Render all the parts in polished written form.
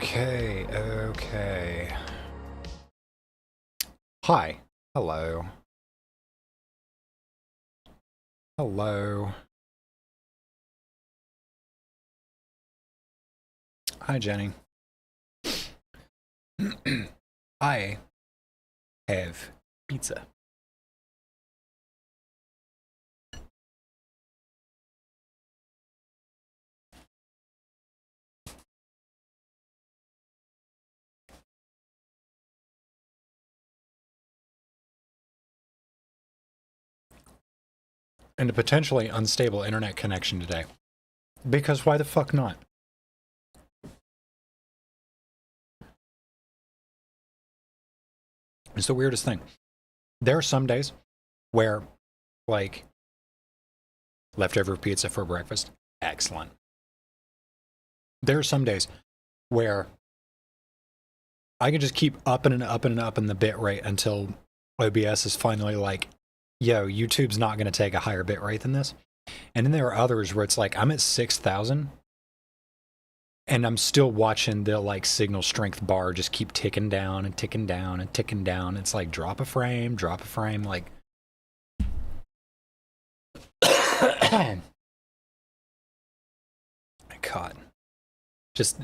Okay, okay. Hi. Hello. Hello. Hi, Jenny. I have pizza. And a potentially unstable internet connection today. Because why the fuck not? It's the weirdest thing. There are some days where, like, leftover pizza for breakfast, excellent. There are some days where I can just keep upping and upping and upping the bit rate until OBS is finally like, yo, YouTube's not going to take a higher bit rate than this. And then there are others where it's like, I'm at 6,000 and I'm still watching the like signal strength bar just keep ticking down and ticking down and ticking down. It's like drop a frame, like. God. Just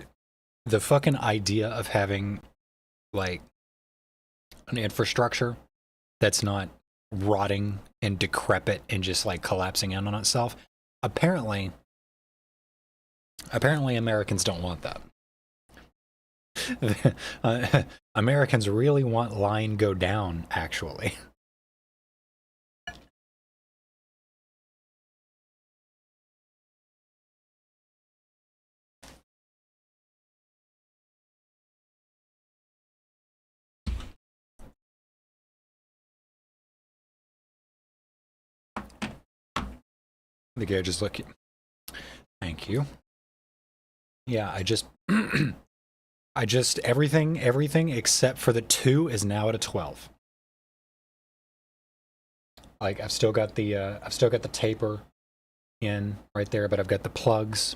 the fucking idea of having like an infrastructure that's not rotting and decrepit and just like collapsing in on itself. Apparently Americans don't want that. Americans really want line go down, actually. The gauge is looking. Thank you. Yeah, I just everything except for the 2 is now at a 12. Like I've still got the taper in right there, but I've got the plugs,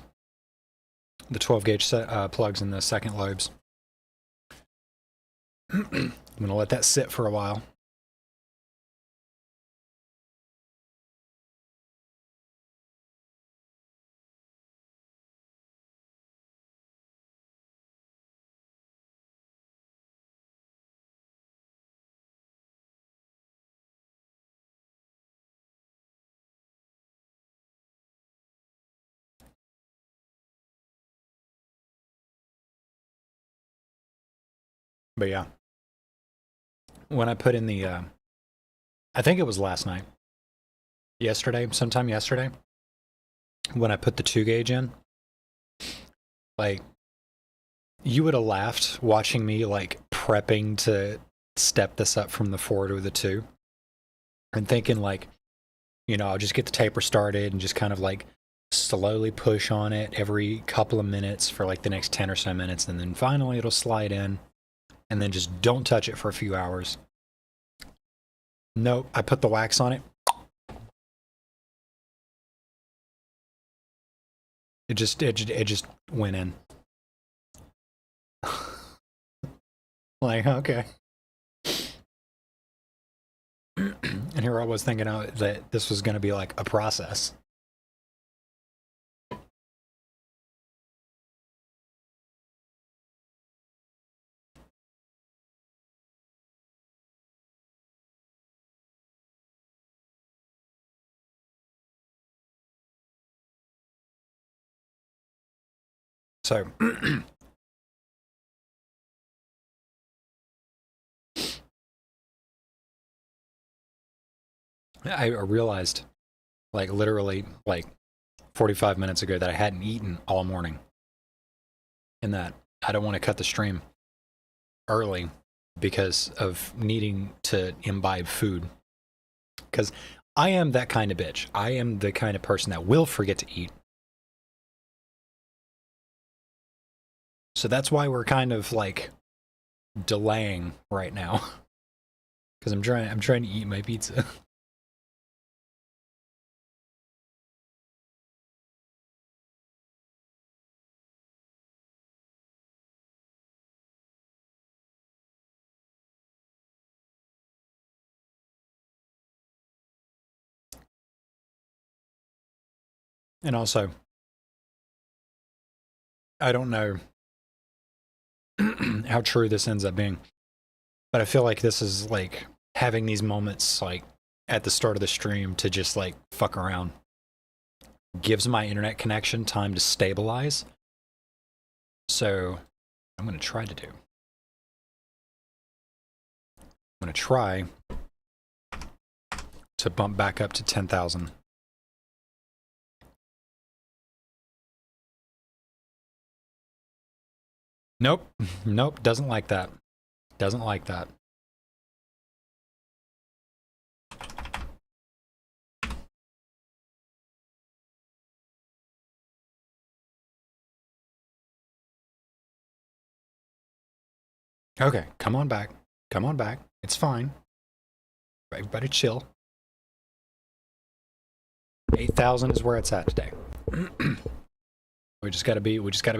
the 12 gauge plugs in the second lobes. I'm gonna let that sit for a while. But yeah, when I put in the, I think it was last night, sometime yesterday, when I put the 2 gauge in, like, you would have laughed watching me, like, prepping to step this up from the 4 to the 2, and thinking, like, you know, I'll just get the taper started and just kind of, like, slowly push on it every couple of minutes for, like, the next 10 or so minutes, and then finally it'll slide in, and then just don't touch it for a few hours. Nope, I put the wax on it. It just went in. Like, okay. And here I was thinking that this was going to be like a process. So I realized, like, literally, like 45 minutes ago that I hadn't eaten all morning, and that I don't want to cut the stream early because of needing to imbibe food. Because I am that kind of bitch. I am the kind of person that will forget to eat. So that's why we're kind of like delaying right now. Because I'm trying to eat my pizza. And also, I don't know how true this ends up being, but I feel like this is like having these moments like at the start of the stream to just like fuck around gives my internet connection time to stabilize. So I'm going to try to do. I'm going to try to bump back up to 10,000. Nope. Nope. Doesn't like that. Doesn't like that. Okay, come on back. Come on back. It's fine. Everybody chill. 8,000 is where it's at today. we just gotta be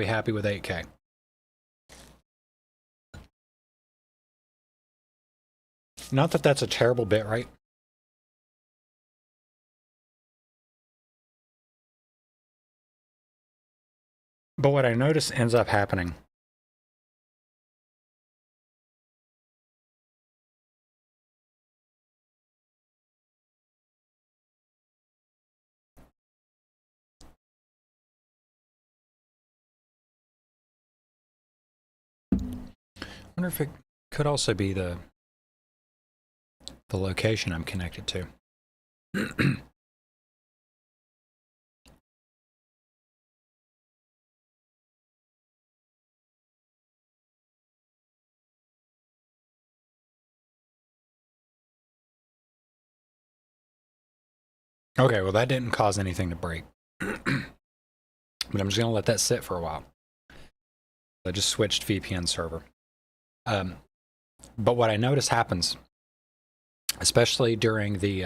happy with 8K. Not that that's a terrible bit, right? But what I notice ends up happening I wonder if it could also be the location I'm connected to. Okay, well that didn't cause anything to break. But I'm just gonna let that sit for a while. I just switched VPN server. But what I notice happens, especially during the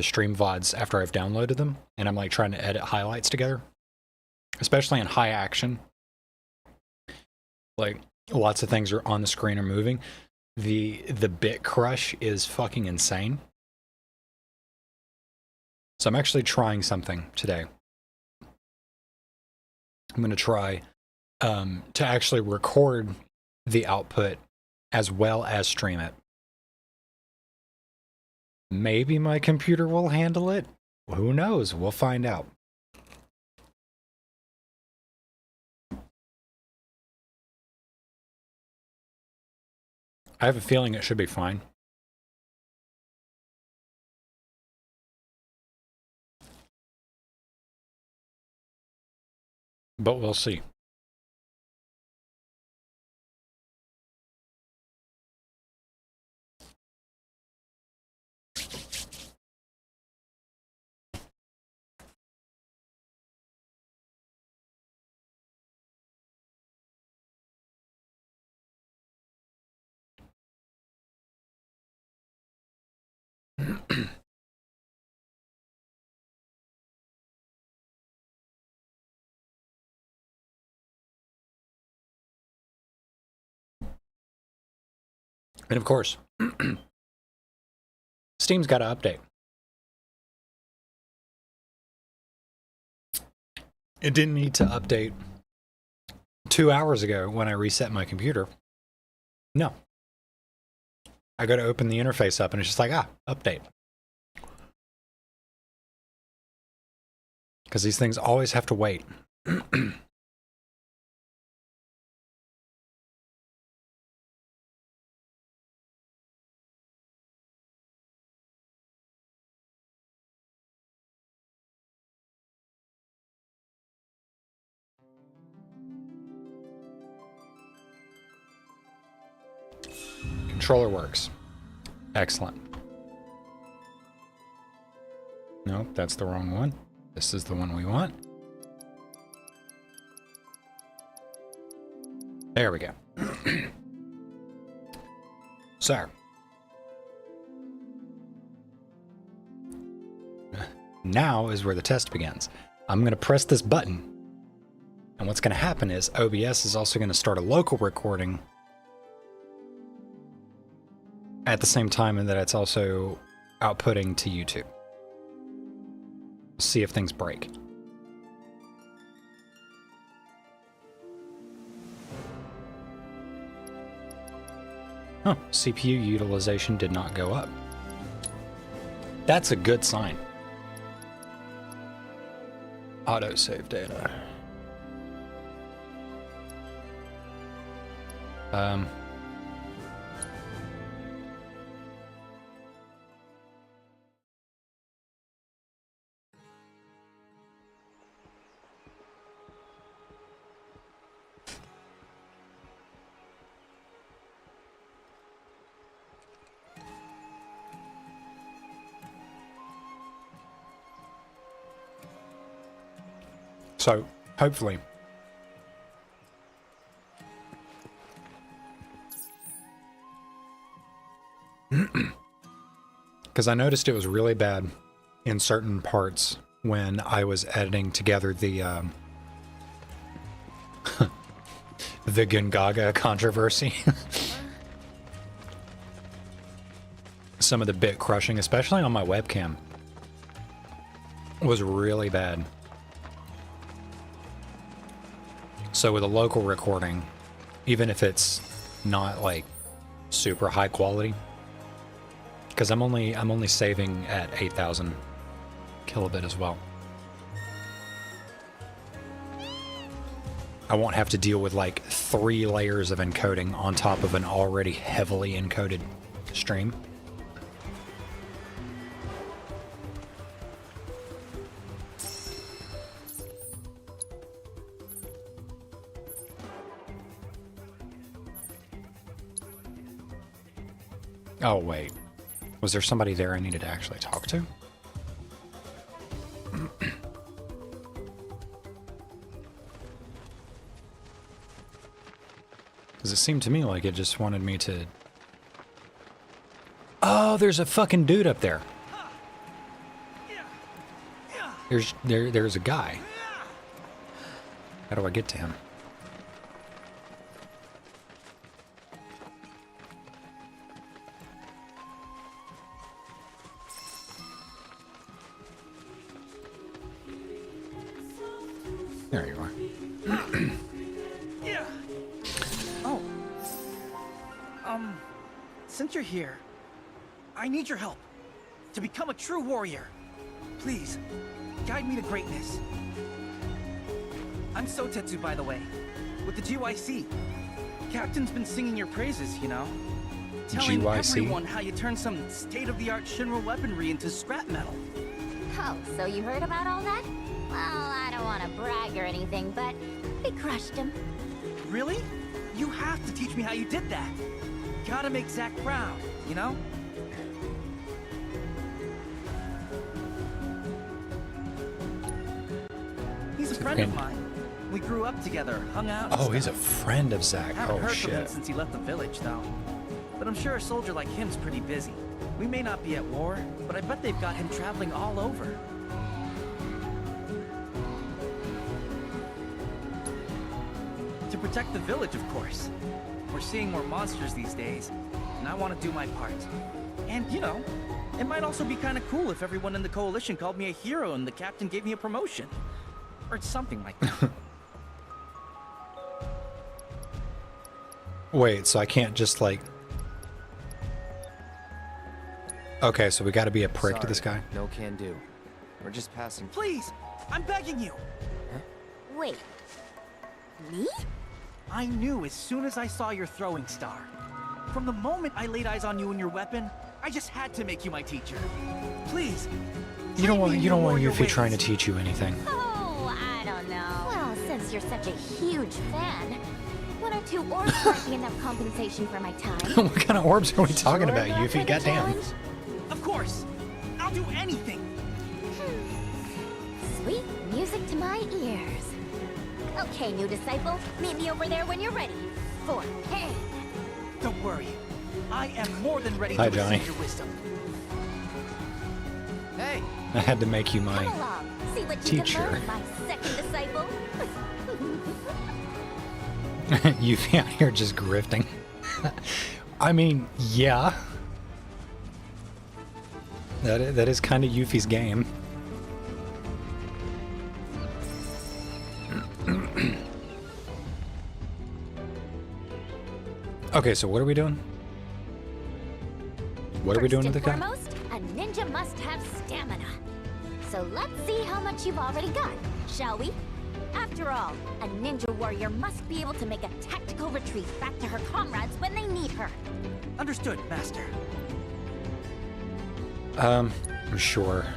stream VODs after I've downloaded them, and I'm like trying to edit highlights together, especially in high action, like lots of things are on the screen or moving. The bit crush is fucking insane. So I'm actually trying something today. I'm going to try to actually record the output as well as stream it. Maybe my computer will handle it. Who knows? We'll find out. I have a feeling it should be fine. But we'll see. And of course, Steam's got to update. It didn't need to update 2 hours ago when I reset my computer. No. I go to open the interface up and it's just like, update. Because these things always have to wait. Controller works. Excellent. Nope, that's the wrong one. This is the one we want. There we go. So. Now is where the test begins. I'm going to press this button. And what's going to happen is OBS is also going to start a local recording at the same time, and that it's also outputting to YouTube. See if things break. Huh, CPU utilization did not go up. That's a good sign. Autosave data. So, hopefully, because I noticed it was really bad in certain parts when I was editing together the the Gungaga controversy. Some of the bit crushing, especially on my webcam, was really bad. So with a local recording, even if it's not like super high quality, because I'm only saving at 8,000 kilobit as well. I won't have to deal with like 3 layers of encoding on top of an already heavily encoded stream. Oh, wait. Was there somebody there I needed to actually talk to? Because it seemed to me like it just wanted me to... Oh, there's a fucking dude up there. There's a guy. How do I get to him? There you are. Oh. Since you're here, I need your help to become a true warrior. Please, guide me to greatness. I'm Sotetsu, by the way, with the GYC. Captain's been singing your praises, you know? Telling GYC? everyone how you turn some state-of-the-art Shinra weaponry into scrap metal. Oh, so you heard about all that? Well, I don't want to brag or anything, but we crushed him. Really? You have to teach me how you did that. Gotta make Zack proud, you know? He's a friend of mine. We grew up together, hung out. Oh, he's a friend of Zack. Haven't Oh, heard from him shit. since he left the village, though. But I'm sure a soldier like him's pretty busy. We may not be at war, but I bet they've got him traveling all over. To protect the village, of course. We're seeing more monsters these days, and I want to do my part. And, you know, it might also be kind of cool if everyone in the coalition called me a hero and the captain gave me a promotion. Or something like that. Wait, so I can't just like... Okay, so we gotta be a prick to this guy? No can do. We're just passing. Please! I'm begging you! Wait. Me? I knew as soon as I saw your throwing star. From the moment I laid eyes on you and your weapon, I just had to make you my teacher. Please. You don't want warrior Yuffie ways. trying to teach you anything. Oh, I don't know. Well, since you're such a huge fan, 1 or 2 orbs might be enough compensation for my time. What kind of orbs are we talking about, Sure, go for Yuffie? the Goddamn. challenge? Of course. I'll do anything. Sweet music to my ears. Okay, new disciple, meet me over there when you're ready. For hand. Don't worry. I am more than ready Hi, to Johnny. receive your wisdom. Hey! I had to make you my... Come along, see what you teacher. can learn, my second disciple. Yuffie out here just grifting. I mean, yeah. That is kind of Yuffie's game. Okay, so what are we doing? What are we doing with the guy? Foremost, a ninja must have stamina. So let's see how much you've already got, shall we? After all, a ninja warrior must be able to make a tactical retreat back to her comrades when they need her. Understood, Master. I'm sure.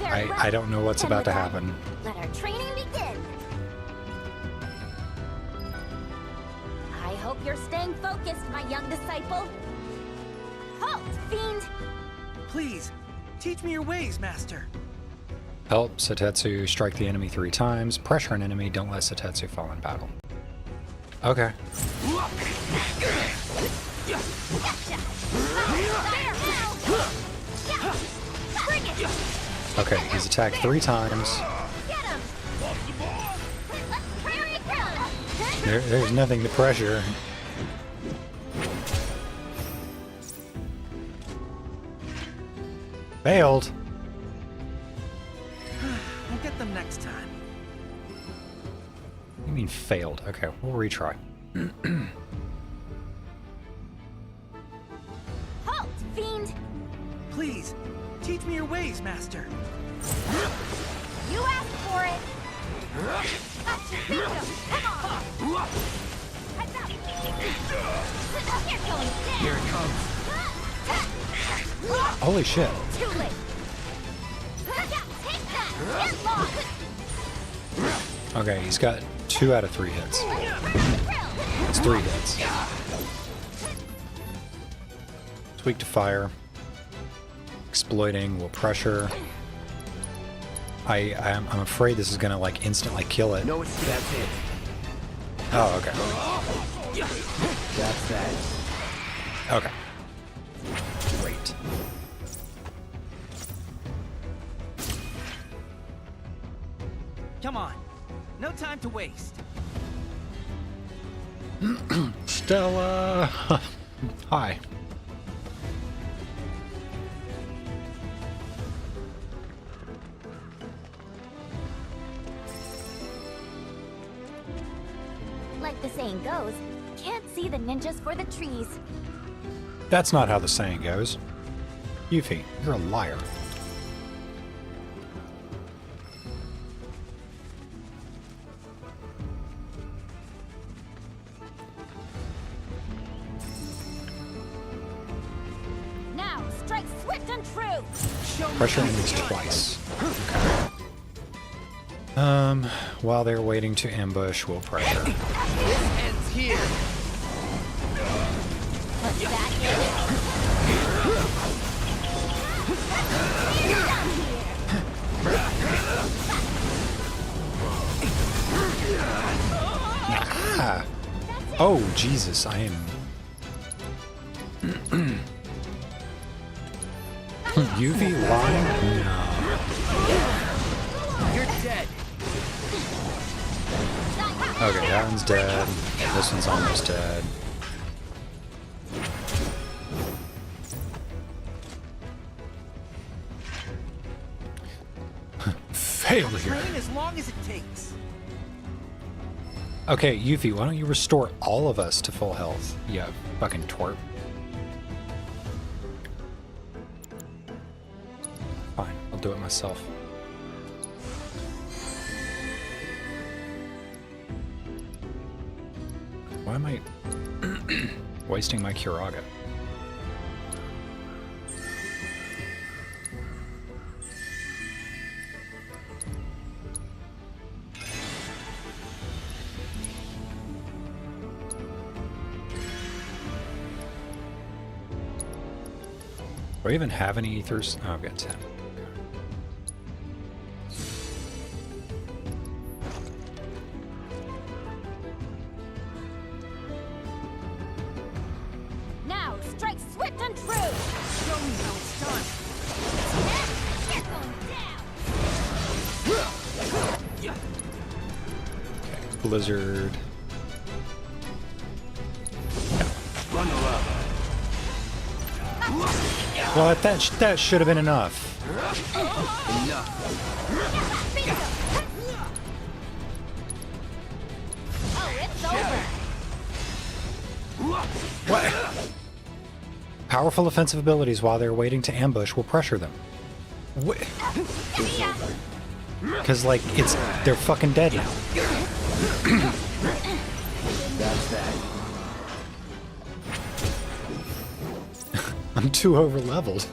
I don't know what's about to happen. Let our training begin. I hope you're staying focused, my young disciple. Halt, fiend! Please, teach me your ways, Master. Help Satetsu strike the enemy 3 times. Pressure an enemy. Don't let Satetsu fall in battle. Okay. Okay, he's attacked 3 times. There's nothing to pressure. Failed. We'll get them next time. You mean failed? Okay, we'll retry. Halt, fiend! Please, teach me your ways, Master. You asked for it. Gotcha, bingo. Come on. Heads up. You're going down. Here it comes. Holy shit. Too late. Take that. Get lost. Okay, he's got 2 out of 3 hits. It's 3 hits. It's weak to fire. Exploiting will pressure. I'm afraid this is gonna like instantly kill it. No, that's it. Oh, okay. That's that. Okay. Great. Come on. No time to waste. Stella! Hi. Like the saying goes, can't see the ninjas for the trees. That's not how the saying goes. Yuffie, you're a liar. Now, strike swift and true. Pressure enemies twice. Okay. While they're waiting to ambush, we'll pressure. This ends here. Put that in. Ah. Oh, Jesus, I am... Yuffie lying? No. You're dead. Okay, that one's dead. This one's almost dead. Failure. Train as long as it takes. Okay, Yuffie, why don't you restore all of us to full health? You fucking twerp. Fine, I'll do it myself. Why am I wasting my Kiraga? Do I even have any ethers? Oh, I've got 10. Now, strike swift and true. Show me how it's done. You're going down. Okay, Blizzard. Run the love. Well, that should have been enough. Enough. Oh, it's over. What? Powerful offensive abilities while they're waiting to ambush will pressure them. Because, like, they're fucking dead now. That's that. I'm too over leveled.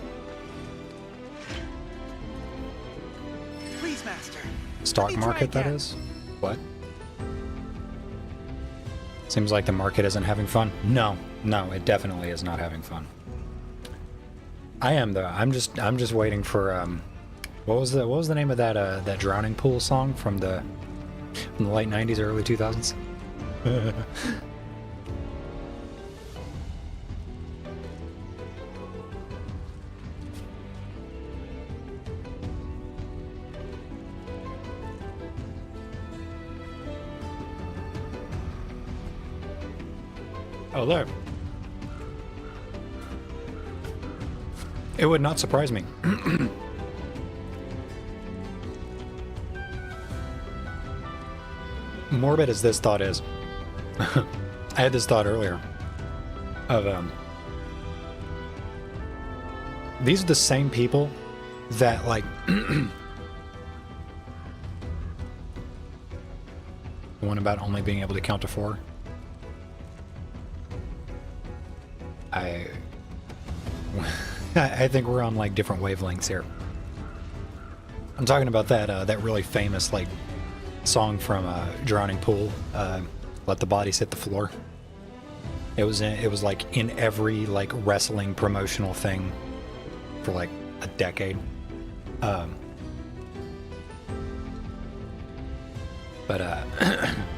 Please, Master. Stock Let me try market, that again. is? What? Seems like the market isn't having fun. No, it definitely is not having fun. I am though. I'm just waiting for what was the name of that drowning pool song from the late 90s, early 2000s? Oh, there. It would not surprise me. Morbid as this thought is, I had this thought earlier of these are the same people that like the one about only being able to count to 4. I think we're on like different wavelengths here. I'm talking about that really famous like song from Drowning Pool, "Let the Bodies Hit the Floor." It was like in every like wrestling promotional thing for like a decade. But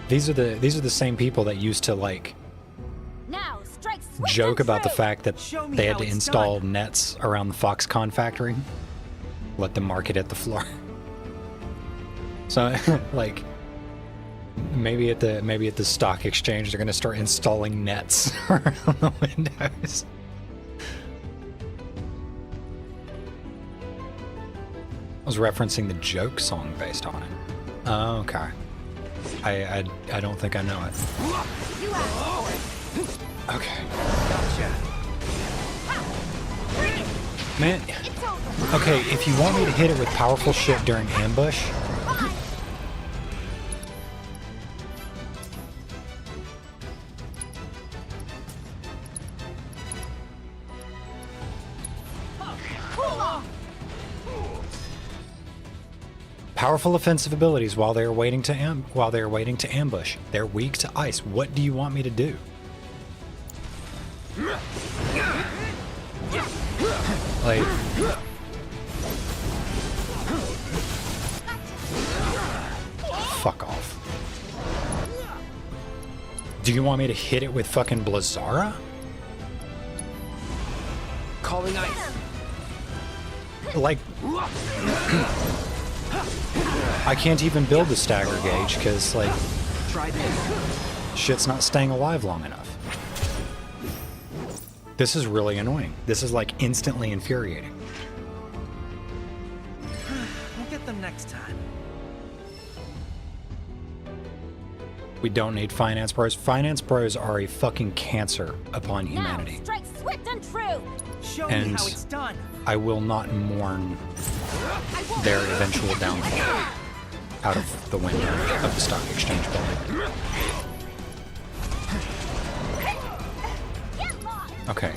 these are the same people that used to like Now, strike swift joke and about the true. fact that Show me they had how to it's install done. nets around the Foxconn factory. Let the market hit the floor. So, like, maybe at the stock exchange, they're gonna start installing nets around the windows. I was referencing the joke song based on it. Oh, okay. I don't think I know it. You asked for it. Okay. Gotcha. Man, It's over. okay, if you want me to hit it with powerful shit during ambush, Bye. Cool off. powerful offensive abilities while they are waiting to ambush. They're weak to ice. What do you want me to do? Like, fuck off. Do you want me to hit it with fucking Blazara? Calling ice. Like, I can't even build the stagger gauge because, like, Try this. shit's not staying alive long enough. This is really annoying. This is, like, instantly infuriating. We'll get them next time. We don't need finance bros. Finance bros are a fucking cancer upon humanity. Now, strike swift and true. Show me And how it's done. I will not mourn I won't. their eventual downfall out of the window of the stock exchange building. Get lost. Okay,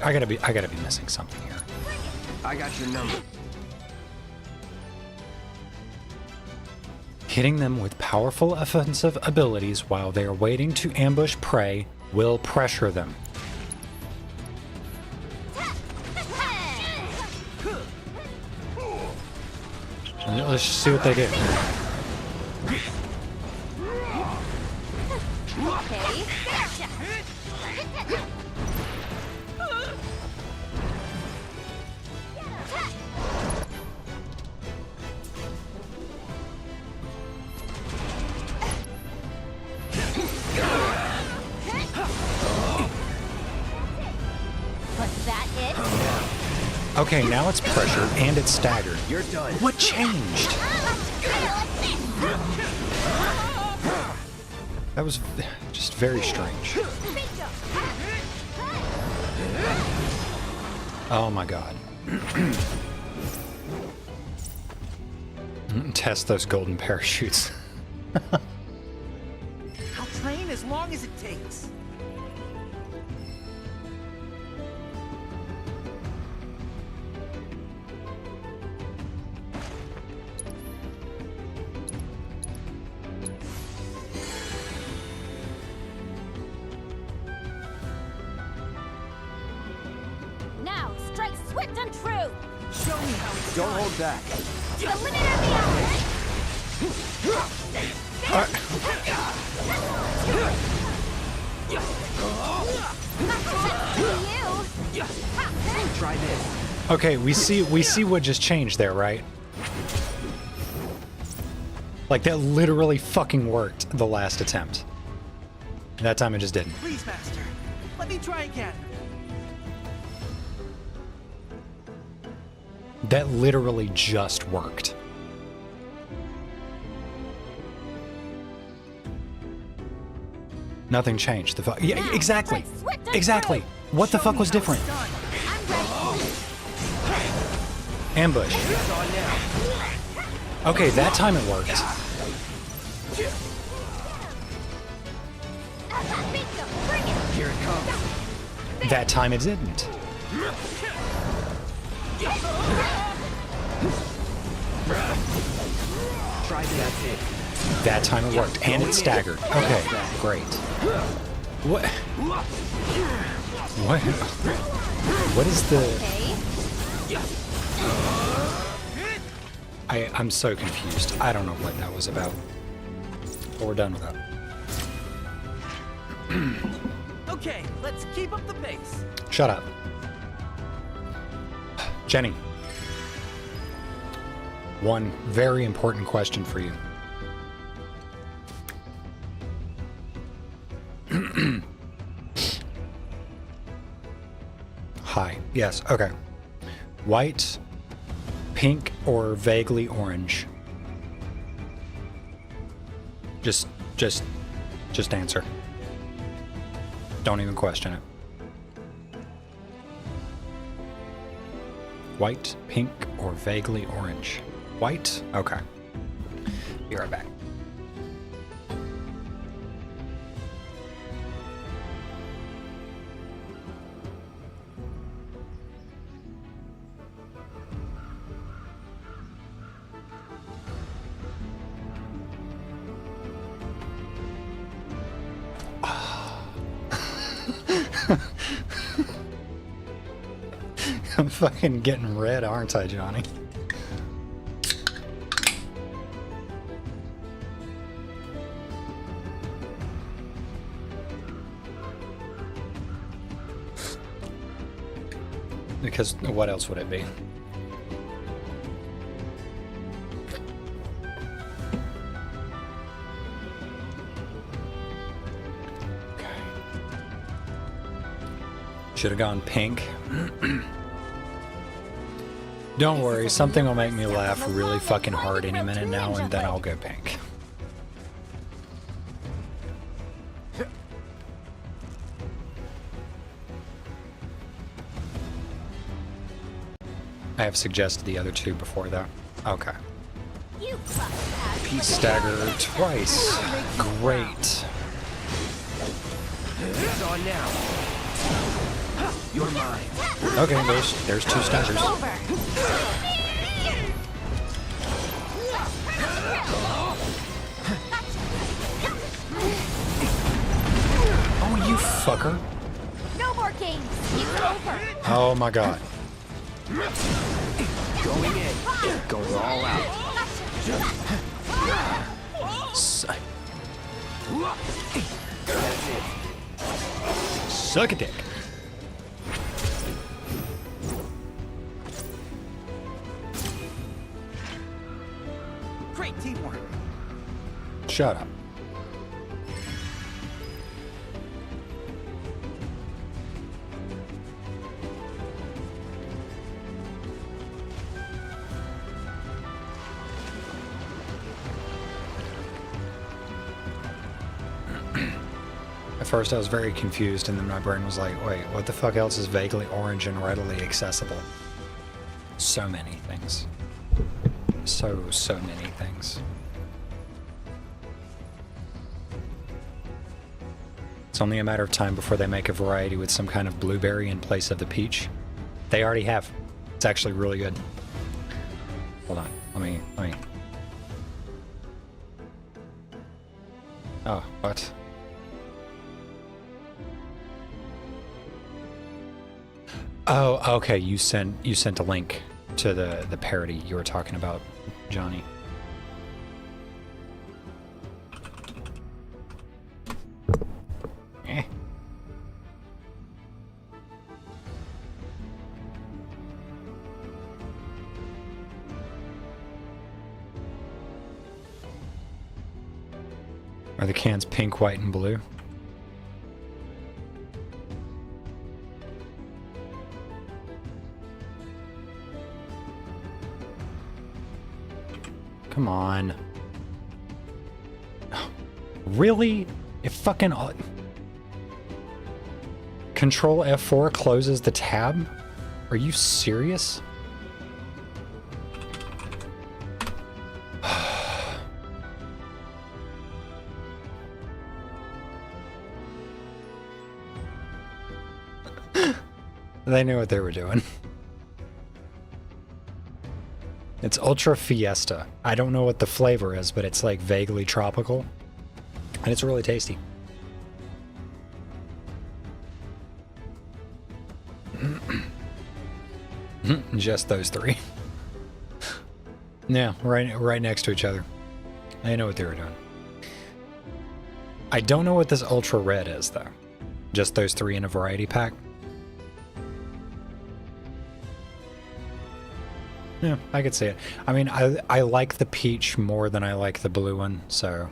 I gotta be missing something here. I got your number. Hitting them with powerful offensive abilities while they are waiting to ambush prey will pressure them. And let's just see what they do. Okay. Was that it? Okay, now it's pressured and it's staggered. You're done. What changed? That was just very strange. Oh my god. Test those golden parachutes. I'll train as long as it takes. Now, strike swift and true. Show me how it's Don't done. hold back. The limit of the hour. You. Try this. Okay, we see what just changed there, right? Like that literally fucking worked the last attempt. That time it just didn't. Please, Master. Let me try again. That literally just worked. Nothing changed. The fuck? Yeah, Now, exactly. strike swift and Exactly. true. What the Show fuck me was how it's different? done. I'm ready. Ambush. It's on now. Okay, that time it worked. Bingo, bring it. Here it comes. That time it didn't. Try this. That's it. That time it worked, and it staggered. Okay, great. What? What? What is the? Okay. I'm so confused. I don't know what that was about. But we're done with that. Okay, let's keep up the pace. Shut up. Jenny. One very important question for you. Hi. Yes, okay. White, pink, or vaguely orange? Just answer. Don't even question it. White, pink, or vaguely orange? White? Okay. Be right back. I'm fucking getting red, aren't I, Johnny? Because what else would it be? Okay. Should have gone pink. Don't worry, something will make me laugh really fucking hard any minute now, and then I'll go pink. I have suggested the other two before that. Okay. You must have Stagger twice. Great. It's on now. You're mine. Okay, there's two staggers. over. Oh, you fucker. No more games. It's over. Oh my god. Going in. Going all out. That's it. Suck a dick. Great teamwork. Shut up. At first I was very confused, and then my brain was like, wait, what the fuck else is vaguely orange and readily accessible? So many things. So many things. It's only a matter of time before they make a variety with some kind of blueberry in place of the peach. They already have. It's actually really good. Hold on. Let me. Oh, what? Oh, okay. You sent a link to the parody you were talking about, Johnny. Eh. Are the cans pink, white, and blue? Come on. Really? It fucking... Control F4 closes the tab? Are you serious? They knew what they were doing. It's Ultra Fiesta. I don't know what the flavor is, but it's like vaguely tropical. And it's really tasty. Just those three. Yeah, right next to each other. They know what they were doing. I don't know what this Ultra Red is, though. Just those three in a variety pack. Yeah, I could see it. I mean, I like the peach more than I like the blue one, so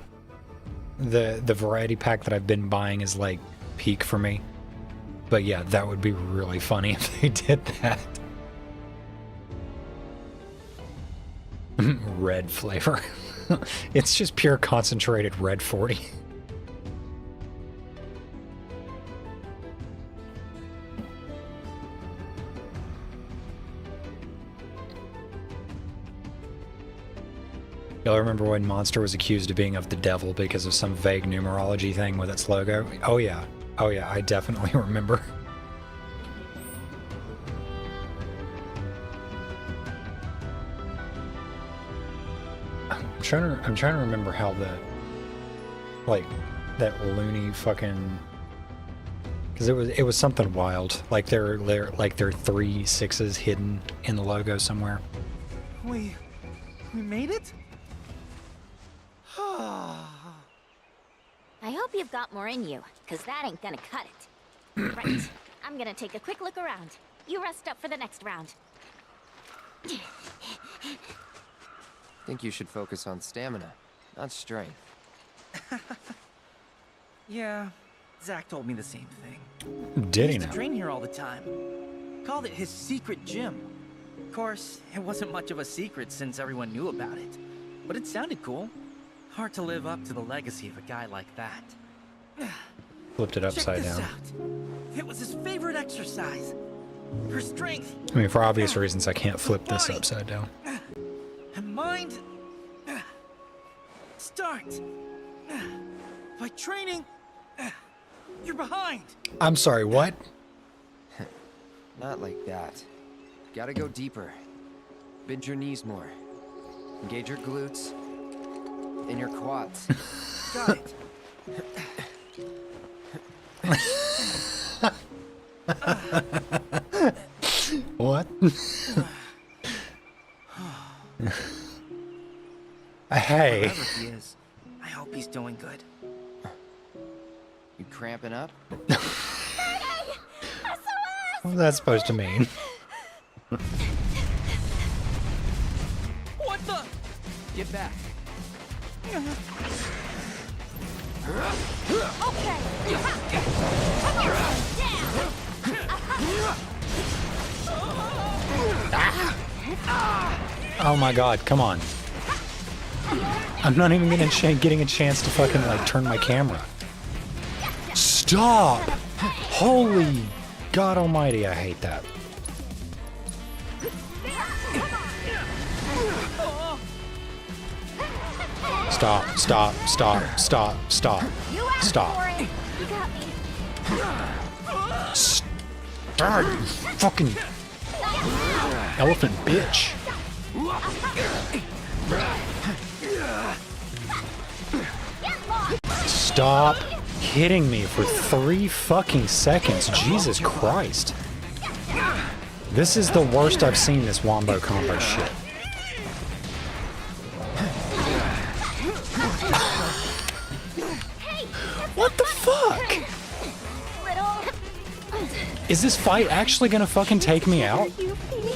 the variety pack that I've been buying is like peak for me. But yeah, that would be really funny if they did that. Red flavor. It's just pure concentrated red 40. Y'all remember when Monster was accused of being of the devil because of some vague numerology thing with its logo? Oh yeah, I definitely remember. I'm trying to remember how that loony fucking, because it was something wild. Like there are 3 6s hidden in the logo somewhere. We made it? I hope you've got more in you, because that ain't gonna cut it. Right. I'm gonna take a quick look around. You rest up for the next round. Think you should focus on stamina, not strength. Yeah, Zach told me the same thing. Did he used now? to train here all the time. Called it his secret gym. Of course, it wasn't much of a secret since everyone knew about it. But it sounded cool. Hard to live up to the legacy of a guy like that. Flipped it upside Check this down. out. It was his favorite exercise. For strength. I mean, for obvious reasons, I can't flip this upside down. And mind. Start. By training. You're behind. I'm sorry, what? Not like that. Gotta go deeper. Bend your knees more. Engage your glutes. And your quads. Got it. What? Hey. Wherever he is, I hope he's doing good. You cramping up? What's that supposed to mean? What the? Get back. Okay. Come on, down. Oh my god, come on. I'm not even getting a chance to fucking like turn my camera. Stop! Holy God almighty, I hate that. Stop, stop, stop, stop, stop, You asked stop. for it. You got me. Stop, you fucking elephant bitch. Get lost. Stop hitting me for 3 fucking seconds. Jesus Christ. This is the worst I've seen this wombo combo shit. What the fuck? Little. Is this fight actually gonna fucking take me out? You Phoebe.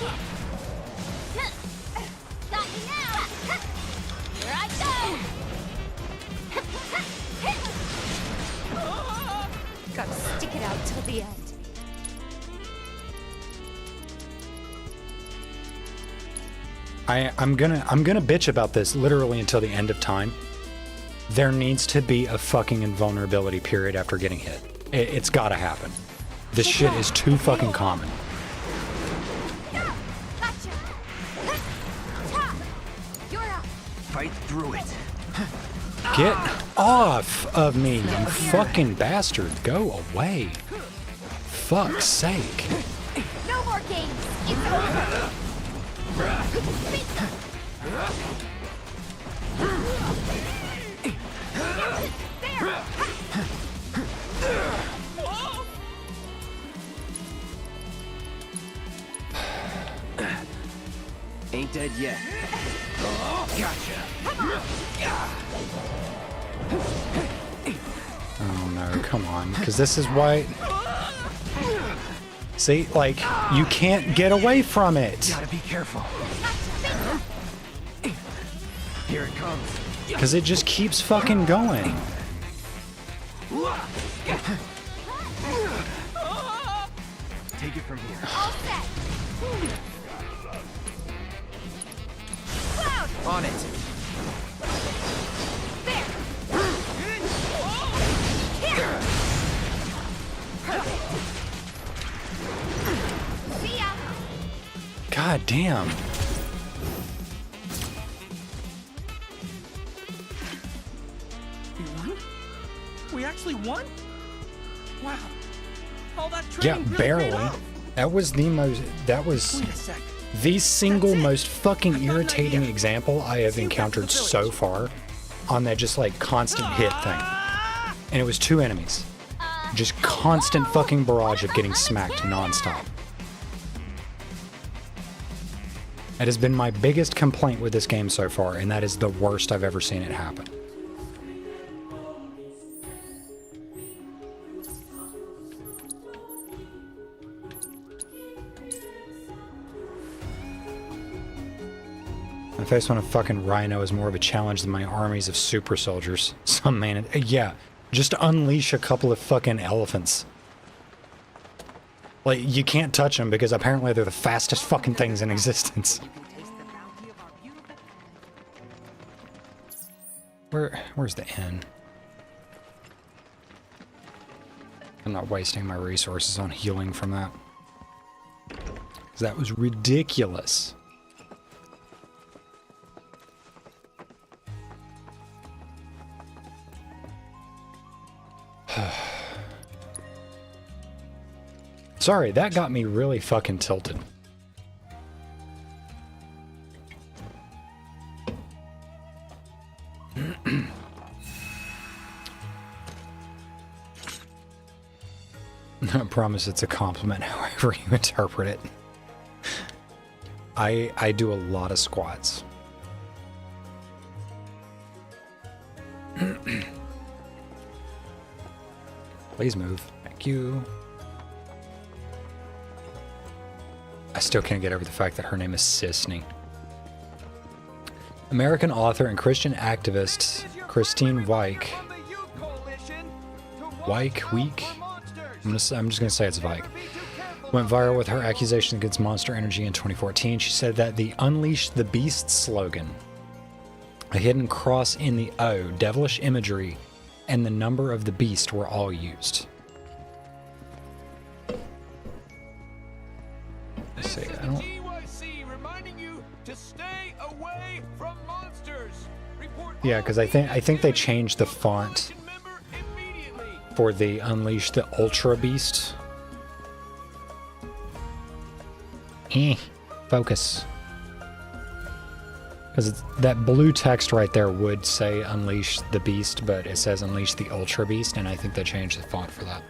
Got you now. Here I go. Gotta stick it out till the end. I'm gonna bitch about this literally until the end of time. There needs to be a fucking invulnerability period after getting hit. It's gotta happen. This shit is too fucking common. Gotcha. You're up. Fight through it. Get off of me, you fucking bastard. Go away. Fuck's sake. No more games. It's over. Ain't dead yet. Gotcha. Oh no, come on. Because this is why... See, like, you can't get away from it. Gotta be careful. Here it comes. Because it just keeps fucking going. Take it from here. All set. Cloud. On it. There. Here. Perfect. See ya. God damn. We won? We actually won? Wow. All that Yeah, training really barely. paid off. That was the most... That was Wait a sec. the single That's it. most fucking I've got an irritating idea. example I have See you back to the encountered so village. far on that just like constant hit thing. And it was 2 enemies. Just constant fucking barrage of getting smacked nonstop. That has been my biggest complaint with this game so far, and that is the worst I've ever seen it happen. My face on a fucking rhino is more of a challenge than my armies of super soldiers. Some man... Yeah, just unleash a couple of fucking elephants. Like, you can't touch them because apparently they're the fastest fucking things in existence. Where's the inn? I'm not wasting my resources on healing from that. 'Cause that was ridiculous. Sorry, that got me really fucking tilted. I promise it's a compliment however you interpret it. I do a lot of squats. Please move. Thank you. I still can't get over the fact that her name is Sisney. American author and Christian activist Christine Weik. Weik? I'm just gonna say it's Weik. Went viral with her accusation against Monster Energy in 2014. She said that the Unleash the Beast slogan, a hidden cross in the O, devilish imagery, and the number of the beast were all used. Yeah, because I think they changed the font for the Unleash the Ultra Beast. Focus. Because that blue text right there would say Unleash the Beast, but it says Unleash the Ultra Beast, and I think they changed the font for that.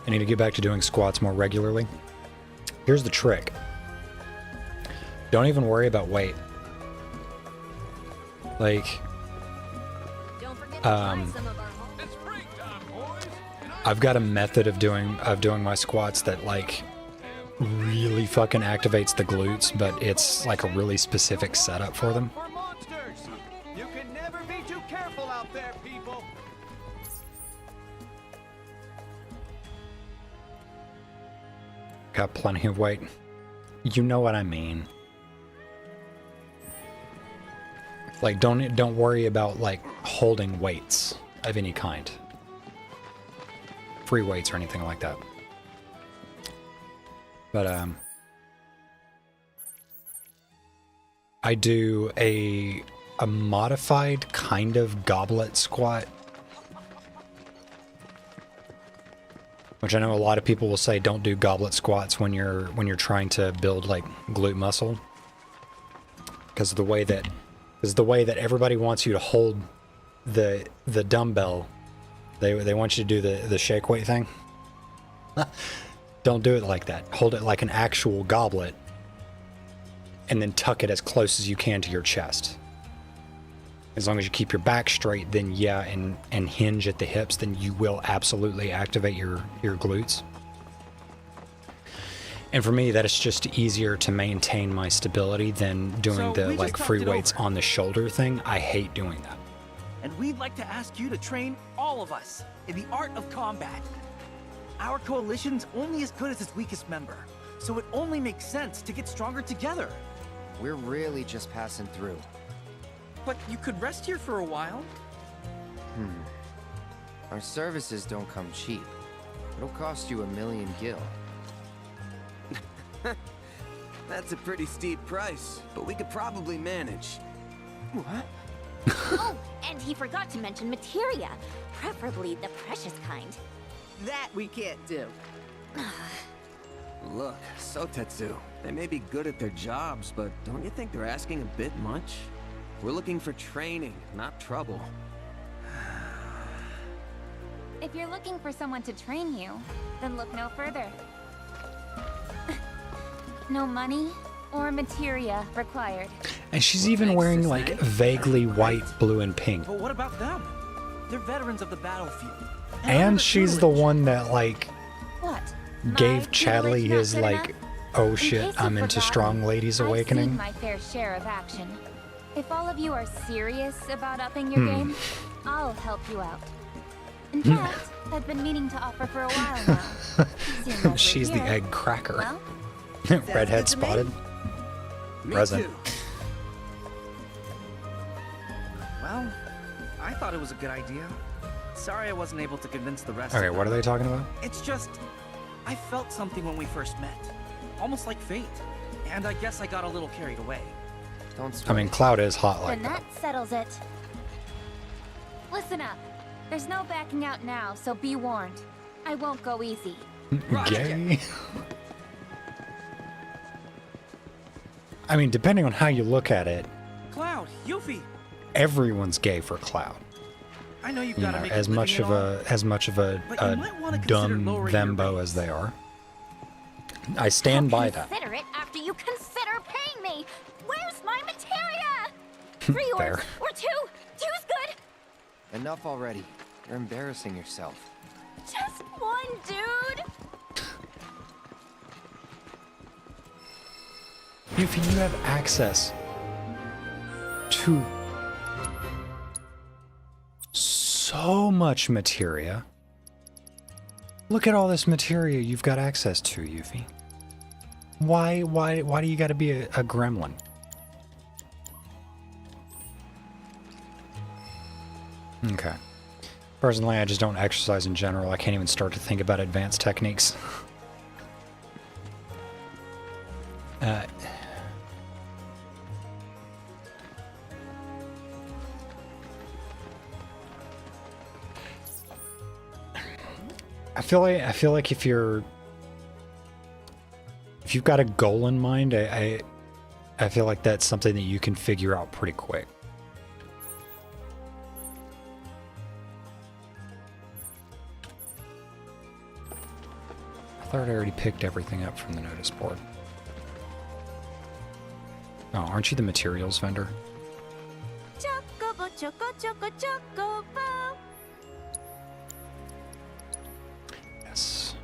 I need to get back to doing squats more regularly. Here's the trick. Don't even worry about weight. Like, I've got a method of doing my squats that like really fucking activates the glutes, but it's like a really specific setup for them. You can never be too careful out there, people. Got plenty of weight. You know what I mean. Like, don't worry about like holding weights of any kind. Free weights or anything like that. But I do a modified kind of goblet squat, which I know a lot of people will say don't do goblet squats when you're trying to build like glute muscle, because the way that everybody wants you to hold the dumbbell. They want you to do the shake weight thing. Don't do it like that. Hold it like an actual goblet and then tuck it as close as you can to your chest. As long as you keep your back straight, then yeah, and hinge at the hips, then you will absolutely activate your glutes. And for me, that is just easier to maintain my stability than doing the like free weights on the shoulder thing. I hate doing that. And we'd like to ask you to train all of us in the art of combat. Our coalition's only as good as its weakest member, so it only makes sense to get stronger together. We're really just passing through. But you could rest here for a while. Our services don't come cheap. It'll cost you 1,000,000 gil. That's a pretty steep price, but we could probably manage. What? Oh, and he forgot to mention materia, preferably the precious kind. That we can't do. Look, Sotetsu, they may be good at their jobs, but don't you think they're asking a bit much? We're looking for training, not trouble. If you're looking for someone to train you, then look no further. No money or materia required. And she's even wearing like vaguely white, blue, and pink. But what about them? They're veterans of the battlefield. And she's the one that like What? gave My Chadley tutelage not his good like, enough? oh In shit, case I'm you've into forgotten, strong ladies I've awakening. seen my fair share of action. If all of you are serious about upping your game, I'll help you out. In fact, I've been meaning to offer for a while now. Seeing as we're She's the here, egg cracker. Well, Redhead good to me. spotted. Me Present. too. Well, I thought it was a good idea. Sorry I wasn't able to convince the rest Okay, of them. what are they talking about? It's just, I felt something when we first met. Almost like fate. And I guess I got a little carried away. Don't I sweat. mean, Cloud is hot like then that. that settles it. Listen up. There's no backing out now, so be warned. I won't go easy. Gay. I mean, depending on how you look at it, Cloud, Yuffie, everyone's gay for Cloud. I know you've You got know, to make as a living much and of all, a but you might wanna consider dumb lowering your thembo rates. as they are. I stand by that. Consider it after you consider paying me. Where's my materia? 3 Fair. orbs or 2. 2's good. Enough already. You're embarrassing yourself. Just 1, dude. If you have access to so much materia, look at all this materia you've got access to, Yuffie. Why do you got to be a gremlin? Okay. Personally, I just don't exercise in general. I can't even start to think about advanced techniques. I feel like if you've got a goal in mind, I feel like that's something that you can figure out pretty quick. I thought I already picked everything up from the notice board. Oh, aren't you the materials vendor? Chocobo, choco, choco, chocobo. Yes.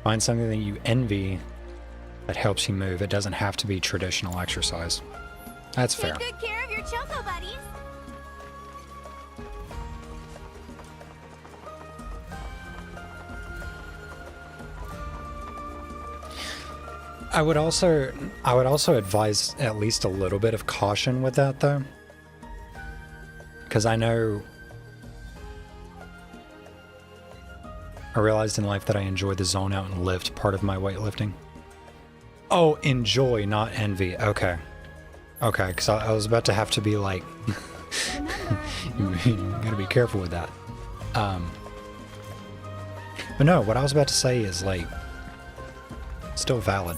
Find something that you envy that helps you move. It doesn't have to be traditional exercise. That's fair. Take good care of your choco buddies. I would also advise at least a little bit of caution with that though. Because I realized in life that I enjoy the zone out and lift part of my weightlifting. Oh, enjoy, not envy. Okay. Okay, because I was about to have to be like, you gotta be careful with that. But no, what I was about to say is like, still valid.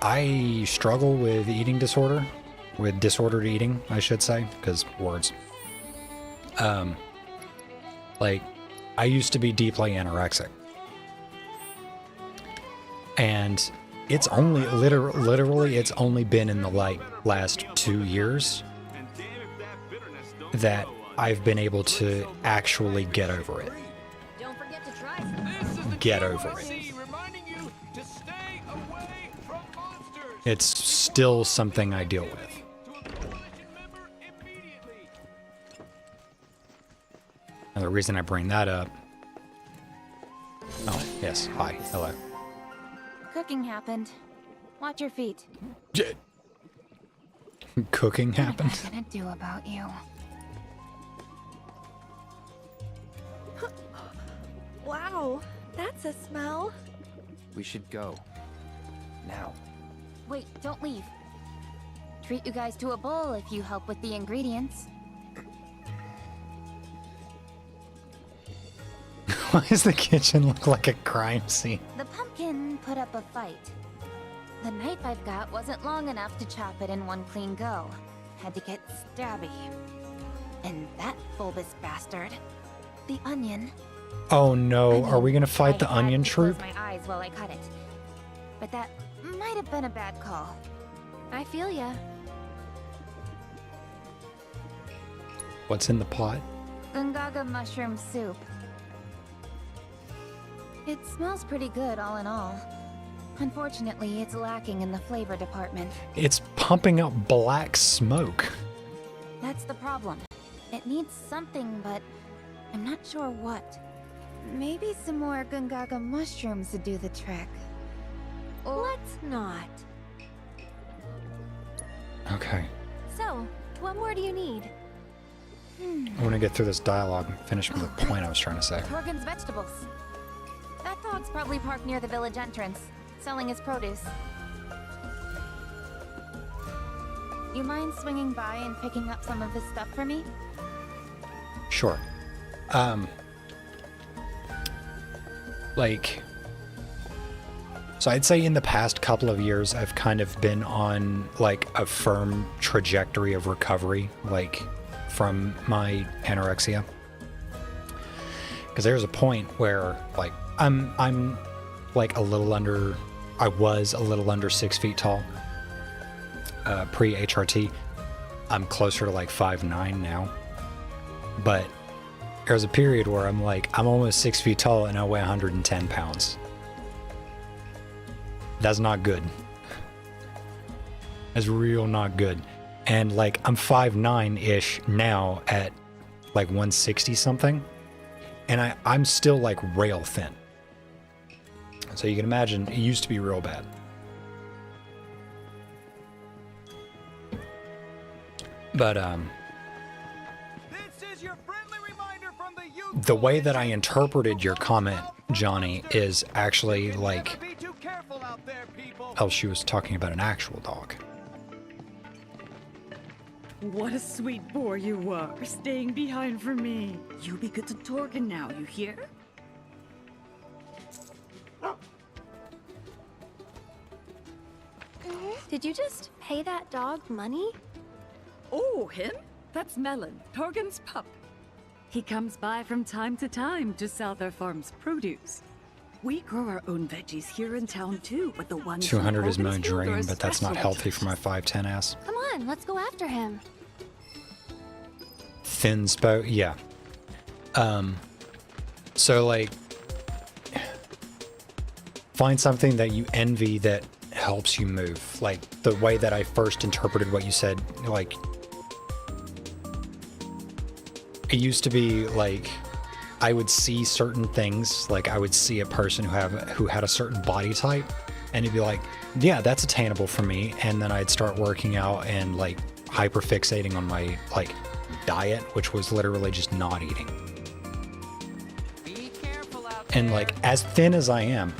I struggle with eating disorder, with disordered eating, I should say, because words. Like, I used to be deeply anorexic. And it's only, literally, it's only been in the, like, last 2 years that I've been able to actually get over it. Don't forget to try. Get over it. It's still something I deal with. And the reason I bring that up... Oh, yes. Hi. Hello. Cooking happened. Watch your feet. Cooking happened? What am I gonna do about you? Wow, that's a smell. We should go. Now. Wait, don't leave. Treat you guys to a bowl if you help with the ingredients. Why does the kitchen look like a crime scene? The pumpkin put up a fight. The knife I've got wasn't long enough to chop it in one clean go. Had to get stabby. And that bulbous bastard, the onion. Oh no, I mean, are we gonna fight the I had onion to close troop? my eyes while I cut it. But that might have been a bad call. I feel ya. What's in the pot? Gungaga mushroom soup. It smells pretty good all in all. Unfortunately, it's lacking in the flavor department. It's pumping out black smoke. That's the problem. It needs something, but I'm not sure what. Maybe some more Gungaga mushrooms would do the trick. Or... Let's not. Okay. So, what more do you need? I want to get through this dialogue and finish with the point I was trying to say. Torgen's vegetables. That dog's probably parked near the village entrance, selling his produce. You mind swinging by and picking up some of his stuff for me? Sure. Like... So I'd say in the past couple of years, I've kind of been on, like, a firm trajectory of recovery, like, from my anorexia. Because there's a point where, like, I'm like, I was a little under 6 feet tall, pre-HRT. I'm closer to, like, 5'9" now. But there's a period where I'm almost 6 feet tall and I weigh 110 pounds. That's not good. That's real not good. And like I'm 5'9"-ish now at like 160 something. And I'm still like rail thin. So you can imagine it used to be real bad. But your friendly reminder from the youth. The way that I interpreted your comment, Johnny, is actually like, Never be too careful out there, people. oh, she was talking about an actual dog. What a sweet boy you were, staying behind for me. You be good to Torgen now, you hear? Did you just pay that dog money? Oh, him? That's Melon, Torgen's pup. He comes by from time to time to sell their farm's produce. We grow our own veggies here in town too, but the ones 200 is my Torgen's field are dream, but that's not special healthy for my 5'10" ass. Come on, let's go after him. Thin spout, yeah. So like, find something that you envy that helps you move. Like the way that I first interpreted what you said, like it used to be like I would see certain things, like I would see a person who had a certain body type, and it'd be like, yeah, that's attainable for me. And then I'd start working out and like hyper fixating on my like diet, which was literally just not eating. Be careful out And like as thin as I am,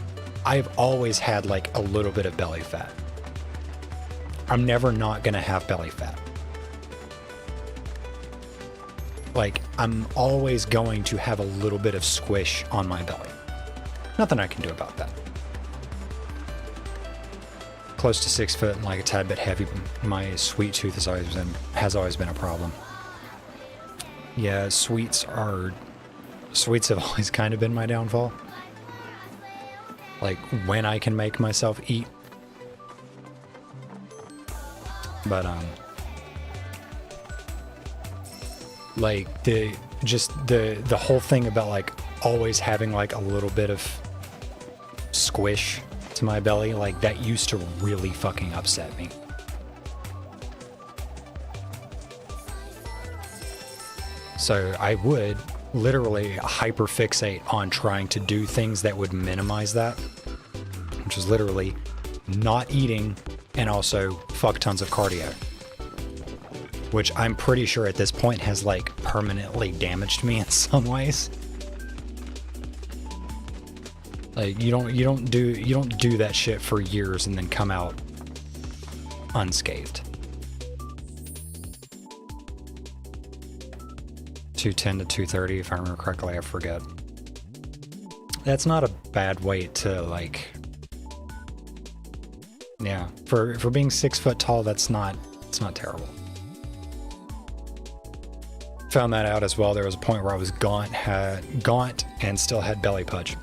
I've always had like a little bit of belly fat. I'm never not gonna have belly fat. Like I'm always going to have a little bit of squish on my belly. Nothing I can do about that. Close to 6 foot and like a tad bit heavy. My sweet tooth has always been a problem. Yeah, sweets have always kind of been my downfall. Like when I can make myself eat. But like the whole thing about like always having like a little bit of squish to my belly, like that used to really fucking upset me. So I would literally hyperfixate on trying to do things that would minimize that, which is literally not eating and also fuck tons of cardio, which I'm pretty sure at this point has like permanently damaged me in some ways. Like you don't do that shit for years and then come out unscathed. 210 to 230, if I remember correctly. I forget. That's not a bad weight to like. Yeah, for being 6 foot tall, it's not terrible. Found that out as well. There was a point where I was gaunt and still had belly pudge.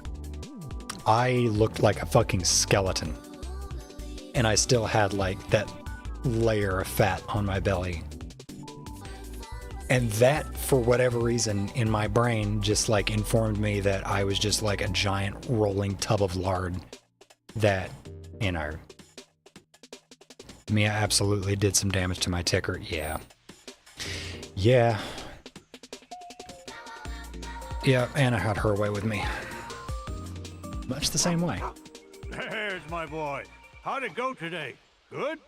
I looked like a fucking skeleton, and I still had like that layer of fat on my belly. And that, for whatever reason, in my brain, just like informed me that I was just like a giant rolling tub of lard. That, you know, Mia absolutely did some damage to my ticker. Yeah. Yeah. Yeah, Anna had her way with me. Much the same way. There's my boy. How'd it go today? Good?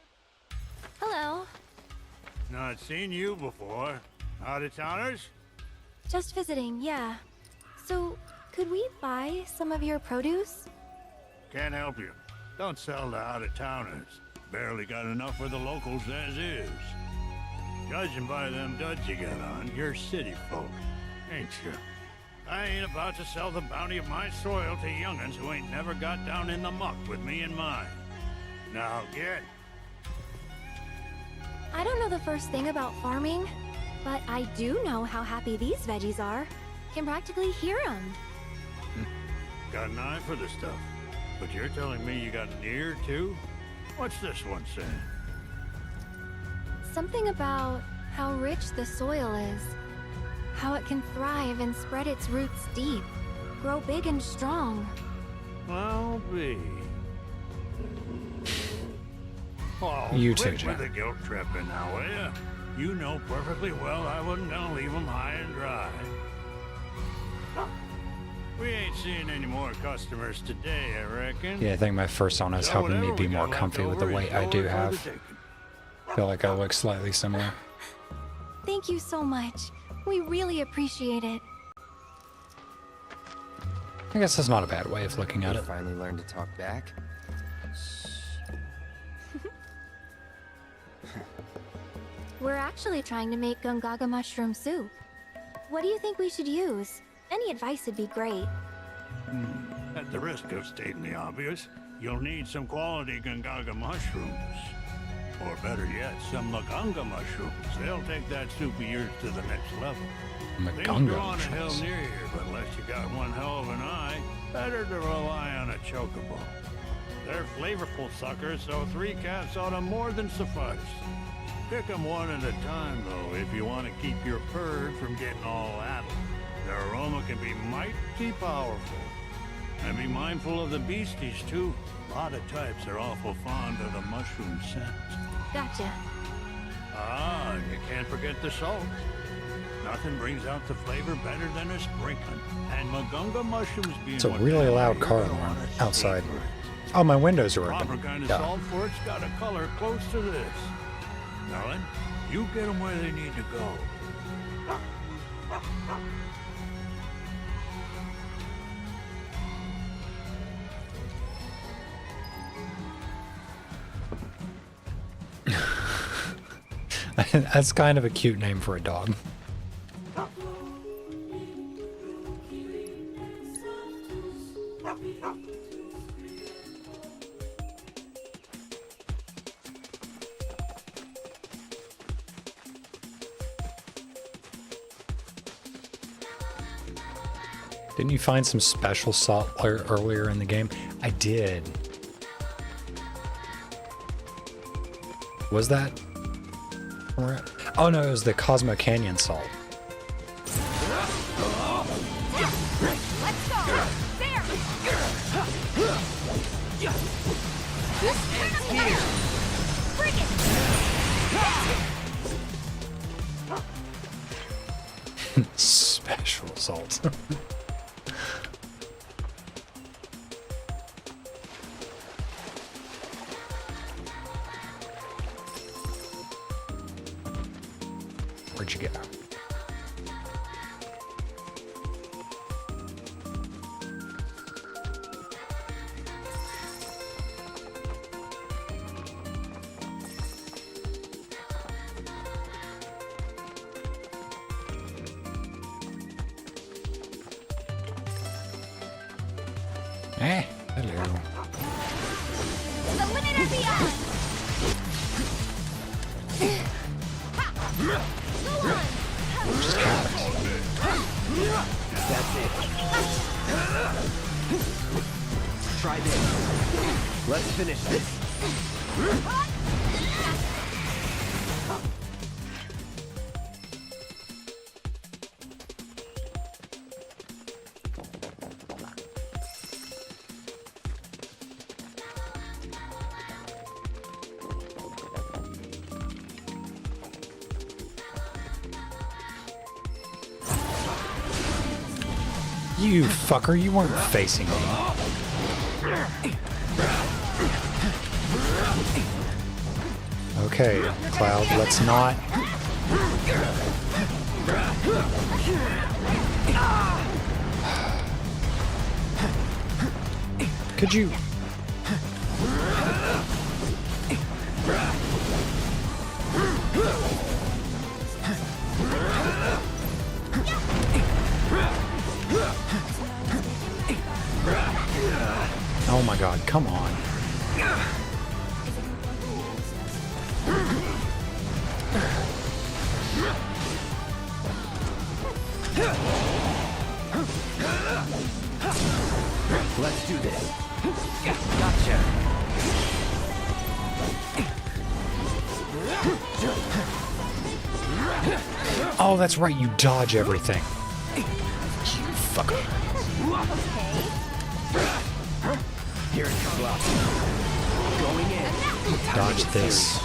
Hello. Not seen you before. Out-of-towners? Just visiting, yeah. So, could we buy some of your produce? Can't help you. Don't sell to out-of-towners. Barely got enough for the locals as is. Judging by them duds you got on, you're city folk, ain't you? I ain't about to sell the bounty of my soil to young'uns who ain't never got down in the muck with me in mind. Now get. I don't know the first thing about farming, but I do know how happy these veggies are. Can practically hear them. Got an eye for the stuff. But you're telling me you got an ear, too? What's this one saying? Something about how rich the soil is. How it can thrive and spread its roots deep. Grow big and strong. I'll be. Oh, You too, quit Jack. with the guilt tripping now, will ya? You know perfectly well I wasn't gonna leave 'em high and dry. We ain't seeing any more customers today, I reckon. Yeah, I think my first on is So helping me whatever be we more got comfy left with the over weight is I do yours for the have. taking. Feel like I look slightly similar. Thank you so much. We really appreciate it. I guess that's not a bad way of looking at You it. finally learned to talk back? We're actually trying to make gungaga mushroom soup. What do you think we should use? Any advice would be great. At the risk of stating the obvious, you'll need some quality Gungaga mushrooms. Or better yet, some Maganga mushrooms. They'll take that soup of yours to the next level. Things Maganga grow on a hill mushrooms. near here, but unless you got one hell of an eye, better to rely on a chocobo. They're flavorful suckers, so 3 cats ought to more than suffice. Pick 'em one at a time, though, if you want to keep your bird from getting all addled. Their aroma can be mighty powerful. And be mindful of the beasties, too. A lot of types are awful fond of the mushroom scent. Gotcha. Ah, and you can't forget the salt. Nothing brings out the flavor better than a sprinkling. And Magunga mushrooms being It's a what really they loud are, car you're gonna alarm wanna outside. savor it. Oh, my windows are Proper open. kind of Duh. salt for it's got a color close to this. Melon, you get them where they need to go. That's kind of a cute name for a dog. Didn't you find some special salt earlier in the game? I did. Was that? Oh no, it was the Cosmo Canyon salt. Let's go! There! This ends here. Bring it! Special salt. Where'd you go? Hello. The limit or beyond! Go on! Just cowards. That's it. Try this. Let's finish this. You fucker, you weren't facing me. Okay, Cloud, let's not. Could you? Oh my god, come on. Let's do this. Gotcha. Oh, that's right, you dodge everything. You fucker. Here it comes. Going in. Dodge this.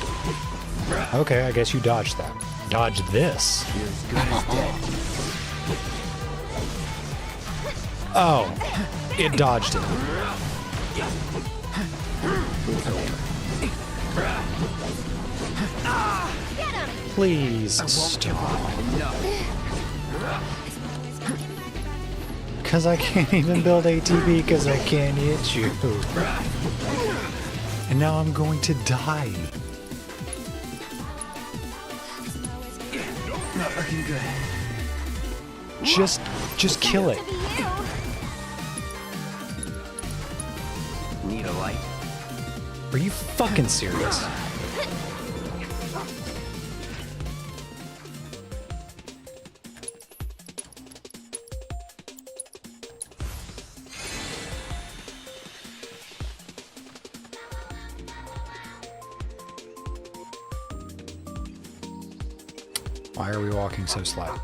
Okay, I guess you dodged that. Dodge this. You're as good as dead. Oh, it dodged it. Please stop. No. Because I can't even build ATB because I can't hit you. And now I'm going to die. Not looking good. Just kill it. Need a light? Are you fucking serious? Why are we walking so slow?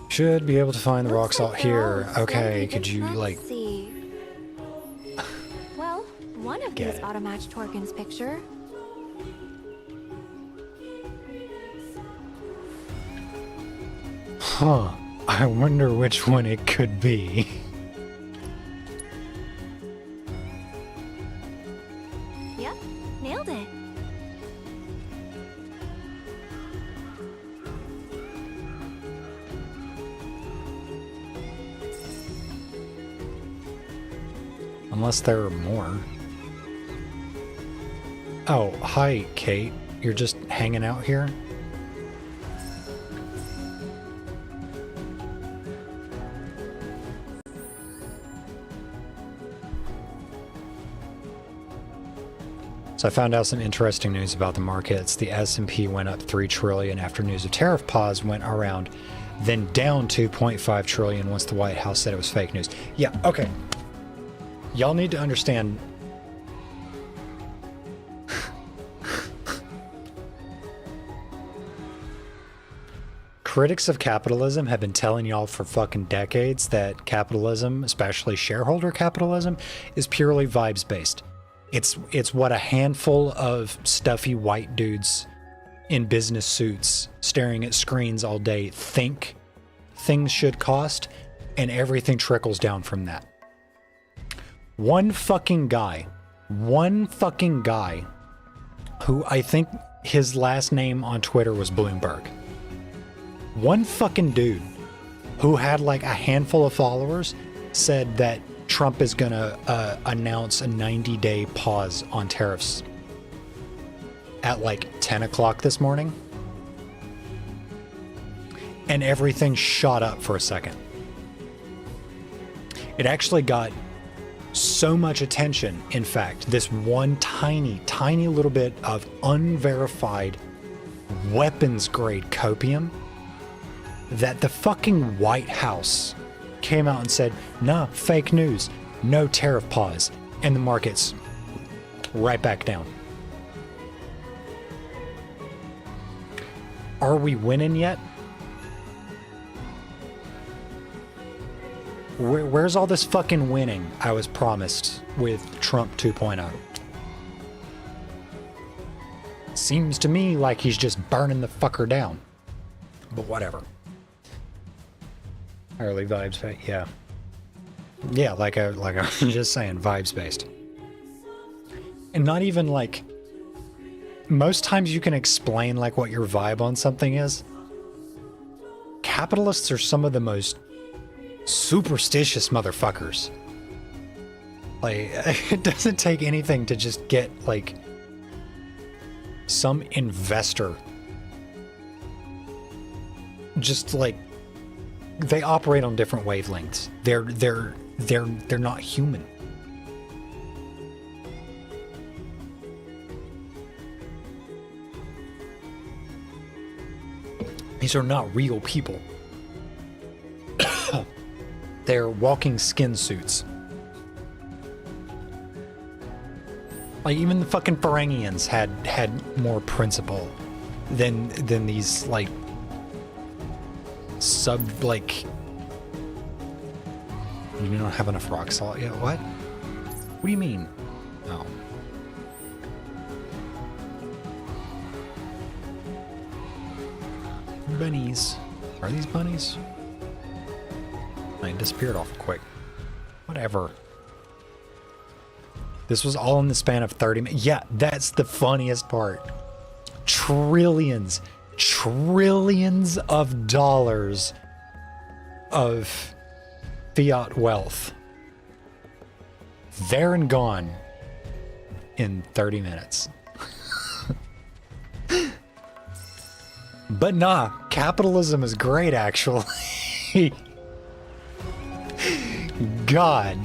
Should be able to find the rock salt here. Okay, could you like... See. Well, one of Get these it. auto-matched Torkin's picture. Huh. I wonder which one it could be. Yep, nailed it. Unless there are more. Oh, hi, Kate. You're just hanging out here? So I found out some interesting news about the markets. The S&P went up 3 trillion after news of tariff pause went around, then down 2.5 trillion once the White House said it was fake news. Yeah, okay. Y'all need to understand. Critics of capitalism have been telling y'all for fucking decades that capitalism, especially shareholder capitalism, is purely vibes based. It's what a handful of stuffy white dudes in business suits staring at screens all day think things should cost, and everything trickles down from that. One fucking guy who I think his last name on Twitter was Bloomberg. One fucking dude who had like a handful of followers said that Trump is gonna announce a 90-day pause on tariffs at like 10 o'clock this morning. And everything shot up for a second. It actually got so much attention, in fact, this one tiny little bit of unverified weapons-grade copium, that the fucking White House came out and said, nah, fake news, no tariff pause, and the markets right back down. Are we winning yet? Where's all this fucking winning I was promised with Trump 2.0? Seems to me like he's just burning the fucker down. But whatever. Early vibes, yeah. Yeah, like I was just saying, vibes based. And not even like... Most times you can explain like what your vibe on something is. Capitalists are some of the most superstitious motherfuckers. Like, it doesn't take anything to just get like some investor just like, they operate on different wavelengths. They're not human. These are not real people. They're walking skin suits. Like even the fucking Ferengians had more principle than these like like, you don't have enough rock salt yet? What? What do you mean? Oh. Bunnies. Are these bunnies? They disappeared awful quick. Whatever. This was all in the span of 30 minutes. Yeah, that's the funniest part. Trillions trillions of dollars of fiat wealth. There and gone in 30 minutes. But nah, capitalism is great, actually. God,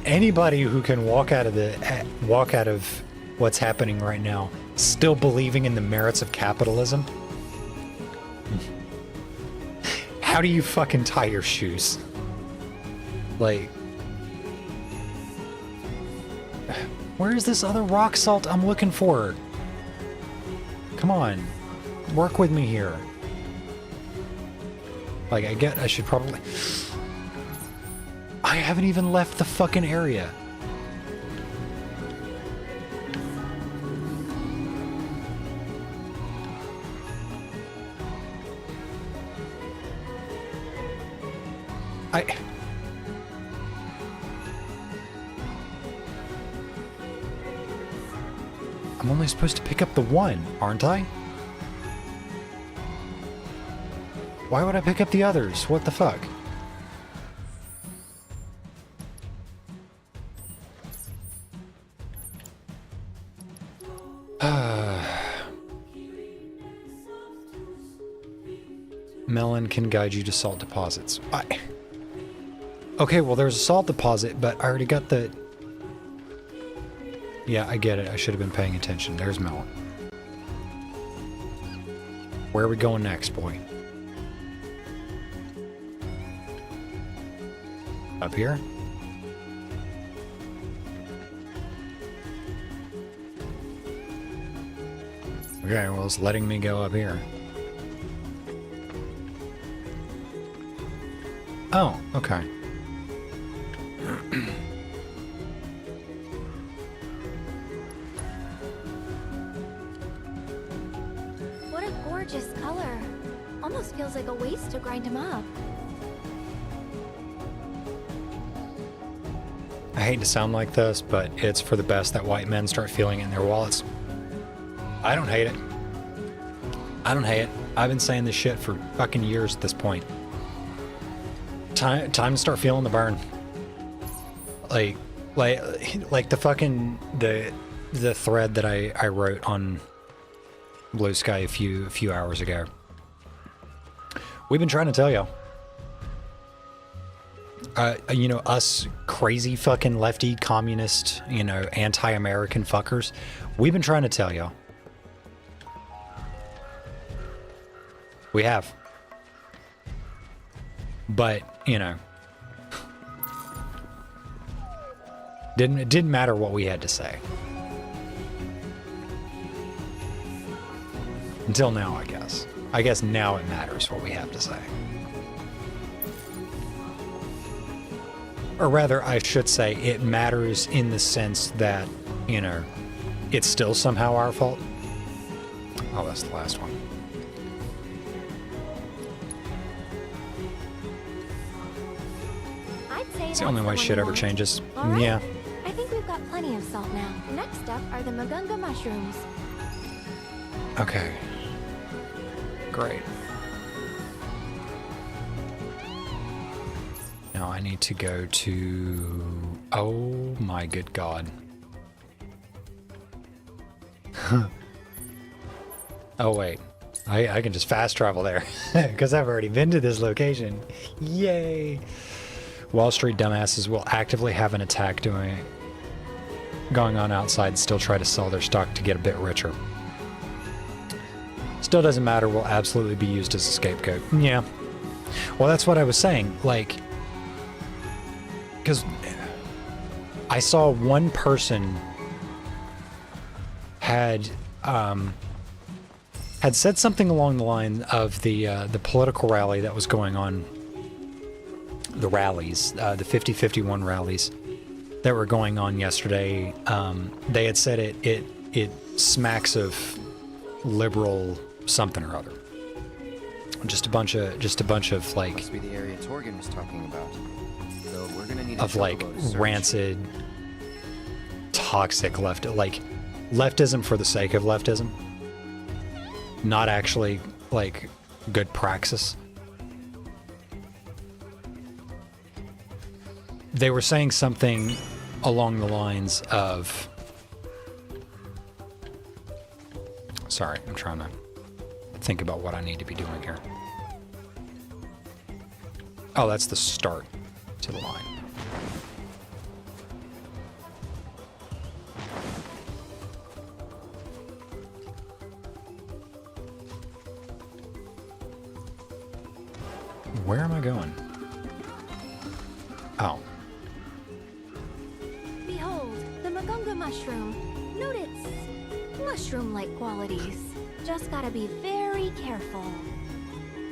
anybody who can walk out of what's happening right now, still believing in the merits of capitalism. How do you fucking tie your shoes? Like, where is this other rock salt I'm looking for? Come on. Work with me here. Like, I should probably... I haven't even left the fucking area. I'm only supposed to pick up the one, aren't I? Why would I pick up the others? What the fuck? Melon can guide you to salt deposits. Okay, well, there's a salt deposit, but I already got the... Yeah, I get it. I should have been paying attention. There's Melon. Where are we going next, boy? Up here? Okay, well, it's letting me go up here. Oh, okay. What a gorgeous color. Almost feels like a waste to grind them up. I hate to sound like this, but it's for the best that white men start feeling it in their wallets. I don't hate it. I don't hate it. I've been saying this shit for fucking years at this point. Time to start feeling the burn. Like the fucking the thread that I wrote on Blue Sky a few hours ago. We've been trying to tell y'all. You know, us crazy fucking lefty communist, you know, anti-American fuckers. We've been trying to tell y'all. We have. But, you know, it didn't matter what we had to say. Until now, I guess. I guess now it matters what we have to say. Or rather, I should say, it matters in the sense that, you know, it's still somehow our fault. Oh, that's the last one. It's the only way shit ever changes. Right. Yeah. I think we've got plenty of salt now. Next up are the Magunga mushrooms. Okay. Great. Now I need to go to... Oh my good god. Oh wait. I can just fast travel there. Because I've already been to this location. Yay! Wall Street dumbasses will actively have an attack going on outside and still try to sell their stock to get a bit richer. Still doesn't matter, will absolutely be used as a scapegoat. Yeah. Well, that's what I was saying. Like, because I saw one person had said something along the line of the political rally that was going on. The rallies, the 50-51 rallies that were going on yesterday. They had said it smacks of liberal something or other. Just a bunch of like. Must be the area Torgen was talking about. So we're gonna need of like rancid, toxic leftism for the sake of leftism. Not actually like, good praxis. They were saying something along the lines of... Sorry, I'm trying to think about what I need to be doing here. Oh, that's the start to the line. Where am I going? Oh. Behold, the Magunga mushroom. Note its mushroom-like qualities. Just gotta be very careful.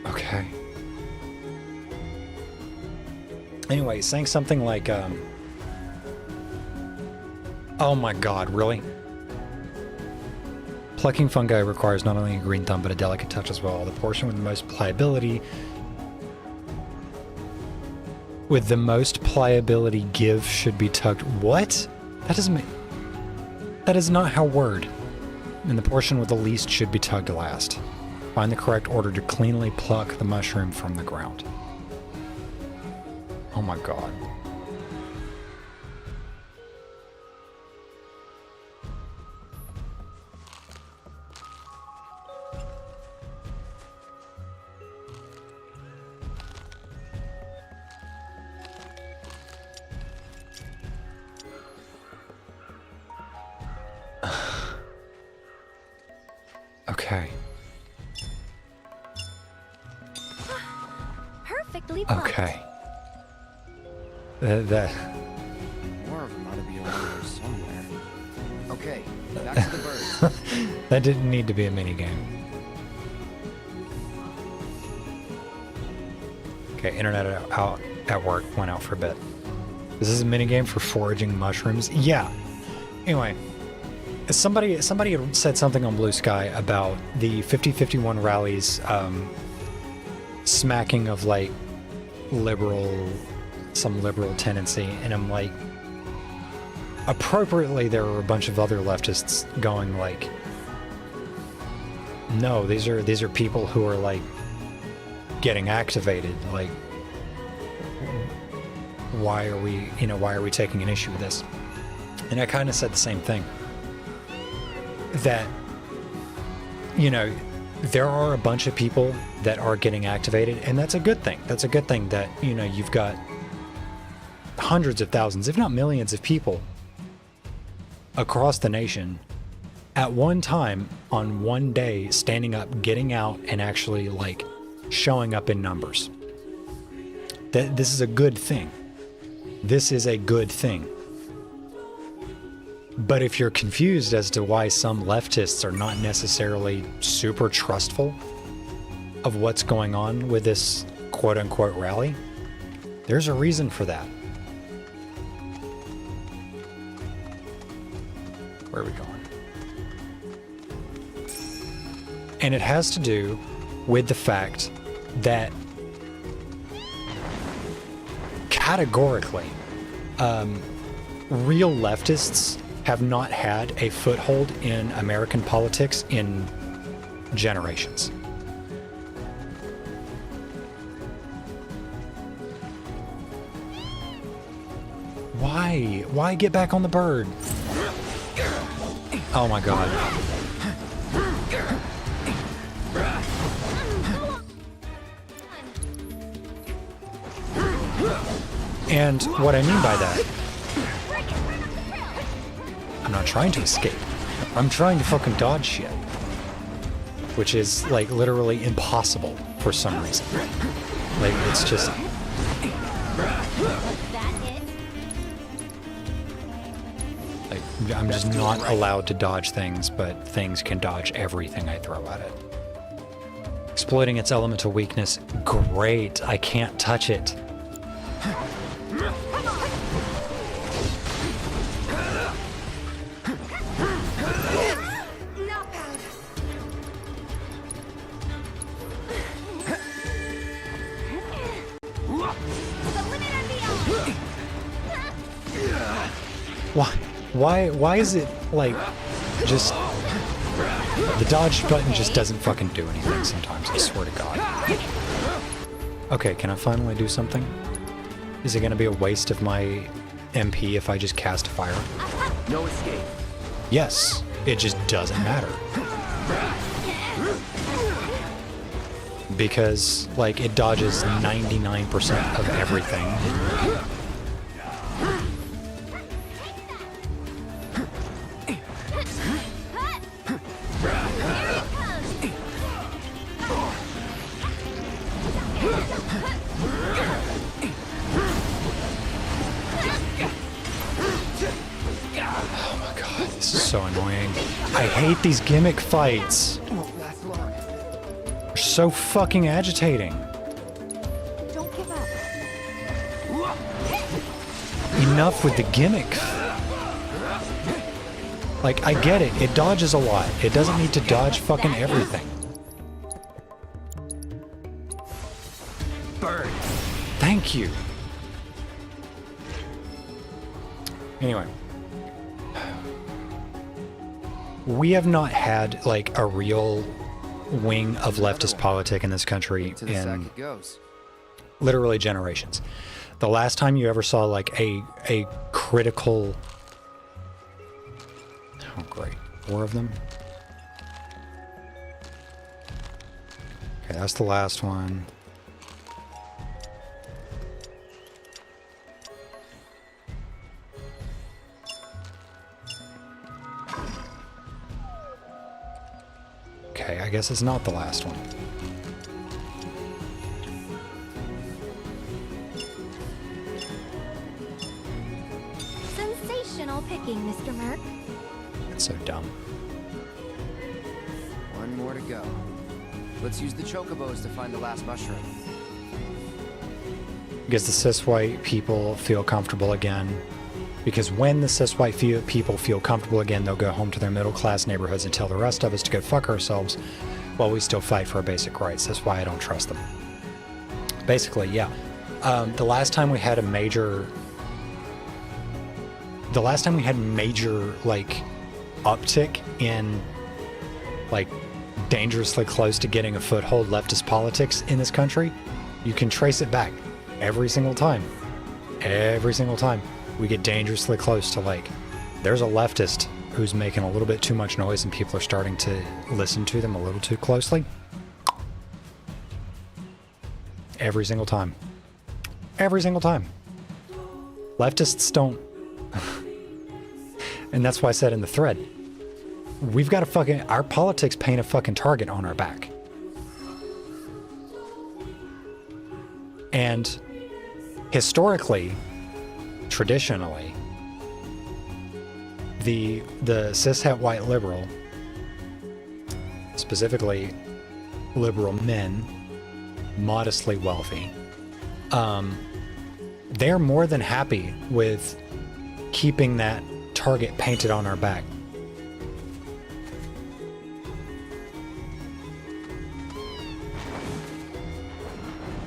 Okay. Anyway, saying something like, oh my god, really? Plucking fungi requires not only a green thumb, but a delicate touch as well. The portion with the most pliability... With the most pliability give should be tugged... What? That doesn't make... That is not how word. And the portion with the least should be tugged last. Find the correct order to cleanly pluck the mushroom from the ground. Oh my god. Okay. Perfectly plucked. Okay. That... More of them ought to be around here somewhere. Okay, back to the birds. That didn't need to be a minigame. Okay, internet out at work went out for a bit. This is a minigame for foraging mushrooms? Yeah. Anyway, somebody had said something on Blue Sky about the 50-51 rallies smacking of like some liberal tendency, and I'm like, appropriately there were a bunch of other leftists going like, no, these are people who are like getting activated, like why are we taking an issue with this? And I kind of said the same thing, that there are a bunch of people that are getting activated, and that's a good thing. That's a good thing that you've got hundreds of thousands, if not millions of people across the nation at one time on one day standing up, getting out, and actually like showing up in numbers. This is a good thing. This is a good thing. But if you're confused as to why some leftists are not necessarily super trustful of what's going on with this quote-unquote rally, there's a reason for that. Where are we going? And it has to do with the fact that categorically, real leftists have not had a foothold in American politics in generations. Why? Why get back on the bird? Oh my god. And what I mean by that, I'm not trying to escape. I'm trying to fucking dodge shit. Which is, like, literally impossible for some reason. Like, it's just... Like, I'm just not allowed to dodge things, but things can dodge everything I throw at it. Exploiting its elemental weakness, great. I can't touch it. Why is it, like, just... The dodge button just doesn't fucking do anything sometimes, I swear to God. Okay, can I finally do something? Is it gonna be a waste of my MP if I just cast fire? No escape. Yes, it just doesn't matter. Because, like, it dodges 99% of everything. This is so annoying. I hate these gimmick fights. They're so fucking agitating. Don't give up. Enough with the gimmick. Like, I get it. It dodges a lot. It doesn't need to dodge fucking everything. Burn. Thank you. Anyway. We have not had, like, a real wing of leftist politic in this country To the sack in it goes. literally generations. The last time you ever saw, like, a critical... Oh, great. 4 of them? Okay, that's the last one. Okay, I guess it's not the last one. Sensational picking, Mr. Merc. It's so dumb. One more to go. Let's use the chocobos to find the last mushroom. Because the cis white people feel comfortable again. Because when the cis white people feel comfortable again, they'll go home to their middle class neighborhoods and tell the rest of us to go fuck ourselves while we still fight for our basic rights. That's why I don't trust them. Basically, yeah. The last time we had major, like, uptick in, like, dangerously close to getting a foothold leftist politics in this country, you can trace it back every single time. Every single time. We get dangerously close to, like, there's a leftist who's making a little bit too much noise and people are starting to listen to them a little too closely. Every single time. Every single time. Leftists don't... And that's why I said in the thread, we've got to fucking... Our politics paint a fucking target on our back. And historically... Traditionally, the cishet white liberal, specifically liberal men, modestly wealthy, they're more than happy with keeping that target painted on our back.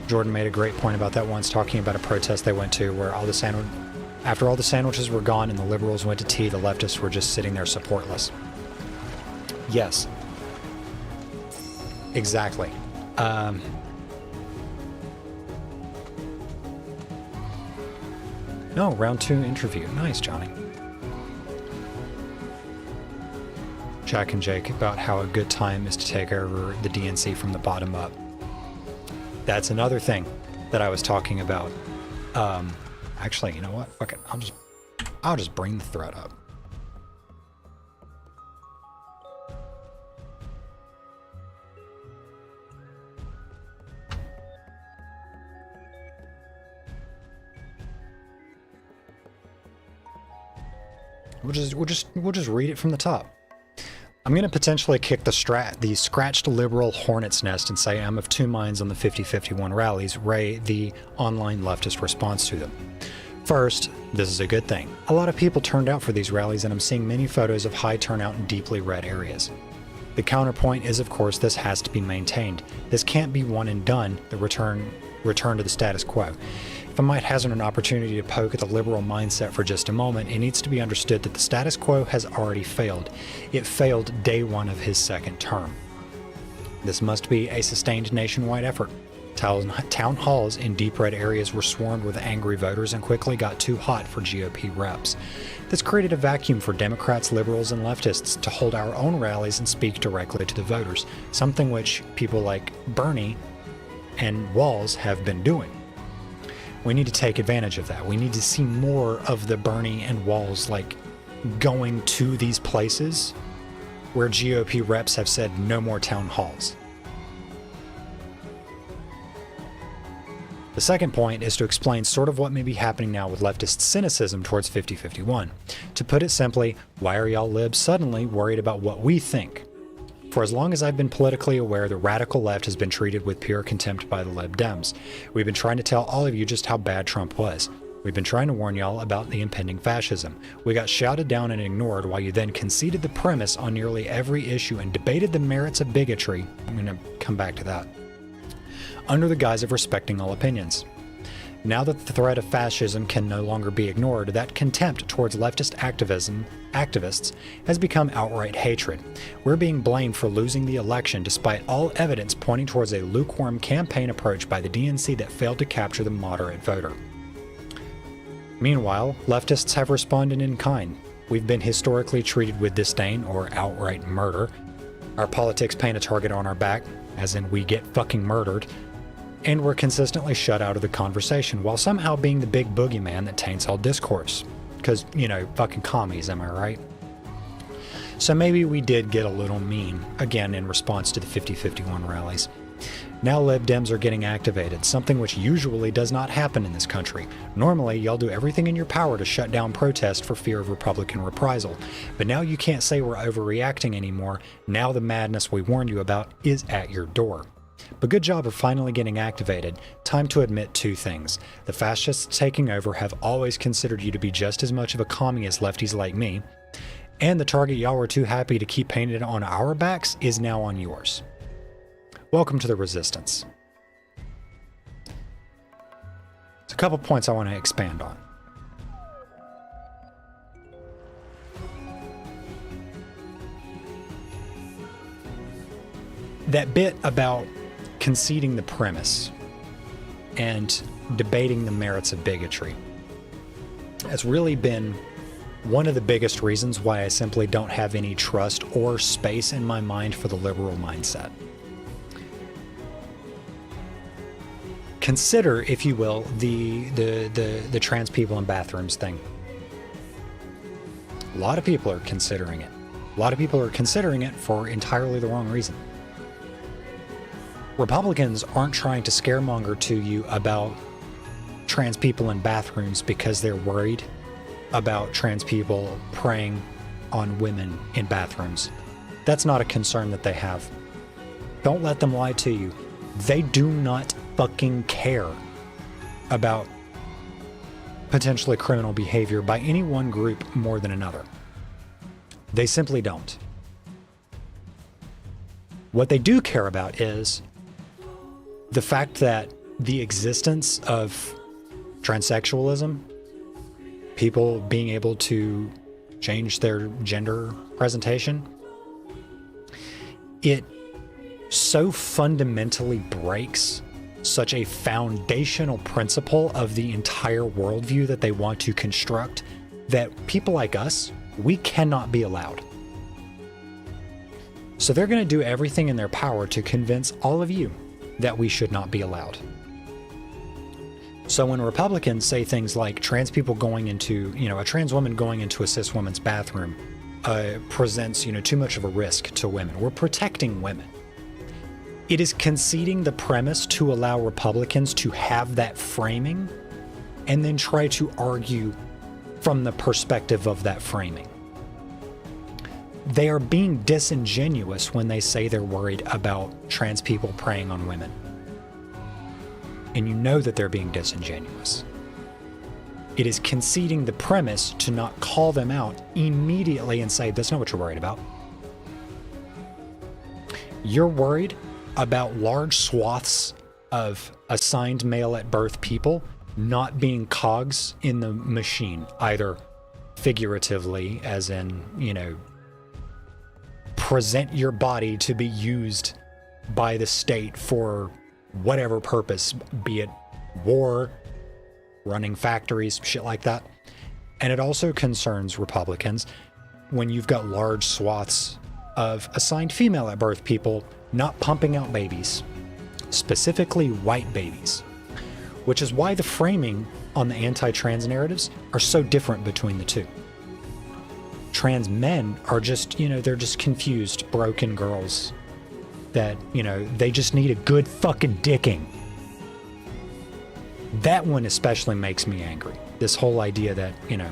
Jordan made a great point about that once, talking about a protest they went to where after all the sandwiches were gone and the liberals went to tea, the leftists were just sitting there supportless. Yes. Exactly. No, round 2 interview. Nice, Johnny. Jack and Jake about how a good time is to take over the DNC from the bottom up. That's another thing that I was talking about. Actually, you know what? Fuck it. I'll just bring the thread up. We'll just read it from the top. I'm going to potentially kick the scratched liberal hornet's nest and say I'm of 2 minds on the 50-51 rallies, the online leftist response to them. First, this is a good thing. A lot of people turned out for these rallies and I'm seeing many photos of high turnout in deeply red areas. The counterpoint is, of course, this has to be maintained. This can't be one and done, the return to the status quo. Baphomet has an opportunity to poke at the liberal mindset for just a moment, it needs to be understood that the status quo has already failed. It failed day one of his second term. This must be a sustained nationwide effort. Town halls in deep red areas were swarmed with angry voters and quickly got too hot for GOP reps. This created a vacuum for Democrats, liberals, and leftists to hold our own rallies and speak directly to the voters, something which people like Bernie and Walz have been doing. We need to take advantage of that. We need to see more of the Bernie and Walz going to these places where GOP reps have said no more town halls. The second point is to explain sort of what may be happening now with leftist cynicism towards 5051. To put it simply, why are y'all libs suddenly worried about what we think? For as long as I've been politically aware, the radical left has been treated with pure contempt by the Lib Dems. We've been trying to tell all of you just how bad Trump was. We've been trying to warn y'all about the impending fascism. We got shouted down and ignored while you then conceded the premise on nearly every issue and debated the merits of bigotry. I'm going to come back to that. Under the guise of respecting all opinions. Now that the threat of fascism can no longer be ignored, that contempt towards leftist activists has become outright hatred. We're being blamed for losing the election despite all evidence pointing towards a lukewarm campaign approach by the DNC that failed to capture the moderate voter. Meanwhile, leftists have responded in kind. We've been historically treated with disdain or outright murder. Our politics paint a target on our back, as in we get fucking murdered, and we're consistently shut out of the conversation while somehow being the big boogeyman that taints all discourse. Because, fucking commies, am I right? So maybe we did get a little mean, again in response to the 5051 rallies. Now Lib Dems are getting activated, something which usually does not happen in this country. Normally, y'all do everything in your power to shut down protest for fear of Republican reprisal. But now you can't say we're overreacting anymore. Now the madness we warned you about is at your door. But good job of finally getting activated. Time to admit two things. The fascists taking over have always considered you to be just as much of a commie as lefties like me. And the target y'all were too happy to keep painted on our backs is now on yours. Welcome to the resistance. There's a couple points I want to expand on. That bit about conceding the premise and debating the merits of bigotry has really been one of the biggest reasons why I simply don't have any trust or space in my mind for the liberal mindset. Consider, if you will, the trans people in bathrooms thing. A lot of people are considering it. A lot of people are considering it for entirely the wrong reason. Republicans aren't trying to scaremonger to you about trans people in bathrooms because they're worried about trans people preying on women in bathrooms. That's not a concern that they have. Don't let them lie to you. They do not fucking care about potentially criminal behavior by any one group more than another. They simply don't. What they do care about is the fact that the existence of transsexualism, people being able to change their gender presentation, it so fundamentally breaks such a foundational principle of the entire worldview that they want to construct that people like us, we cannot be allowed. So they're going to do everything in their power to convince all of you that we should not be allowed. So when Republicans say things like trans people going into, a trans woman going into a cis woman's bathroom presents, too much of a risk to women. We're protecting women. It is conceding the premise to allow Republicans to have that framing and then try to argue from the perspective of that framing. They are being disingenuous when they say they're worried about trans people preying on women. And you know that they're being disingenuous. It is conceding the premise to not call them out immediately and say, that's not what you're worried about. You're worried about large swaths of assigned male at birth people not being cogs in the machine, either figuratively, as in, you know, present your body to be used by the state for whatever purpose, be it war, running factories, shit like that. And it also concerns Republicans when you've got large swaths of assigned female at birth people not pumping out babies, specifically white babies, which is why the framing on the anti-trans narratives are so different between the two. Trans men are just, you know, they're just confused, broken girls that, you know, they just need a good fucking dicking. That one especially makes me angry. This whole idea that, you know,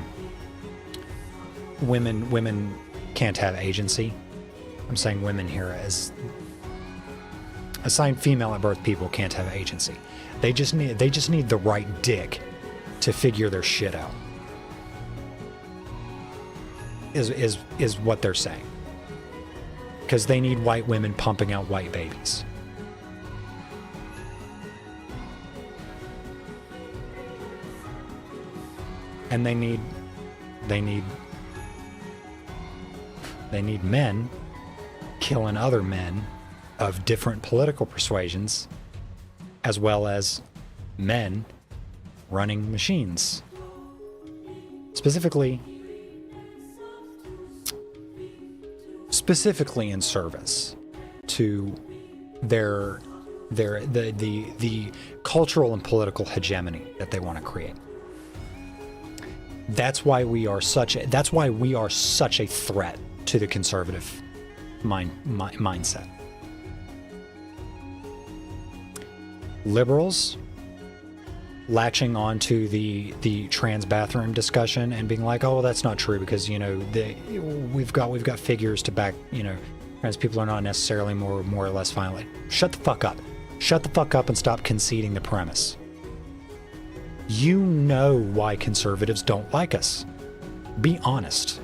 women can't have agency. I'm saying women here as assigned female at birth people can't have agency. They just need the right dick to figure their shit out. Is what they're saying. Because they need white women pumping out white babies. And they need men killing other men of different political persuasions, as well as men running machines. Specifically in service to the cultural and political hegemony that they want to create. That's why we are such a threat to the conservative mindset. Liberals latching on to the trans bathroom discussion and being like, oh, well, that's not true because, you know, we've got figures to back, you know, trans people are not necessarily more or less violent. Shut the fuck up. Shut the fuck up and stop conceding the premise. You know why conservatives don't like us. Be honest.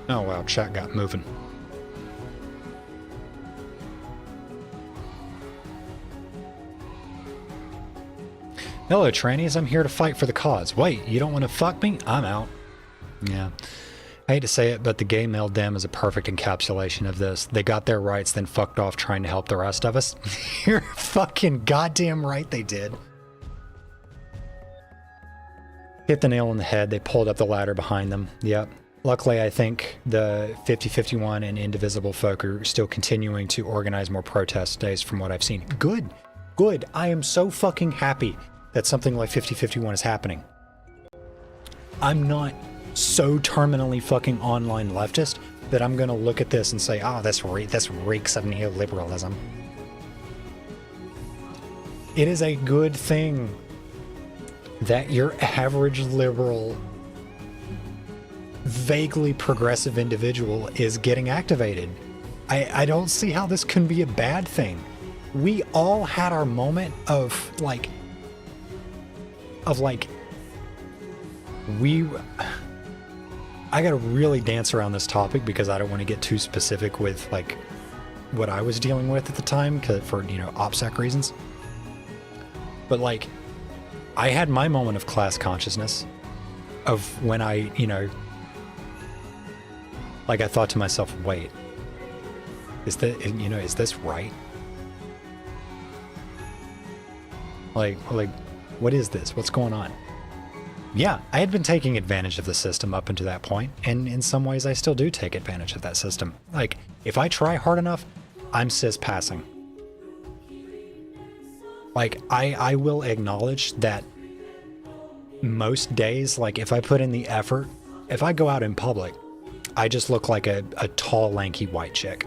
Oh wow, chat got moving. Hello, trannies. I'm here to fight for the cause. Wait, you don't want to fuck me? I'm out. Yeah. I hate to say it, but the gay male dem is a perfect encapsulation of this. They got their rights, then fucked off trying to help the rest of us. You're fucking goddamn right they did. Hit the nail on the head. They pulled up the ladder behind them. Yep. Luckily, I think the 5051 and Indivisible folk are still continuing to organize more protest days from what I've seen. Good. Good. I am so fucking happy that something like 5051 is happening. I'm not so terminally fucking online leftist that I'm going to look at this and say, oh, this reeks of neoliberalism. It is a good thing that your average liberal, vaguely progressive individual is getting activated. I don't see how this can be a bad thing. We all had our moment of I gotta really dance around this topic because I don't want to get too specific with like what I was dealing with at the time for, you know, OPSEC reasons. But like, I had my moment of class consciousness of when I, you know, like I thought to myself, wait, is this right? Like, what is this? What's going on? Yeah, I had been taking advantage of the system up until that point, and in some ways I still do take advantage of that system. Like, if I try hard enough, I'm cis passing. Like, I will acknowledge that most days, like if I put in the effort, if I go out in public, I just look like a tall, lanky white chick.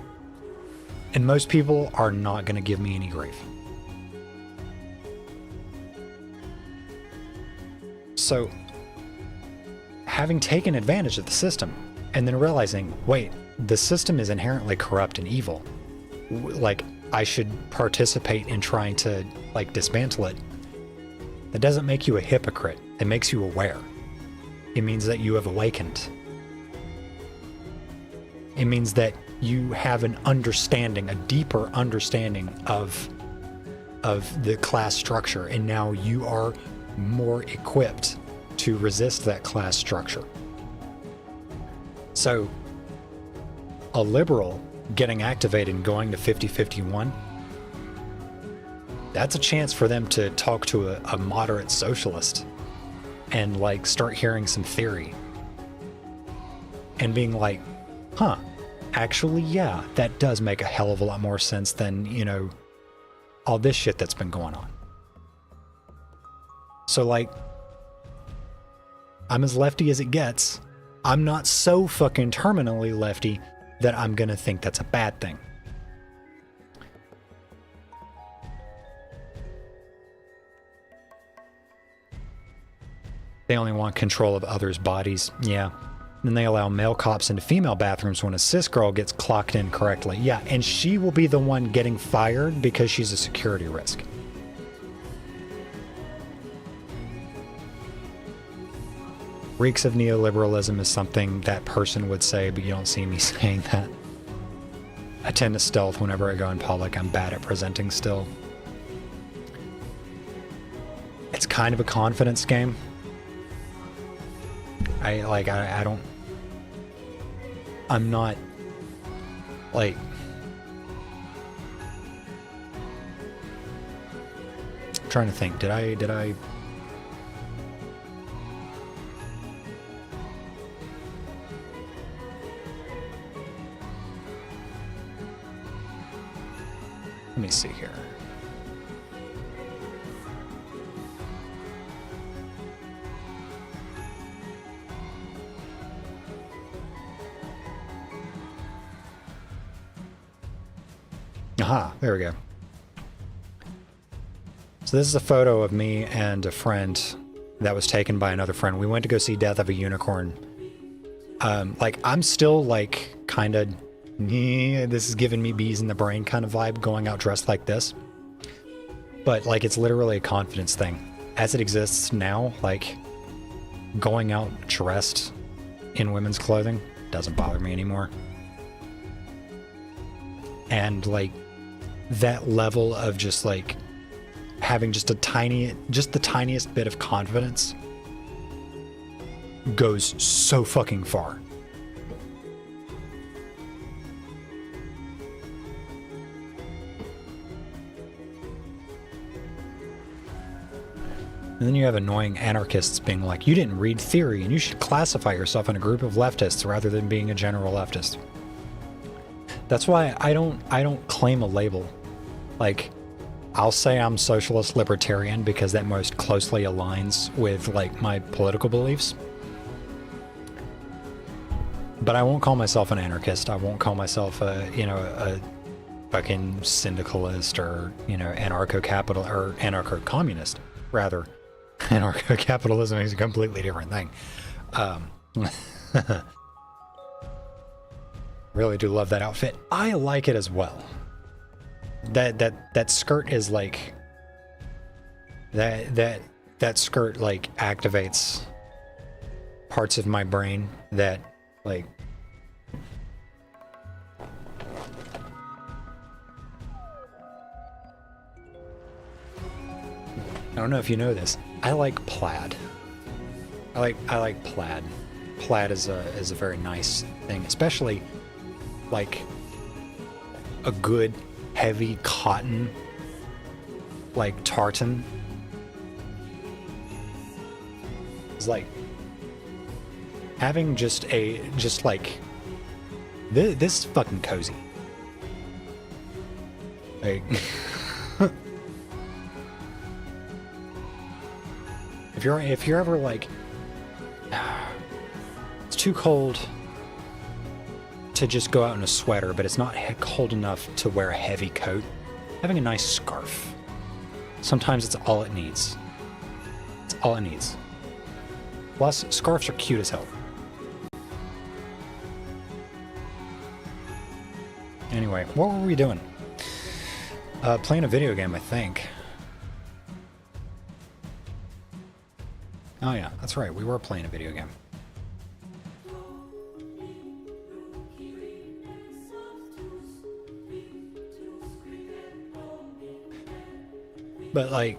And most people are not going to give me any grief. So, having taken advantage of the system, and then realizing, wait, the system is inherently corrupt and evil, like, I should participate in trying to, like, dismantle it, that doesn't make you a hypocrite. It makes you aware. It means that you have awakened. It means that you have an understanding, a deeper understanding of the class structure, and now you are more equipped to resist that class structure. So, a liberal getting activated and going to 50-51, that's a chance for them to talk to a moderate socialist and like start hearing some theory and being like, huh, actually, yeah, that does make a hell of a lot more sense than, you know, all this shit that's been going on. So, like, I'm as lefty as it gets. I'm not so fucking terminally lefty that I'm gonna think that's a bad thing. They only want control of others' bodies. Yeah. Then they allow male cops into female bathrooms when a cis girl gets clocked in correctly. Yeah, and she will be the one getting fired because she's a security risk. Reeks of neoliberalism is something that person would say, but you don't see me saying that. I tend to stealth whenever I go in public. I'm bad at presenting still. It's kind of a confidence game. I don't... I'm not, like... I'm trying to think, did I... Let me see here. Aha, there we go. So this is a photo of me and a friend that was taken by another friend. We went to go see Death of a Unicorn. Like, I'm still, like, kind of, this is giving me bees in the brain kind of vibe going out dressed like this. But, like, it's literally a confidence thing. As it exists now, like, going out dressed in women's clothing doesn't bother me anymore. And, like, that level of just, like, having just the tiniest bit of confidence goes so fucking far. And then you have annoying anarchists being like, you didn't read theory and you should classify yourself in a group of leftists rather than being a general leftist. That's why I don't claim a label. Like, I'll say I'm socialist libertarian because that most closely aligns with, like, my political beliefs. But I won't call myself an anarchist. I won't call myself a fucking syndicalist or, anarcho-capital or anarcho-communist, rather. Anarcho-capitalism is a completely different thing. Really do love that outfit. I like it as well. That skirt is like that skirt like activates parts of my brain that like I don't know if you know this. I like plaid. I like plaid. Plaid is a very nice thing, especially like a good heavy cotton like tartan. It's like having just like this is fucking cozy. Like if you're ever like it's too cold to just go out in a sweater, but it's not cold enough to wear a heavy coat, having a nice scarf. Sometimes it's all it needs. It's all it needs. Plus, scarves are cute as hell. Anyway, what were we doing? Playing a video game, I think. Oh yeah, that's right, we were playing a video game. But like,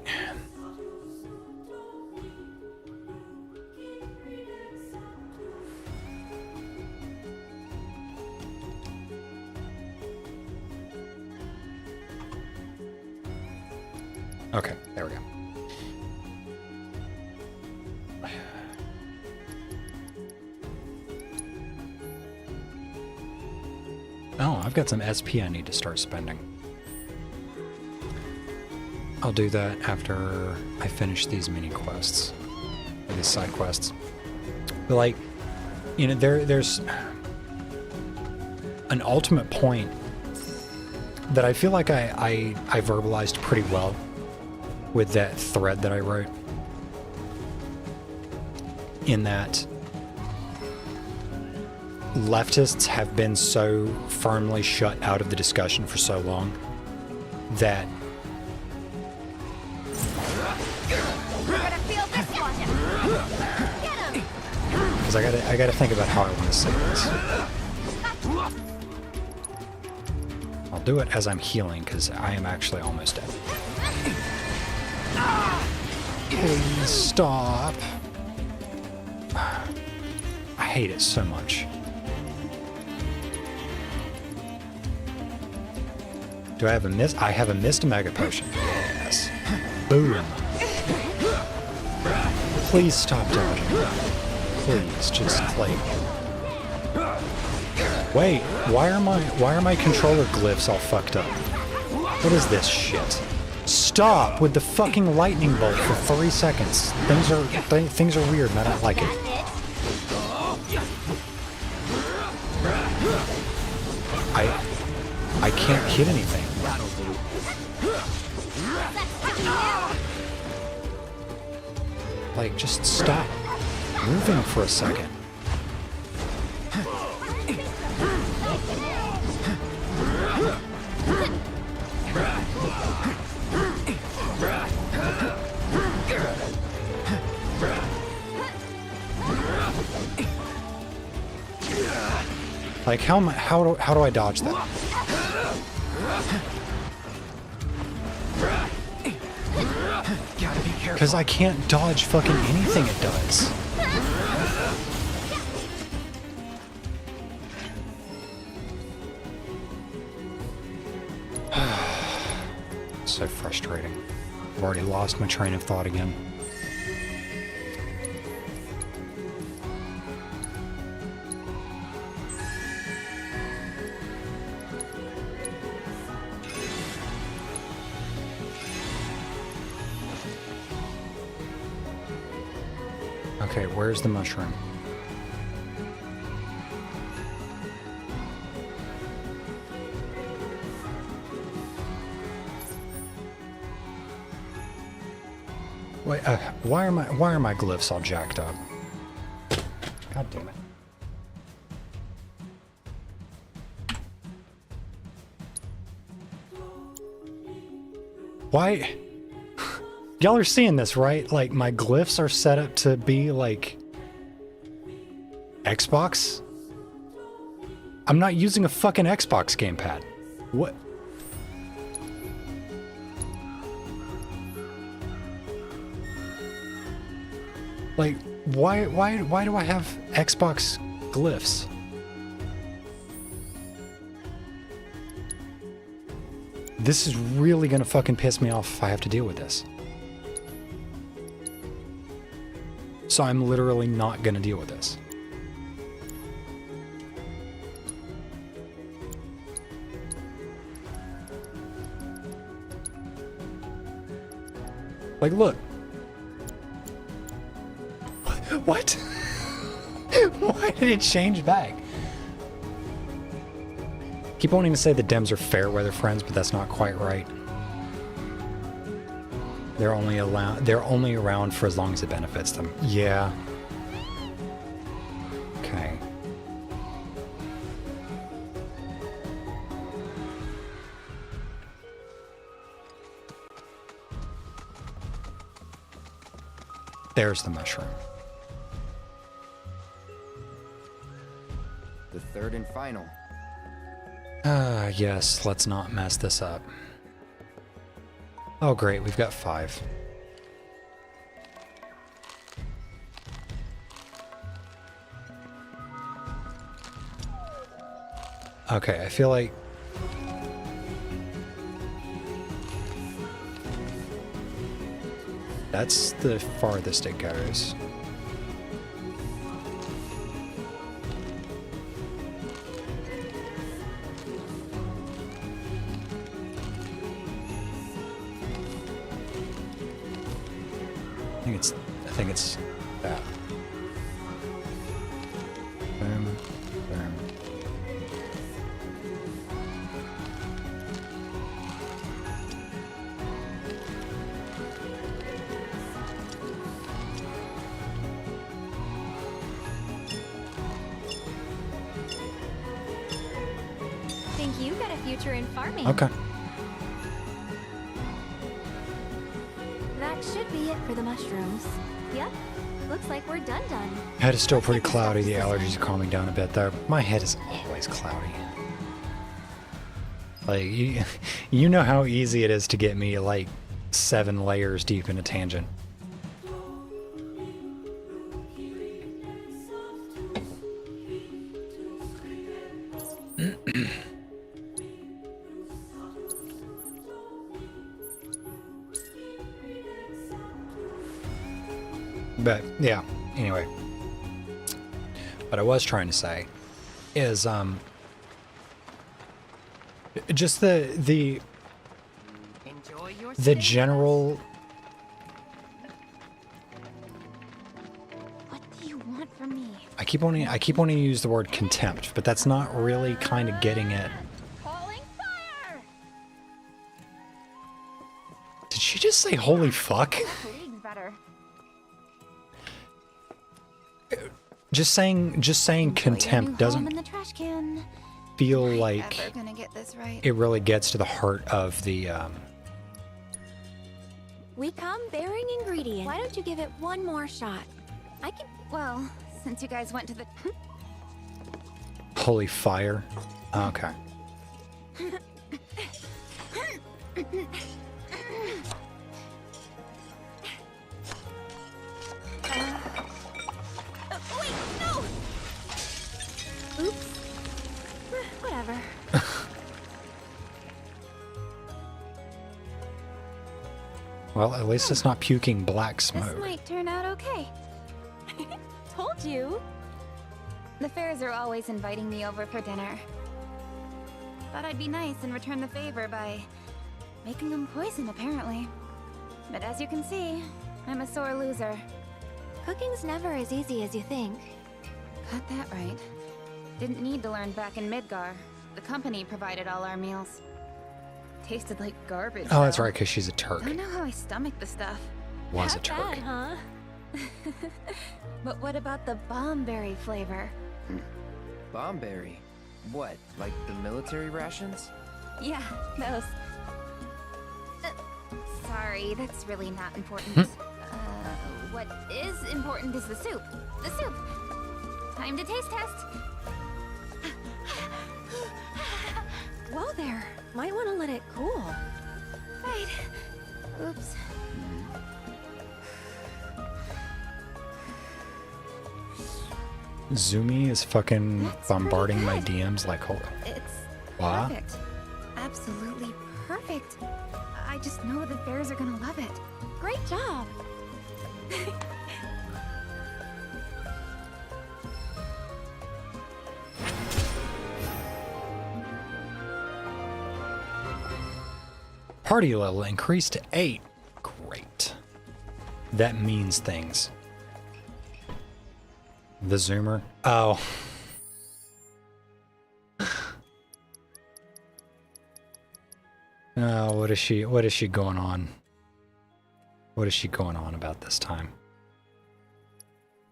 okay, there we go. Oh, I've got some SP I need to start spending. I'll do that after I finish these mini quests, or these side quests. But like, you know, there's an ultimate point that I feel like I verbalized pretty well with that thread that I wrote. In that leftists have been so firmly shut out of the discussion for so long that because I gotta think about how I want to say this. I'll do it as I'm healing because I am actually almost dead. Please stop. I hate it so much. Do I have a miss? I have a missed mega potion. Yes. Boom. Please stop dodging. Please, just like. Wait, why are my controller glyphs all fucked up? What is this shit? Stop with the fucking lightning bolt for 3 seconds. Things are weird and I don't like it. I can't hit anything. Like, just stop moving for a second. Like, how do I dodge that? Because I can't dodge fucking anything it does. So frustrating. I've already lost my train of thought again. Okay, where's the mushroom? Wait, why are my glyphs all jacked up? God damn it. Why? Y'all are seeing this, right? Like, my glyphs are set up to be, like, Xbox? I'm not using a fucking Xbox gamepad. What? Like, why do I have Xbox glyphs? This is really gonna fucking piss me off if I have to deal with this. So I'm literally not gonna deal with this. Like, look. What? Why did it change back? Keep wanting to say the Dems are fair weather friends, but that's not quite right. They're only around for as long as it benefits them. Yeah. Okay. There's the mushroom. The third and final. Yes, let's not mess this up. Oh, great. We've got 5. Okay, I feel like... that's the farthest it goes. I think it's that. Boom, boom. Think you got a future in farming. Okay. That should be it for the mushrooms. Yep. Looks like we're done. Head is still pretty cloudy. The allergies are calming down a bit though. My head is always cloudy. Like, you know how easy it is to get me like 7 layers deep in a tangent. But yeah, anyway. What I was trying to say is just the general... What do you want from me? I keep wanting to use the word contempt, but that's not really kind of getting at... Calling fire! Did she just say holy fuck? League's better. Just saying contempt doesn't In the trash can. feel Am I like ever gonna get this right? it really gets to the heart of the We come bearing ingredients. Why don't you give it one more shot? I can... Well, since you guys went to the... holy fire. Okay. Wait, no! Oops. Whatever. Well, at least it's not puking black This smoke. might turn out okay. Told you. The Fairs are always inviting me over for dinner. Thought I'd be nice and return the favor by making them poison, apparently. But as you can see, I'm a sore loser. Cooking's never as easy as you think. Got that right. Didn't need to learn back in Midgar. The company provided all our meals. Tasted like garbage. Oh, that's though. right, because she's a Turk. Don't know how I stomach the stuff. Was a Not Turk. bad, huh? But what about the bombberry flavor? Bombberry? What, like the military rations? Yeah, those. Sorry, that's really not important. What is important is the soup. The soup! Time to taste test! Whoa there. Might want to let it cool. Right. Oops. Zumi is fucking That's bombarding pretty my good. DMs like, hold It's What? perfect. Absolutely perfect. I just know the Fairs are gonna love it. Great job. Party level increased to 8. Great. That means things. The Zoomer. Oh. Oh, what is she going on? What is she going on about this time?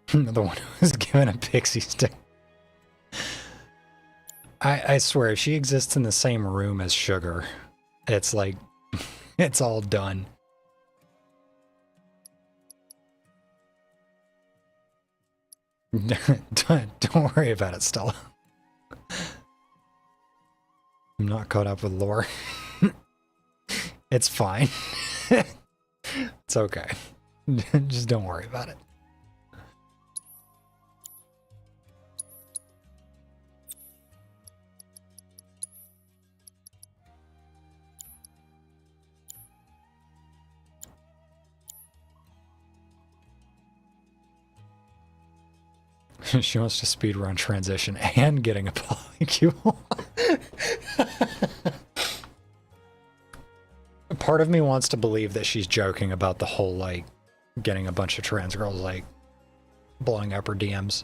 The one who's given a pixie stick. I swear, if she exists in the same room as Sugar, it's like, it's all done. Don't worry about it, Stella. I'm not caught up with lore. It's fine. It's okay. Just don't worry about it. She wants to speedrun transition and getting a polycule. Part of me wants to believe that she's joking about the whole, like, getting a bunch of trans girls, like, blowing up her DMs.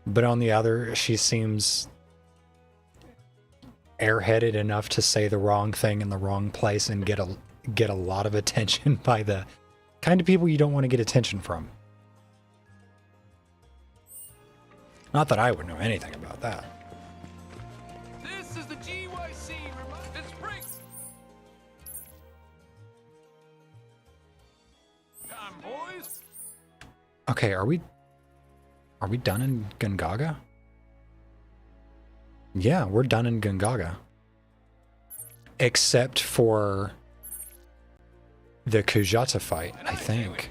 But on the other, she seems airheaded enough to say the wrong thing in the wrong place and get a lot of attention by the kind of people you don't want to get attention from. Not that I would know anything about that. This is the GYC remote spring. Time, boys. Okay, are we done in Gungaga? Yeah, we're done in Gungaga. Except for the Kujata fight, I think.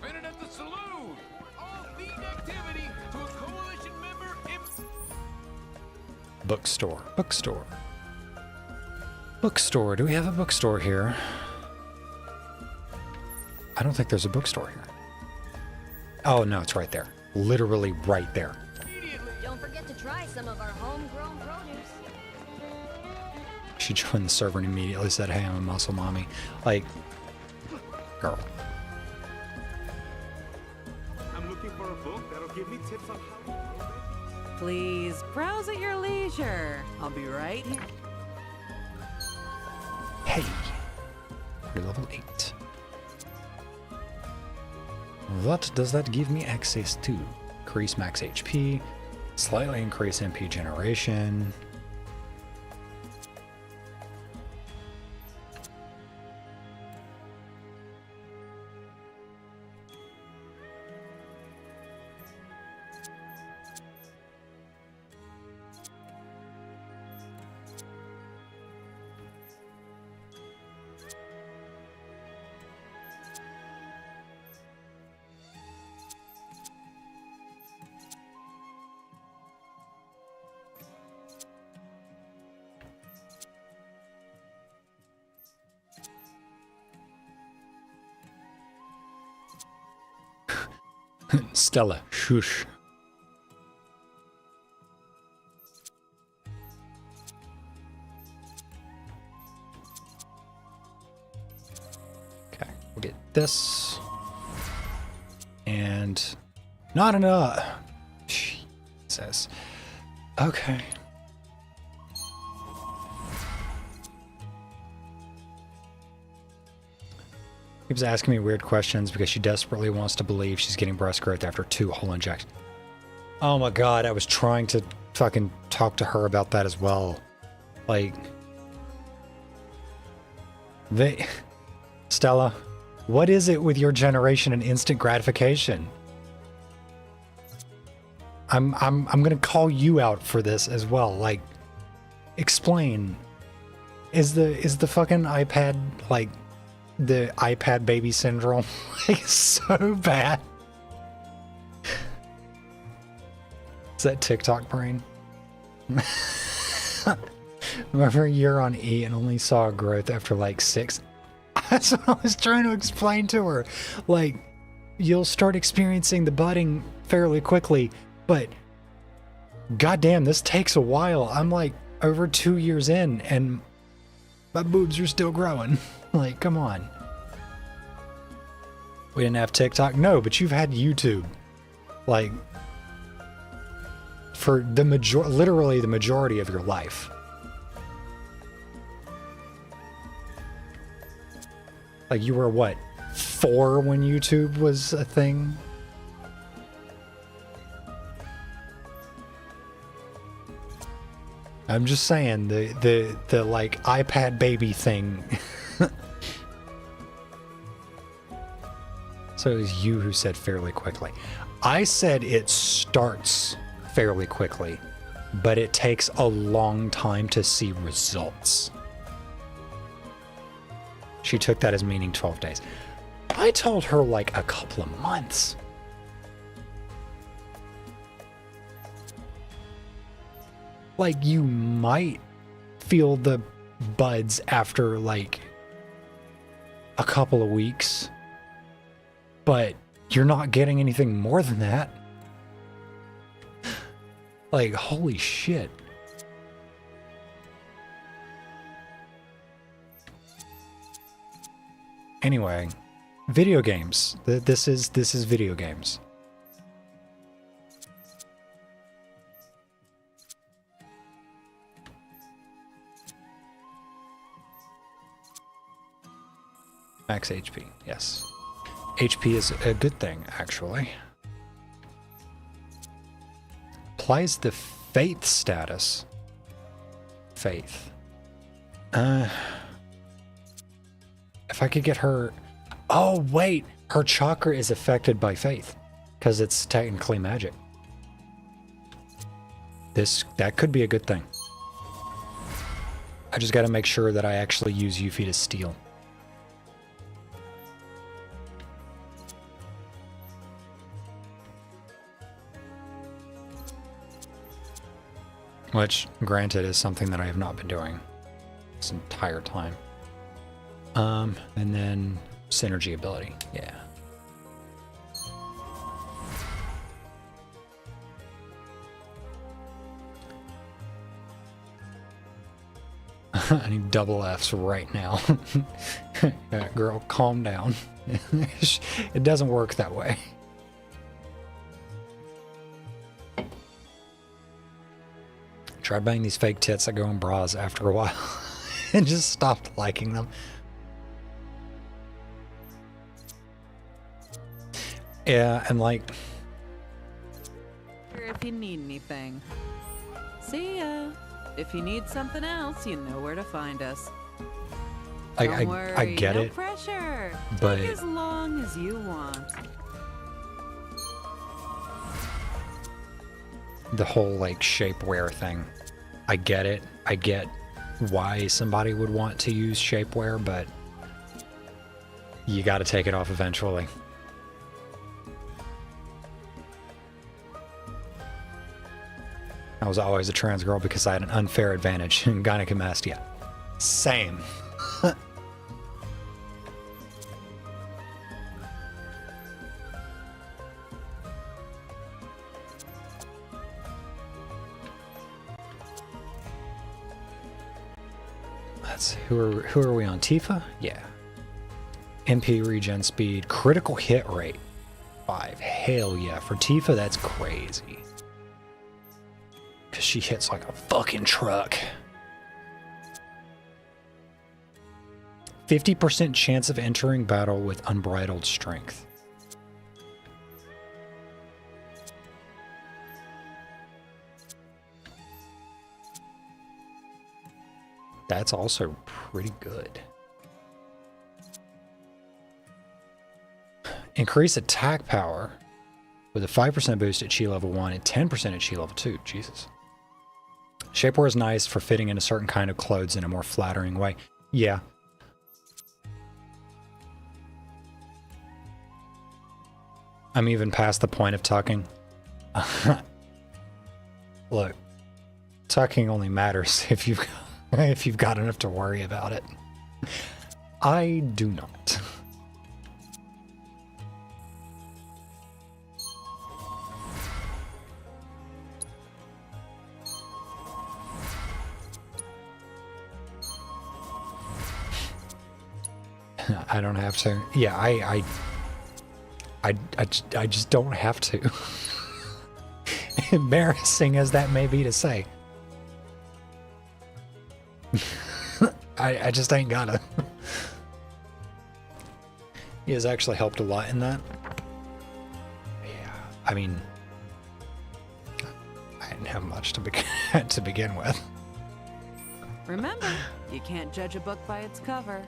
Bookstore. Bookstore. Bookstore. Do we have a bookstore here? I don't think there's a bookstore here. Oh, no, it's right there. Literally right there. Don't forget to try some of our homegrown produce. She joined the server and immediately said, hey, I'm a muscle mommy. Like, girl. I'm looking for a book that'll give me tips on how. Please browse at your leisure. I'll be right here. Hey, you're level 8. What does that give me access to? Increase max HP, slightly increase MP generation. Stella, shush. Okay, we'll get this. And not enough. Jesus. Okay. Keeps asking me weird questions because she desperately wants to believe she's getting breast growth after 2 whole injections. Oh my god, I was trying to fucking talk to her about that as well. Like... Stella, what is it with your generation and instant gratification? I'm gonna call you out for this as well. Like, explain. Is the fucking iPad, like... the iPad baby syndrome like so bad? Is that TikTok brain? Remember a year on E and only saw growth after like 6. That's what I was trying to explain to her. Like, you'll start experiencing the budding fairly quickly, but goddamn, this takes a while. I'm like over 2 years in and my boobs are still growing. Like, come on. We didn't have TikTok? No, but you've had YouTube. Like, for the literally the majority of your life. Like, you were what, 4 when YouTube was a thing? I'm just saying, the like iPad baby thing. So it was you who said fairly quickly. I said it starts fairly quickly, but it takes a long time to see results. She took that as meaning 12 days. I told her like a couple of months. Like, you might feel the buds after like a couple of weeks, but you're not getting anything more than that. Like, holy shit. Anyway, video games. This is video games. Max HP, yes. HP is a good thing, actually. Applies the faith status. Faith. If I could get her... Oh, wait! Her chakra is affected by faith. Because it's technically magic. That could be a good thing. I just gotta make sure that I actually use Yuffie to steal. Which, granted, is something that I have not been doing this entire time. And then synergy ability, yeah. I need double Fs right now. Yeah, girl, calm down. It doesn't work that way. Tried buying these fake tits that go in bras after a while and just stopped liking them. Yeah, and like... If you need anything. See ya. If you need something else, you know where to find us. Don't worry, I get no it. Pressure. But... Take as long as you want. The whole, like, shapewear thing. I get it. I get why somebody would want to use shapewear, but you gotta take it off eventually. I was always a trans girl because I had an unfair advantage in gynecomastia. Same. Who are we on? Tifa? Yeah. MP regen speed, critical hit rate 5. Hell yeah. For Tifa, that's crazy. Because she hits like a fucking truck. 50% chance of entering battle with unbridled strength. That's also pretty good. Increase attack power with a 5% boost at chi level 1 and 10% at chi level 2. Jesus. Shapewear is nice for fitting into certain kind of clothes in a more flattering way. Yeah. I'm even past the point of tucking. Look, tucking only matters if you've got enough to worry about it. I do not. I don't have to. Yeah, I just don't have to. Embarrassing as that may be to say. I just ain't gotta. He has actually helped a lot in that. Yeah, I mean, I didn't have much to begin with. Remember, you can't judge a book by its cover.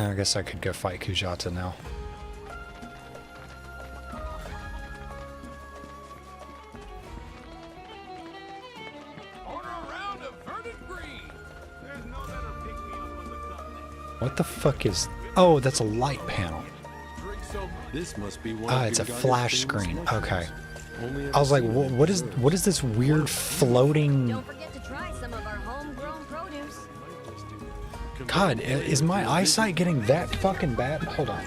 I guess I could go fight Kujata now. What the fuck is... Oh, that's a light panel. This must be one Ah, of it's a Gunga's flash famous screen. mushrooms. Okay. Only I was like, ever seen what is this weird floating... Don't forget to try some of our homegrown produce. God, is my eyesight getting that fucking bad? Hold on.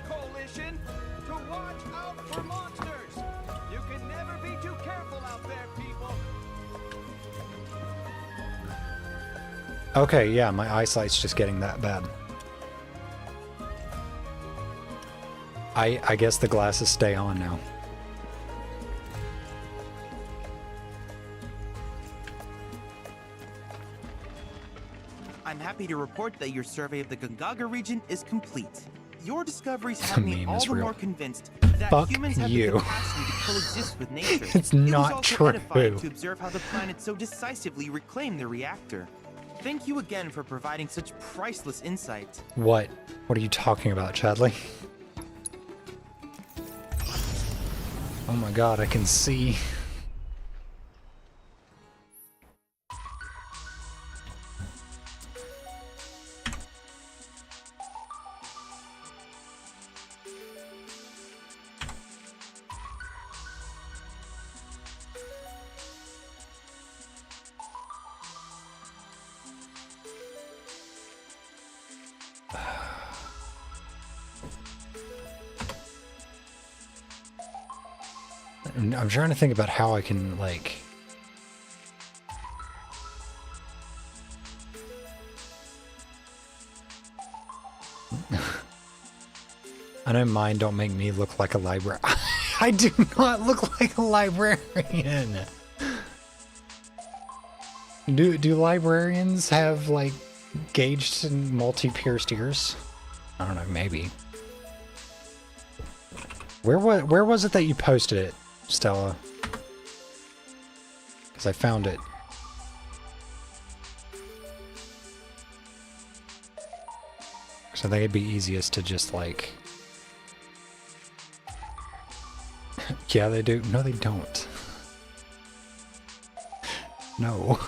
Coalition to watch out for monsters. You can never be too careful out there, people. Okay, yeah, my eyesight's just getting that bad. I guess the glasses stay on now. I'm happy to report that your survey of the Gongaga region is complete. Your discoveries have me meme all is the real. more convinced that Fuck humans have you. the capacity to coexist with nature. It's It was not also true. edifying to observe how the planet so decisively reclaimed the reactor. Thank you again for providing such priceless insight. What? What are you talking about, Chadley? Oh my god, I can see. I'm trying to think about how I can, like... I know mine don't make me look like a librarian. I do not look like a librarian! Do librarians have, like, gauged and multi-pierced ears? I don't know, maybe. Where was it that you posted it, Stella? Because I found it. So I think it'd be easiest to just like... Yeah, they do. No, they don't. No.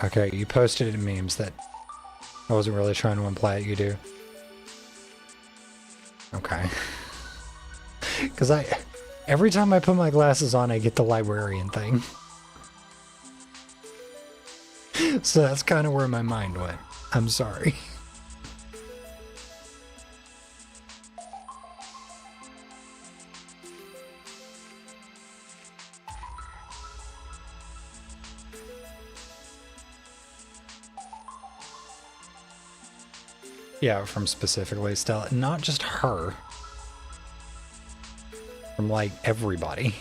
Okay, you posted it in memes that I wasn't really trying to imply that you do. Okay. Because every time I put my glasses on, I get the librarian thing. So that's kind of where my mind went. I'm sorry. Yeah, from specifically Stella. Not just her. From, like, everybody.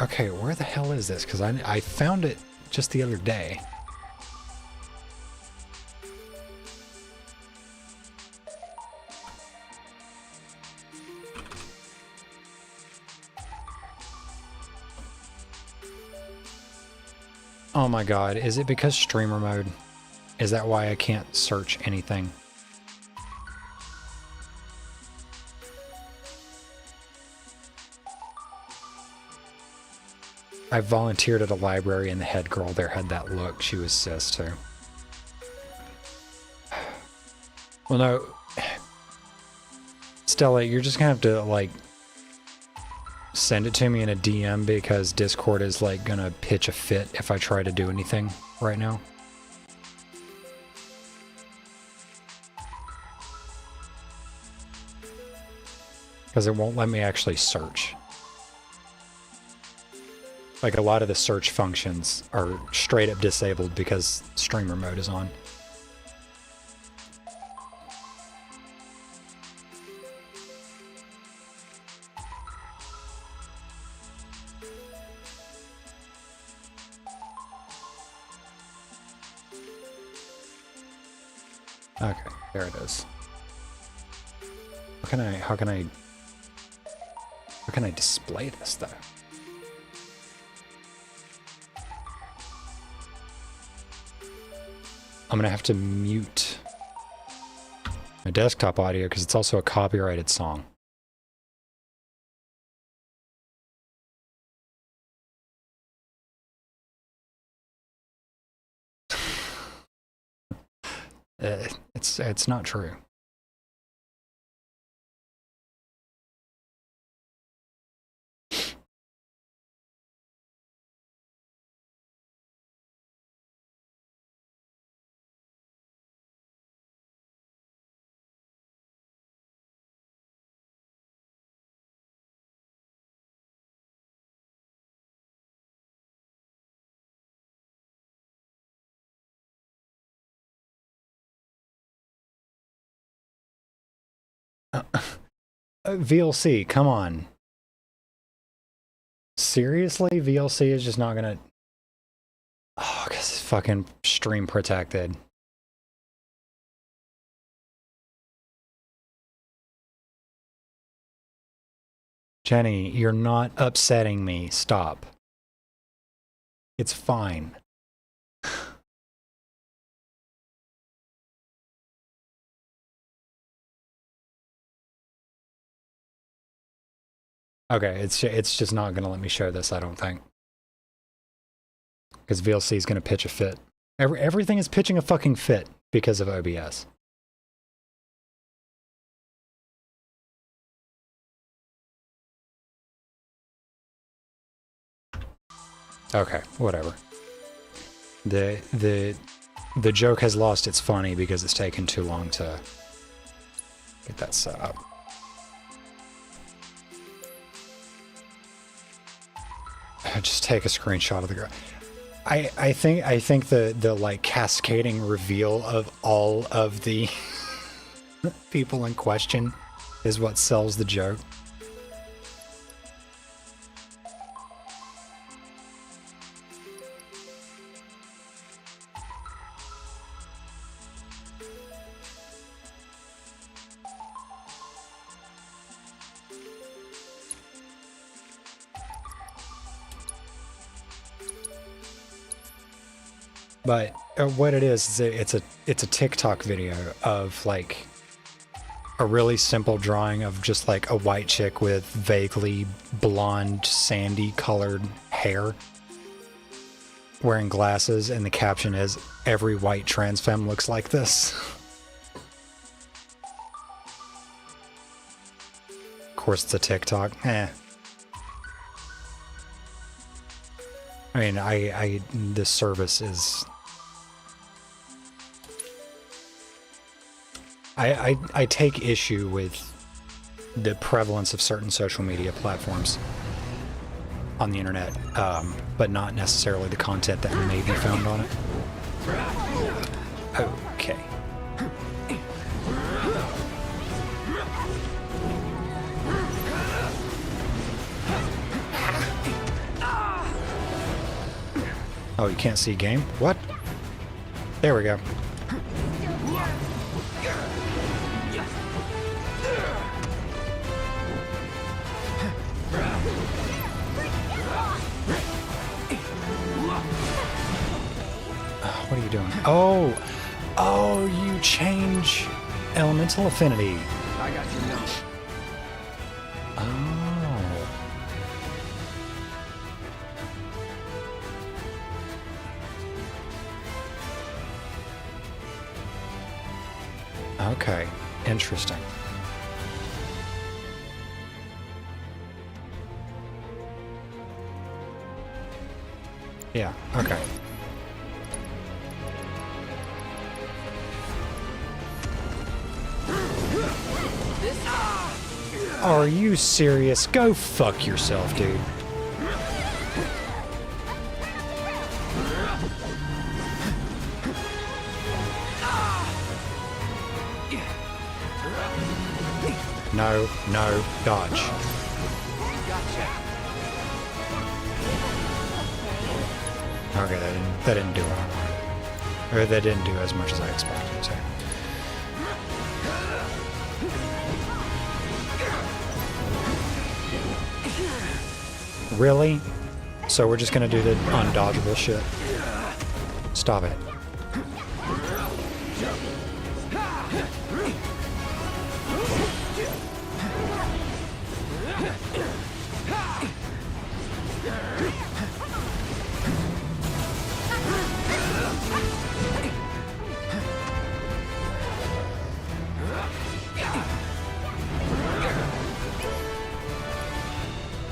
Okay, where the hell is this? Because I found it just the other day. Oh my god, is it because streamer mode? Is that why I can't search anything? I volunteered at a library and the head girl there had that look. She was cis too. Well, no. Stella, you're just gonna have to, like, send it to me in a DM because Discord is, like, gonna pitch a fit if I try to do anything right now. Because it won't let me actually search. Like, a lot of the search functions are straight up disabled because streamer mode is on. Okay, there it is. How can I display this though? I'm gonna have to mute my desktop audio because it's also a copyrighted song. It's not true. VLC, come on. Seriously? VLC is just not gonna... Oh, because it's fucking stream protected. Jenny, you're not upsetting me. Stop. It's fine. Okay, it's just not going to let me show this, I don't think. Because VLC is going to pitch a fit. Everything is pitching a fucking fit because of OBS. Okay, whatever. The joke has lost its funny because it's taken too long to get that set up. Just take a screenshot of the... I think the like cascading reveal of all of the people in question is what sells the joke. But what it is it's a TikTok video of like a really simple drawing of just like a white chick with vaguely blonde, sandy colored hair, wearing glasses, and the caption is, "Every white trans femme looks like this." Of course, it's a TikTok. Eh. I mean, this service is... I take issue with the prevalence of certain social media platforms on the internet, but not necessarily the content that may be found on it. Okay. Oh, you can't see game? What? There we go. What are you doing? Oh, you change elemental affinity. I got you now. Oh. Okay, interesting. Yeah, okay. Are you serious? Go fuck yourself, dude. No, no, dodge. Okay, that didn't do it. Or that didn't do as much as I expected it to. Really? So we're just gonna do the undodgeable shit? Stop it.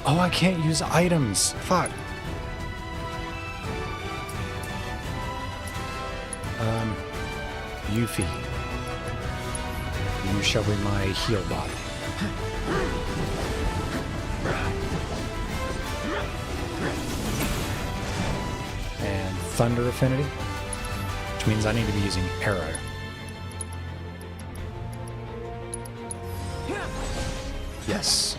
Oh, I can't use items. Fuck. Yuffie. You shall be my heal bot. And Thunder Affinity, which means I need to be using Arrow. Yes.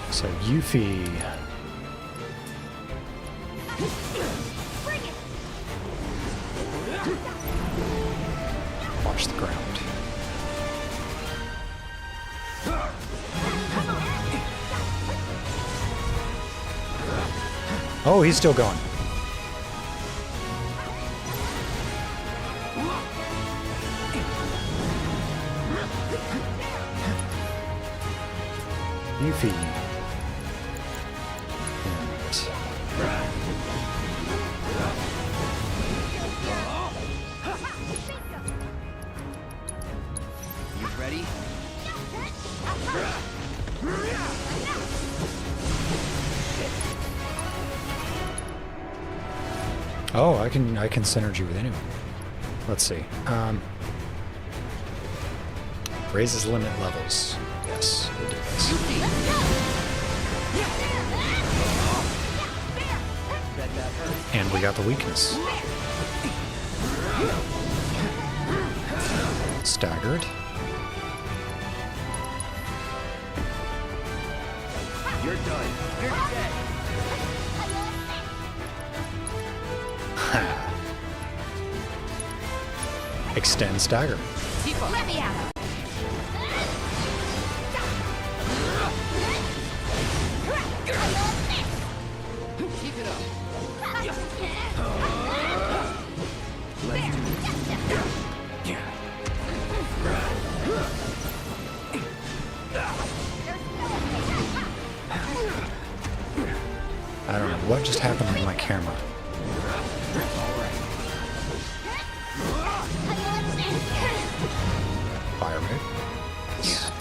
So Yuffie. Watch the ground. Oh, he's still going. Yuffie. You ready? Oh, I can synergy with anyone. Let's see. Raises limit levels. Yes, we'll do this. And we got the weakness. Staggered. You're done. You're dead. Extend stagger. Let me out. Keep it up. I don't know what just happened with my camera. Fire move. Yes.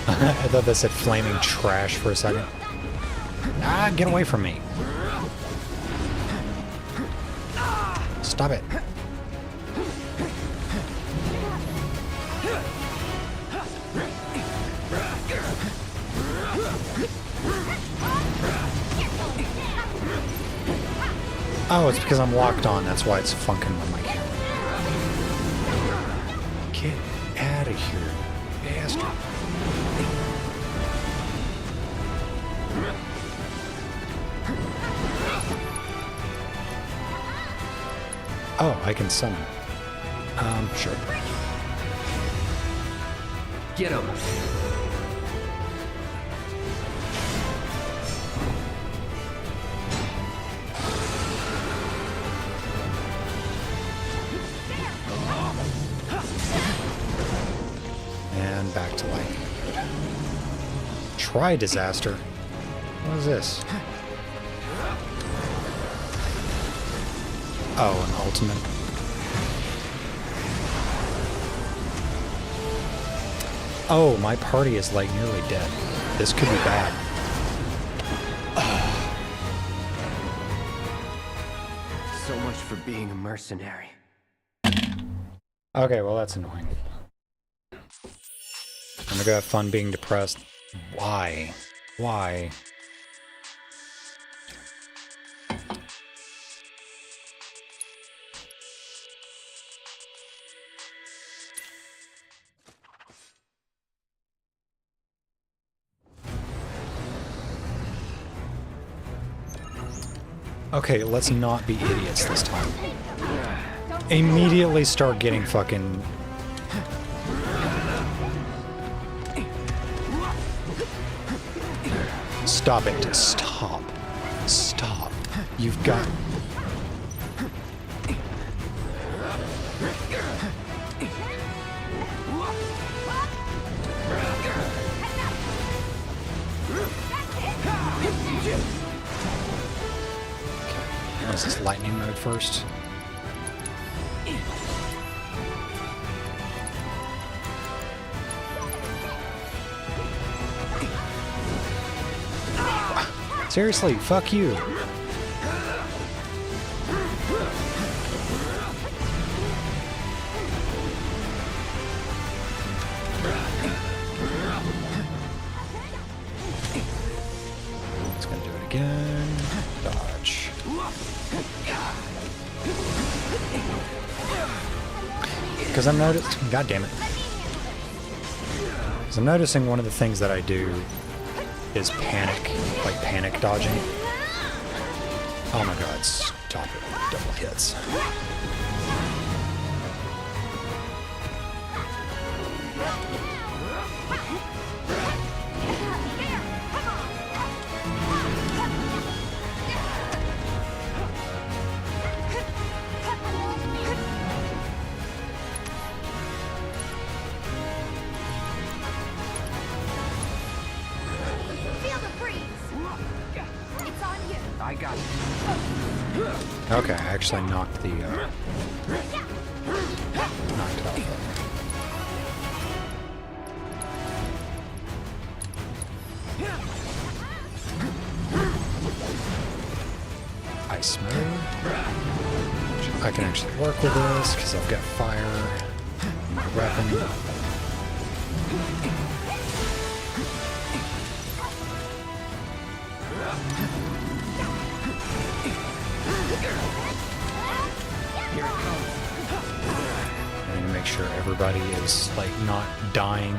I thought that said flaming trash for a second. Ah, get away from me. Stop it. Oh, it's because I'm locked on. That's why it's funking with my camera. Get out of here, bastard. Oh, I can summon. Sure. Get him. And back to life. Try disaster. What is this? Oh, an ultimate. Oh, my party is like nearly dead. This could be bad. So much for being a mercenary. Okay, well that's annoying. I'm gonna go have fun being depressed. Why? Why? Okay, let's not be idiots this time. Immediately start getting fucking... Stop it. Stop. Stop. You've got... Is this lightning mode first? Seriously, fuck you. It's gonna do it again. Dodge. Because I'm noticing, god damn it. Because I'm noticing one of the things that I do is panic, like panic dodging. Oh my god, stop it. Double hits. Okay, I actually knocked the, knocked it off. Ice mode. I can actually work with this because I've got fire in my weapon. I need to make sure everybody is like not dying.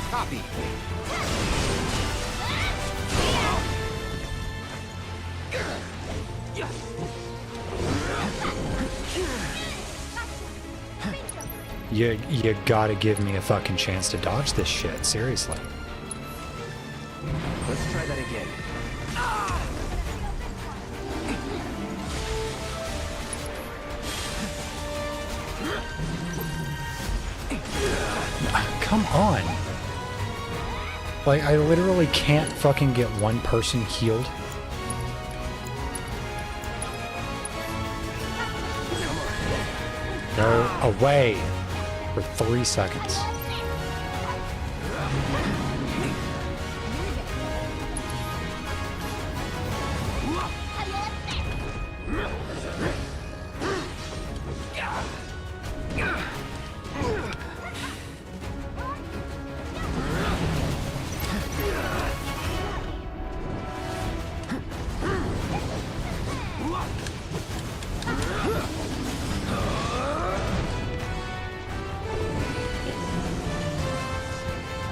Copy. You gotta give me a fucking chance to dodge this shit, seriously. Let's try that again. Come on. Like, I literally can't fucking get one person healed. Go away for 3 seconds.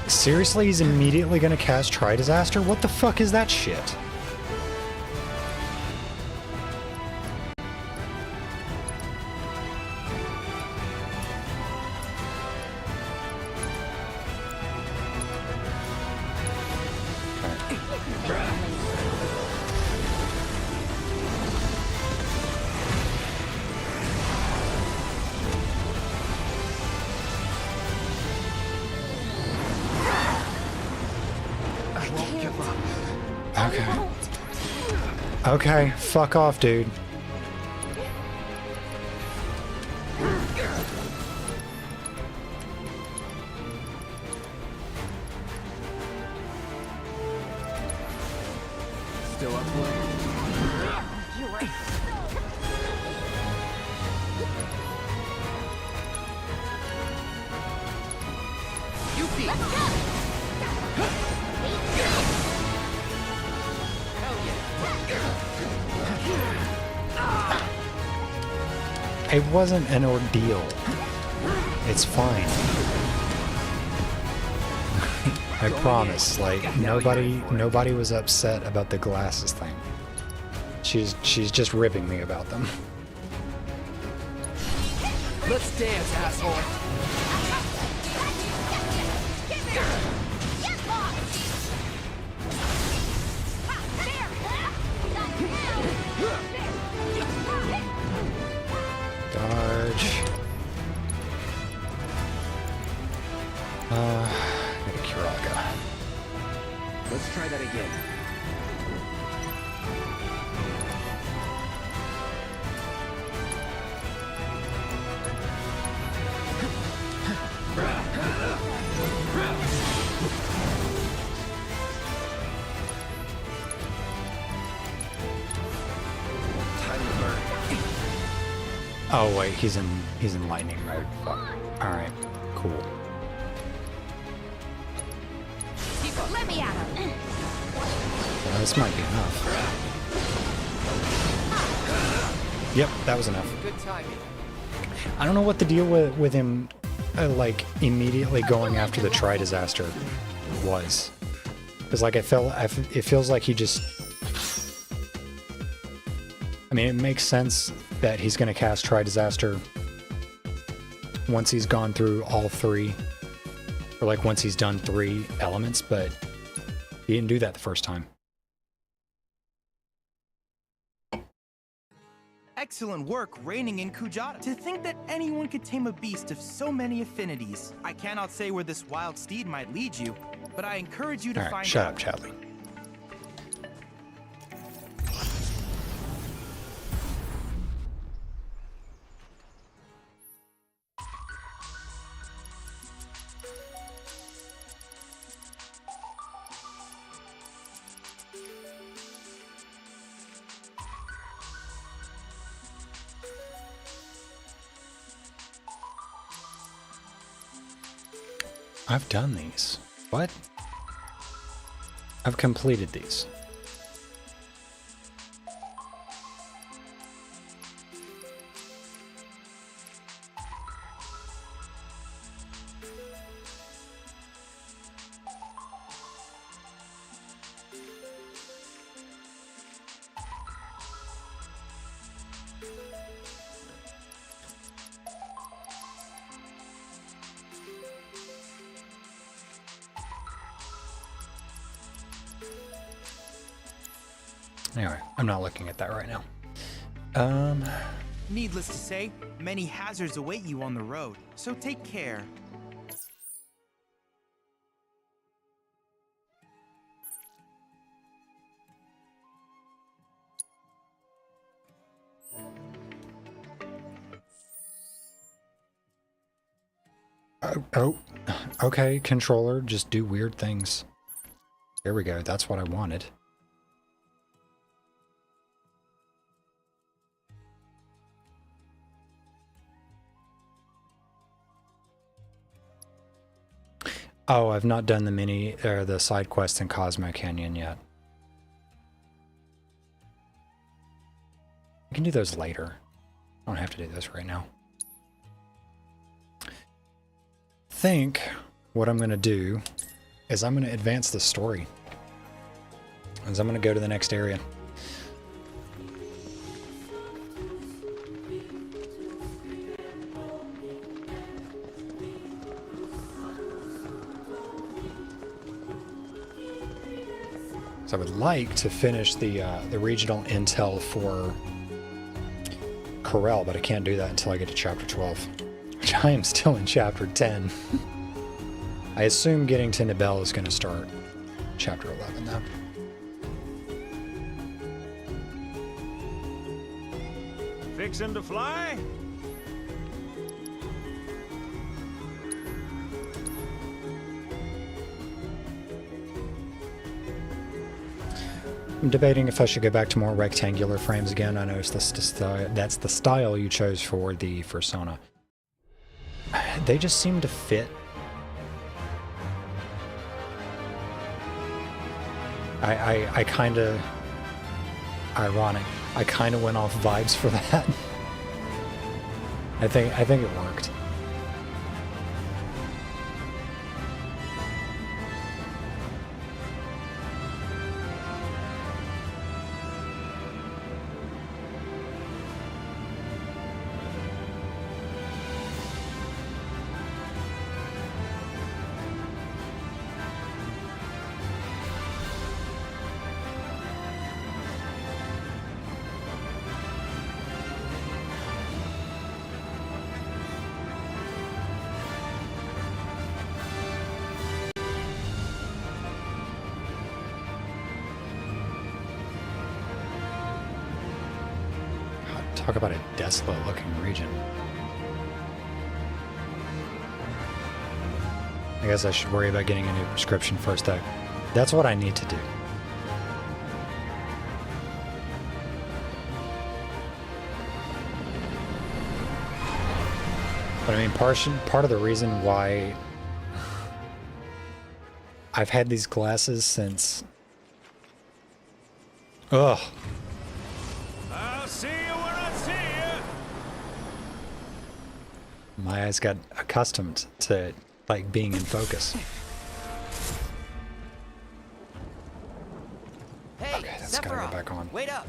Seriously, he's immediately gonna cast Tri-Disaster? What the fuck is that shit? Okay. Okay, fuck off, dude. Still up for it? It wasn't an ordeal. It's fine. I promise. Like nobody was upset about the glasses thing. She's just ribbing me about them. Let's dance, asshole. Dodge. Get a Kiraga. Let's try that again. Oh wait, he's in lightning mode. All right, cool. Let me at him. Well, this might be enough. Yep, that was enough. Good timing. I don't know what the deal with him, like immediately going after the Tri-Disaster was, because like it feels like he just. I mean, it makes sense that he's going to cast Tri-Disaster once he's gone through all three, or like once he's done 3 elements, but he didn't do that the first time. Excellent work reigning in Kujata. To think that anyone could tame a beast of so many affinities. I cannot say where this wild steed might lead you, but I encourage you to All right, find shut out. up, Chadley. I've done these. What? I've completed these. Anyway, I'm not looking at that right now. Needless to say, many hazards await you on the road, so take care. Oh, okay, controller, just do weird things. There we go, that's what I wanted. Oh, I've not done the side quests in Cosmo Canyon yet. I can do those later. I don't have to do this right now. I think what I'm going to do is I'm going to advance the story. As I'm going to go to the next area. So I would like to finish the regional intel for Corel, but I can't do that until I get to chapter 12, which I am still in chapter 10. I assume getting to Nibel is going to start chapter 11 though. Fixin' to fly? I'm debating if I should go back to more rectangular frames again. I noticed that's the style you chose for the Fursona. They just seem to fit. I kind of... Ironic. I kind of went off vibes for that. I think it worked. Talk about a desolate looking region. I guess I should worry about getting a new prescription first, though. That's what I need to do. But I mean, part of the reason why I've had these glasses since... Ugh. I'll see you when I see you. My eyes got accustomed to, like, being in focus. Hey, okay, that's gotta go back on. Wait up.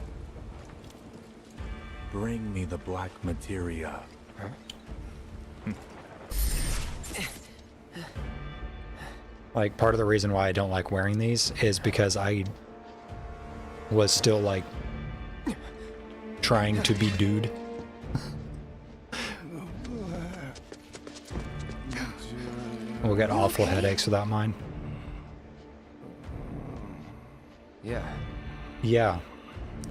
Bring me the black materia. Like, part of the reason why I don't like wearing these is because I was still, like, trying to be dude. We'll get awful headaches without mine. Yeah. Yeah.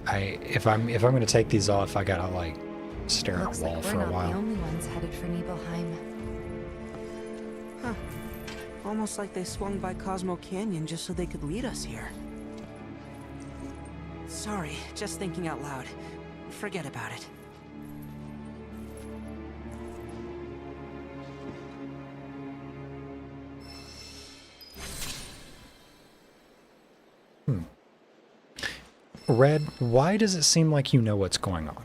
If I'm gonna take these off, I gotta, like, stare at Looks a wall like for we're a not while. the only ones headed for Nibelheim. Huh. Almost like they swung by Cosmo Canyon just so they could lead us here. Sorry, just thinking out loud. Forget about it. Red, why does it seem like you know what's going on?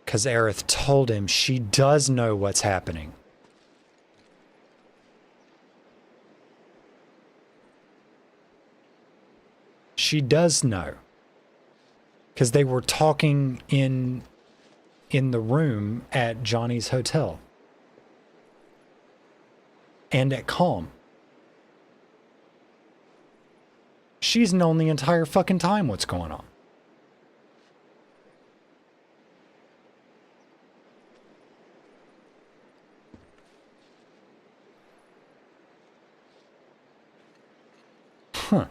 Because Aerith told him she does know what's happening. She does know. Because they were talking in the room at Johnny's hotel. And at Calm. She's known the entire fucking time what's going on. Huh.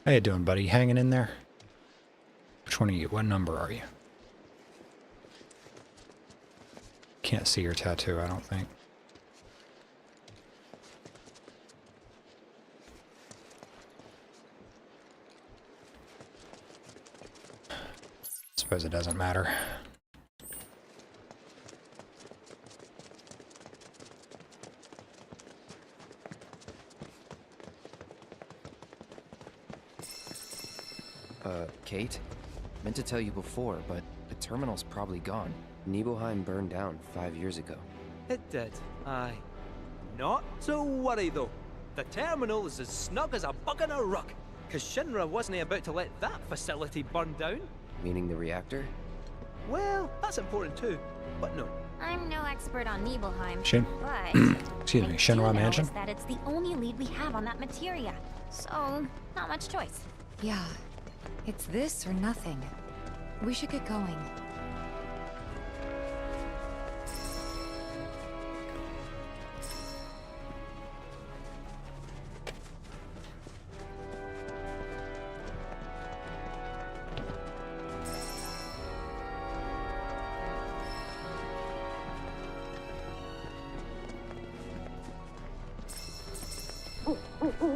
How you doing, buddy? Hanging in there? Which one are you? What number are you? Can't see your tattoo, I don't think. Suppose it doesn't matter. Kate? Meant to tell you before, but the terminal's probably gone. Nibelheim burned down 5 years ago. It did, aye. Not to worry though. The terminal is as snug as a bug in a rug, cause Shinra wasn't about to let that facility burn down. Meaning the reactor? Well, that's important too, but no. I'm no expert on Nibelheim, Shin? but Excuse me, Shinra Mansion? that it's the only lead we have on that materia, so not much choice. Yeah, it's this or nothing. We should get going.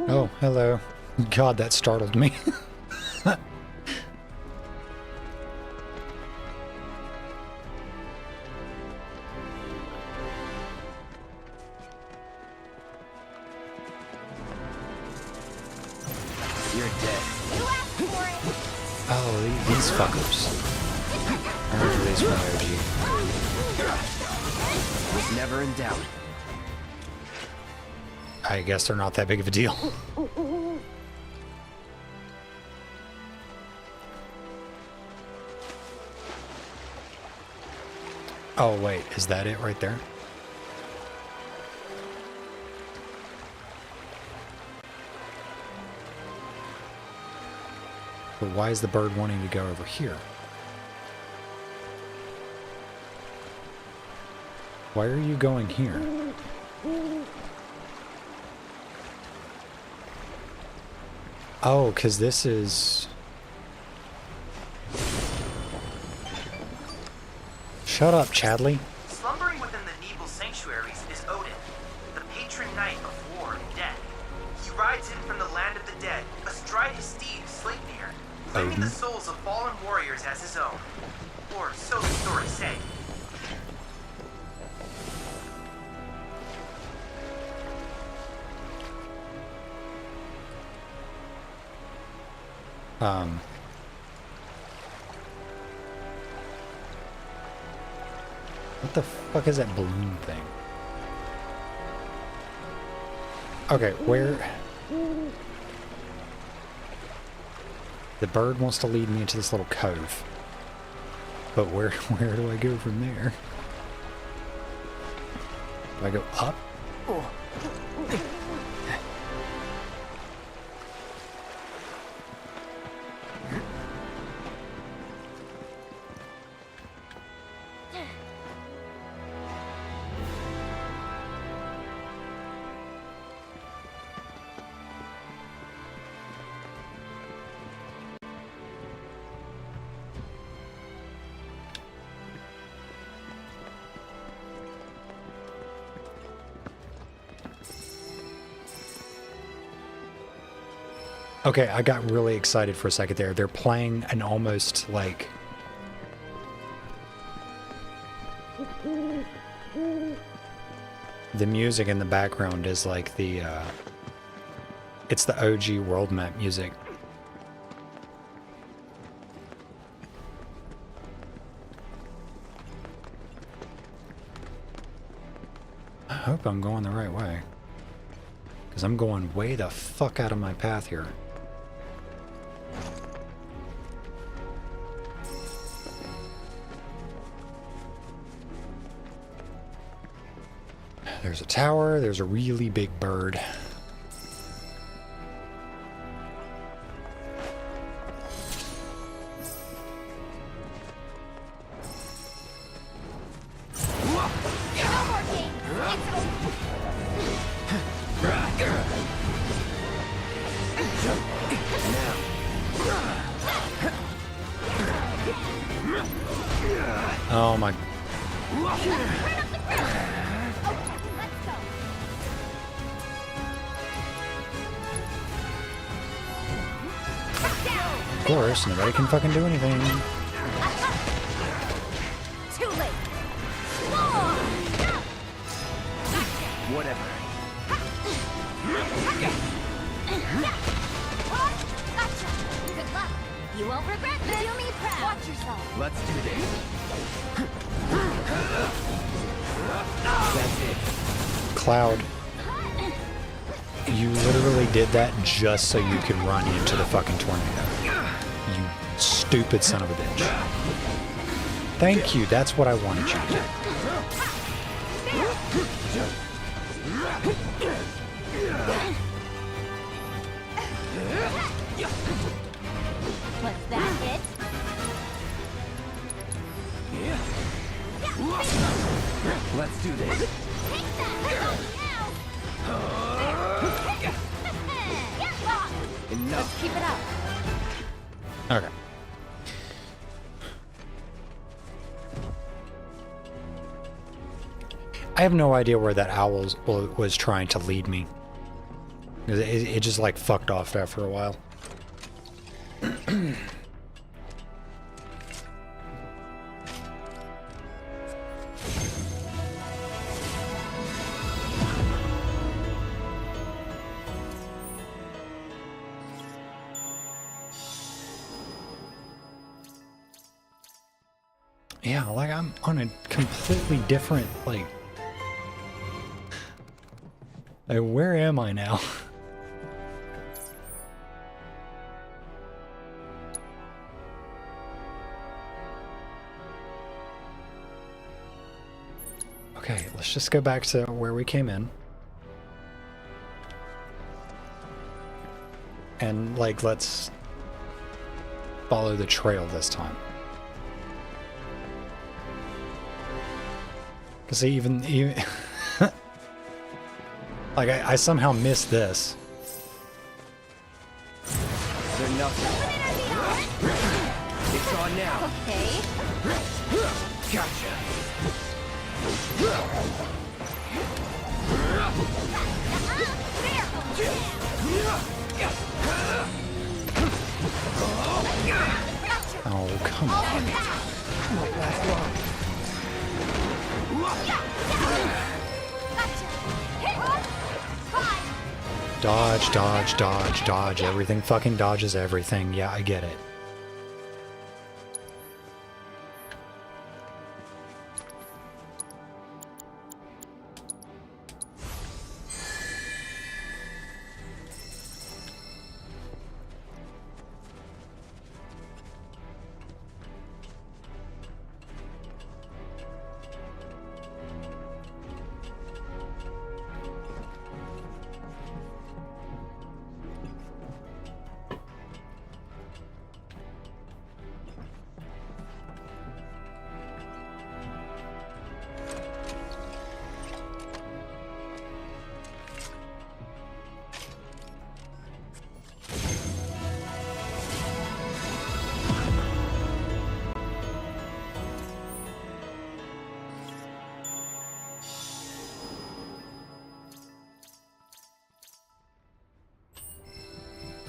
Oh, hello. God, that startled me. You're dead. Oh, these fuckers. I remember these from OG. Was never in doubt. I guess they're not that big of a deal. Oh, wait, is that it right there? But why is the bird wanting to go over here? Why are you going here? Oh, because this is... Shut up, Chadley. Slumbering within the Nebel sanctuaries is Odin, the patron knight of war and death. He rides in from the land of the dead, astride his steed Sleipnir, claiming the souls of fallen warriors as his own. Or so the stories say. What the fuck is that balloon thing? Okay, where... The bird wants to lead me into this little cove. But where do I go from there? Do I go up? Oh. Okay, I got really excited for a second there. They're playing an almost like... The music in the background is like the, it's the OG world map music. I hope I'm going the right way. Because I'm going way the fuck out of my path here. There's a tower, there's a really big bird. Oh my... Of course, nobody can fucking do anything. Too late. Whatever. Gotcha. Good luck. You won't regret this. Do me proud. Watch yourself. Let's do this. That's it. Cloud. You literally did that just so you could run into the fucking tornado. You stupid son of a bitch. Thank you, that's what I wanted you to do. What's that hit? Let's do this. Take that. Enough. Let's keep it up. Okay. I have no idea where that owl was trying to lead me. It just like fucked off after a while. Yeah, like I'm on a completely different, like where am I now? Okay, let's just go back to where we came in. And like, let's follow the trail this time. Because even like I somehow missed this. They're nothing. It's on now. Okay. Gotcha. Oh, come on. Won't last long. Dodge, dodge, dodge, dodge. Everything fucking dodges everything. Yeah, I get it.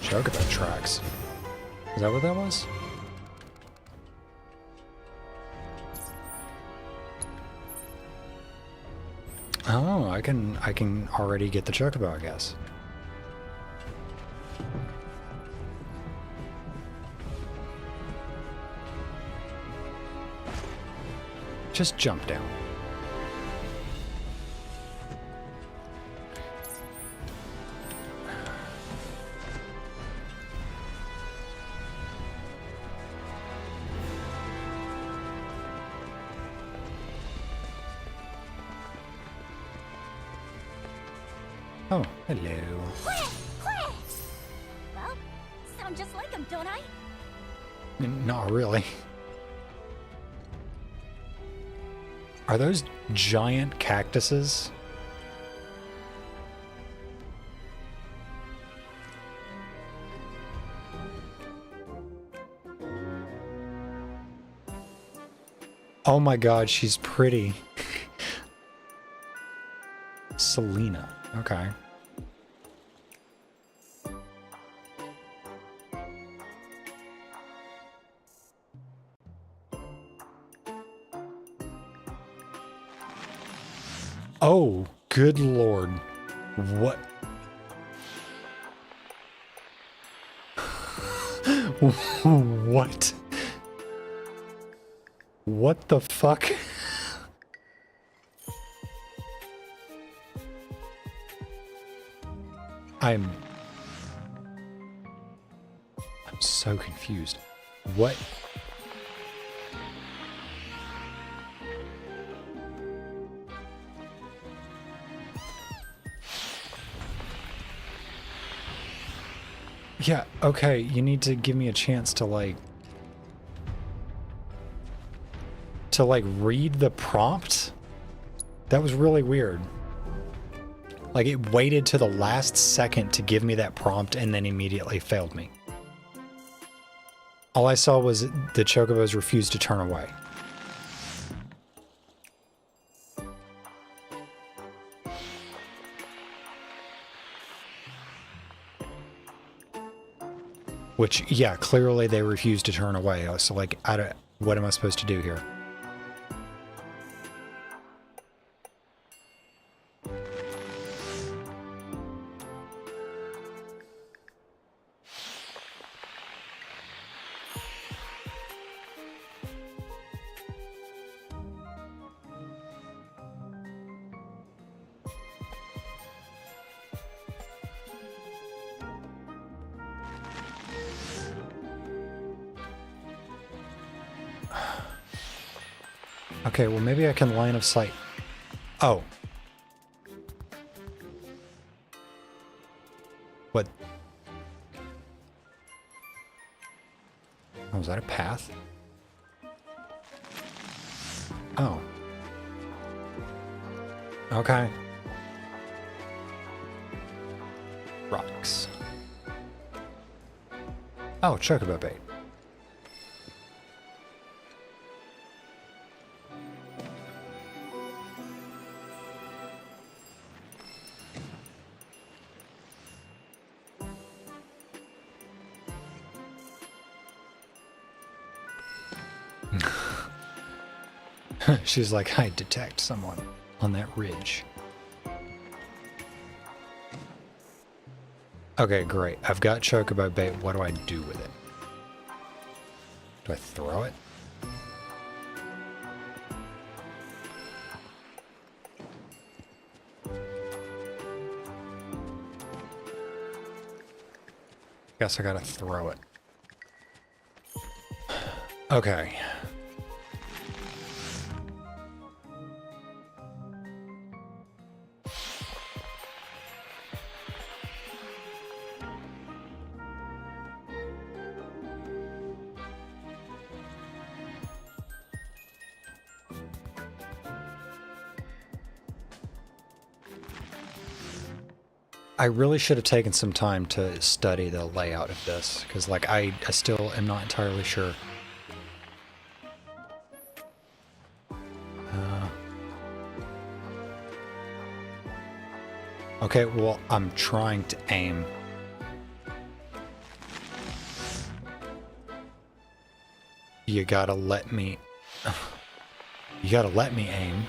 Chocobo tracks. Is that what that was? Oh, I can already get the chocobo, I guess. Just jump down. Oh, hello. Well, sound just like him, don't I? Not really. Are those giant cactuses? Oh my god, she's pretty. Selena. Okay. Oh, good lord. What? What? What the fuck? I'm so confused. What? Yeah, okay, you need to give me a chance to read the prompt? That was really weird. Like, it waited to the last second to give me that prompt and then immediately failed me. All I saw was the chocobos refused to turn away. Which, yeah, clearly they refused to turn away. So, like, what am I supposed to do here? Okay, well maybe I can line of sight. Oh. What? Oh, was that a path? Oh. Okay. Rocks. Oh, chocobo bait. She's like, I detect someone on that ridge. Okay, great. I've got chocobo bait. What do I do with it? Do I throw it? Guess I gotta throw it. Okay. I really should have taken some time to study the layout of this, because like I still am not entirely sure. Okay, well, I'm trying to aim. You gotta let me... You gotta let me aim.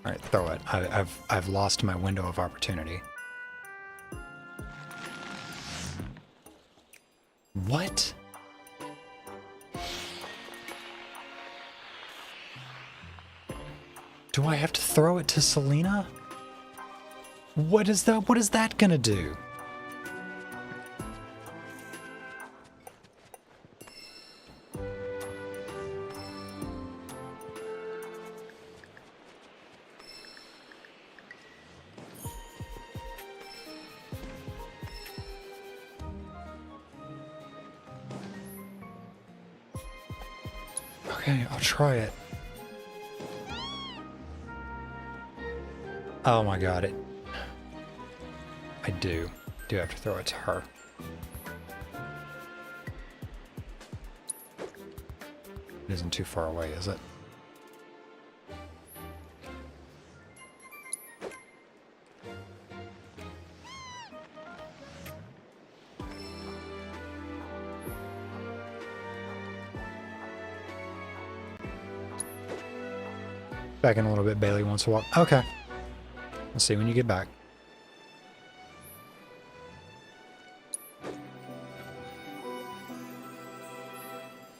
Alright, throw it. I've lost my window of opportunity. What? Do I have to throw it to Selena? What is that gonna do? Okay, I'll try it. Oh my god, I do have to throw it to her. It isn't too far away, is it? Back in a little bit, Bailey wants to walk. Okay. We'll see when you get back.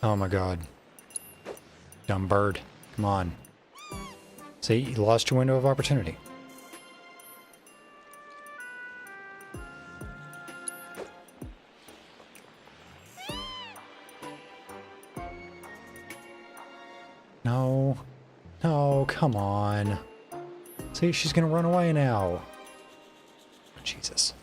Oh my god. Dumb bird. Come on. See, you lost your window of opportunity. No. No, come on. See, she's gonna run away now. Jesus.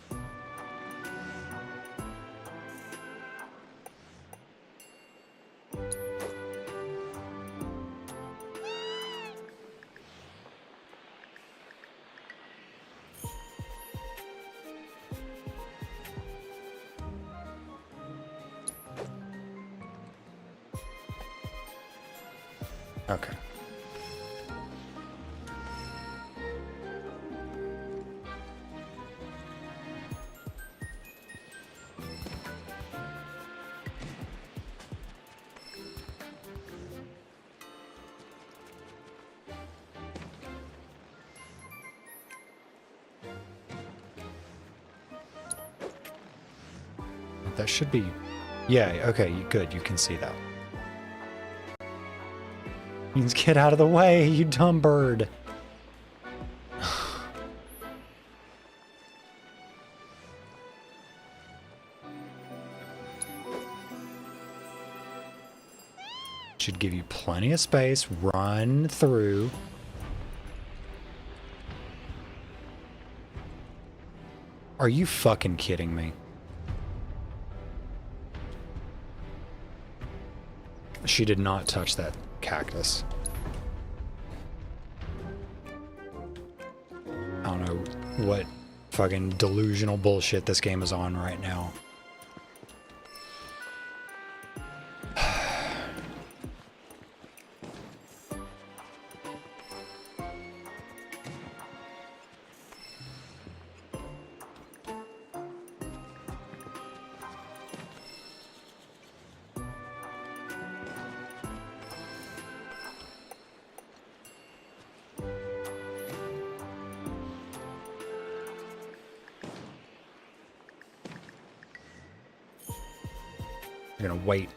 Okay. That should be... Yeah, okay, good, you can see that. Means get out of the way, you dumb bird. Should give you plenty of space, run through. Are you fucking kidding me? She did not touch that cactus. I don't know what fucking delusional bullshit this game is on right now. I'm gonna wait.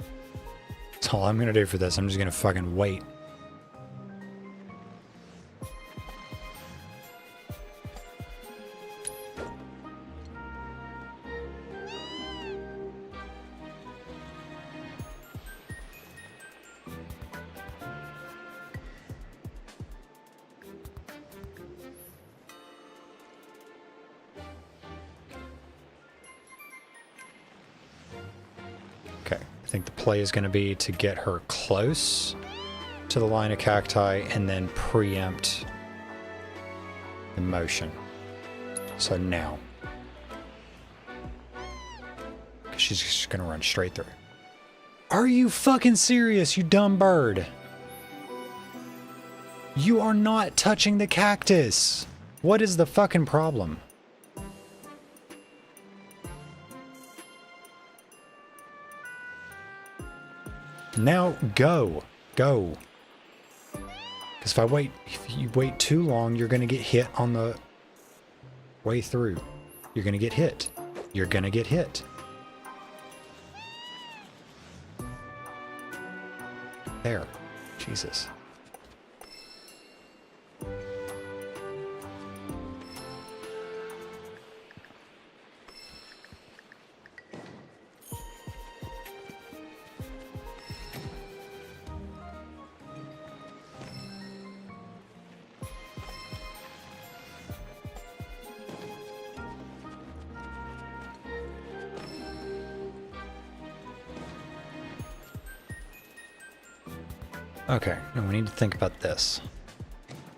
That's all I'm gonna do for this. I'm just gonna fucking wait. I think the play is going to be to get her close to the line of cacti and then preempt the motion. So now. Because she's just going to run straight through. Are you fucking serious, you dumb bird? You are not touching the cactus. What is the fucking problem? Now go. Go. Because if you wait too long, you're going to get hit on the way through. You're going to get hit. You're going to get hit. There. Jesus. Okay, now we need to think about this.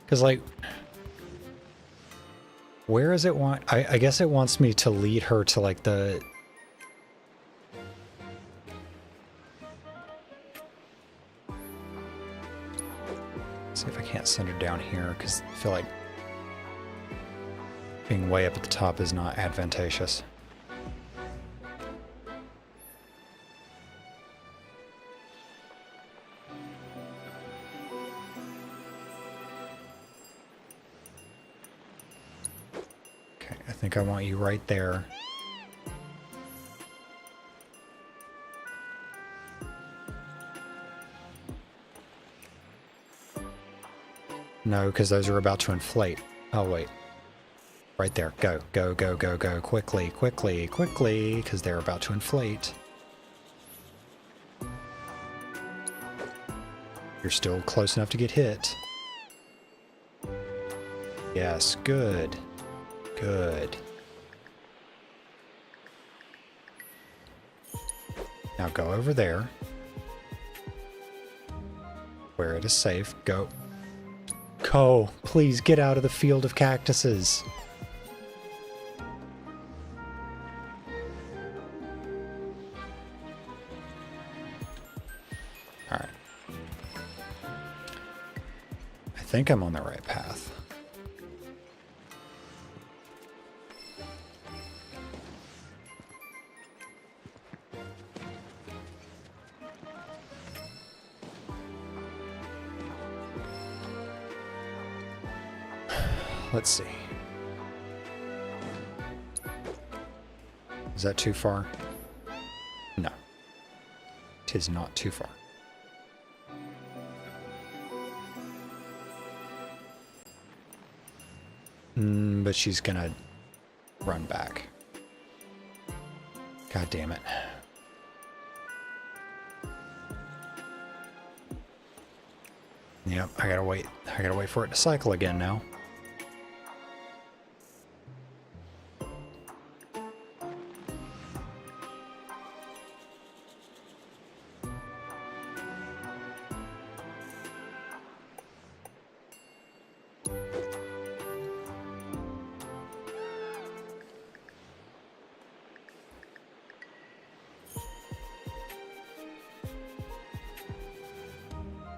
Because, like, where is it want... I guess it wants me to lead her to, like, the... Let's see if I can't send her down here, because I feel like being way up at the top is not advantageous. I think I want you right there. No, because those are about to inflate. Oh, wait. Right there. Go, go, go, go, go. Quickly, quickly, quickly, because they're about to inflate. You're still close enough to get hit. Yes, good. Good. Now go over there. Where it is safe. Go. Go. Please get out of the field of cactuses. Alright. I think I'm on the right path. Let's see. Is that too far? No. It is not too far. But she's gonna run back. God damn it. Yep, I gotta wait. I gotta wait for it to cycle again now.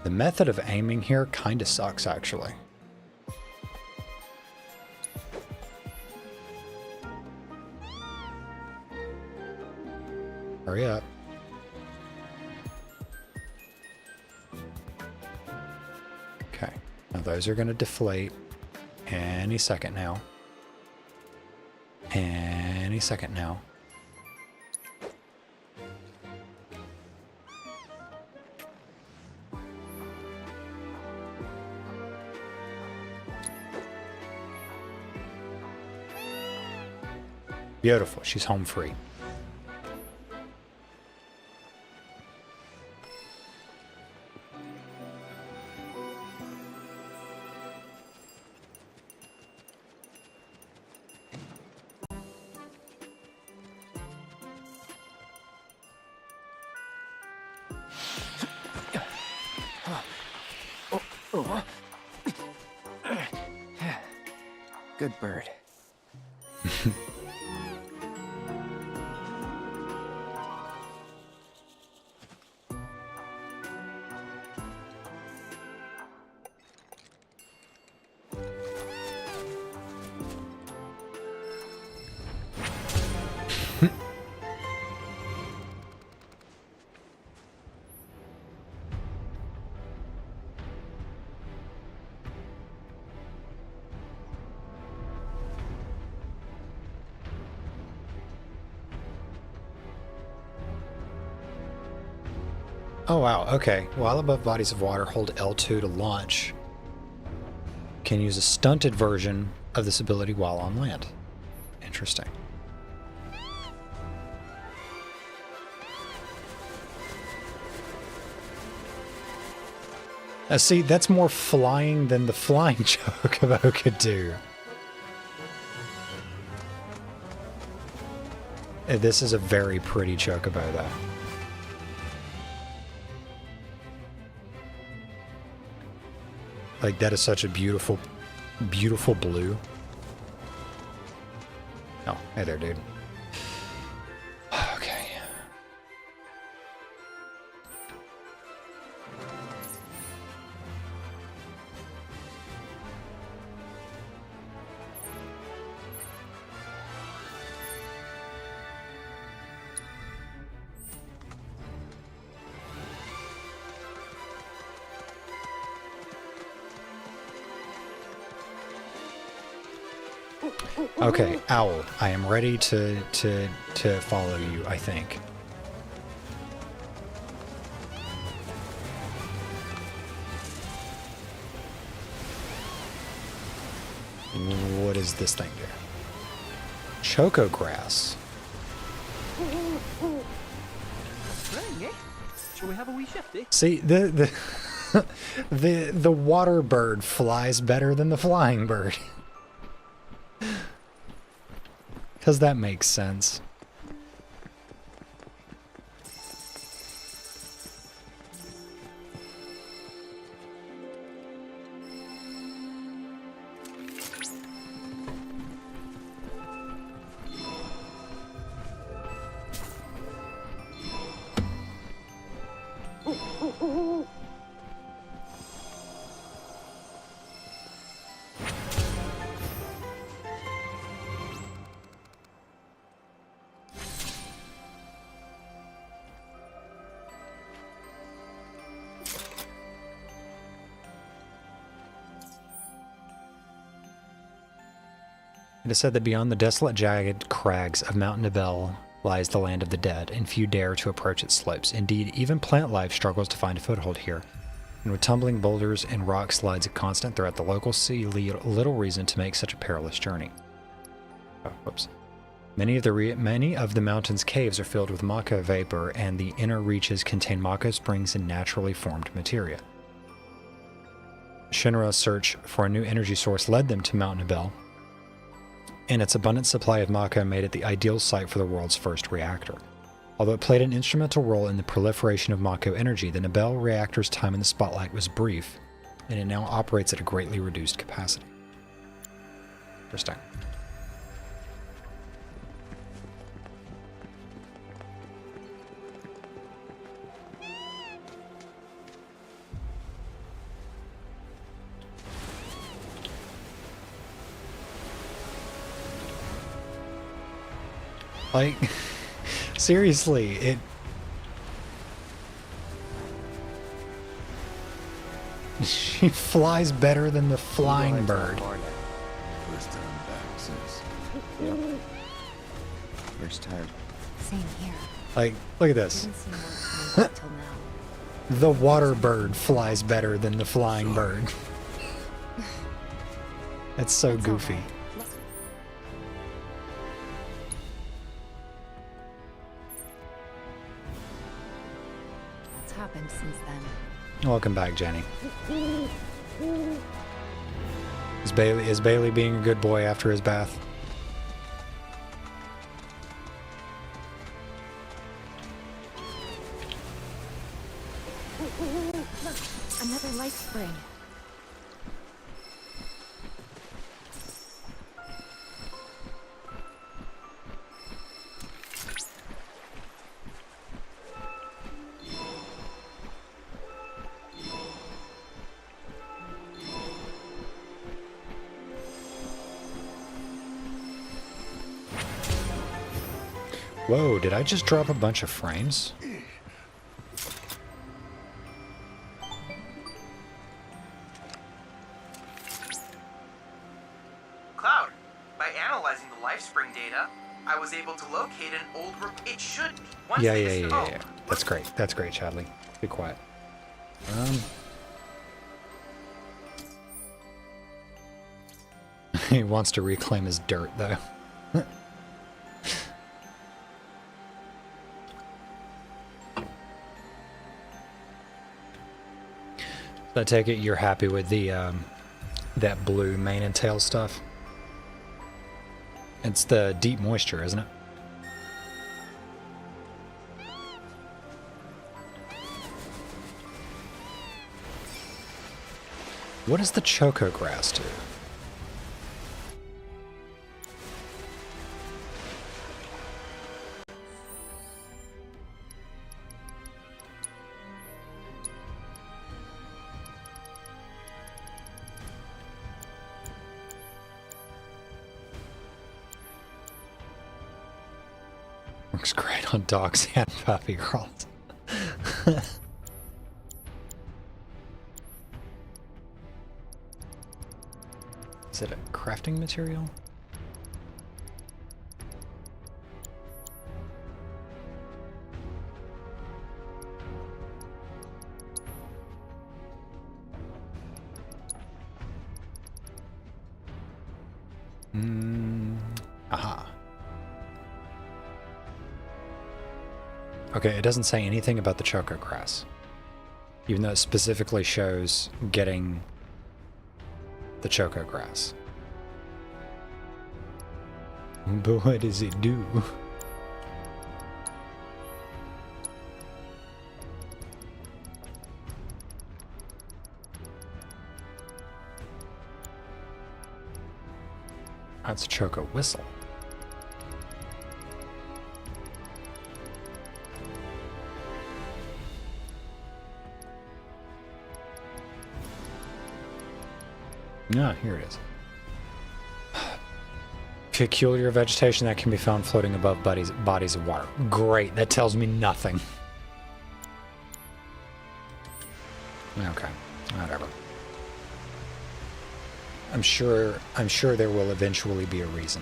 The method of aiming here kind of sucks, actually. Hurry up. Okay, now those are going to deflate any second now. Any second now. Beautiful. She's home free. Good bird. Oh wow, okay. While above bodies of water, hold L2 to launch. Can use a stunted version of this ability while on land. Interesting. See, that's more flying than the flying chocobo could do. This is a very pretty chocobo, though. Like, that is such a beautiful, beautiful blue. Oh, hey there, dude. Okay. Okay, Owl, I am ready to follow you, I think. What does this thing do? Choco grass. Spring, eh? Shall we have a wee shift, eh? See, the water bird flies better than the flying bird. Because that makes sense. It is said that beyond the desolate, jagged crags of Mount Nibel lies the land of the dead, and few dare to approach its slopes. Indeed, even plant life struggles to find a foothold here. And with tumbling boulders and rock slides a constant threat, the locals see little reason to make such a perilous journey. Oh, whoops. Many of the mountain's caves are filled with Mako vapor, and the inner reaches contain Mako springs and naturally formed materia. Shinra's search for a new energy source led them to Mount Nibel, and its abundant supply of Mako made it the ideal site for the world's first reactor. Although it played an instrumental role in the proliferation of Mako energy, the Nibel reactor's time in the spotlight was brief, and it now operates at a greatly reduced capacity. Interesting. Like, seriously, it... She flies better than the flying bird. First time back since. First tired. Same here. Like, look at this. Didn't seem worth it till now. The water bird flies better than the flying bird. It's so goofy. What's happened since then? Welcome back, Jenny. Is Bailey being a good boy after his bath? Another life spring. Whoa, did I just drop a bunch of frames? Cloud, by analyzing the LifeSpring data, I was able to locate an old it should be. Once Yeah. That's great. That's great, Chadley. Be quiet. He wants to reclaim his dirt, though. I take it you're happy with the that blue mane and tail stuff? It's the deep moisture, isn't it? What does the choco grass do? Works great on dogs and puppy girls. Is it a crafting material? Aha. Okay, it doesn't say anything about the choco grass, even though it specifically shows getting the choco grass. But what does it do? That's a choco whistle. Ah, here it is. Peculiar vegetation that can be found floating above bodies of water. Great, that tells me nothing. Okay, whatever. I'm sure there will eventually be a reason.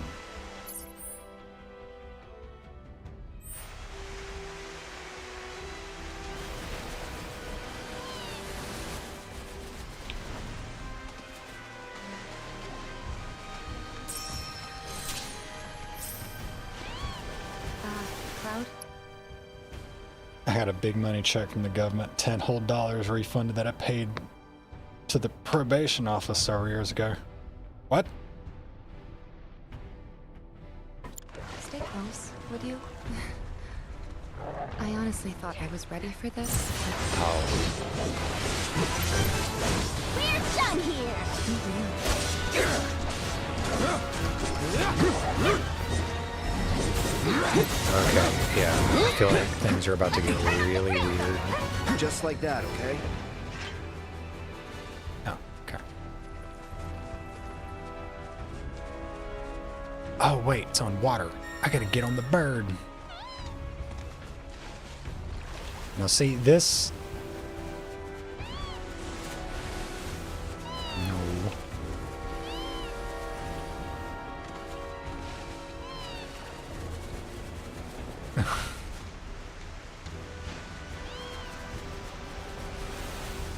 Cloud? I got a big money check from the government, $10 whole refunded that I paid to the probation office several years ago. What? Stay close, would you? I honestly thought I was ready for this. We're done Okay, yeah. I feel like things are about to get really weird. Just like that, okay? Oh, okay. Oh, wait, it's on water. I gotta get on the bird. Now, see, this... No.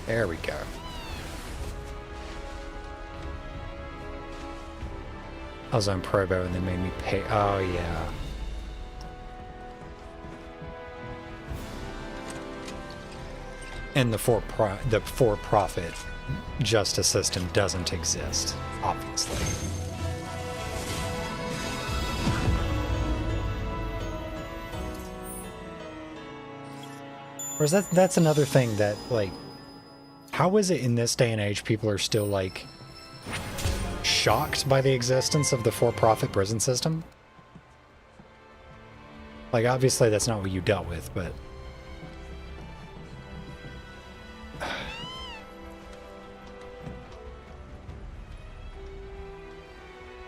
There we go. I was on Probo and they made me pay. Oh, yeah. And the for-profit justice system doesn't exist, obviously. Whereas that's another thing that, like, how is it in this day and age people are still, like, shocked by the existence of the for-profit prison system? Like, obviously that's not what you dealt with, but...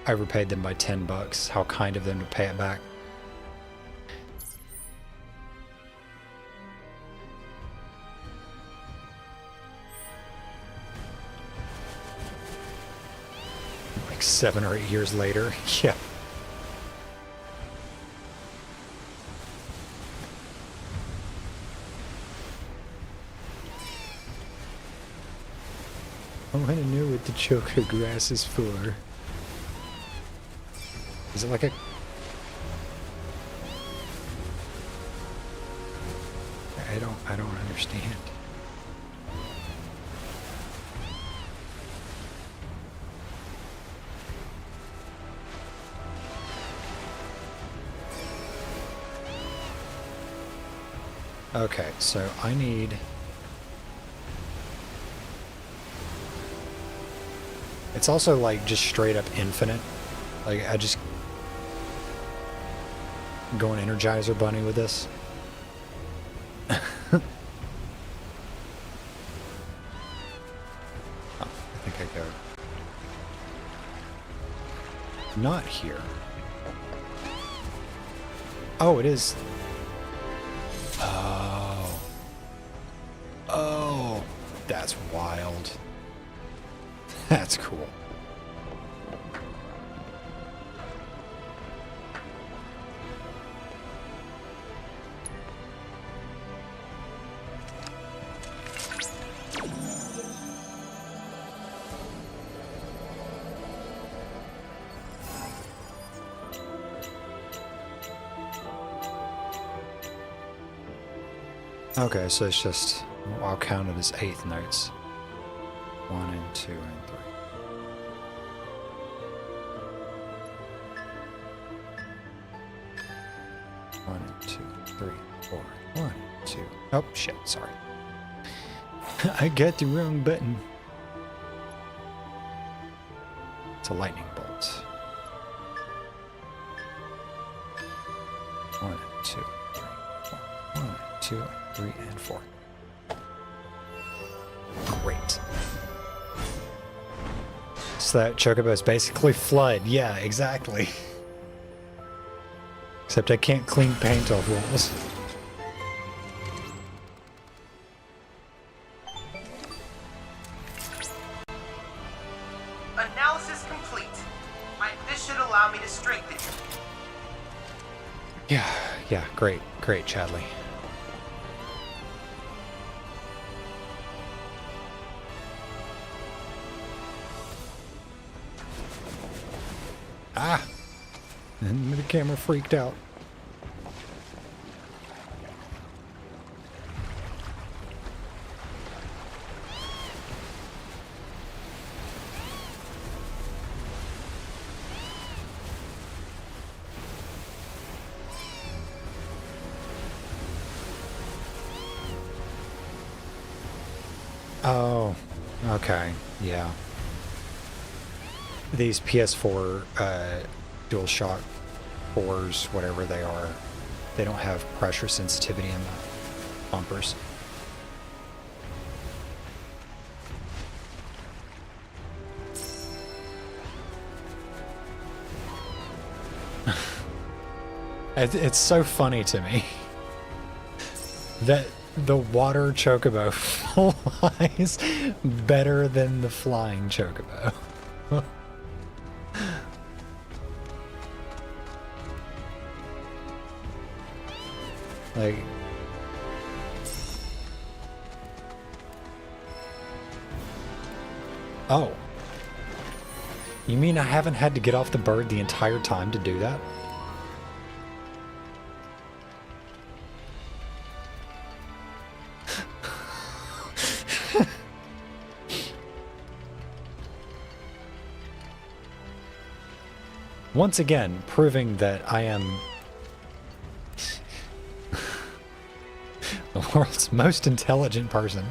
I repaid them by $10. How kind of them to pay it back. Like 7 or 8 years later, yeah. I want to know what the choker grass is for. Is it like a... I don't understand. Okay, so I need... It's also like just straight up infinite. Like I just go an Energizer Bunny with this. Oh, I think I go. Not here. Oh, it is. Oh. Oh, that's wild. That's cool. Okay, so it's just, I'll count it as eighth notes. 1 and 2 and 3. One and 2, 3, 4. 1, 2. Oh shit! Sorry, I got the wrong button. It's a lightning bolt. 1 and 2, 3, 4. 1 and 2, 3 and 4. Great. So that chocobo is basically Flood. Yeah, exactly. Except I can't clean paint off walls. Analysis complete. This should allow me to strengthen you. Yeah, great, Chadley. Ah! And the camera freaked out. Oh, okay, yeah. These PS4 DualShock 4s, whatever they are, they don't have pressure sensitivity in the bumpers. It's so funny to me that the water chocobo flies better than the flying chocobo. Like, oh, you mean I haven't had to get off the bird the entire time to do that? Once again, proving that I am the world's most intelligent person.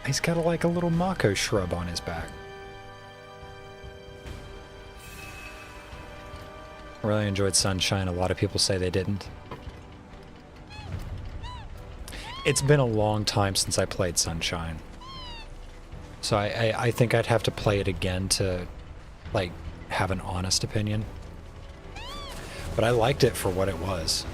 He's got like a little mako shrub on his back. Really enjoyed Sunshine. A lot of people say they didn't. It's been a long time since I played Sunshine. So I think I'd have to play it again to, like, have an honest opinion. But I liked it for what it was.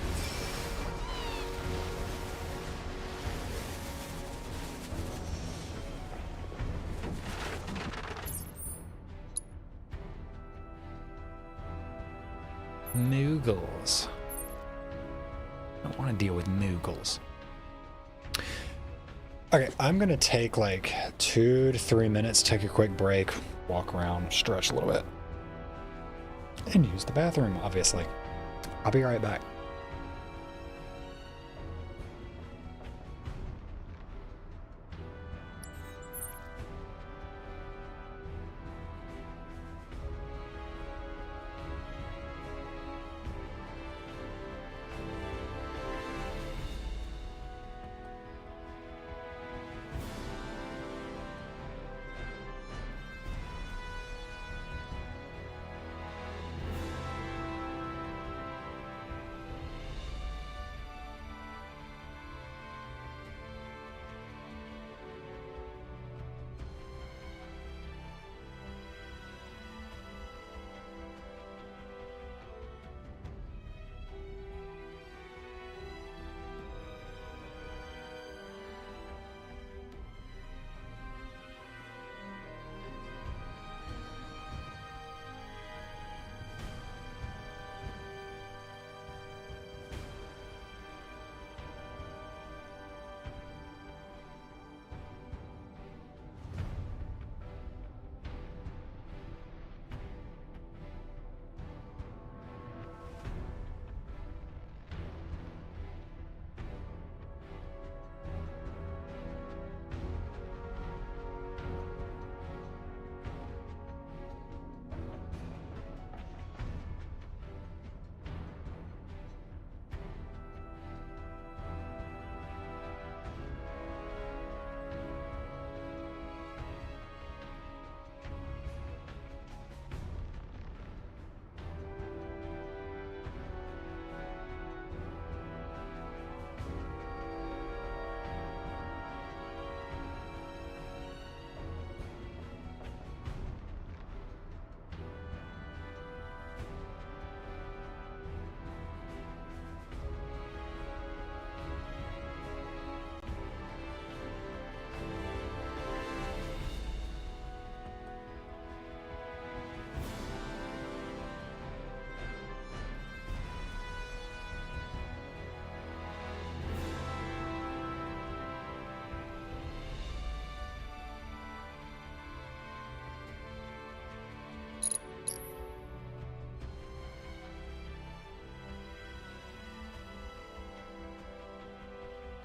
Moogles. I don't want to deal with Moogles. Okay, I'm gonna take like 2 to 3 minutes, take a quick break, walk around, stretch a little bit, and use the bathroom, obviously. I'll be right back.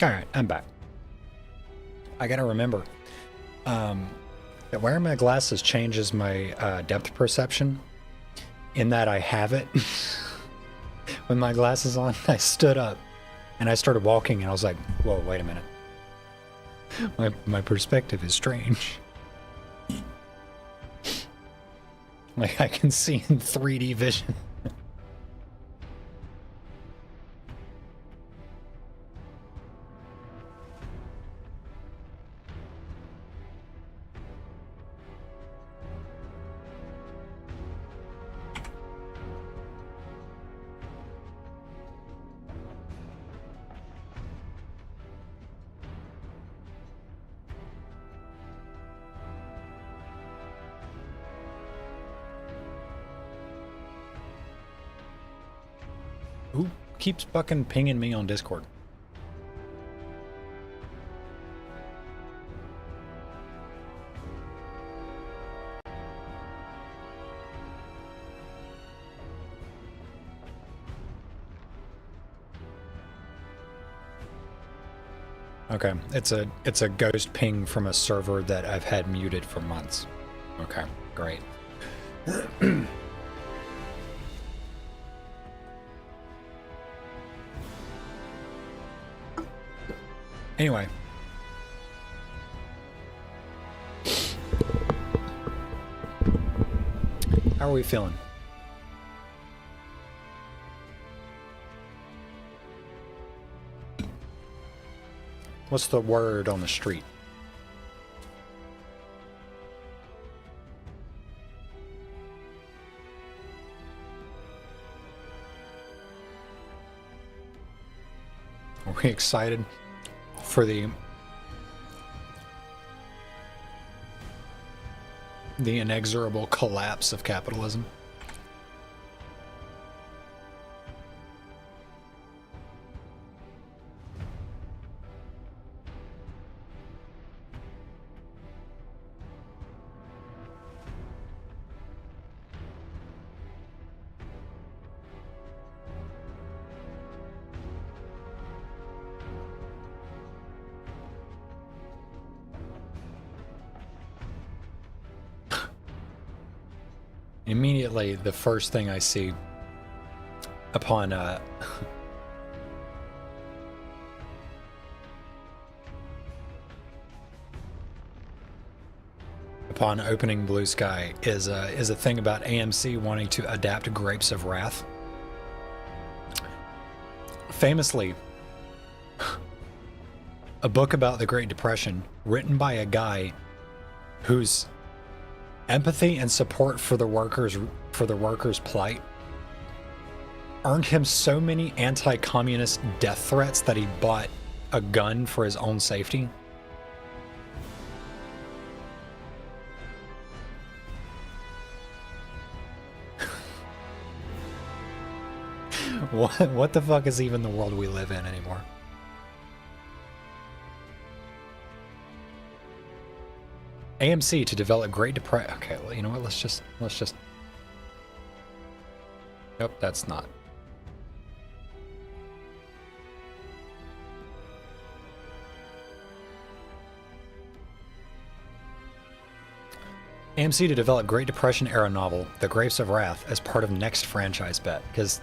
Alright, I'm back. I gotta remember that wearing my glasses changes my depth perception, in that I have it. With my glasses on, I stood up and I started walking and I was like, whoa, wait a minute. My perspective is strange. Like I can see in 3D vision. Who keeps fucking pinging me on Discord? Okay, it's a ghost ping from a server that I've had muted for months. Okay, great. Anyway. How are we feeling? What's the word on the street? Are we excited for the inexorable collapse of capitalism? Immediately, the first thing I see upon upon opening Blue Sky is a thing about AMC wanting to adapt Grapes of Wrath. Famously, a book about the Great Depression written by a guy whose empathy and support for the workers' plight earned him so many anti-communist death threats that he bought a gun for his own safety. What the fuck is even the world we live in anymore? AMC to develop Great Depression. Okay, well, you know what? Let's just. Nope, that's not. AMC to develop Great Depression era novel, The Grapes of Wrath, as part of next franchise bet, because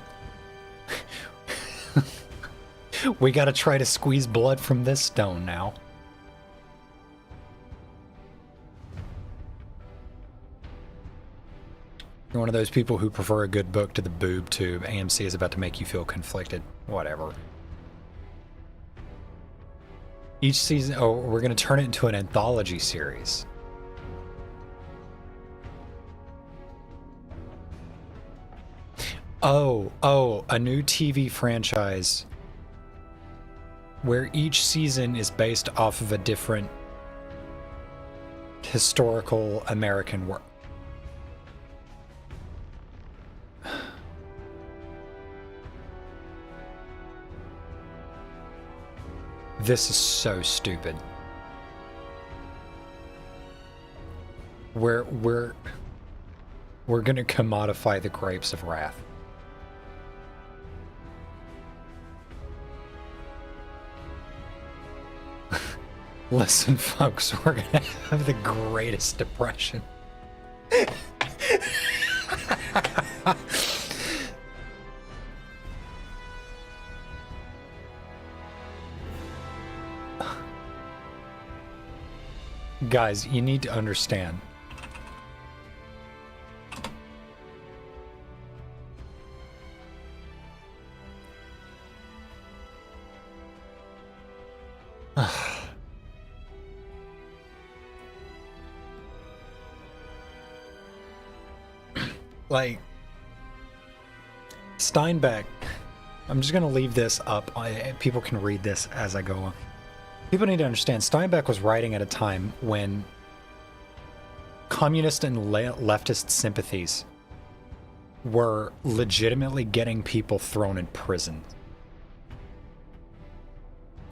we gotta try to squeeze blood from this stone now. You're one of those people who prefer a good book to the boob tube. AMC is about to make you feel conflicted. Whatever. Each season, oh, we're going to turn it into an anthology series. Oh, a new TV franchise where each season is based off of a different historical American work. This is so stupid. We're gonna commodify the Grapes of Wrath. Listen, folks, we're gonna have the greatest depression. Guys, you need to understand. Like, Steinbeck, I'm just going to leave this up. People can read this as I go on. People need to understand, Steinbeck was writing at a time when communist and leftist sympathies were legitimately getting people thrown in prison.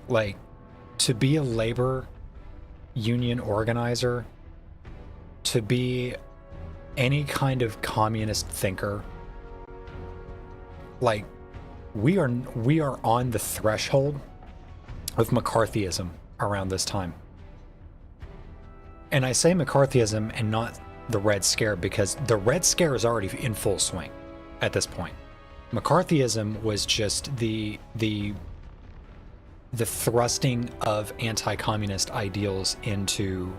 Like, to be a labor union organizer, to be any kind of communist thinker, like, we are on the threshold of McCarthyism around this time. And I say McCarthyism and not the Red Scare because the Red Scare is already in full swing at this point. McCarthyism was just the thrusting of anti-communist ideals into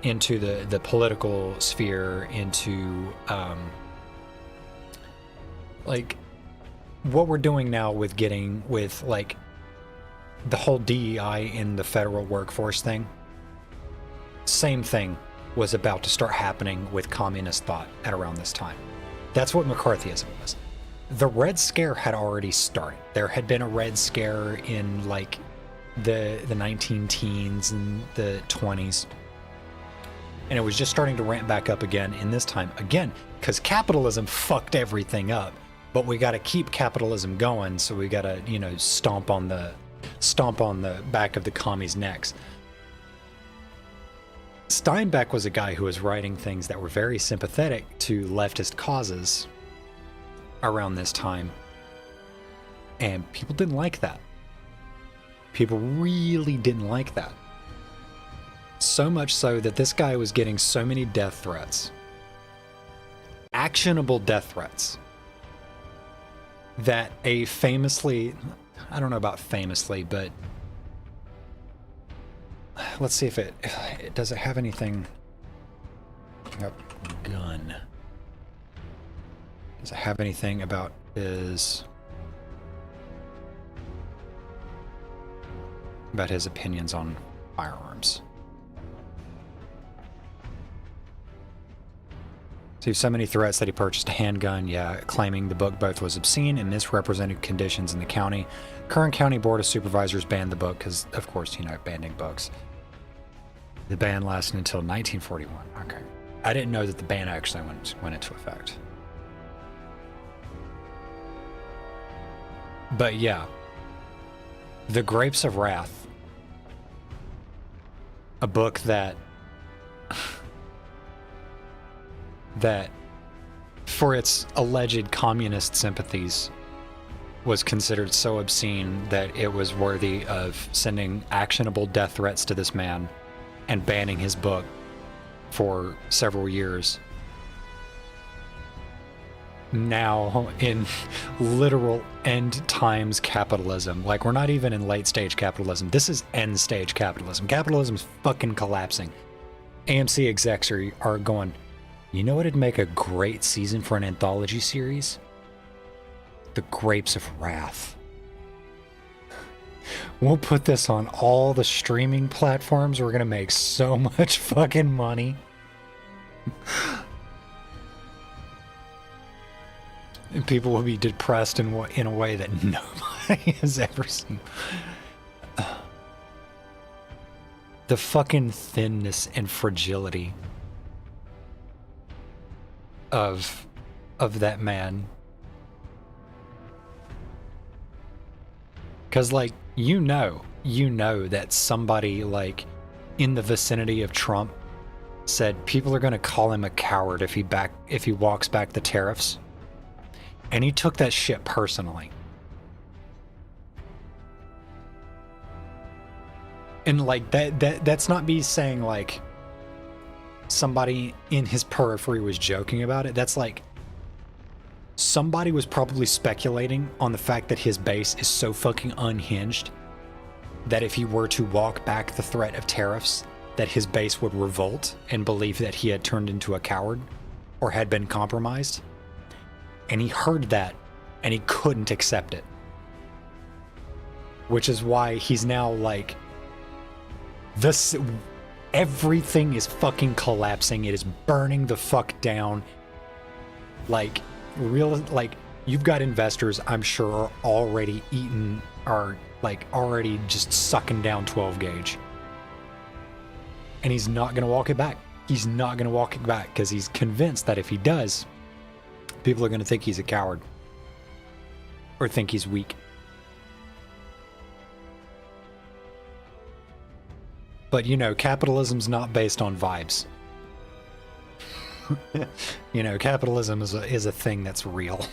the political sphere, into like what we're doing now with like the whole DEI in the federal workforce thing. Same thing was about to start happening with communist thought at around this time. That's what McCarthyism was. The Red Scare had already started. There had been a Red Scare in like the 19-teens and the 20s. And it was just starting to ramp back up again in this time. Again, because capitalism fucked everything up. But we got to keep capitalism going, so we got to, you know, stomp on the back of the commies' necks. Steinbeck was a guy who was writing things that were very sympathetic to leftist causes around this time. And people didn't like that. People really didn't like that. So much so that this guy was getting so many death threats. Actionable death threats. That a famously, I don't know about famously, but let's see if it does it have anything. Gun. Does it have anything about his opinions on firearms? So many threats that he purchased a handgun, claiming the book both was obscene and misrepresented conditions in the county. Current county board of supervisors banned the book because, of course, you know, banning books. The ban lasted until 1941. Okay. I didn't know that the ban actually went into effect. But yeah, The Grapes of Wrath, a book that for its alleged communist sympathies was considered so obscene that it was worthy of sending actionable death threats to this man and banning his book for several years. Now in literal end times capitalism, like we're not even in late stage capitalism, this is end stage capitalism. Capitalism's fucking collapsing. AMC execs are going, you know what'd make a great season for an anthology series? The Grapes of Wrath. We'll put this on all the streaming platforms. We're gonna make so much fucking money. And people will be depressed in a way that nobody has ever seen. The fucking thinness and fragility of that man. Because, like, you know that somebody, like, in the vicinity of Trump said people are going to call him a coward if he walks back the tariffs. And he took that shit personally. And, like, that's not me saying, like, somebody in his periphery was joking about it. That's like somebody was probably speculating on the fact that his base is so fucking unhinged that if he were to walk back the threat of tariffs, that his base would revolt and believe that he had turned into a coward or had been compromised. And he heard that and he couldn't accept it. Which is why he's now like, everything is fucking collapsing. It is burning the fuck down. Like, you've got investors, I'm sure, are already already just sucking down 12 gauge. And he's not going to walk it back. He's not going to walk it back because he's convinced that if he does, People are going to think he's a coward. Or think he's weak. But, you know, capitalism's not based on vibes. You know, capitalism is a thing that's real.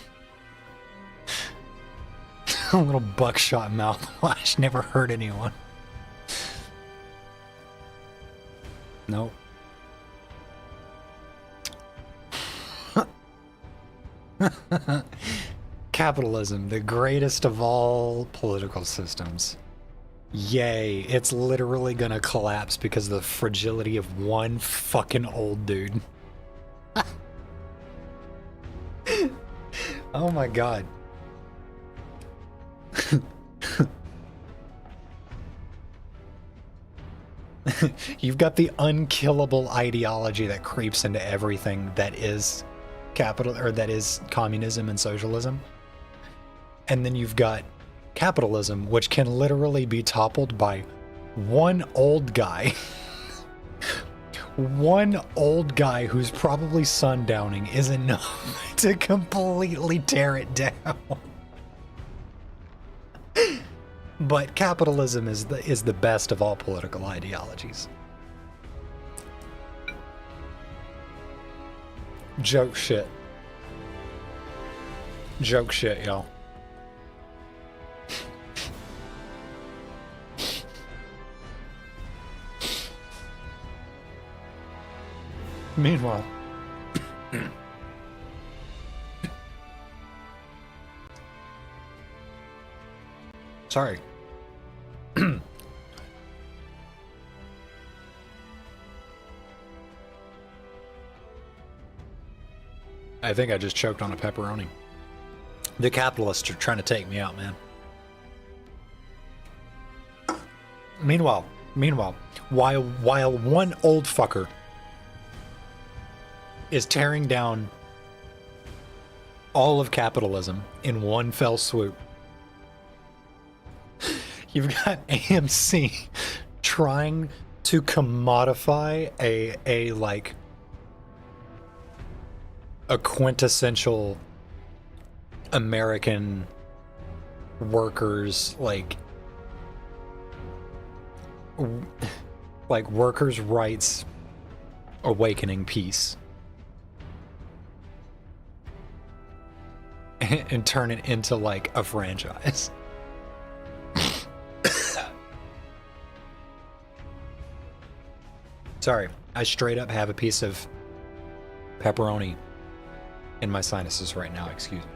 A little buckshot mouthwash never hurt anyone. Nope. Capitalism, the greatest of all political systems. Yay, it's literally gonna collapse because of the fragility of one fucking old dude. Oh my god. You've got the unkillable ideology that creeps into everything that is capital, or that is communism and socialism. And then you've got capitalism, which can literally be toppled by one old guy. One old guy who's probably sundowning is enough to completely tear it down. But capitalism is the best of all political ideologies. Joke shit. Joke shit, y'all. Meanwhile, sorry. I think I just choked on a pepperoni. The capitalists are trying to take me out, man. Meanwhile, while one old fucker is tearing down all of capitalism in one fell swoop, you've got AMC trying to commodify a quintessential American workers like workers' rights awakening piece and turn it into like a franchise. Sorry, I straight up have a piece of pepperoni in my sinuses right now, excuse me.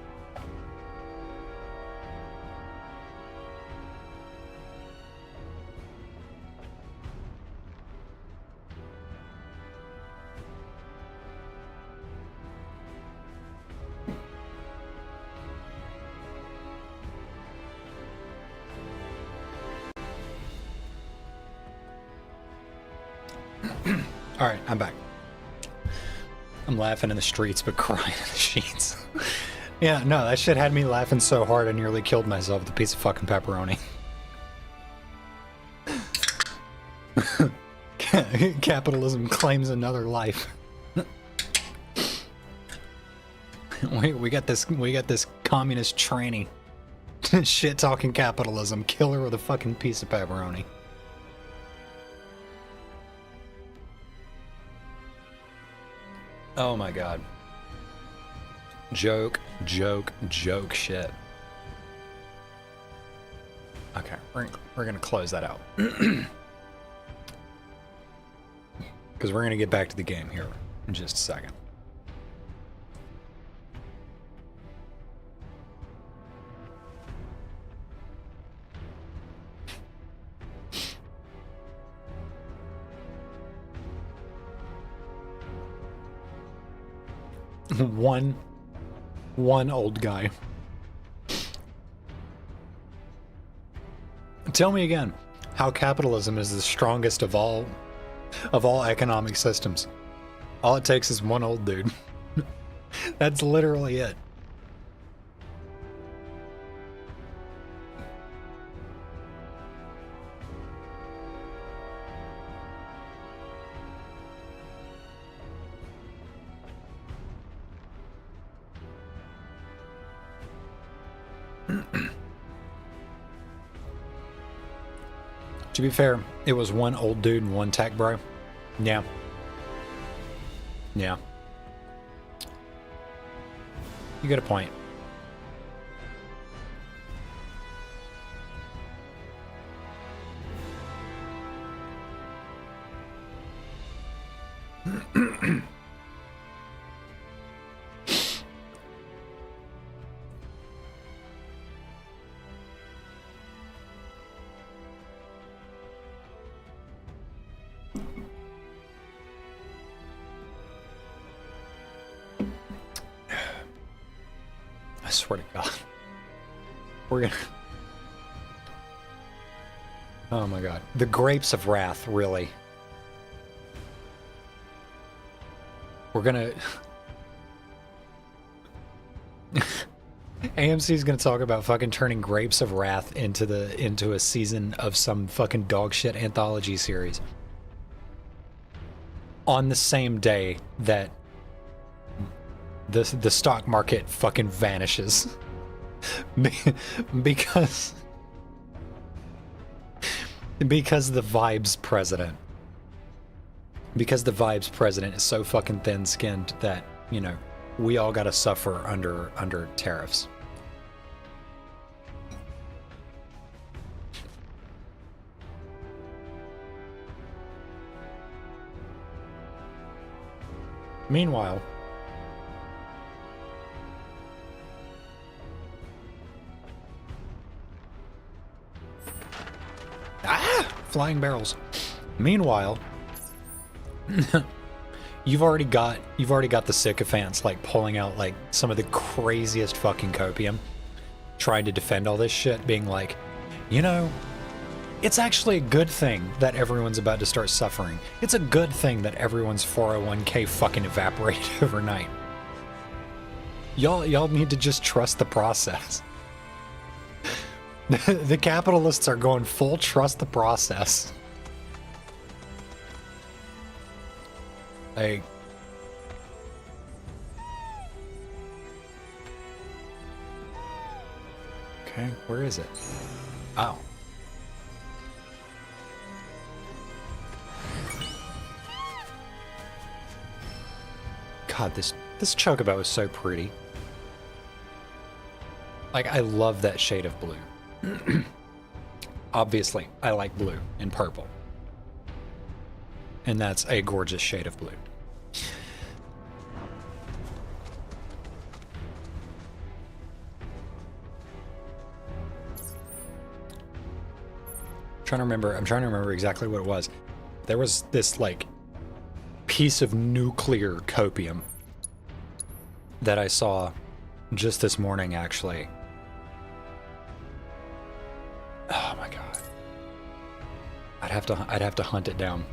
All right, I'm back. I'm laughing in the streets, but crying in the sheets. Yeah, no, that shit had me laughing so hard I nearly killed myself with a piece of fucking pepperoni. Capitalism claims another life. we got this communist tranny shit talking capitalism. Kill her with a fucking piece of pepperoni. Oh my god. Joke shit. Okay, we're gonna close that out. Because we're gonna get back to the game here in just a second. One old guy. Tell me again how capitalism is the strongest of all economic systems. All it takes is one old dude. That's literally it. To be fair, it was one old dude and one tech bro. Yeah. Yeah. You got a point. I swear to God. We're gonna... Oh my God. The grapes of wrath, really. We're gonna... AMC's gonna talk about fucking turning Grapes of Wrath into a season of some fucking dog shit anthology series. On the same day that the stock market fucking vanishes. because the Vibes president. Because the Vibes president is so fucking thin-skinned that, you know, we all gotta suffer under tariffs. Meanwhile, flying barrels. Meanwhile, you've already got the sycophants like pulling out like some of the craziest fucking copium, trying to defend all this shit, being like, you know, it's actually a good thing that everyone's about to start suffering. It's a good thing that everyone's 401k fucking evaporated overnight. Y'all need to just trust the process. The capitalists are going full trust the process. Like, okay, where is it? Oh. God, this chocobo is so pretty. Like, I love that shade of blue. Obviously, I like blue and purple. And that's a gorgeous shade of blue. I'm trying to remember exactly what it was. There was this like piece of nuclear copium that I saw just this morning, actually. Oh my God. I'd have to hunt it down.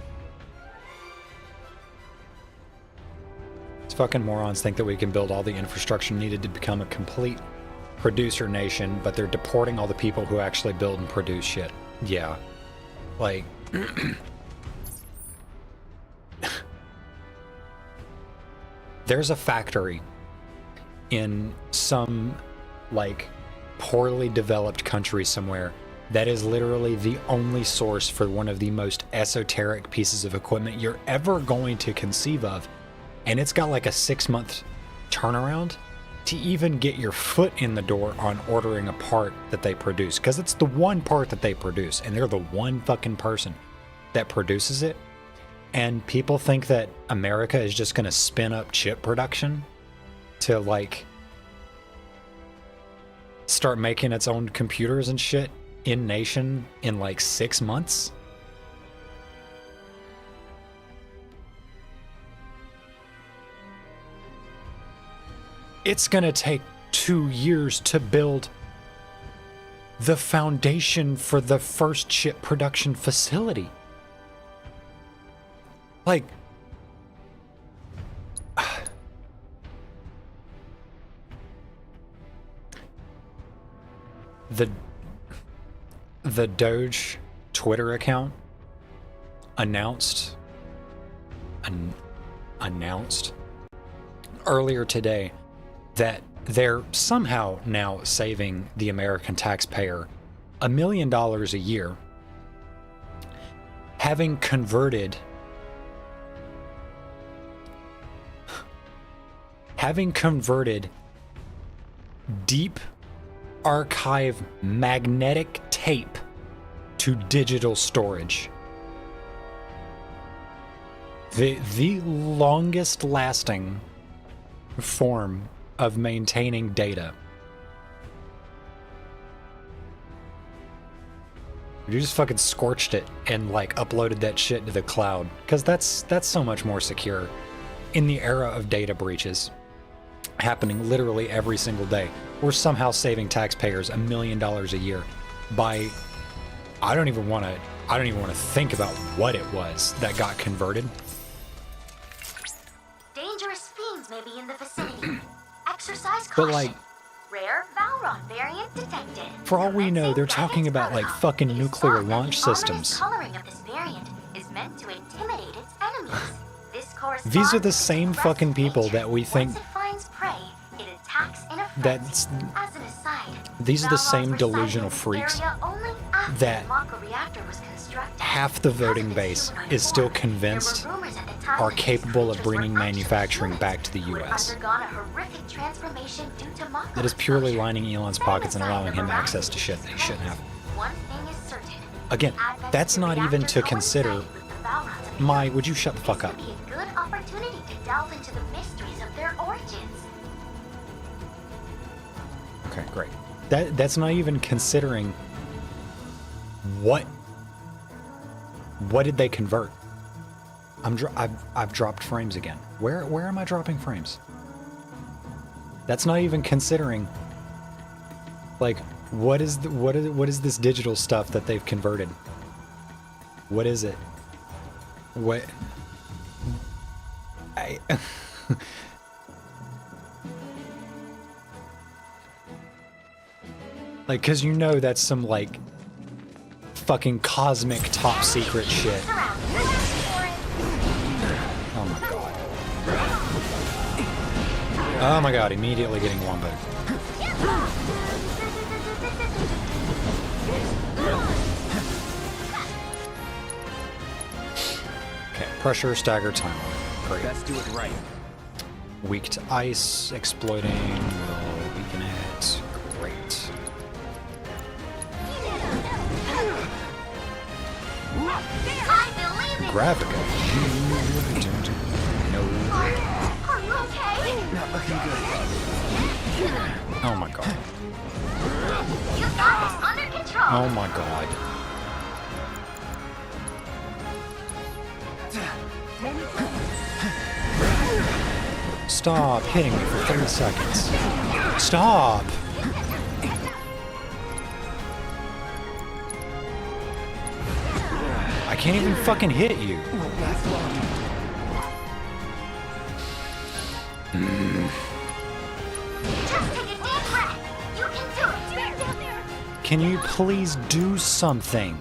These fucking morons think that we can build all the infrastructure needed to become a complete producer nation, but they're deporting all the people who actually build and produce shit. Yeah. Like... There's a factory in some, like, poorly developed country somewhere that is literally the only source for one of the most esoteric pieces of equipment you're ever going to conceive of. And it's got like a 6-month turnaround to even get your foot in the door on ordering a part that they produce. Because it's the one part that they produce, and they're the one fucking person that produces it. And people think that America is just going to spin up chip production to, like, start making its own computers and shit in nation in, like, 6 months? It's going to take 2 years to build the foundation for the first chip production facility. Like, the Doge Twitter account announced earlier today that they're somehow now saving the American taxpayer $1 million a year, having converted deep archive magnetic tape to digital storage. The longest lasting form of maintaining data. You just fucking scorched it and like uploaded that shit to the cloud, because that's so much more secure in the era of data breaches happening literally every single day. We're somehow saving taxpayers $1 million a year by I don't even want to think about what it was that got converted. Dangerous fiends may be in the vicinity. Exercise caution. But like, Rare Valron variant detected. for all we know, they're talking about like fucking nuclear launch systems. Coloring of this variant is meant to intimidate its enemies. This corresponds These are the same fucking people that we think Once it finds prey, it attacks in a that's As an aside, these are the same delusional freaks that half the voting base is still convinced are capable of bringing manufacturing back to the US. That is purely lining Elon's pockets and allowing him access to shit that he shouldn't have. Again, that's not even to consider my, would you shut the fuck up? Good opportunity to delve into the mysteries of their origins. Okay, great. That's not even considering what did they convert? I've dropped frames again. Where am I dropping frames? That's not even considering like what is this digital stuff that they've converted? What is it? What I like, cause you know that's some like fucking cosmic top secret shit. Oh my god. Oh my god, immediately getting womboed. Okay, pressure, stagger, time. Great. Let's do it right. Weak to ice, exploiting will weaken it. Great. Gravity. No. Are you okay? Not looking good. Oh my god. You got this under control. Oh my god. Stop hitting me for 30 seconds. Stop! I can't even fucking hit you. Just take a deep breath. You can do it. Down there. Can you please do something?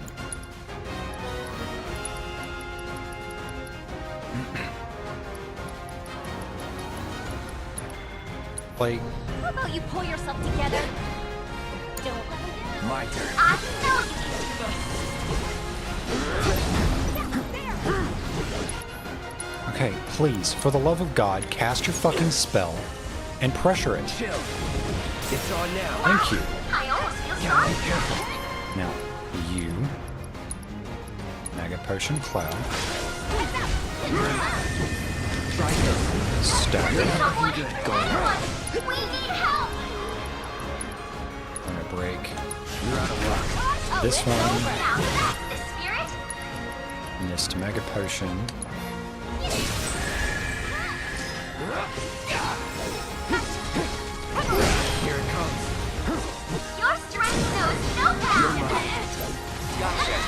Like, How about you pull yourself together? Don't let me down. My turn. I know you can do this. okay, please, for the love of God, cast your fucking spell and pressure it. Chill. It's on now. Thank you. I almost feel sorry. Be careful. Now, you. Mega Potion Cloud. Stagger. We need help. I'm gonna break You're out of luck. this one. Now that's the spirit. Missed Mega Potion. Here it comes. Your strength knows no bounds. Gotcha.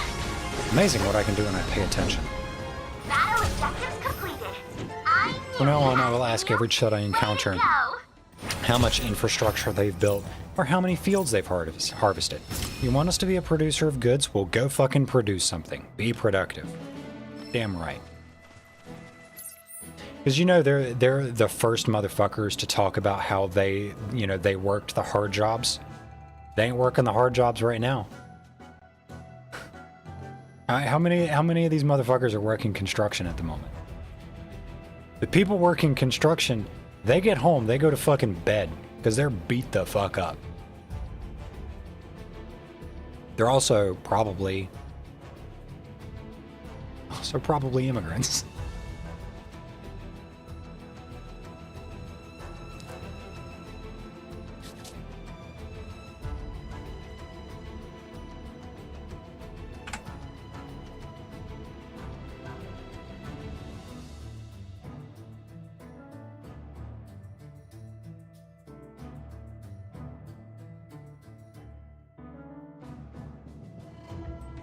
Amazing what I can do when I pay attention. Battle objectives completed. From now on, I will ask every Chud I encounter how much infrastructure they've built or how many fields they've harvested. You want us to be a producer of goods? Well, go fucking produce something. Be productive. Damn right. Because, you know, they're the first motherfuckers to talk about how they, you know, they worked the hard jobs. They ain't working the hard jobs right now. How many of these motherfuckers are working construction at the moment? The people working construction, they get home, they go to fucking bed because they're beat the fuck up. They're also probably immigrants.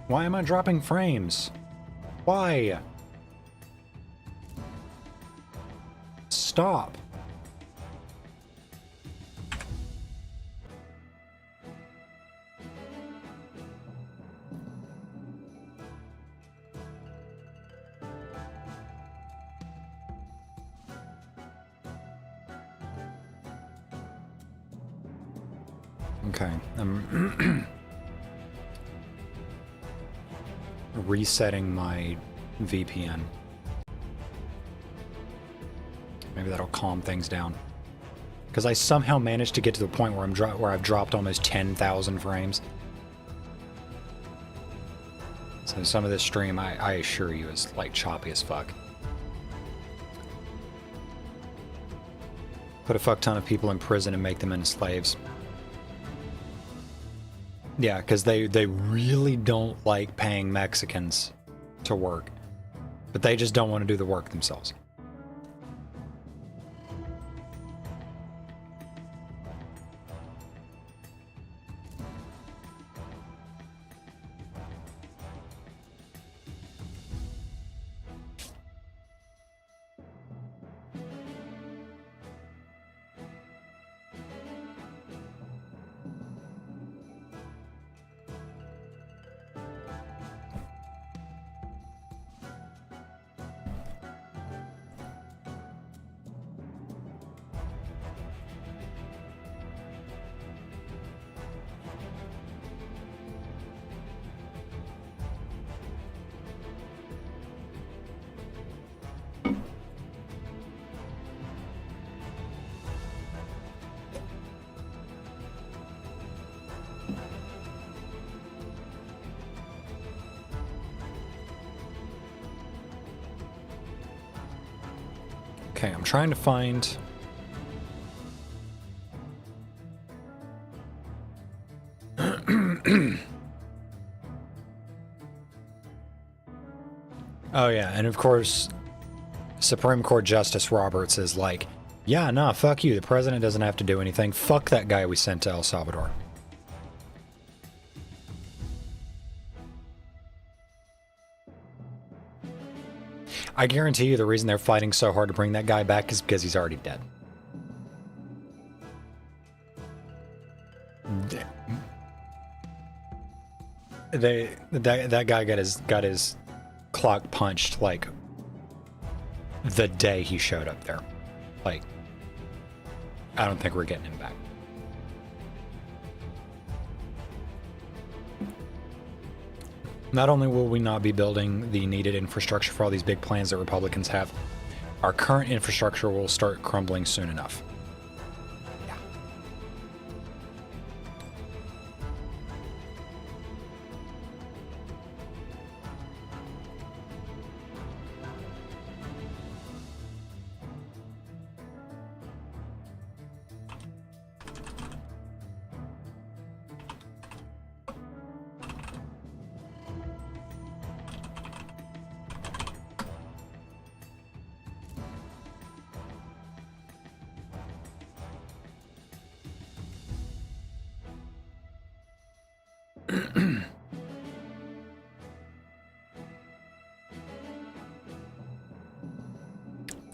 Why am I dropping frames? Why? Stop. Okay. Resetting my VPN. Maybe that'll calm things down. Because I somehow managed to get to the point where I've dropped almost 10,000 frames. So some of this stream, I assure you, is like choppy as fuck. Put a fuck ton of people in prison and make them into slaves. Yeah, because they really don't like paying Mexicans to work. But they just don't want to do the work themselves. Okay, I'm trying to find... Oh yeah, and of course, Supreme Court Justice Roberts is like, yeah, nah, fuck you, the president doesn't have to do anything. Fuck that guy we sent to El Salvador. I guarantee you the reason they're fighting so hard to bring that guy back is because he's already dead. That guy got his clock punched like the day he showed up there. Like, I don't think we're getting him back. Not only will we not be building the needed infrastructure for all these big plans that Republicans have, our current infrastructure will start crumbling soon enough.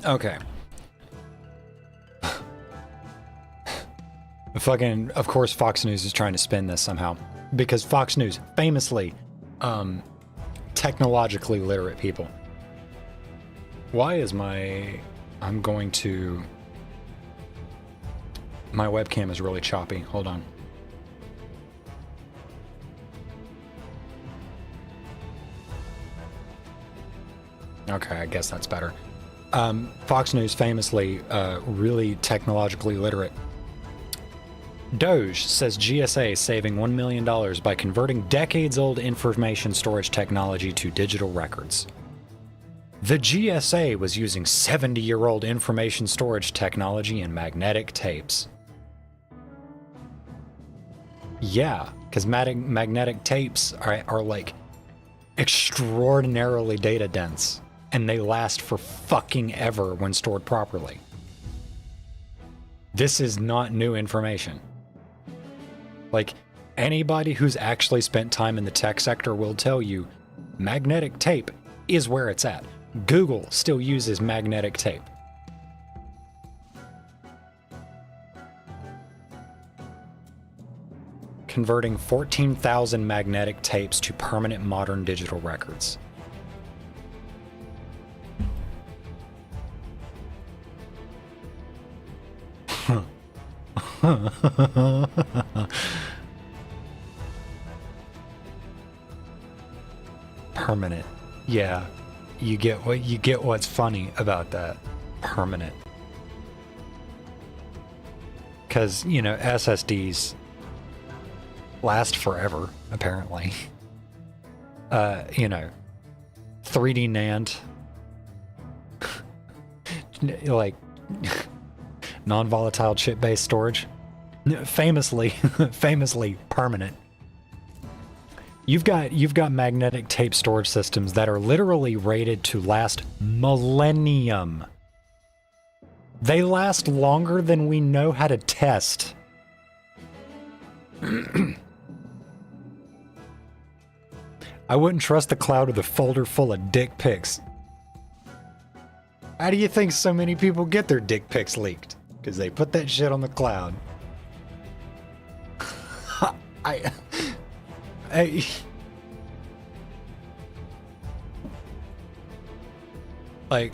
Okay. Fucking, of course, Fox News is trying to spin this somehow. Because Fox News, famously, technologically literate people. Why is my I'm going to... My webcam is really choppy. Hold on. Okay, I guess that's better. Fox News famously really technologically literate. Doge says GSA saving $1 million by converting decades-old information storage technology to digital records. The GSA was using 70-year-old information storage technology and magnetic tapes. Yeah, because magnetic tapes are like extraordinarily data dense, and they last for fucking ever when stored properly. This is not new information. Like, anybody who's actually spent time in the tech sector will tell you magnetic tape is where it's at. Google still uses magnetic tape. Converting 14,000 magnetic tapes to permanent modern digital records. Permanent. Yeah. You get what's funny about that. Permanent. Cuz, you know, SSDs last forever, apparently. You know, 3D NAND, like non-volatile chip-based storage, famously permanent. You've got magnetic tape storage systems that are literally rated to last millennium. They last longer than we know how to test. I wouldn't trust the cloud with a folder full of dick pics. How do you think so many people get their dick pics leaked? Because they put that shit on the cloud. I like,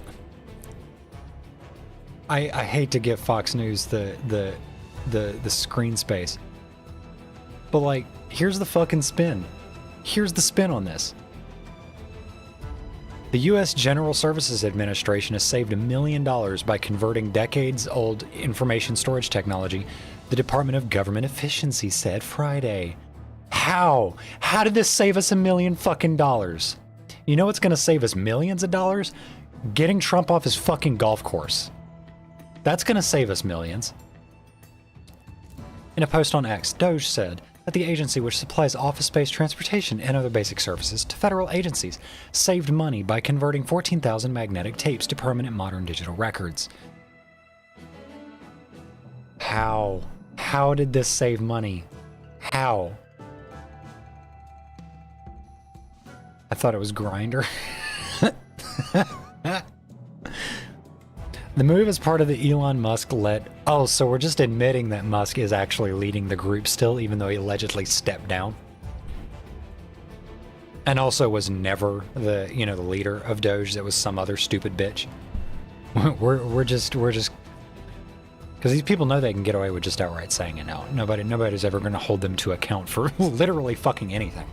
I hate to give Fox News the screen space, but like, here's the fucking spin. Here's the spin on this. The U.S. General Services Administration has saved $1 million by converting decades-old information storage technology, the Department of Government Efficiency said Friday. How? How did this save us $1 million fucking dollars? You know what's gonna save us millions of dollars? Getting Trump off his fucking golf course. That's gonna save us millions. In a post on X, Doge said that the agency, which supplies office space, transportation, and other basic services to federal agencies, saved money by converting 14,000 magnetic tapes to permanent modern digital records. How? How did this save money? How? I thought it was Grindr. The move is part of the Elon Musk-led... Oh, so we're just admitting that Musk is actually leading the group still, even though he allegedly stepped down? And also was never the, you know, the leader of Doge. That was some other stupid bitch. We're just... Because these people know they can get away with just outright saying it now. Nobody's ever going to hold them to account for literally fucking anything.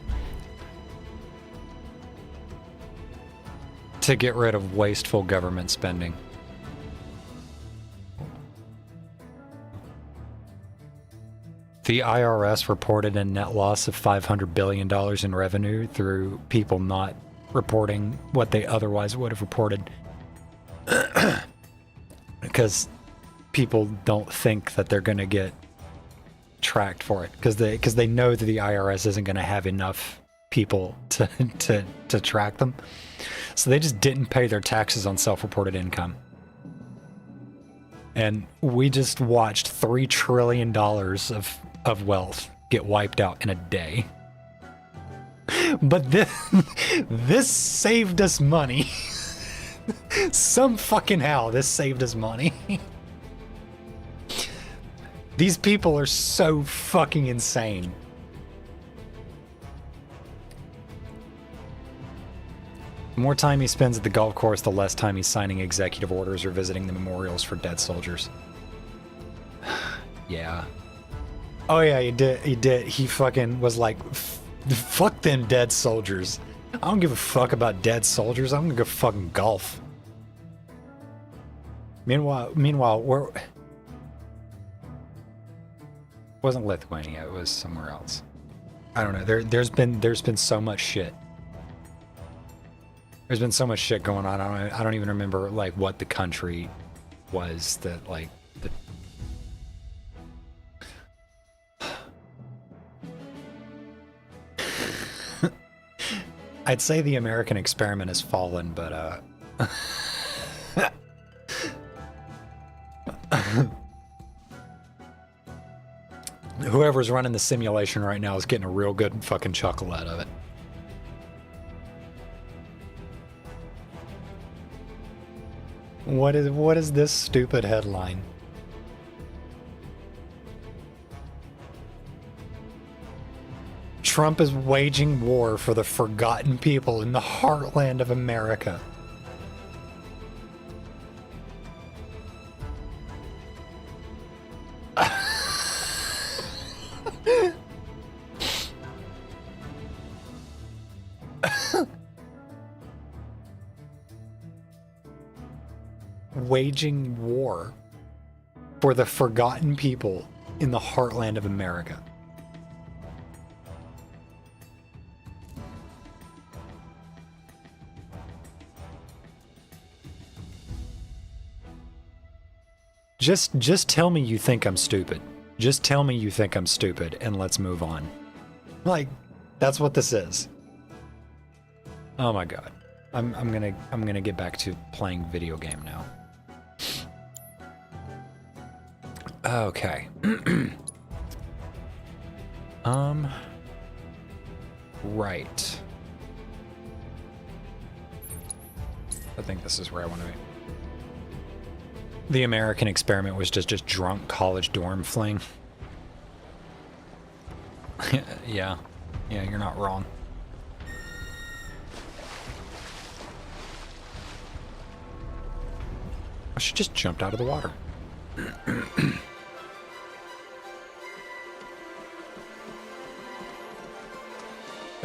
To get rid of wasteful government spending. The IRS reported a net loss of $500 billion in revenue through people not reporting what they otherwise would have reported. Because people don't think that they're going to get tracked for it. Because they know that the IRS isn't going to have enough people to track them. So they just didn't pay their taxes on self-reported income. And we just watched $3 trillion of wealth get wiped out in a day. But this saved us money. Some fucking how this saved us money. These people are so fucking insane. The more time he spends at the golf course, the less time he's signing executive orders or visiting the memorials for dead soldiers. Yeah. Oh yeah, he did. He did. He fucking was like, fuck them dead soldiers. I don't give a fuck about dead soldiers. I'm gonna go fucking golf. Meanwhile, where wasn't Lithuania? It was somewhere else. I don't know. There's been so much shit. There's been so much shit going on. I don't even remember like what the country was that like the. I'd say the American experiment has fallen, but whoever's running the simulation right now is getting a real good fucking chuckle out of it. What is this stupid headline? Trump is waging war for the forgotten people in the heartland of America. Waging war for the forgotten people in the heartland of America. Just tell me you think I'm stupid. Just tell me you think I'm stupid and let's move on. Like, that's what this is. Oh my god. I'm gonna get back to playing video game now. Okay. Right. I think this is where I want to be. The American experiment was just drunk college dorm fling. Yeah, you're not wrong. She just jumped out of the water.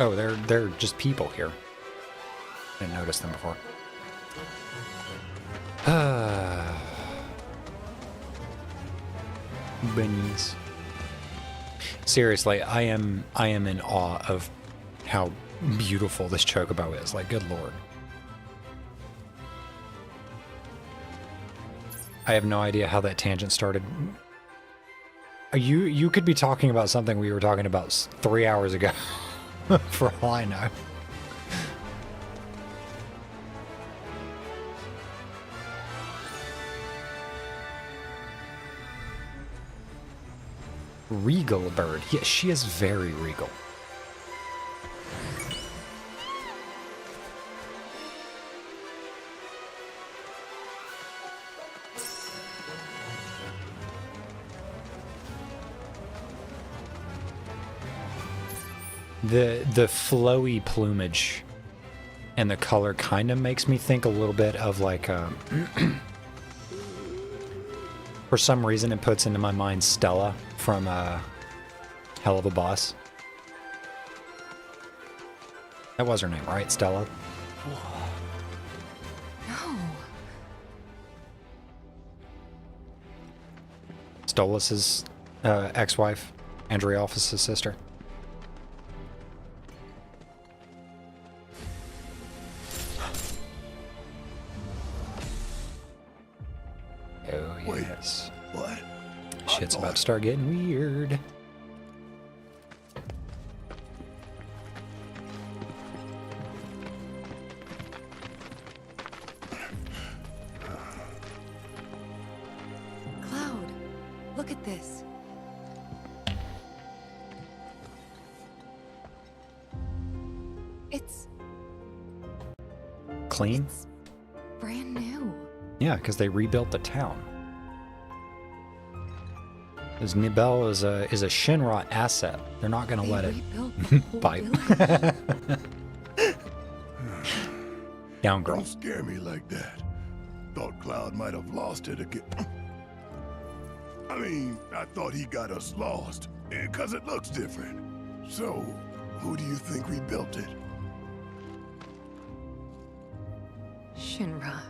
Oh, they're just people here. Didn't notice them before. Bunnies. Seriously, I am in awe of how beautiful this chocobo is. Like, good lord. I have no idea how that tangent started. You could be talking about something we were talking about 3 hours ago, for all I know. Regal bird. Yeah, she is very regal. The flowy plumage and the color kind of makes me think a little bit of like for some reason it puts into my mind Stella from Hell of a Boss. That was her name, right? Stella? No. Stolas's ex-wife, Andreophis' sister. Oh, yes. Wait, what? Shit's about to start getting weird. Cloud, look at this. It's Clean? brand new. Yeah, because they rebuilt the town. This Nibel is a Shinra asset. They're not going to let rebuilt the it whole bite. village. Down, girl. Don't scare me like that. Thought Cloud might have lost it again. I mean, I thought he got us lost, because it looks different. So, who do you think rebuilt it? Shinra.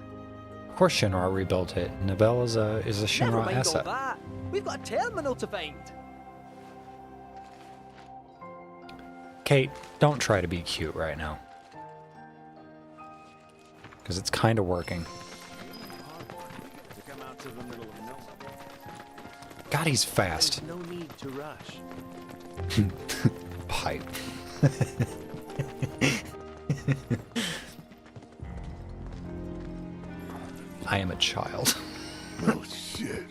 Of course Shinra rebuilt it. Nabel is a Never Shinra mind all asset. that. We've got a terminal to find. Kate, don't try to be cute right now. Because it's kind of working. God, he's fast. No need to rush. Pipe. I am a child. Oh, shit.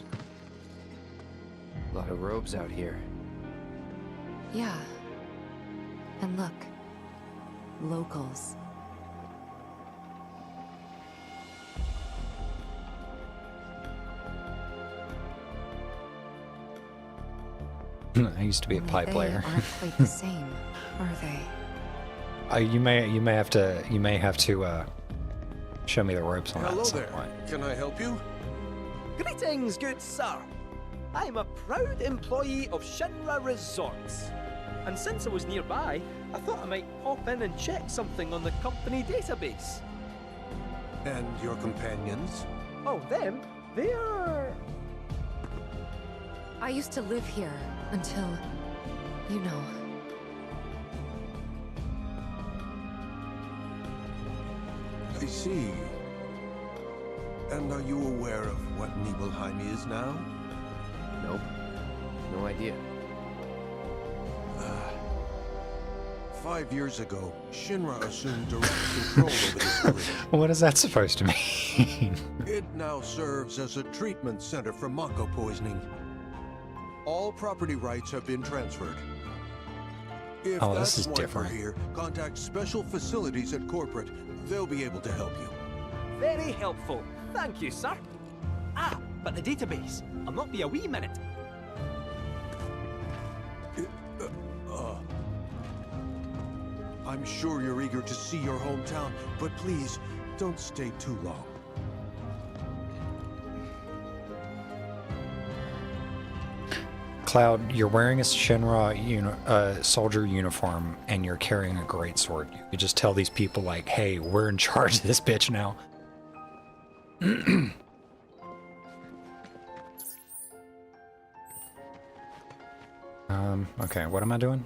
A lot of robes out here. Yeah. And look. Locals. I used to be a pipe player. They aren't quite the same, are they? You may have to show me the ropes on that Hello at some there. point. Can I help you? Greetings, good sir. I am a proud employee of Shinra Resorts. And since I was nearby, I thought I might pop in and check something on the company database. And your companions? Oh, them? They are... I used to live here until, you know. I see. And are you aware of what Nibelheim is now? Nope. No idea. 5 years ago, Shinra assumed direct control over this village. What is that supposed to mean? It now serves as a treatment center for Mako poisoning. All property rights have been transferred. If Oh, that's this is why different. we're here, contact special facilities at corporate. They'll be able to help you. Very helpful. Thank you, sir. Ah, but the database. I'll not be a wee minute. I'm sure you're eager to see your hometown, but please, don't stay too long. Cloud, you're wearing a Shinra soldier uniform and you're carrying a greatsword. You could just tell these people, like, hey, we're in charge of this bitch now. Okay, what am I doing?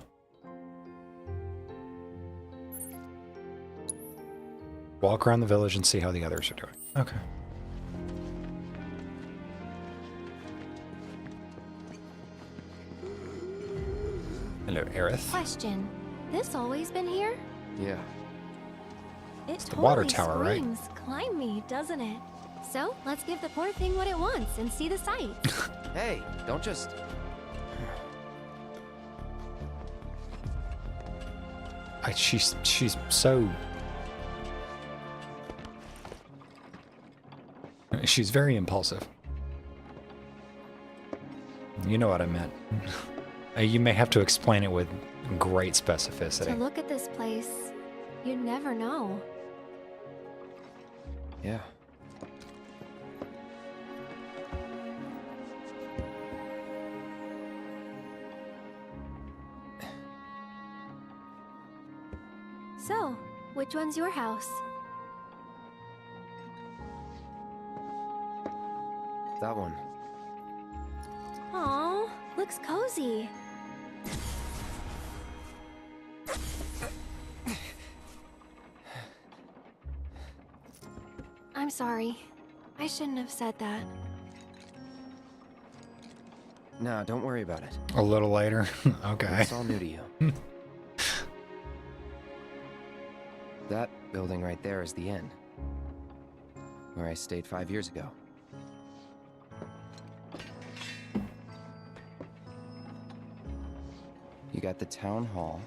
Walk around the village and see how the others are doing. Okay. Hello, Aerith. Question. This always been here? Yeah. It the water tower, right? screams, climb me, doesn't it? So, let's give the poor thing what it wants and see the sight. Hey, don't just... She's so... She's very impulsive. You know what I meant. You may have to explain it with great To specificity. look at this place, you'd never know. Yeah. So, which one's your house? That one. Aw, looks cozy. I'm sorry. I shouldn't have said that. Nah, don't worry about it. A little later. Okay. It's all new to you. That building right there is the inn. Where I stayed 5 years ago. You got the town hall,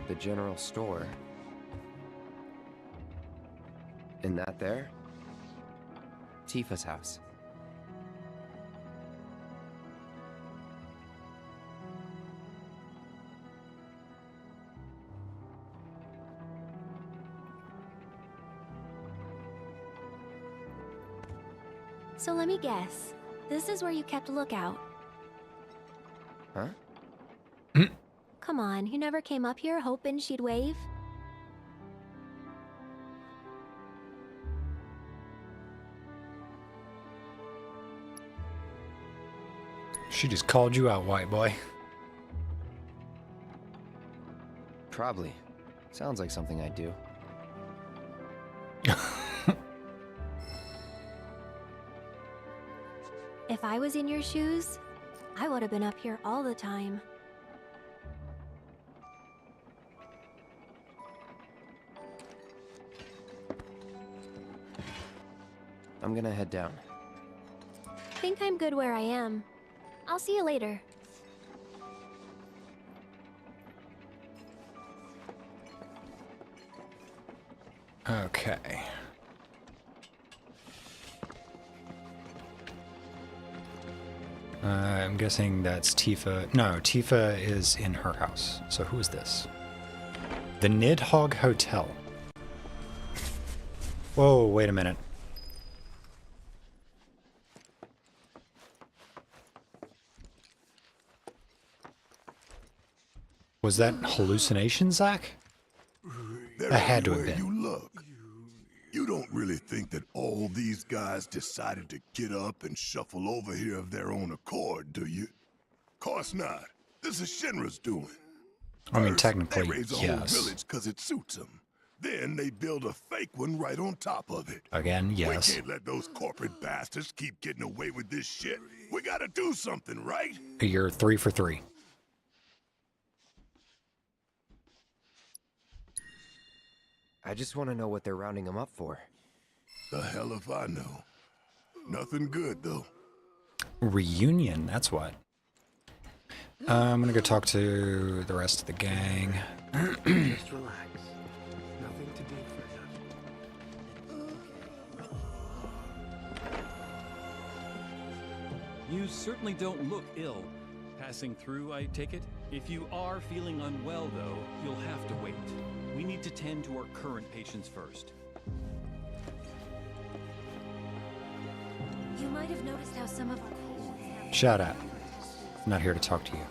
the general store, and that there, Tifa's house. So let me guess. This is where you kept a lookout. Huh? Come on, you never came up here hoping she'd wave? She just called you out, white boy. Probably. Sounds like something I'd do. If I was in your shoes, I would have been up here all the time. I'm gonna head down. Think I'm good where I am. I'll see you later. Okay. I'm guessing that's Tifa. No, Tifa is in her house. So who is this? The Nidhogg Hotel. Whoa, wait a minute. Was that hallucination, Zach? That had to have been. You look. You don't really think that all these guys decided to get up and shuffle over here of their own accord, do you? Course not. This is Shinra's doing. I mean, First, technically, they raise a whole yes. village because it suits them. Then they build a fake one right on top of it. Again, yes. We can't let those corporate bastards keep getting away with this shit. We gotta do something, right? You're 3 for 3. I just want to know what they're rounding them up for. The hell if I know. Nothing good, though. Reunion, that's what. I'm gonna go talk to the rest of the gang. Just relax. Nothing to be afraid of. You certainly don't look ill. Passing through, I take it? If you are feeling unwell, though, you'll have to wait. We need to tend to our current patients first. You might have noticed how some of our patients Shut up. I'm not here to talk to you.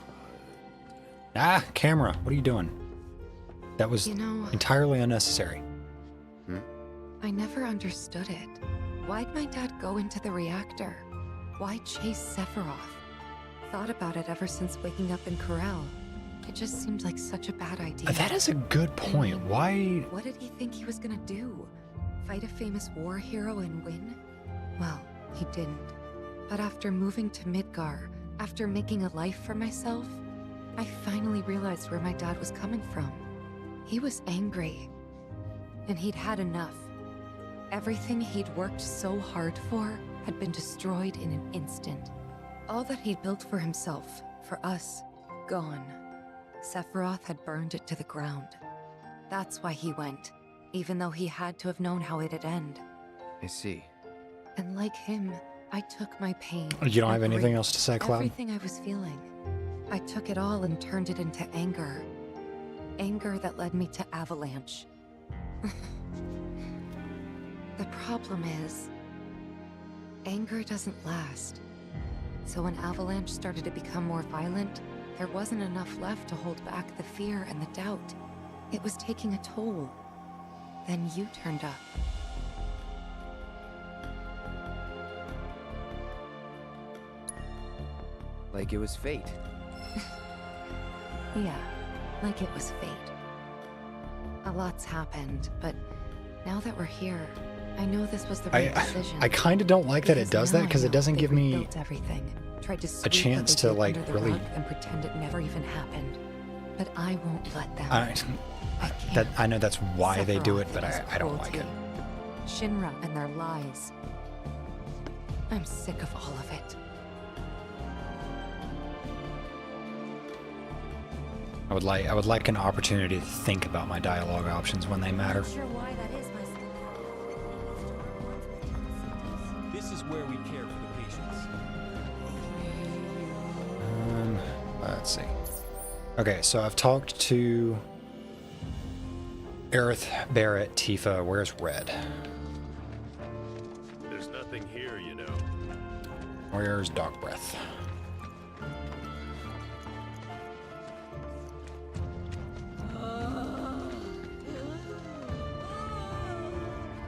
Ah, camera, what are you doing? That was entirely unnecessary. I never understood it. Why'd my dad go into the reactor? Why chase Sephiroth? Thought about it ever since waking up in Corral. It just seemed like such a bad idea. That is a good point. Why? What did he think he was gonna do? Fight a famous war hero and win? Well, he didn't. But after moving to Midgar, after making a life for myself, I finally realized where my dad was coming from. He was angry. And he'd had enough. Everything he'd worked so hard for had been destroyed in an instant. All that he'd built for himself, for us, gone. Sephiroth had burned it to the ground. That's why he went, even though he had to have known how it'd end. I see. And like him, I took my pain. You don't have my anything grief, else to say, Cloud? Everything I was feeling. I took it all and turned it into anger. Anger that led me to Avalanche. The problem is, anger doesn't last. So when Avalanche started to become more violent, there wasn't enough left to hold back the fear and the doubt. It was taking a toll. Then you turned up. Like it was fate. Yeah, like it was fate. A lot's happened, but now that we're here, I know this was the right decision. I kind of don't like that it does that because it doesn't give me a chance to like really and pretend it never even happened. But I won't let them. I know that's why they do it, but I don't like it. Shinra and their lies. I'm sick of all of it. I would like an opportunity to think about my dialogue options when they matter. Sure why that is, my This is where we care for the patients. Let's see. Okay, so I've talked to Aerith, Barrett, Tifa. Where's Red? There's nothing here, you know. Where's dog breath?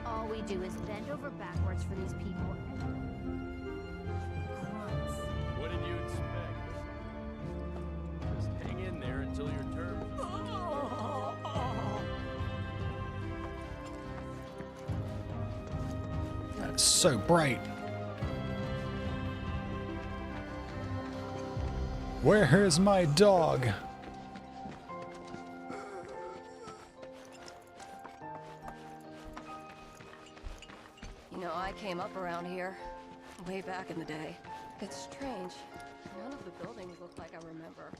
All we do is bend over backwards for these people. Grunts. What did you expect? Just hang in there until your turn. That's so bright. Where is my dog? You know, I came up around here way back in the day. It's strange. None of the buildings look like I remember.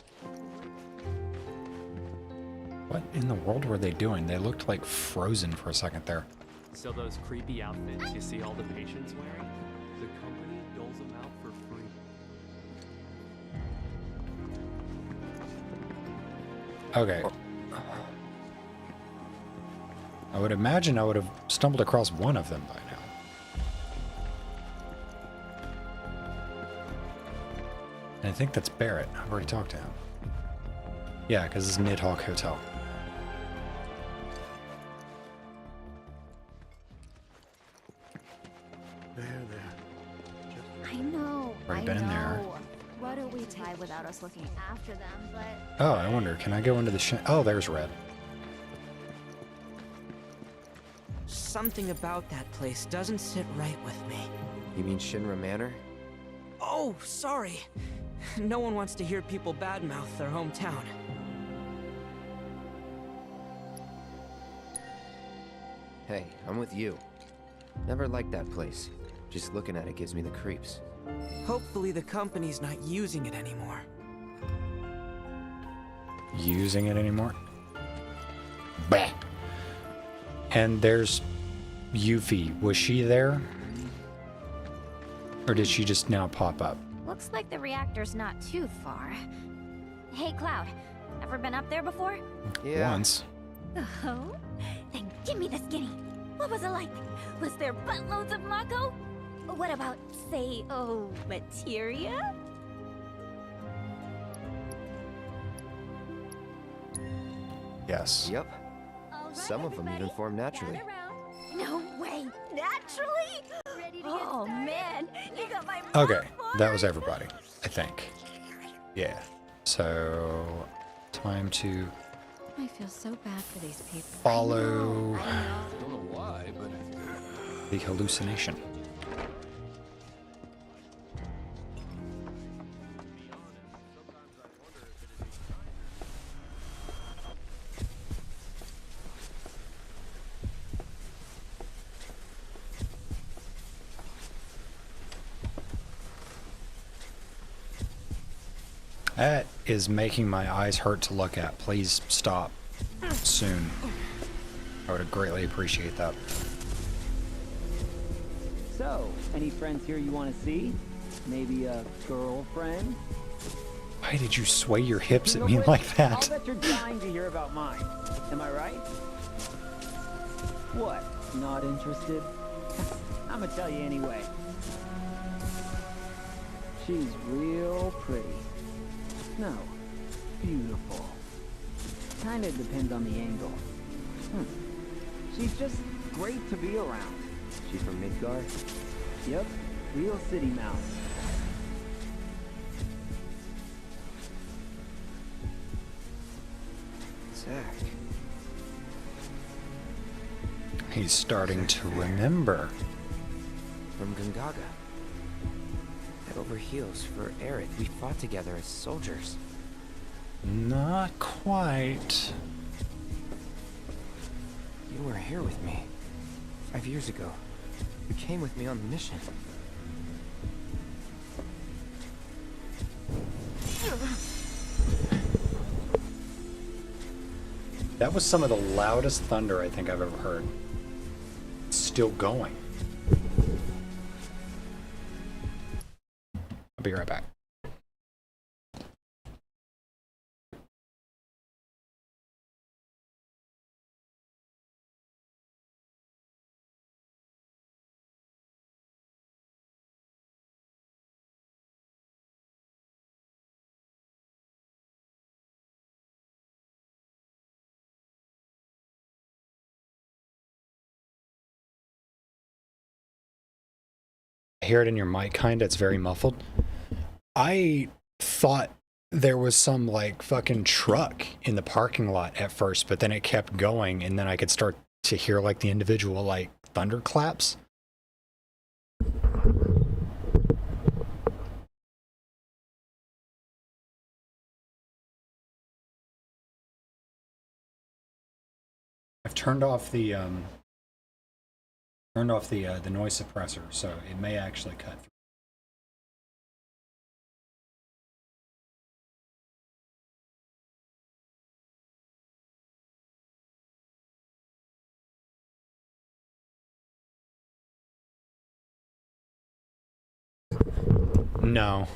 What in the world were they doing? They looked like frozen for a second there. So those creepy outfits you see all the patients wearing, the company doles them out for free. Okay. I would imagine I would have stumbled across one of them by now. And I think that's Barrett. I've already talked to him. Yeah, because it's Nidhogg Hotel. I know. Already been in there. Why don't we die without us looking after them? But Oh, I wonder, can I go into the Oh, there's Red. Something about that place doesn't sit right with me. You mean Shinra Manor? Oh, sorry. No one wants to hear people badmouth their hometown. Hey, I'm with you. Never liked that place. Just looking at it gives me the creeps. Hopefully the company's not using it anymore. Using it anymore? Bah. And there's Yuffie. Was she there? Or did she just now pop up? looks like the reactor's not too far. Hey, Cloud, ever been up there before? Yeah. Once. Oh? Then give me the skinny. What was it like? Was there buttloads of Mako? What about, say, materia? Yes. Yep. Some of them even form naturally. No way! Naturally? Oh man, you got my Okay, that was everybody, I think. Yeah. So, time to I feel so bad for these people. follow Don't know why, but the hallucination. That is making my eyes hurt to look at. Please stop soon. I would greatly appreciate that. So, any friends here you want to see? Maybe a girlfriend? Why did you sway your hips at me Wait, like I'll that? bet you're dying to hear about mine. Am I right? What? Not interested? I'm gonna tell you anyway. She's real pretty. No, beautiful. Kinda depends on the angle. She's just great to be around. She's from Midgar? Yep, real city mouse. Zach. He's starting to remember. From Gungaga. Head over heels for Aerith. We fought together as soldiers. Not quite. You were here with me 5 years ago. You came with me on the mission. That was some of the loudest thunder I think I've ever heard. It's still going. I'll be right back. I hear it in your mic, kinda. It's very muffled. I thought there was some like fucking truck in the parking lot at first, but then it kept going, and then I could start to hear like the individual like thunderclaps. I've turned off the noise suppressor, so it may actually cut through. No.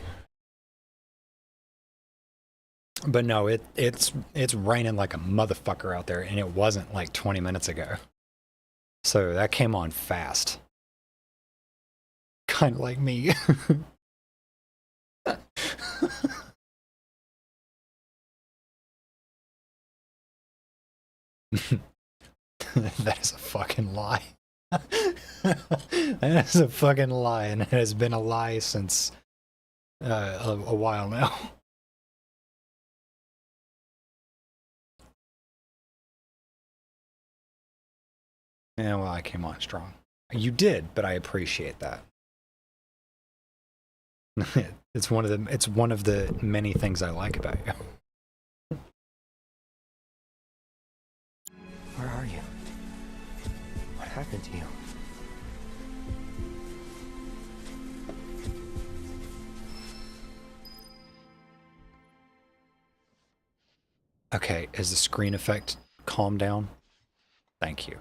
But no, it's raining like a motherfucker out there, and it wasn't like 20 minutes ago. So that came on fast. Kind of like me. That is a fucking lie. That is a fucking lie, and it has been a lie since a while now. Yeah, well, I came on strong. You did, but I appreciate that. It's one of the many things I like about you. Where are you? What happened to you? Okay, has the screen effect calmed down? Thank you.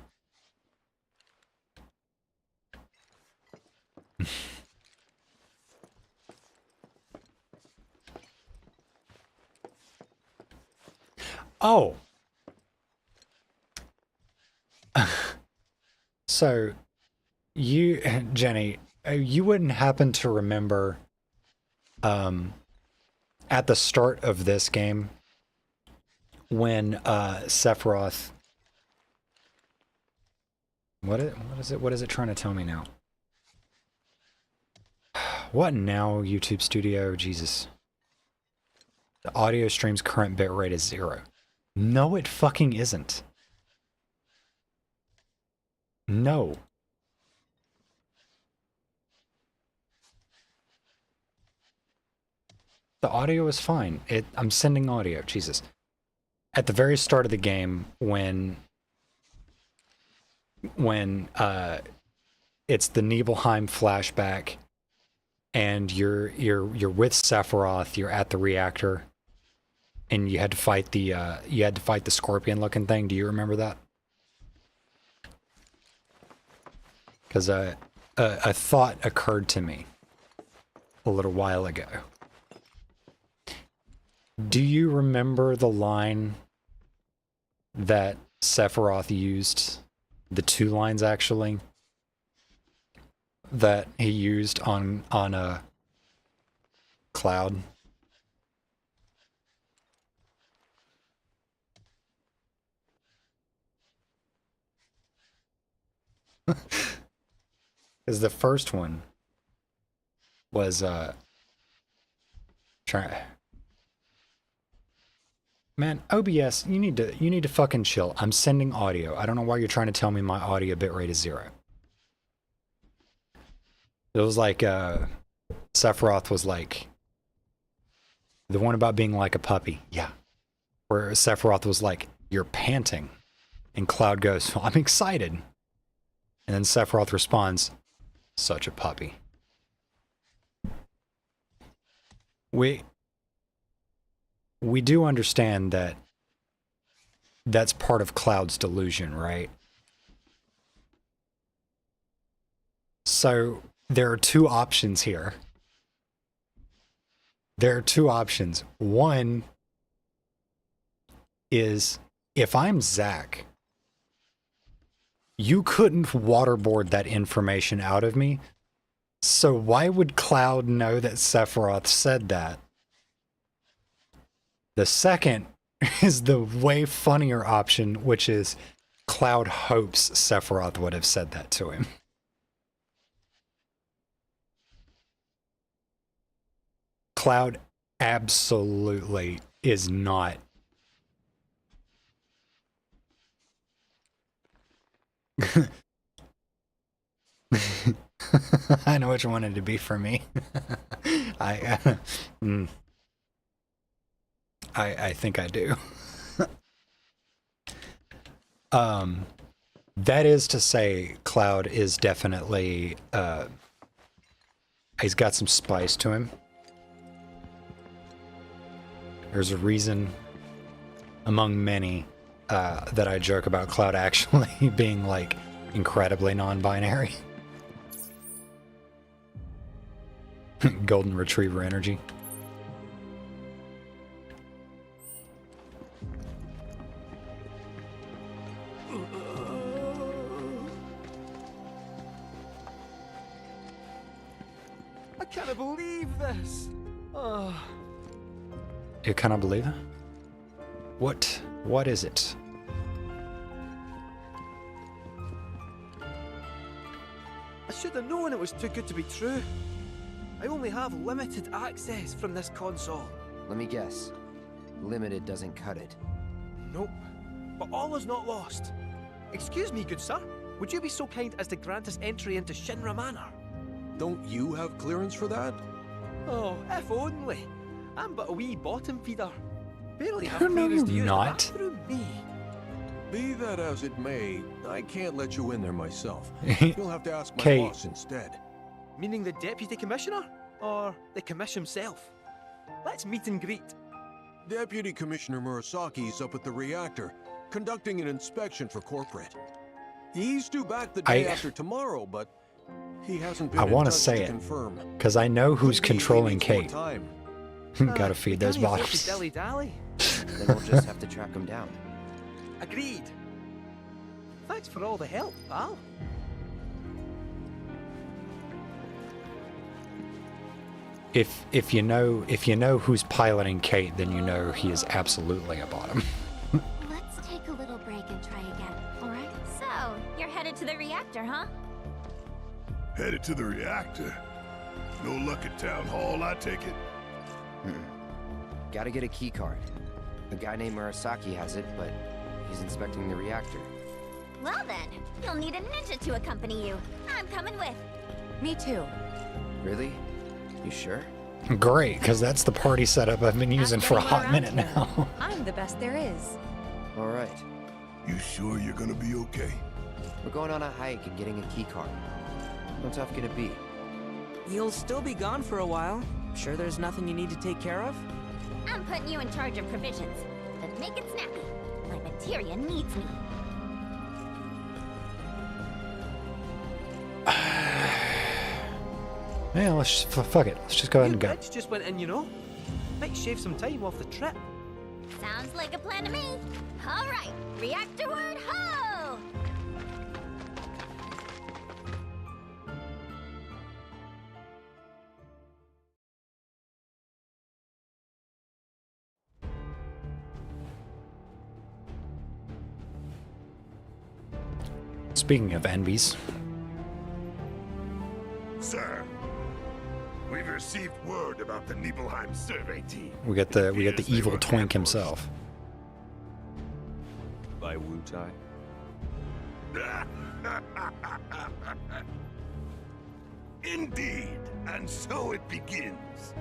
Oh. So, you, Jenny, you wouldn't happen to remember at the start of this game when Sephiroth... What is it trying to tell me now? What now, YouTube Studio? Jesus. The audio stream's current bitrate is 0. No, it fucking isn't. No. The audio is fine. I'm sending audio. Jesus. At the very start of the game, when it's the Nibelheim flashback, and you're with Sephiroth, you're at the reactor, and you had to fight the scorpion-looking thing. Do you remember that? Because a thought occurred to me a little while ago. Do you remember the line that Sephiroth used? The 2 lines, actually, that he used on a Cloud? Because the first one was man, OBS, you need to fucking chill. I'm sending audio. I don't know why you're trying to tell me my audio bitrate is 0. It was like Sephiroth was like the one about being like a puppy. Yeah. Where Sephiroth was like, "You're panting." And Cloud goes, "Well, I'm excited." And then Sephiroth responds, "Such a puppy." We do understand that that's part of Cloud's delusion, right? So there are 2 options here. There are 2 options. One is, if I'm Zack, you couldn't waterboard that information out of me. So why would Cloud know that Sephiroth said that? The second is the way funnier option, which is Cloud hopes Sephiroth would have said that to him. Cloud absolutely is not. I know which one it'd be for me. I think I do. That is to say, Cloud is definitely he's got some spice to him. There's a reason among many that I joke about Cloud actually being like incredibly non-binary. Golden Retriever energy. I can't believe this. Oh. You cannot believe it? What is it? I should have known it was too good to be true. I only have limited access from this console. Let me guess. Limited doesn't cut it. Nope. But all is not lost. Excuse me, good sir. Would you be so kind as to grant us entry into Shinra Manor? Don't you have clearance for that? Oh, if only. I'm but a wee bottom feeder. Barely have No, clearance to you're use not. the bathroom. Me. Be that as it may, I can't let you in there myself. You'll have to ask my Kate. boss instead. Meaning the deputy commissioner? Or the commish himself? Let's meet and greet. Deputy Commissioner Murasaki's up at the reactor, conducting an inspection for corporate. He's due back the day after tomorrow, but he hasn't been I in want touch to say it confirm. because I know who's controlling Kate. Time. Gotta feed those bottoms. Dilly-dally. Then we'll just have to track him down. Agreed. Thanks for all the help, pal. If you know who's piloting Kate, then you know he is absolutely a bottom. Let's take a little break and try again, alright? So, you're headed to the reactor, huh? Headed to the reactor. No luck at town hall, I take it. Gotta get a key card. A guy named Murasaki has it, but he's inspecting the reactor. Well then, you'll need a ninja to accompany you. I'm coming with. Me too. Really? You sure? Great, because that's the party setup I've been using for a hot minute now. I'm the best there is. All right. You sure you're gonna be okay? We're going on a hike and getting a key card. How tough can it be? You'll still be gone for a while. Sure there's nothing you need to take care of? I'm putting you in charge of provisions, but make it snappy. My materia needs me. Yeah, let's fuck it. Let's just go ahead and go. Bridge just went in, you know. Might shave some time off the trip. Sounds like a plan to me. All right, reactor-ward ho! Speaking of envies, Sir, we've received word about the Nibelheim survey team. we got the evil twink himself. By Wu Tai? Indeed, and so it begins.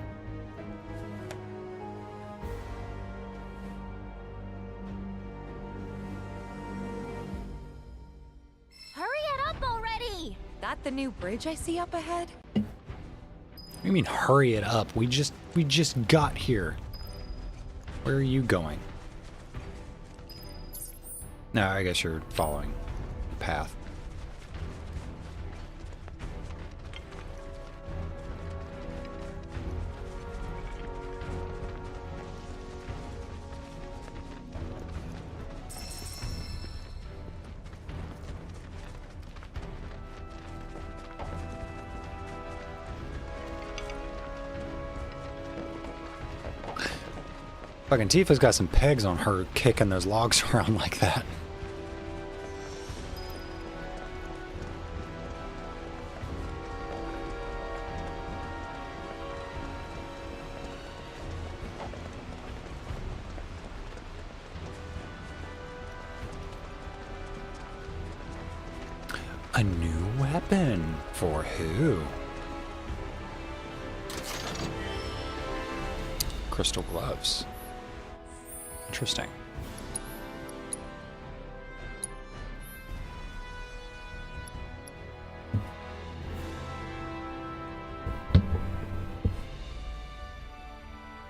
Hurry it up already! That the new bridge I see up ahead? What do you mean hurry it up? We just got here. Where are you going? No, I guess you're following the path. Fucking Tifa's got some pegs on her kicking those logs around like that. A new weapon. For who? Crystal gloves. Interesting.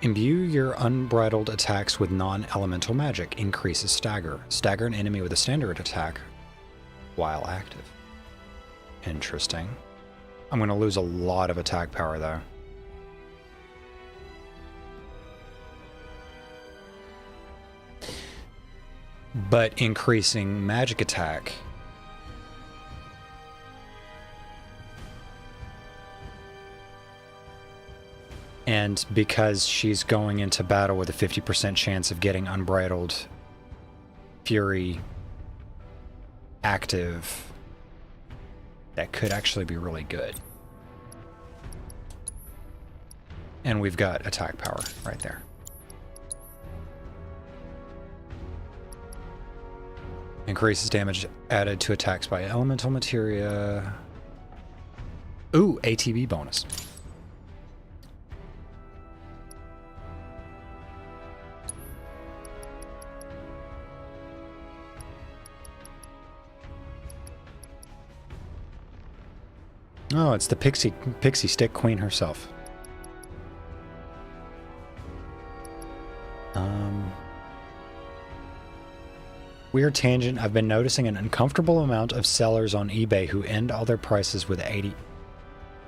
Imbue your unbridled attacks with non-elemental magic. Increases stagger. Stagger an enemy with a standard attack while active. Interesting. I'm going to lose a lot of attack power, though. But increasing magic attack. And because she's going into battle with a 50% chance of getting Unbridled Fury active, that could actually be really good. And we've got attack power right there. Increases damage added to attacks by elemental materia. Ooh, ATB bonus. Oh, it's the pixie stick queen herself. Weird tangent. I've been noticing an uncomfortable amount of sellers on eBay who end all their prices with 80.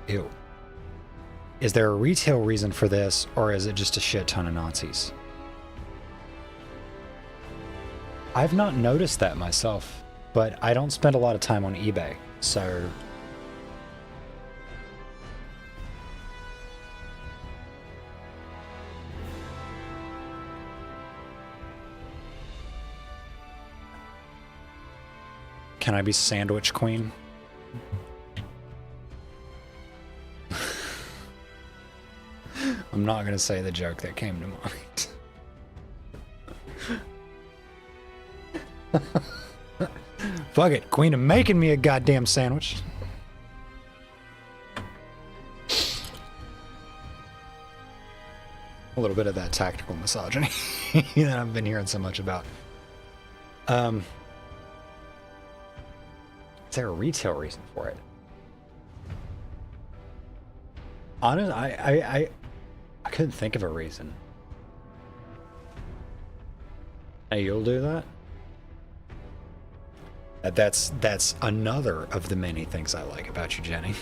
Ew. Is there a retail reason for this, or is it just a shit ton of Nazis? I've not noticed that myself, but I don't spend a lot of time on eBay, so... Can I be Sandwich Queen? I'm not going to say the joke that came to mind. Fuck it, Queen of making me a goddamn sandwich. A little bit of that tactical misogyny that I've been hearing so much about. Is there a retail reason for it? Honestly, I couldn't think of a reason. Hey, you'll do that? That's another of the many things I like about you, Jenny.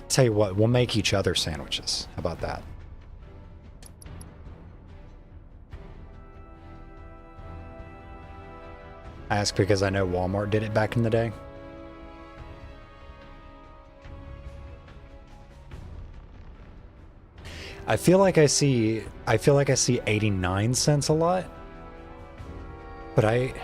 Tell you what, we'll make each other sandwiches. How about that? I ask because I know Walmart did it back in the day. I feel like I see 89 cents a lot. But I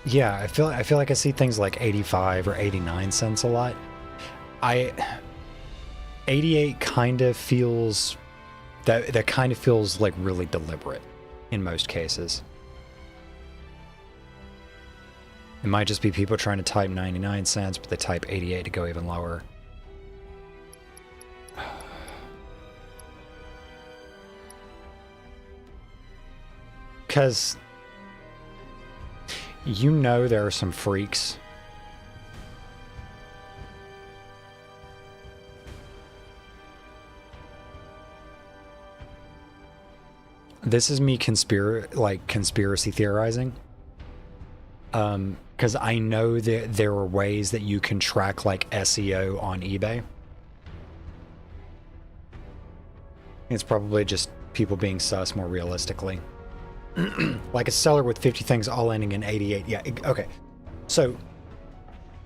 Yeah, I feel like I see things like 85 or 89 cents a lot. 88 kind of feels that kind of feels like really deliberate in most cases. It might just be people trying to type 99 cents, but they type 88 to go even lower. Because you know there are some freaks this is me conspiracy theorizing, because I know that there are ways that you can track like SEO on eBay. It's probably just people being sus more realistically. Like a seller with 50 things all ending in 88. Yeah, okay. So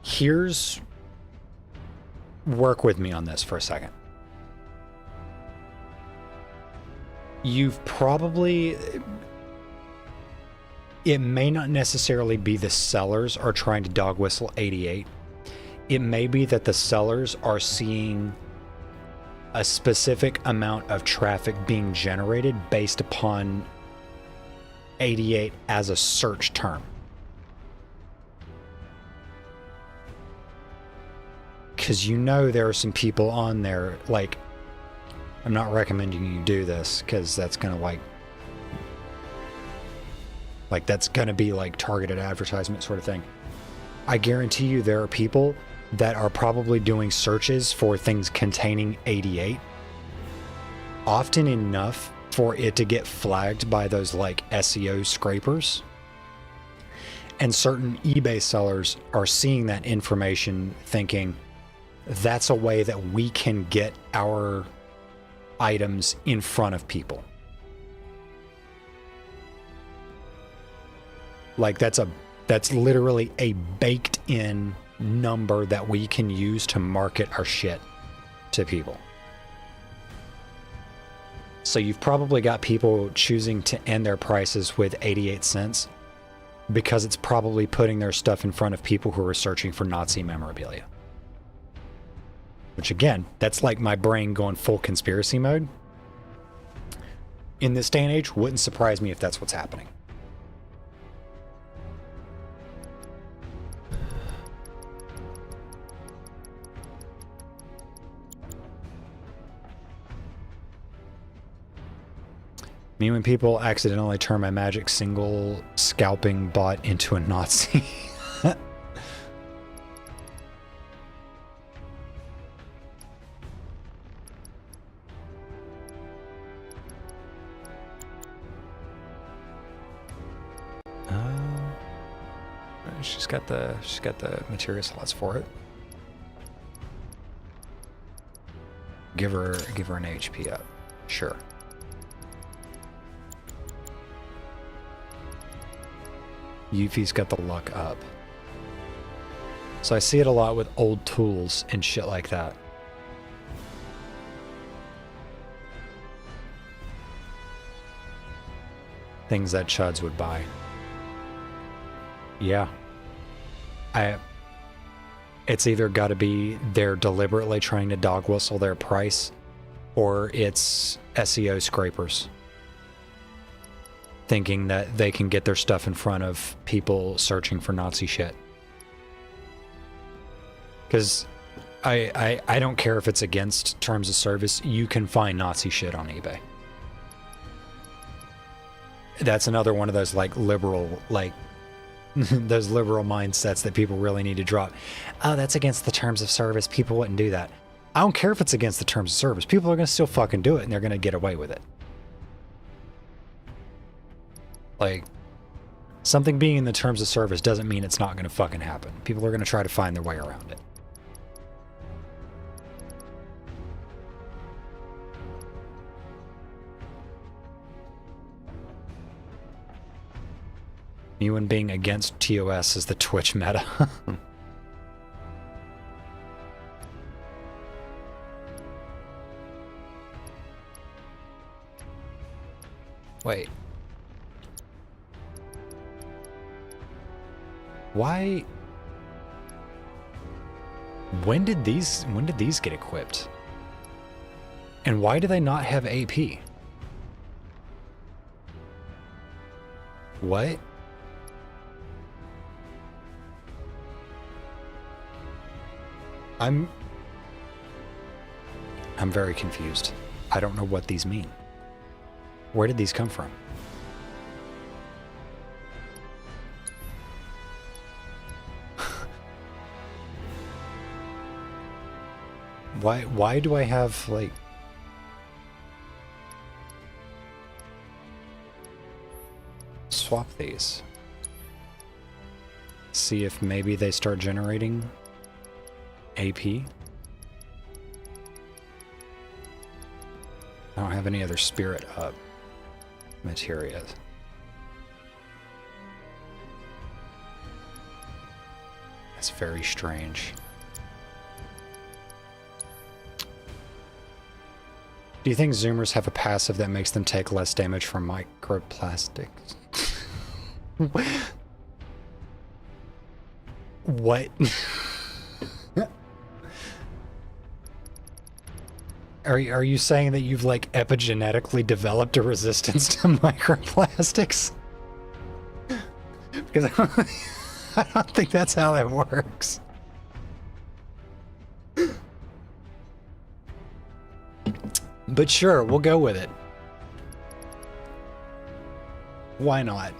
here's work with me on this for a second. You've probably... It may not necessarily be the sellers are trying to dog whistle 88. It may be that the sellers are seeing a specific amount of traffic being generated based upon 88 as a search term. Because you know there are some people on there, like, I'm not recommending you do this because that's going to like that's going to be like targeted advertisement sort of thing. I guarantee you there are people that are probably doing searches for things containing 88 often enough for it to get flagged by those like SEO scrapers. And certain eBay sellers are seeing that information thinking that's a way that we can get our items in front of people. Like that's literally a baked in number that we can use to market our shit to people. So you've probably got people choosing to end their prices with 88 cents because it's probably putting their stuff in front of people who are searching for Nazi memorabilia. Which again, that's like my brain going full conspiracy mode. In this day and age, wouldn't surprise me if that's what's happening. Me when people accidentally turn my magic single scalping bot into a Nazi. She's got the material slots for it. Give her an HP up. Sure. Yuffie's got the luck up. So I see it a lot with old tools and shit like that. Things that chuds would buy. Yeah. It's either got to be they're deliberately trying to dog whistle their price, or it's SEO scrapers thinking that they can get their stuff in front of people searching for Nazi shit. Because I don't care if it's against terms of service, you can find Nazi shit on eBay. That's another one of those like liberal, like those liberal mindsets that people really need to drop. Oh, that's against the terms of service. People wouldn't do that. I don't care if it's against the terms of service. People are going to still fucking do it, and they're going to get away with it. Like, something being in the terms of service doesn't mean it's not going to fucking happen. People are going to try to find their way around it. You and being against TOS is the Twitch meta. Wait. Why? When did these get equipped? And why do they not have AP? What? I'm very confused. I don't know what these mean. Where did these come from? Why do I have, like... Swap these. See if maybe they start generating AP. I don't have any other spirit up materia. That's very strange. Do you think Zoomers have a passive that makes them take less damage from microplastics? What? Are you saying that you've like epigenetically developed a resistance to microplastics? Because I don't think that's how that works. But sure, we'll go with it. Why not?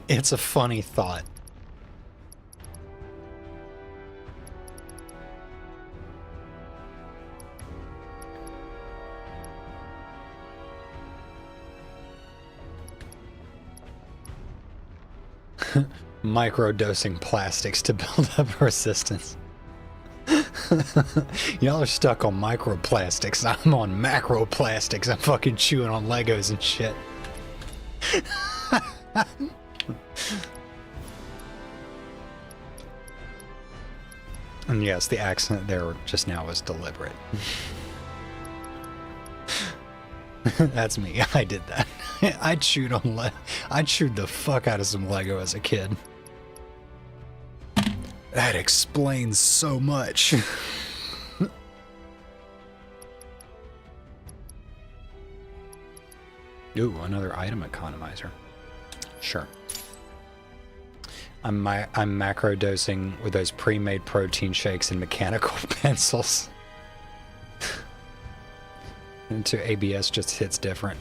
It's a funny thought. Microdosing plastics to build up resistance. Y'all are stuck on microplastics. I'm on macroplastics. I'm fucking chewing on Legos and shit. And yes, the accent there just now was deliberate. That's me. I did that. I chewed the fuck out of some Lego as a kid. That explains so much. Ooh, another item economizer. Sure. I'm macro dosing with those pre-made protein shakes and mechanical pencils. And to ABS just hits different.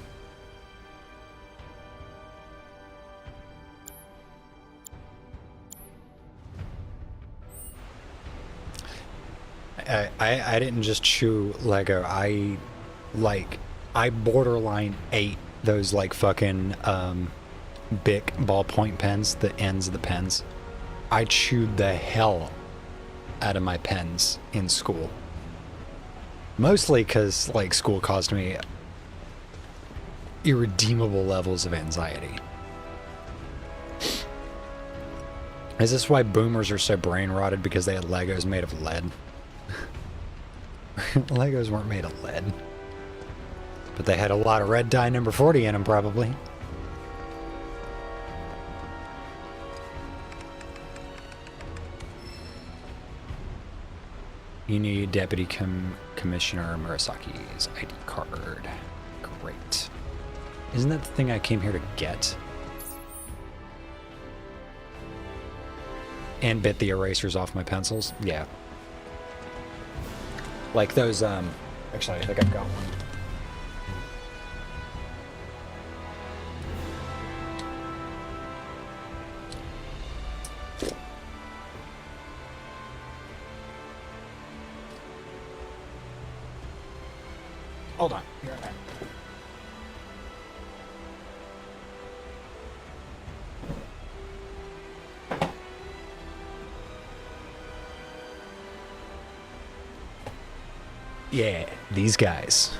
I didn't just chew Lego. I borderline ate those like fucking Bic ballpoint pens, the ends of the pens. I chewed the hell out of my pens in school. Mostly because like school caused me irredeemable levels of anxiety. Is this why boomers are so brain rotted? Because they had Legos made of lead? Legos weren't made of lead. But they had a lot of red dye number 40 in them, probably. You need Deputy Commissioner Murasaki's ID card. Great. Isn't that the thing I came here to get? And bit the erasers off my pencils? Yeah. Like those, actually, I think I've got one. Hold on. Be right back. Yeah, these guys.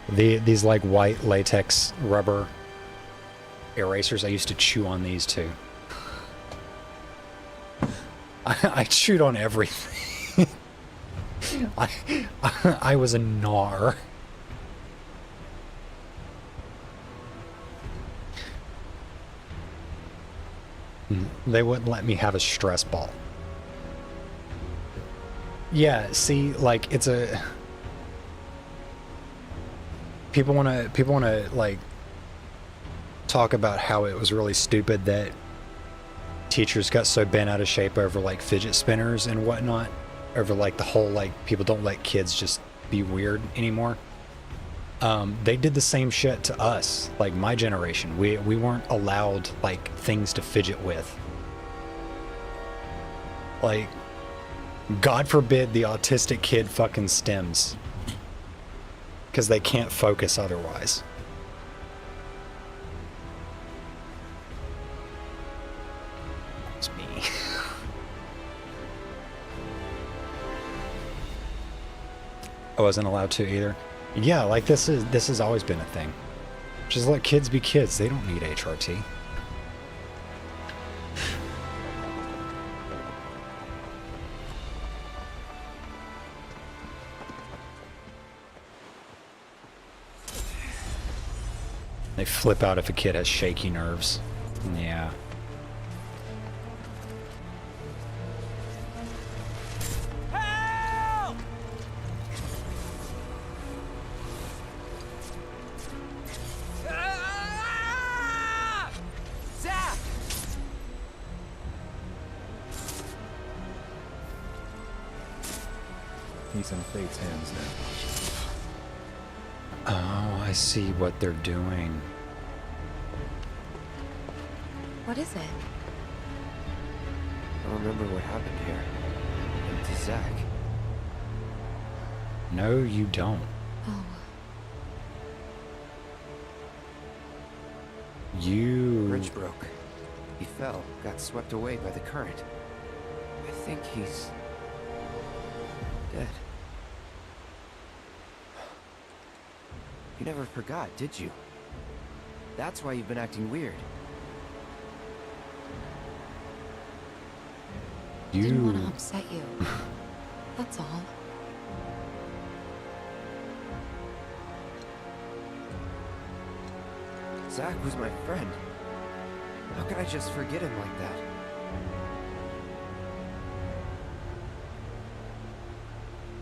These like white latex rubber erasers. I used to chew on these too. I chewed on everything. I was a gnar. They wouldn't let me have a stress ball. Yeah, see, like it's a people want to like talk about how it was really stupid that teachers got so bent out of shape over like fidget spinners and whatnot, over like the whole like people don't let kids just be weird anymore. They did the same shit to us, like my generation. We weren't allowed like things to fidget with. Like, God forbid the autistic kid fucking stems, because they can't focus otherwise. It's me. I wasn't allowed to either. Yeah, like this has always been a thing. Just let kids be kids. They don't need HRT. definitely flip out if a kid has shaky nerves. Yeah. Help! Ah! Zach! He's in Fate's hands now. Oh, I see what they're doing. What is it? I remember what happened here. And to Zach. No, you don't. Oh. You... Bridge broke. He fell, got swept away by the current. I think he's... dead. You never forgot, did you? That's why you've been acting weird. Didn't want to upset you. That's all. Zach was my friend. How could I just forget him like that?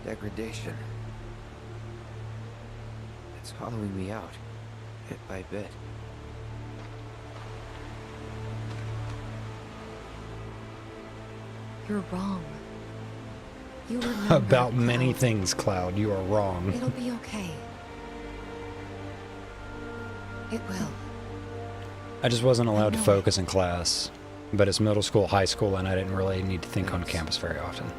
Degradation. It's hollowing me out, bit by bit. You're wrong. You remember About many things, Cloud. You are wrong. It'll be okay. It will. I just wasn't allowed to focus in class. But it's middle school, high school, and I didn't really need to think on campus very often.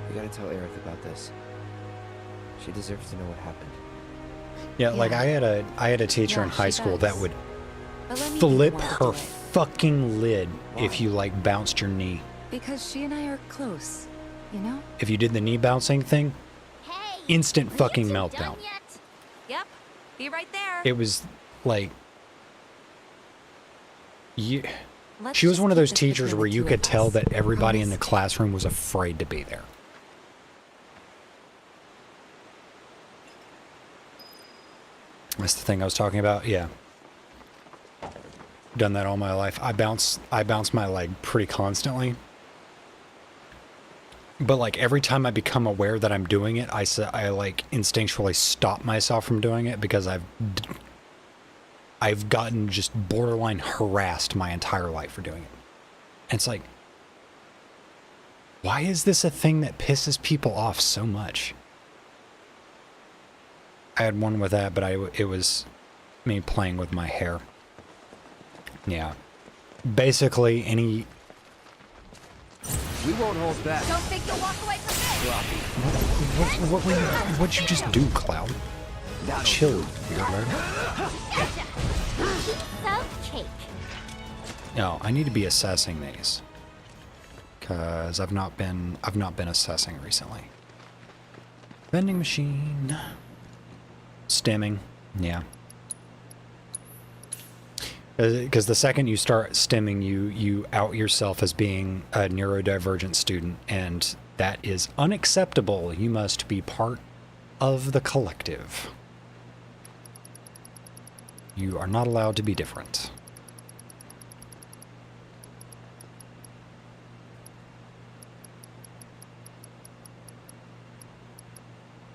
We gotta tell Aerith about this. She deserves to know what happened. Yeah, like I had a teacher in high school that would flip her fucking lid if you like bounced your knee. Because she and I are close, you know? If you did the knee bouncing thing, instant fucking meltdown. Yep, be right there. It was like she was one of those teachers where you could tell that everybody in the classroom was afraid to be there. That's the thing I was talking about. Yeah. Done that all my life. I bounce my leg pretty constantly. But like every time I become aware that I'm doing it, I like instinctually stop myself from doing it because I've gotten just borderline harassed my entire life for doing it. And it's like, why is this a thing that pisses people off so much? I had one with that, but it was me playing with my hair. Yeah. Basically, any... We won't hold back. Don't think you'll walk away from this. What'd you just do, Cloud? Chill, weirdo. Cake. No, I need to be assessing these. Cause I've not been assessing recently. Vending machine. Stimming, yeah. Because the second you start stimming, you out yourself as being a neurodivergent student, and that is unacceptable. You must be part of the collective. You are not allowed to be different.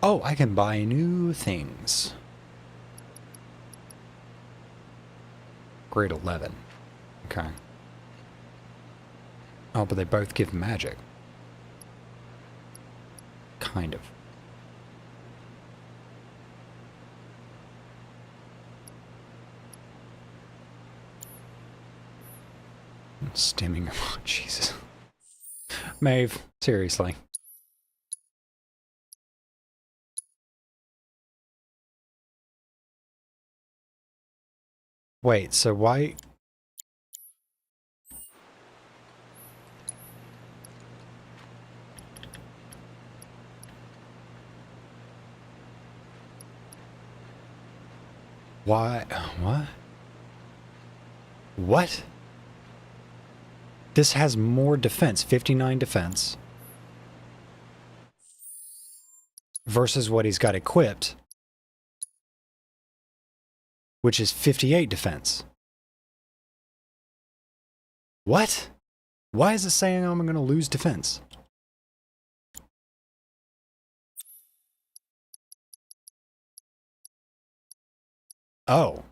Oh, I can buy new things. Grade 11. Okay. Oh, but they both give magic. Kind of. Stimming. Oh, Jesus. Maeve, seriously. Wait, so why... Why? What? What? This has more defense, 59 defense. Versus what he's got equipped. which is 58 defense. What? Why is it saying I'm going to lose defense? Oh.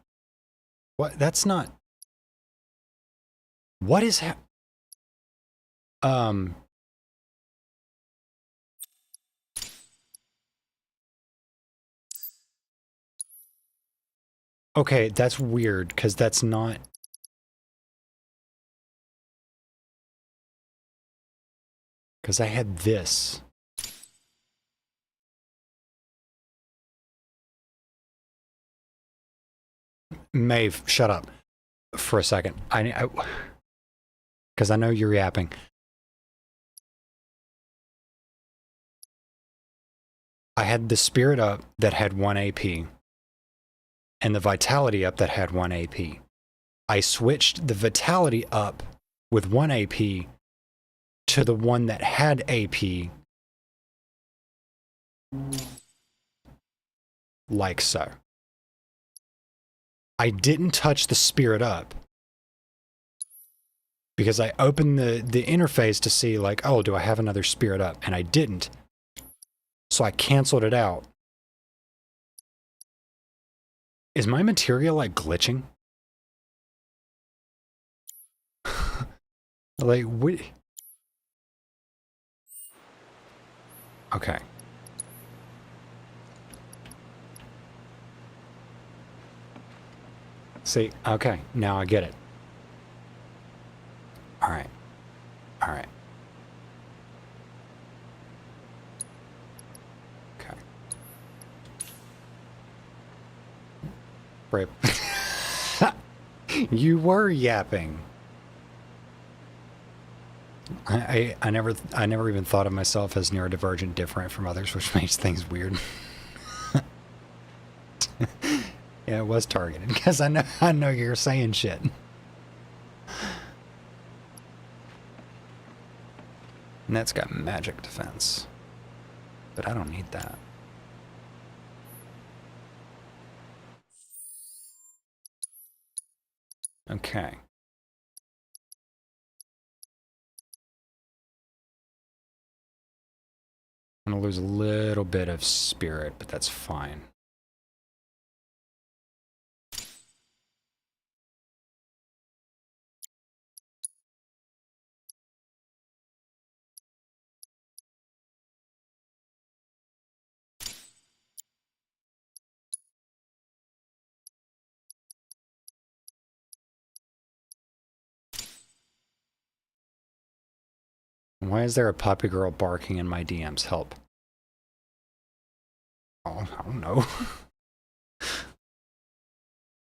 What? That's not... What is Okay, that's weird, because that's not... Because I had this. Maeve, shut up for a second. Because I know you're yapping. I had the spirit up that had 1 AP. And the vitality up that had 1 AP. I switched the vitality up with 1 AP to the one that had AP. Like so. I didn't touch the spirit up. Because I opened the interface to see like, oh, do I have another spirit up? And I didn't. So I canceled it out. Is my material like glitching? Like, what? Okay. See, okay, now I get it. All right. All right. Okay. Rip. You were yapping. I never even thought of myself as neurodivergent different from others, which makes things weird. Yeah, it was targeted because I know you're saying shit. And that's got magic defense. But I don't need that. Okay. I'm gonna lose a little bit of spirit, but that's fine. Why is there a puppy girl barking in my DMs? Help. Oh, I don't know.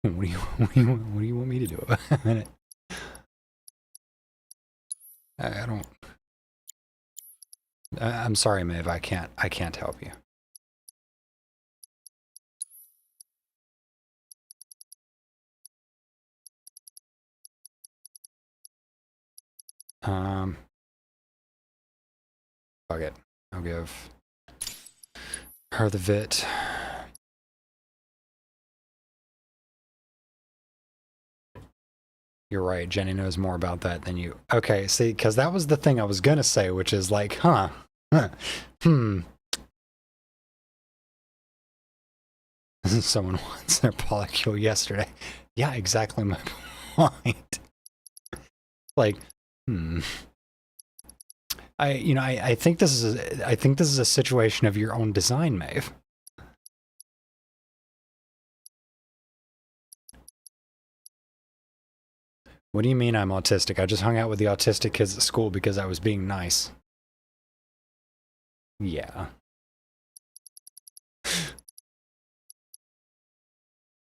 What do you want me to do about it? I don't. I'm sorry, Maeve. I can't help you. Fuck it. I'll give her the VIT. You're right. Jenny knows more about that than you. Okay, see, because that was the thing I was gonna say, which is like, Someone wants their polycule yesterday. Yeah, exactly my point. Like, I think this is a situation of your own design, Maeve. What do you mean I'm autistic? I just hung out with the autistic kids at school because I was being nice. Yeah.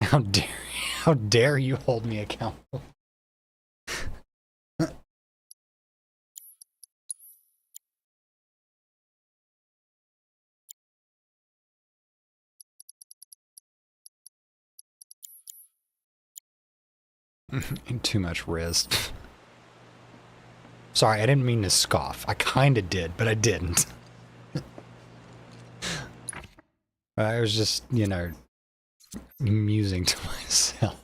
How dare you hold me accountable? Too much riz. Sorry, I didn't mean to scoff. I kinda did, but I didn't. I was just, Musing to myself.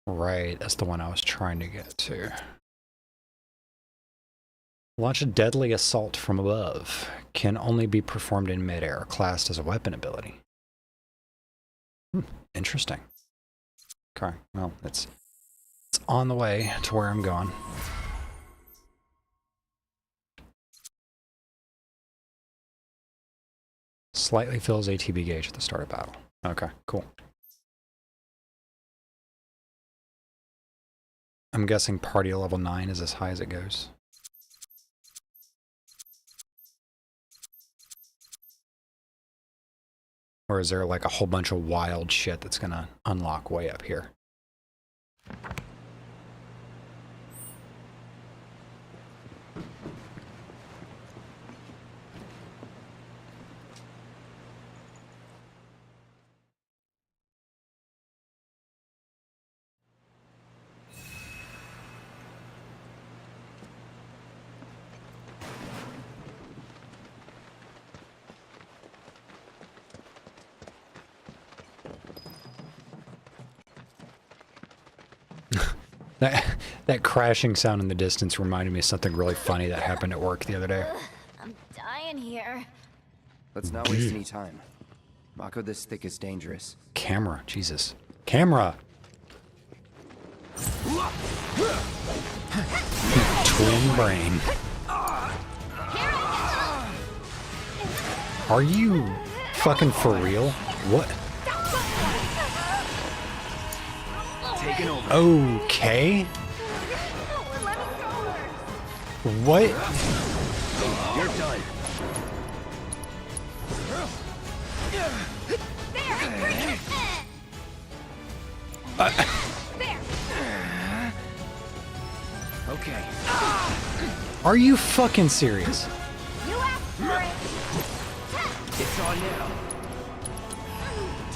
Right, that's the one I was trying to get to. Launch a deadly assault from above. Can only be performed in midair, classed as a weapon ability. Interesting. Okay, well, it's on the way to where I'm going. Slightly fills ATB gauge at the start of battle. Okay, cool. I'm guessing party level 9 is as high as it goes. Or is there like a whole bunch of wild shit that's gonna unlock way up here? That crashing sound in the distance reminded me of something really funny that happened at work the other day. I'm dying here. Let's not waste any time. Mako this thick is dangerous. Camera, Jesus. Camera! Twin brain. Are you fucking for real? What? Taken over. Okay. What? You're done. Okay. Are you fucking serious? It's on now.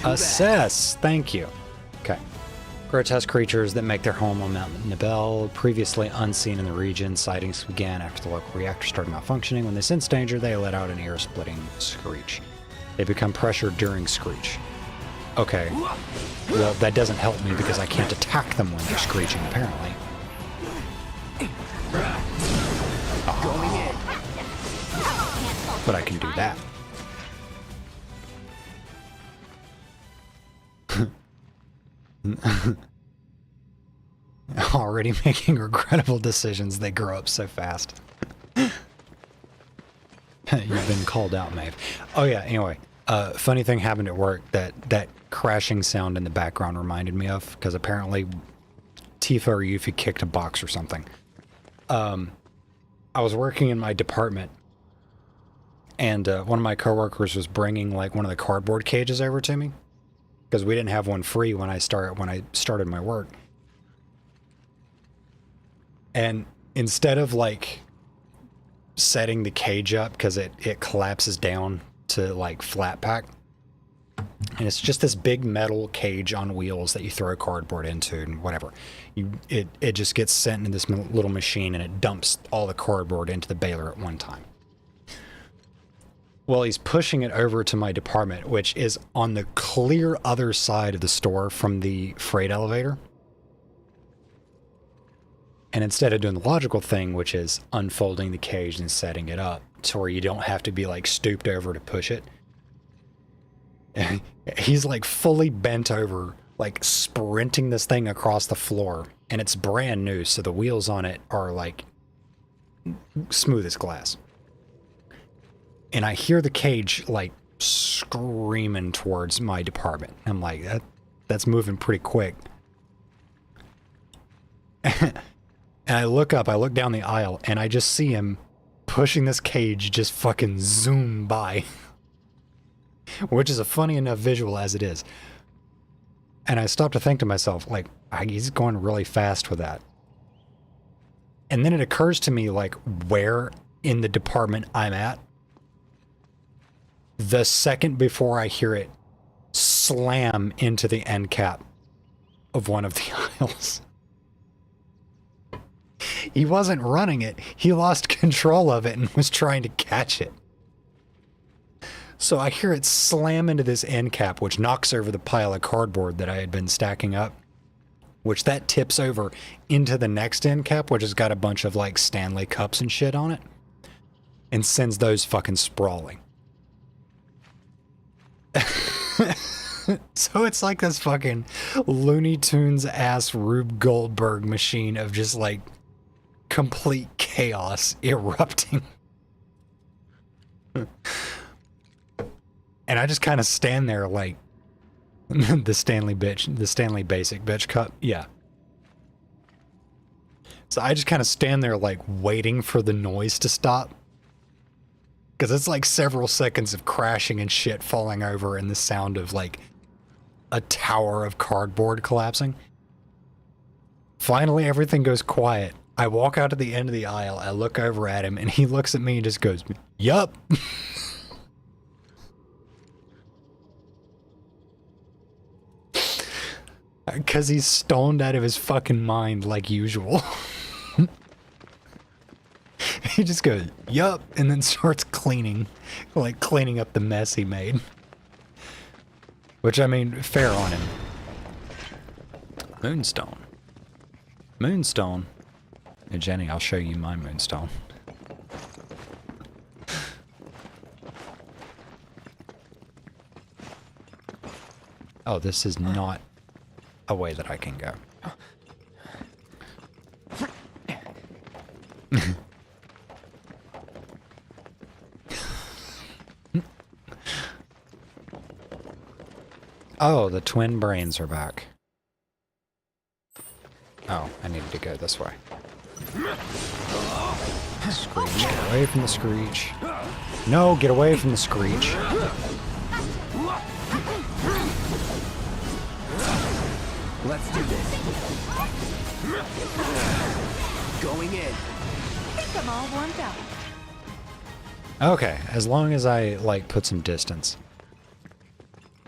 Assess. Thank you. Okay. Grotesque creatures that make their home on Mount Nibel, previously unseen in the region. Sightings began after the local reactor started malfunctioning. When they sense danger, they let out an ear-splitting screech. They become pressured during screech. Okay. Well, that doesn't help me because I can't attack them when they're screeching, apparently. Going in. But I can do that. Already making regrettable decisions. They grow up so fast. You've been called out, Maeve. Oh yeah, anyway. Funny thing happened at work that crashing sound in the background reminded me of, because apparently Tifa or Yuffie kicked a box or something. I was working in my department, and one of my coworkers was bringing like one of the cardboard cages over to me, because we didn't have one free when I started my work. And instead of like setting the cage up, because it collapses down to like flat pack, and it's just this big metal cage on wheels that you throw cardboard into and whatever. It just gets sent in this little machine, and it dumps all the cardboard into the baler at one time. Well, he's pushing it over to my department, which is on the clear other side of the store from the freight elevator. And instead of doing the logical thing, which is unfolding the cage and setting it up to where you don't have to be like stooped over to push it, he's like fully bent over, like sprinting this thing across the floor, and it's brand new, so the wheels on it are like smooth as glass. And I hear the cage like screaming towards my department. I'm like, that's moving pretty quick. And I look up, I look down the aisle, and I just see him pushing this cage just fucking zoom by. Which is a funny enough visual as it is. And I stopped to think to myself, like, he's going really fast with that. And then it occurs to me, like, where in the department I'm at. The second before I hear it slam into the end cap of one of the aisles. He wasn't running it. He lost control of it and was trying to catch it. So I hear it slam into this end cap, which knocks over the pile of cardboard that I had been stacking up, which that tips over into the next end cap, which has got a bunch of like Stanley cups and shit on it, and sends those fucking sprawling. So it's like this fucking Looney Tunes ass Rube Goldberg machine of just like complete chaos erupting. And I just kind of stand there like the Stanley Basic bitch cup. Yeah. So I just kind of stand there like waiting for the noise to stop. Because it's like several seconds of crashing and shit falling over and the sound of like a tower of cardboard collapsing. Finally, everything goes quiet. I walk out to the end of the aisle. I look over at him and he looks at me and just goes, "Yup." Because he's stoned out of his fucking mind like usual. He just goes, "Yup," and then starts cleaning. Like cleaning up the mess he made. Which, I mean, fair on him. Moonstone. Moonstone. Hey, Jenny, I'll show you my moonstone. Oh, this is not a way that I can go. Oh, the twin brains are back. Oh, I needed to go this way. Screech, get away from the Screech. No, get away from the Screech. Let's do this. Going in. I think I'm all warmed up. Okay, as long as I, like, put some distance.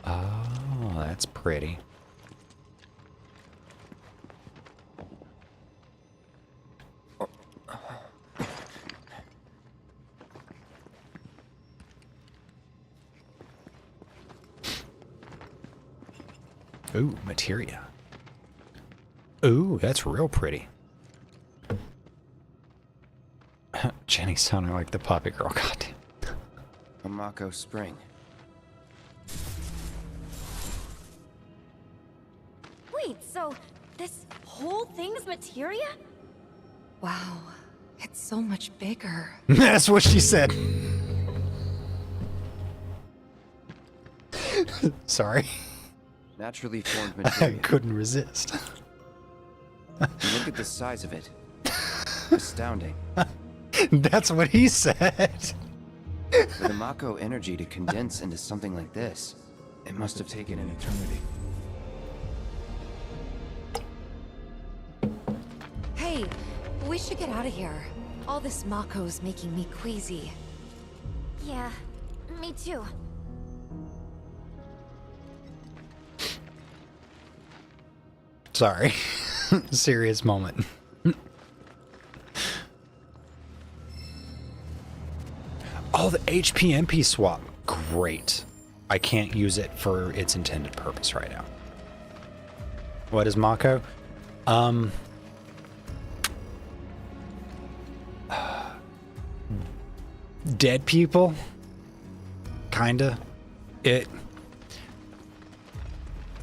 Oh, that's pretty. Ooh, materia. Ooh, that's real pretty. Jenny sounding like the puppy girl, goddamn. A Mako Spring. Wait, so this whole thing's materia? Wow, it's so much bigger. That's what she said. Sorry. Naturally formed I material. couldn't resist. Look at the size of it. Astounding. That's what he said. For the Mako energy to condense into something like this, it must have taken an eternity. Hey, we should get out of here. All this Mako's making me queasy. Yeah, me too. Sorry. Serious moment. Oh, the HP-MP swap. Great. I can't use it for its intended purpose right now. What is Mako? Dead people? Kinda. It's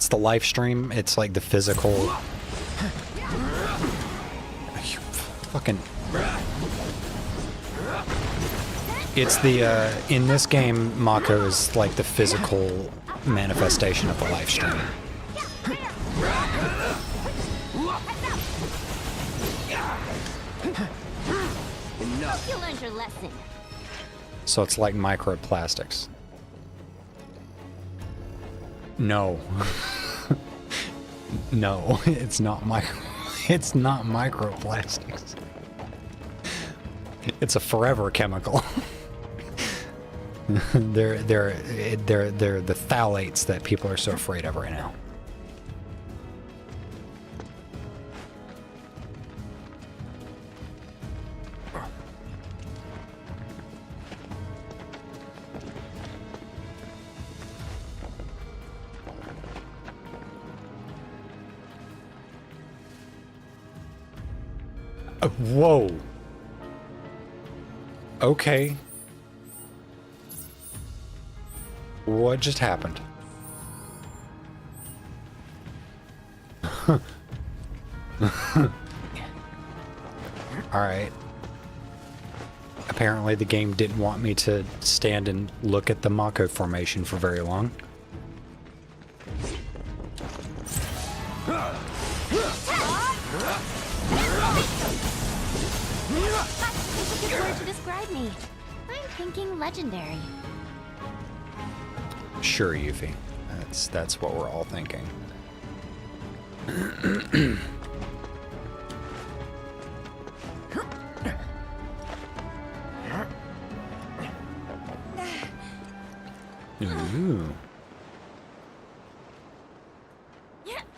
the live stream. It's like the physical. Fucking. It's the, in this game, Mako is like the physical manifestation of the live stream. Hope you learned your lesson. So it's like microplastics. No. No, it's not it's not microplastics. It's a forever chemical. they're the phthalates that people are so afraid of right now. Whoa. Okay. What just happened? Alright. Apparently the game didn't want me to stand and look at the Mako formation for very long. That's a good word to describe me. I'm thinking legendary. Sure, Yuffie. That's what we're all thinking. Ooh.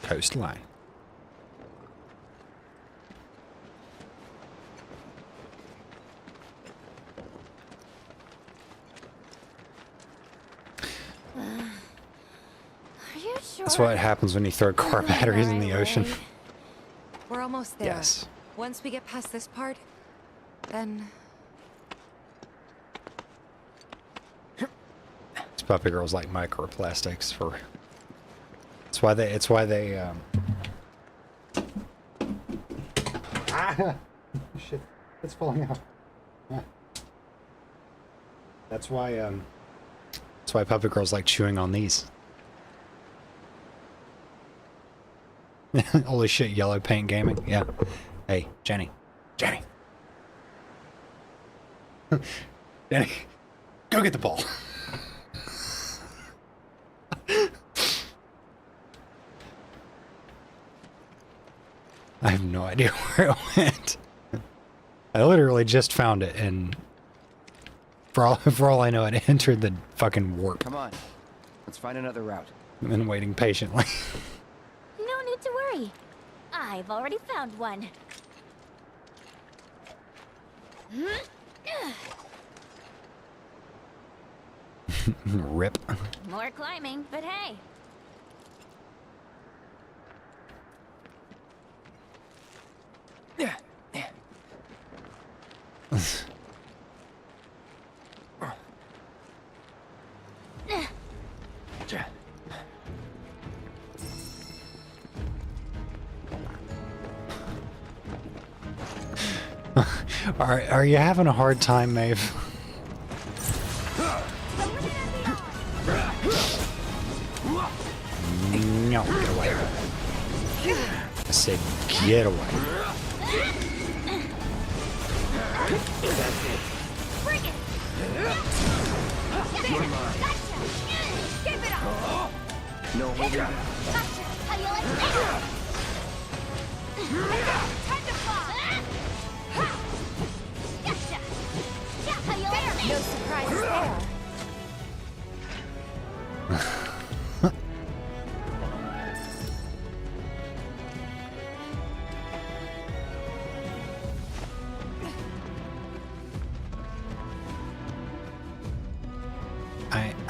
Coastline. That's what happens when you throw car batteries in the ocean. We're almost there. Yes. Once we get past this part, then... These puppy girls like microplastics for... It's why they Ah! Shit. It's falling out. Ah. That's why puppy girls like chewing on these. Holy shit, yellow paint gaming. Yeah. Hey, Jenny. Jenny. Jenny, go get the ball. I have no idea where it went. I literally just found it, and for all I know, it entered the fucking warp. Come on, let's find another route. I've been waiting patiently. No need to worry. I've already found one. Rip. More climbing, but hey. Are you having a hard time, Maeve? No, get away. I said get away. Bring it! You're mine. Give it up! No holding back. Gotcha! How do you like that? Time to fall! Gotcha! How do you like that? No surprises there.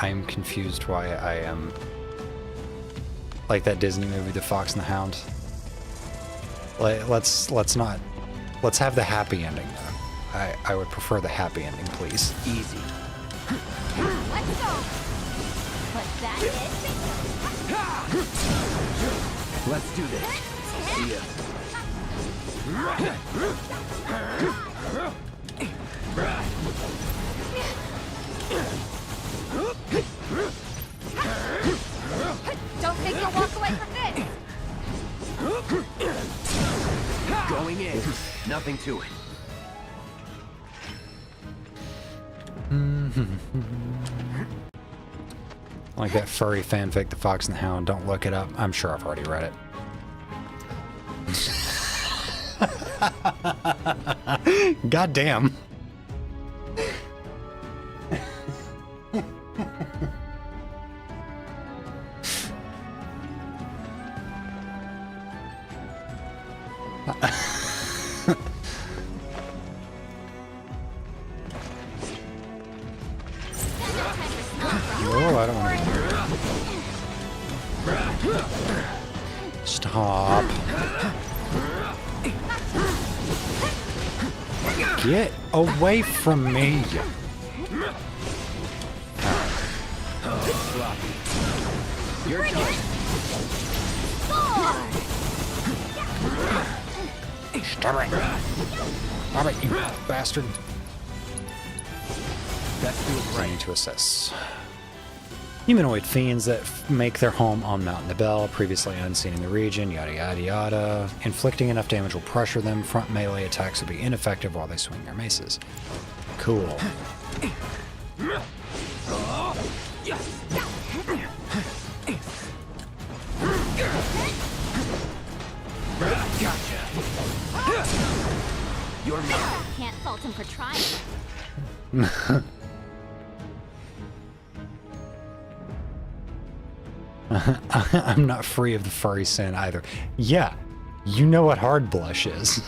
I'm confused why I am like that Disney movie, The Fox and the Hound. Let's have the happy ending though. I would prefer the happy ending, please. Easy. Let's go! What's that? Let's do this. See ya. Don't think you'll walk away from this! Going in. Nothing to it. Like that furry fanfic, The Fox and the Hound. Don't look it up. I'm sure I've already read it. God damn. Oh, I don't want to. Stop. Get away from me. You're Stop it. Stop it, you bastard. I need to assess. Humanoid fiends that make their home on Mount Nibel, previously unseen in the region, yada yada yada. Inflicting enough damage will pressure them. Front melee attacks will be ineffective while they swing their maces. Cool. You're mine. Can't fault him for trying. I'm not free of the furry sin either. Yeah, you know what hard blush is.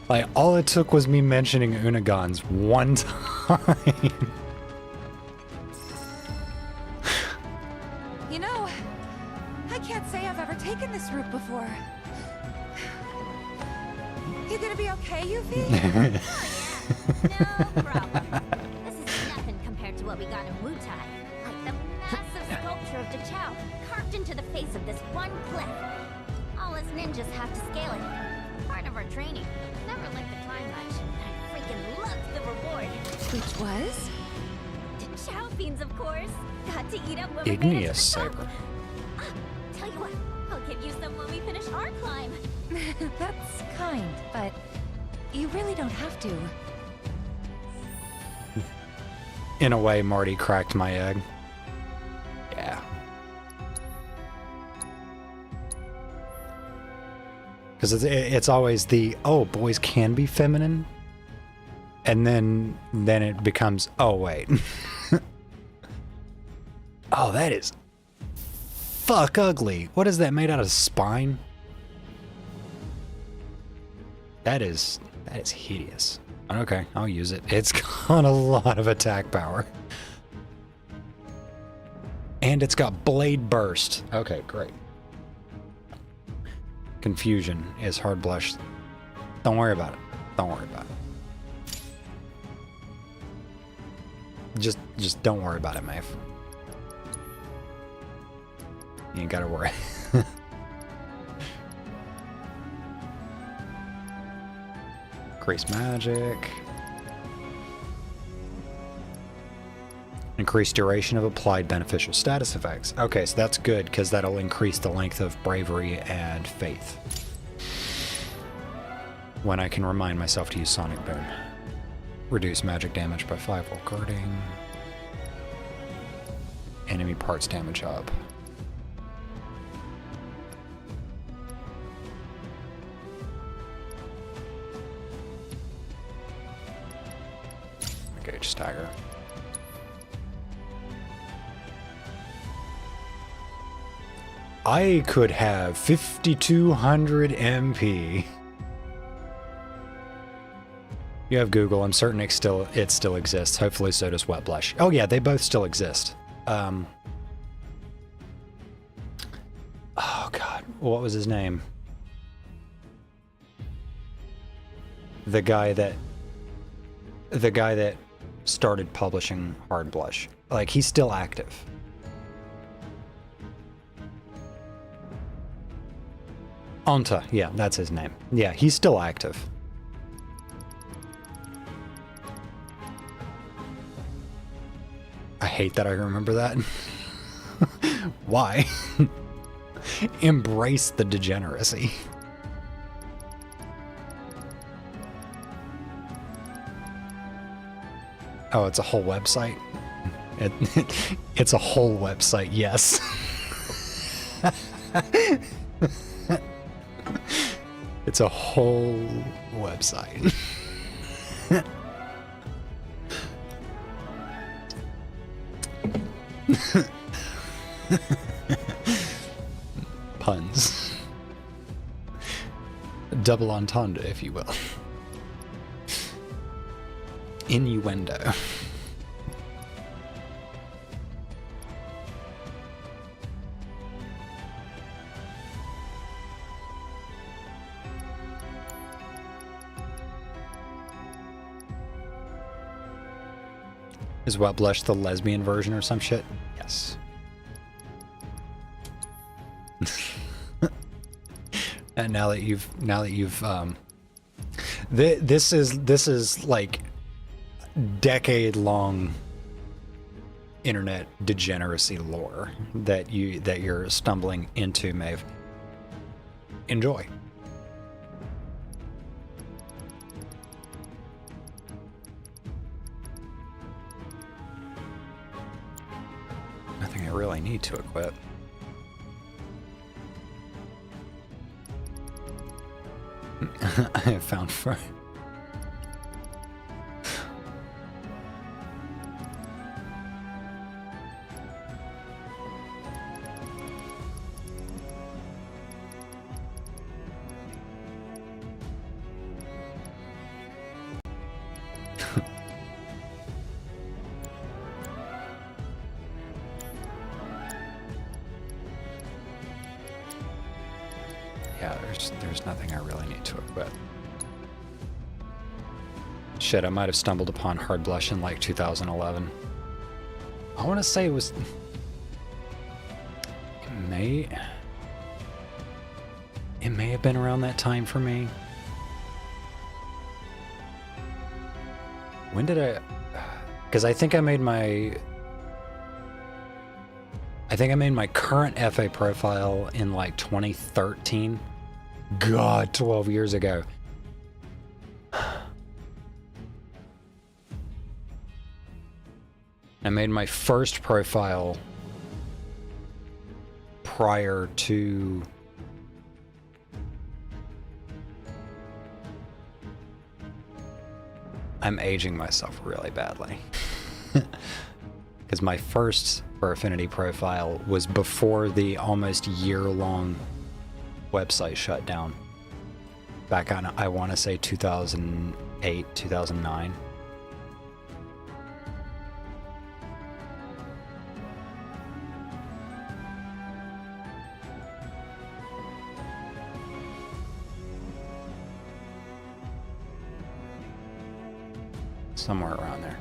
Like, all it took was me mentioning Unagons one time. You know, I can't say I've ever taken this route before. You gonna be okay, Yuffie? No problem. This is nothing compared to what we got in Wutai. Like the massive sculpture of Dachau carved into the face of this one cliff. All us ninjas have to scale it. Part of our training. Never liked the climb much. I freaking loved the reward. Which was? Dachau fiends, of course. Got to eat up when we Igneous Saber. Tell you what, I'll give you some when we finish our climb. That's kind, but you really don't have to. In a way, Marty cracked my egg. Yeah. Because it's always the, oh, boys can be feminine. And then it becomes, oh, wait. Oh, that is fuck ugly. What is that made out of spine? That is hideous. Okay, I'll use it. It's got a lot of attack power. And it's got blade burst. Okay, great. Confusion is hard blush. Don't worry about it. Don't worry about it. Just don't worry about it, Maeve. You ain't gotta worry. Increase magic. Increase duration of applied beneficial status effects. Okay, so that's good because that'll increase the length of bravery and faith. When I can remind myself to use Sonic Boom. Reduce magic damage by 5 while guarding. Enemy parts damage up. Gauge stagger. I could have 5,200 MP. You have Google. I'm certain it still exists. Hopefully so does Wet Blush. Oh yeah, they both still exist. Oh god, what was his name? The guy that started publishing Hard Blush. Like, he's still active. Onta, yeah, that's his name. Yeah, he's still active. I hate that I remember that. Why? Embrace the degeneracy. Oh, it's a whole website? It's a whole website, yes. It's a whole website. Puns. Double entendre, if you will. Innuendo. Is Wet Blush the lesbian version or some shit? Yes. And now that you've this is like decade-long internet degeneracy lore that you're stumbling into, Maeve. Enjoy. Nothing I really need to equip. I have found fur. Yeah, there's nothing I really need to equip. Shit, I might have stumbled upon Hard Blush in like 2011. I want to say it was... It may have been around that time for me. When did I... Because I think I made my current FA profile in like 2013. God, 12 years ago. I made my first profile prior to I'm aging myself really badly. Because my first for Affinity profile was before the almost year-long website shut down. Back on, I want to say 2008, 2009. Somewhere around there.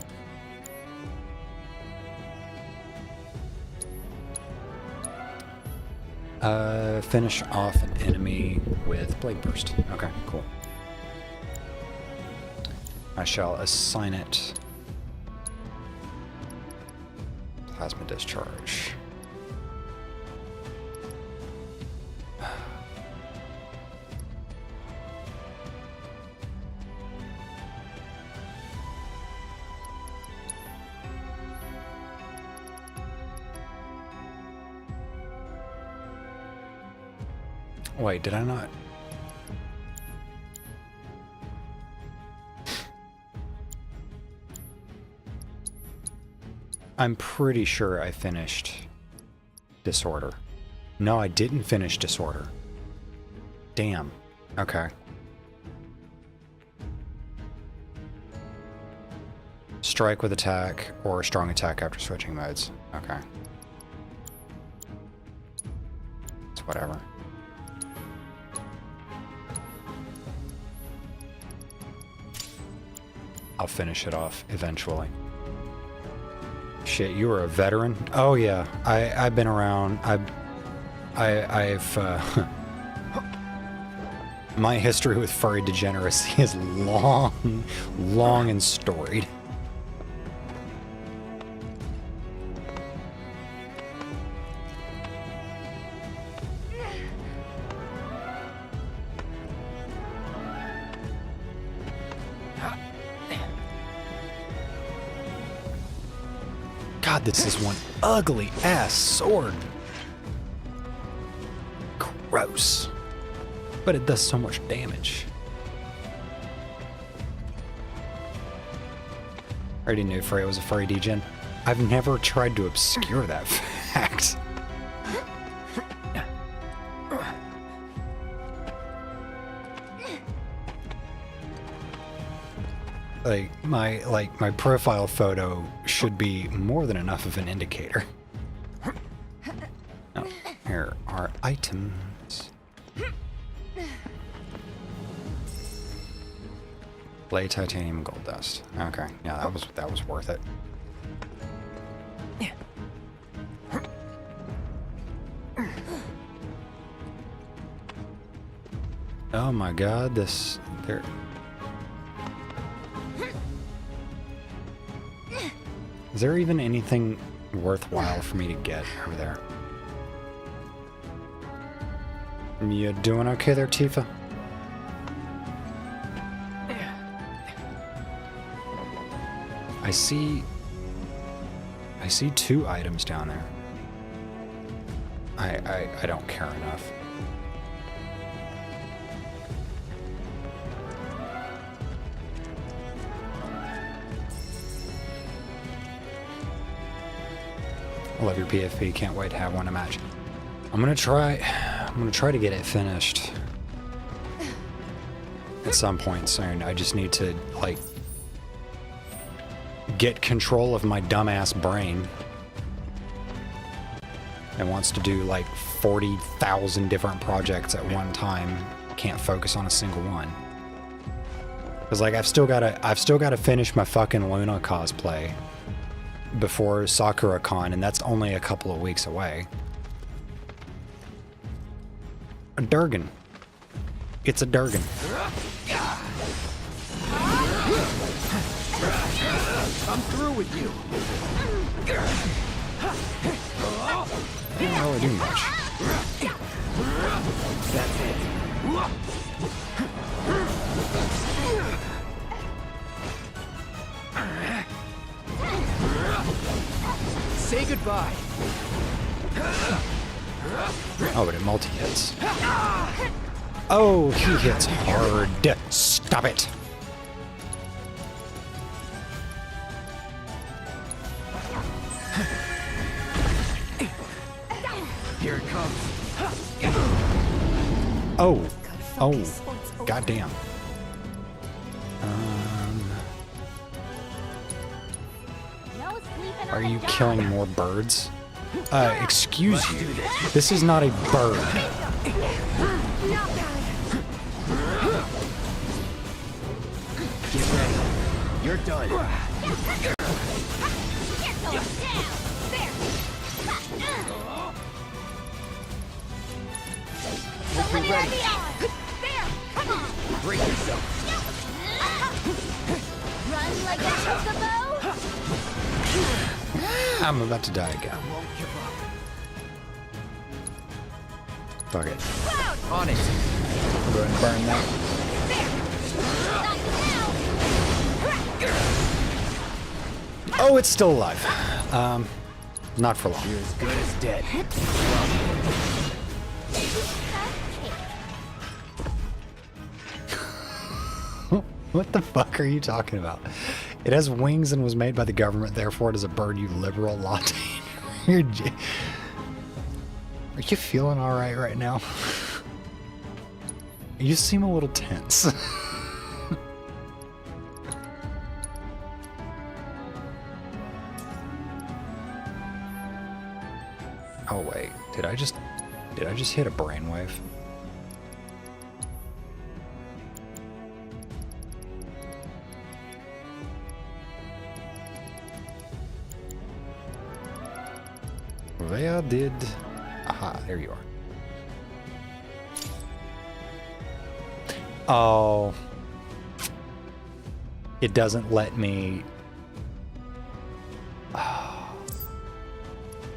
Finish off an enemy with Blade Burst. Okay, cool. I shall assign it Plasma Discharge. Wait, did I not? I'm pretty sure I finished Disorder. No, I didn't finish Disorder. Damn. Okay. Strike with attack or strong attack after switching modes. Okay. It's whatever. I'll finish it off eventually. Shit, you were a veteran? Oh yeah, I've been around. I've my history with furry degeneracy is long, long and storied. God, this is one ugly ass sword. gross. But it does so much damage. I already knew Freya was a furry degen. I've never tried to obscure that fact. My profile photo should be more than enough of an indicator. Oh, here are items. Lay titanium gold dust. Okay, yeah, that was worth it. Oh my god, there. Is there even anything worthwhile for me to get over there? You doing okay there, Tifa? I see 2 items down there. I don't care enough. I love your PFP, can't wait to have one to match. I'm gonna try to get it finished at some point soon. I just need to, like, get control of my dumbass brain. It wants to do like 40,000 different projects at one time. Can't focus on a single one. Cause like I've still gotta finish my fucking Luna cosplay before SakuraCon, and that's only a couple of weeks away. A Durgan. It's a Durgan. I'm through with you. Didn't really do much. That's it. Say goodbye. Oh, but it multi-hits. Oh, he hits hard. Stop it. Here it comes. Oh. Oh. Goddamn. Are you killing more birds? Excuse you. This is not a bird. Get ready. You're done. Hope you're ready. Brace yourself. Run like a chocobo? I'm about to die again. Fuck it. On it. Go ahead and burn that. Oh, it's still alive. Not for long. You're as good as dead. What the fuck are you talking about? It has wings and was made by the government, therefore it is a bird, you liberal latte. Are you feeling alright right now? You seem a little tense. Oh wait, did I just hit a brainwave? Where did... Aha, there you are. Oh. It doesn't let me... Oh.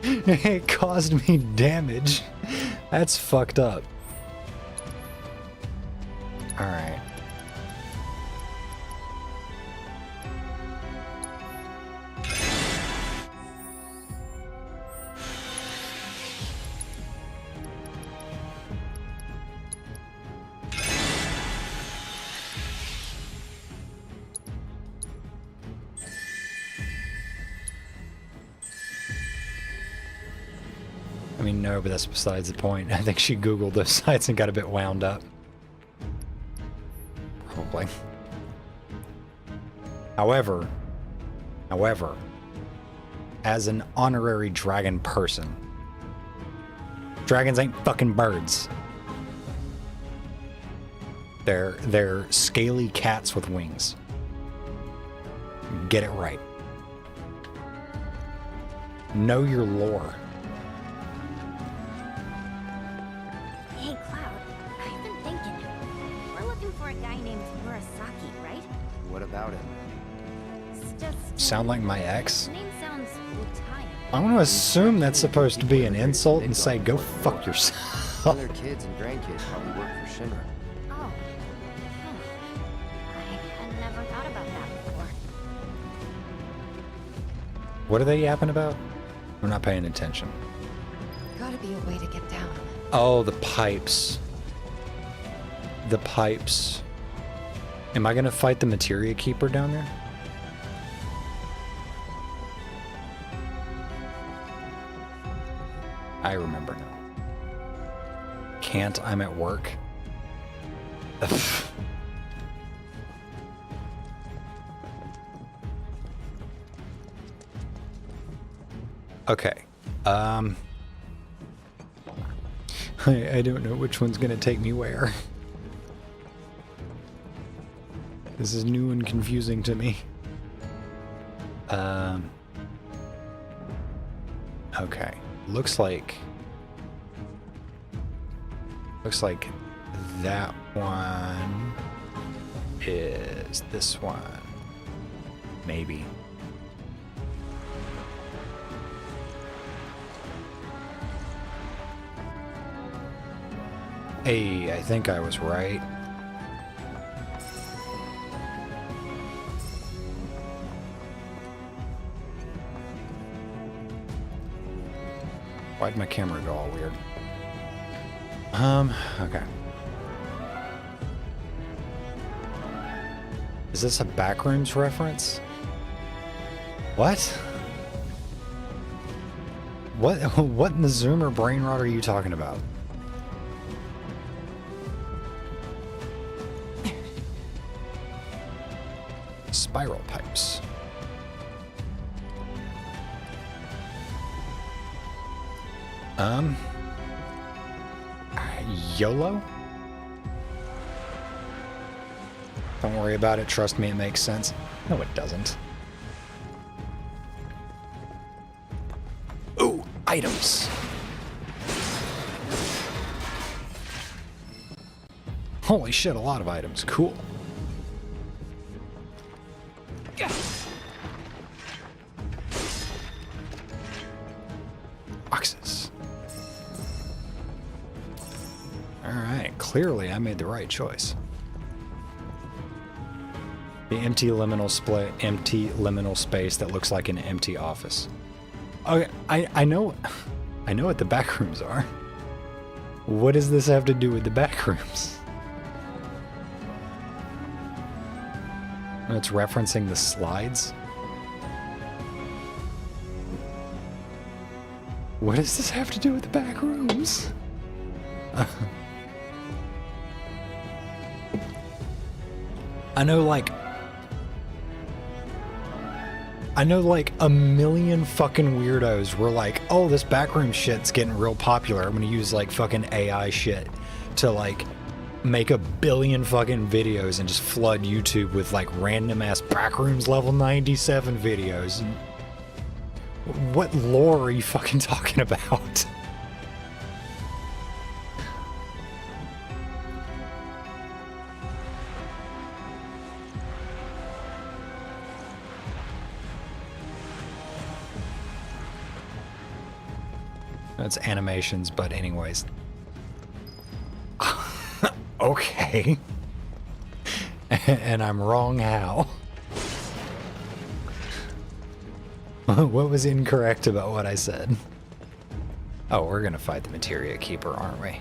It caused me damage. That's fucked up. Alright. mean, no, but that's besides the point. I think she Googled those sites and got a bit wound up. Probably. However, as an honorary dragon person, dragons ain't fucking birds. They're scaly cats with wings. Get it right. Know your lore. Hey, Cloud, I've been thinking. We're looking for a guy named Murasaki, right? What about him? It's just... Sound like my ex? Name sounds Italian. I want to assume that's supposed to be an insult and say, go fuck yourself. All their kids and grandkids probably work for Shinra. Oh. Huh. I had never thought about that before. What are they yapping about? We're not paying attention. Gotta be a way to get down. Oh, the pipes. The pipes. Am I gonna fight the Materia Keeper down there? I remember now. Can't, I'm at work. Okay. I don't know which one's gonna take me where. This is new and confusing to me. Okay. Looks like that one is this one. Maybe. Hey, I think I was right. Why'd my camera go all weird? Okay. Is this a Backrooms reference? What? What in the Zoomer brain rot are you talking about? Spiral pipes. YOLO? Don't worry about it, trust me, it makes sense. No, it doesn't. Ooh, items! Holy shit, a lot of items, cool. Boxes. Alright, clearly I made the right choice. The empty liminal space that looks like an empty office. Okay, I know what the back rooms are. What does this have to do with the back rooms? It's referencing the slides. What does this have to do with the back rooms? I know like a million fucking weirdos were like, oh, this backroom shit's getting real popular. I'm gonna use like fucking AI shit to like make 1 billion fucking videos and just flood YouTube with like random ass backrooms level 97 videos. What lore are you fucking talking about? That's animations, but anyways. Okay. And I'm wrong how? What was incorrect about what I said? Oh, we're gonna fight the Materia Keeper, aren't we?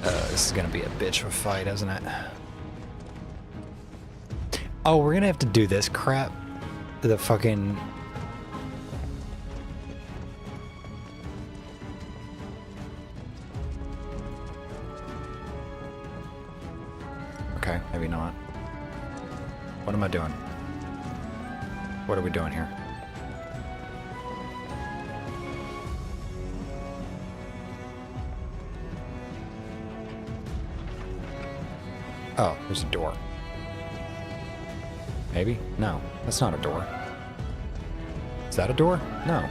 This is gonna be a bitch of a fight, isn't it? Oh, we're gonna have to do this crap. The fucking... Okay, maybe not. What am I doing? What are we doing here? Oh, there's a door. Maybe? No, that's not a door. Is that a door? No.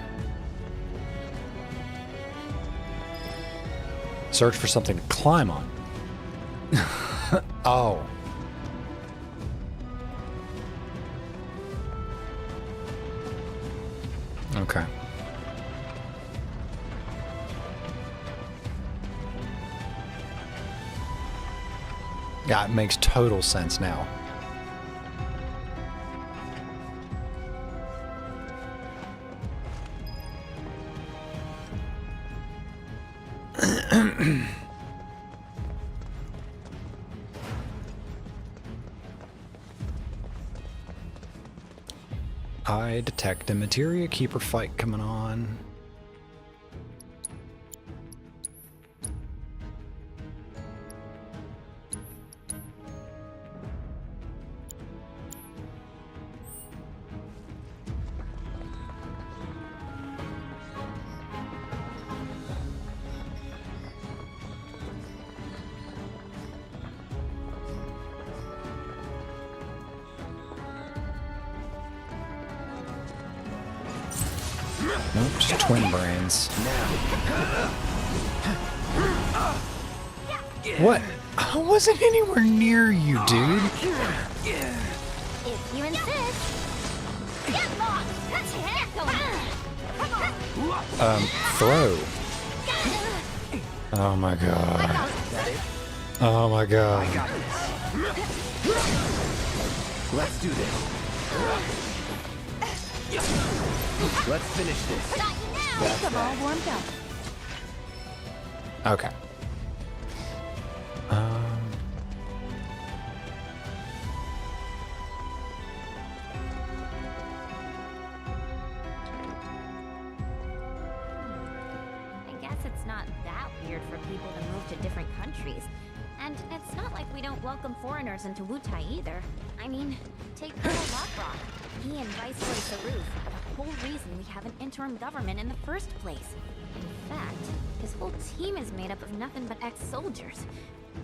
Search for something to climb on. Oh. Okay. Yeah, it makes total sense now. I detect a Materia Keeper fight coming on. Nope, just twin brains. What? I wasn't anywhere near you, dude. If you insist. Get lost! That's it! Come on! Throw. Oh my god. Oh my god. Let's do this. Let's finish this. Got you now! Come all warmed up. Okay. I guess it's not that weird for people to move to different countries. And it's not like we don't welcome foreigners into Wutai either. I mean, take Colonel Lockrock. He and Viceroy Saruf are the whole reason we have an interim government in the first place. In fact, his whole team is made up of nothing but ex-soldiers.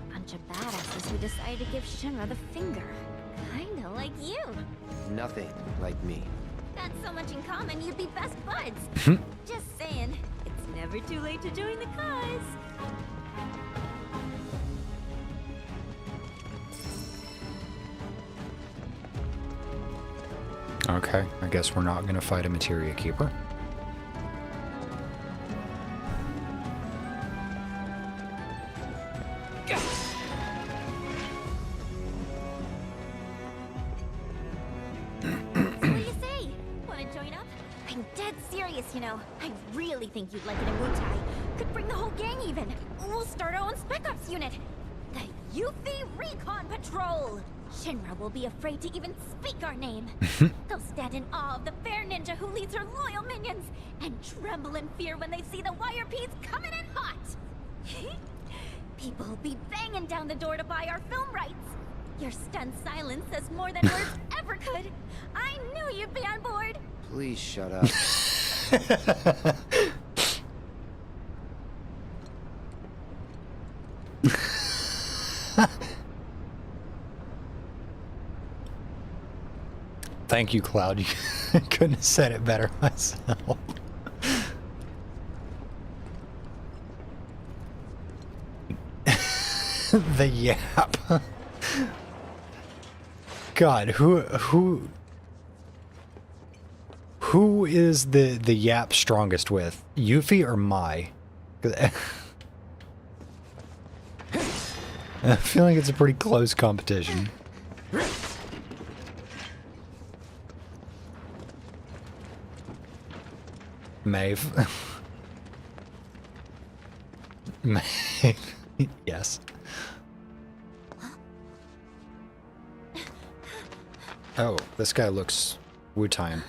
Bunch of badasses who decided to give Shinra the finger. Kinda like you. Nothing like me. That's so much in common, you'd be best buds. Just saying, it's never too late to join the cause. Okay, I guess we're not gonna fight a Materia Keeper. What do you say? Wanna join up? I'm dead serious, you know. I really think you'd like it in Wutai. Could bring the whole gang even. We'll start our own Spec Ops unit. The Yuffie Recon Patrol! Shinra will be afraid to even speak our name. They'll stand in awe of the fair ninja who leads her loyal minions, and tremble in fear when they see the wire peas coming in hot. People will be banging down the door to buy our film rights. Your stunned silence says more than words ever could. I knew you'd be on board. Please shut up. Thank you, Cloud. You couldn't have said it better myself. The yap. God, who is the yap strongest with? Yuffie or Mai? I feel like it's a pretty close competition. Maeve. Maeve. Yes. Oh, this guy looks Wu-Tai.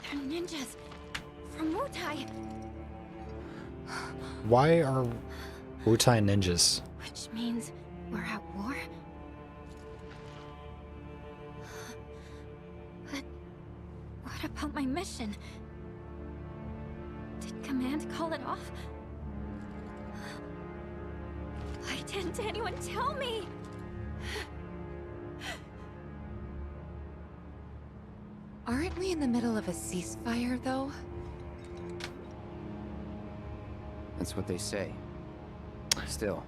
They're ninjas from Wutai. Why are Wu-Tai ninjas? Which means we're at war? What about my mission? Did Command call it off? Why didn't anyone tell me? Aren't we in the middle of a ceasefire, though? That's what they say. Still,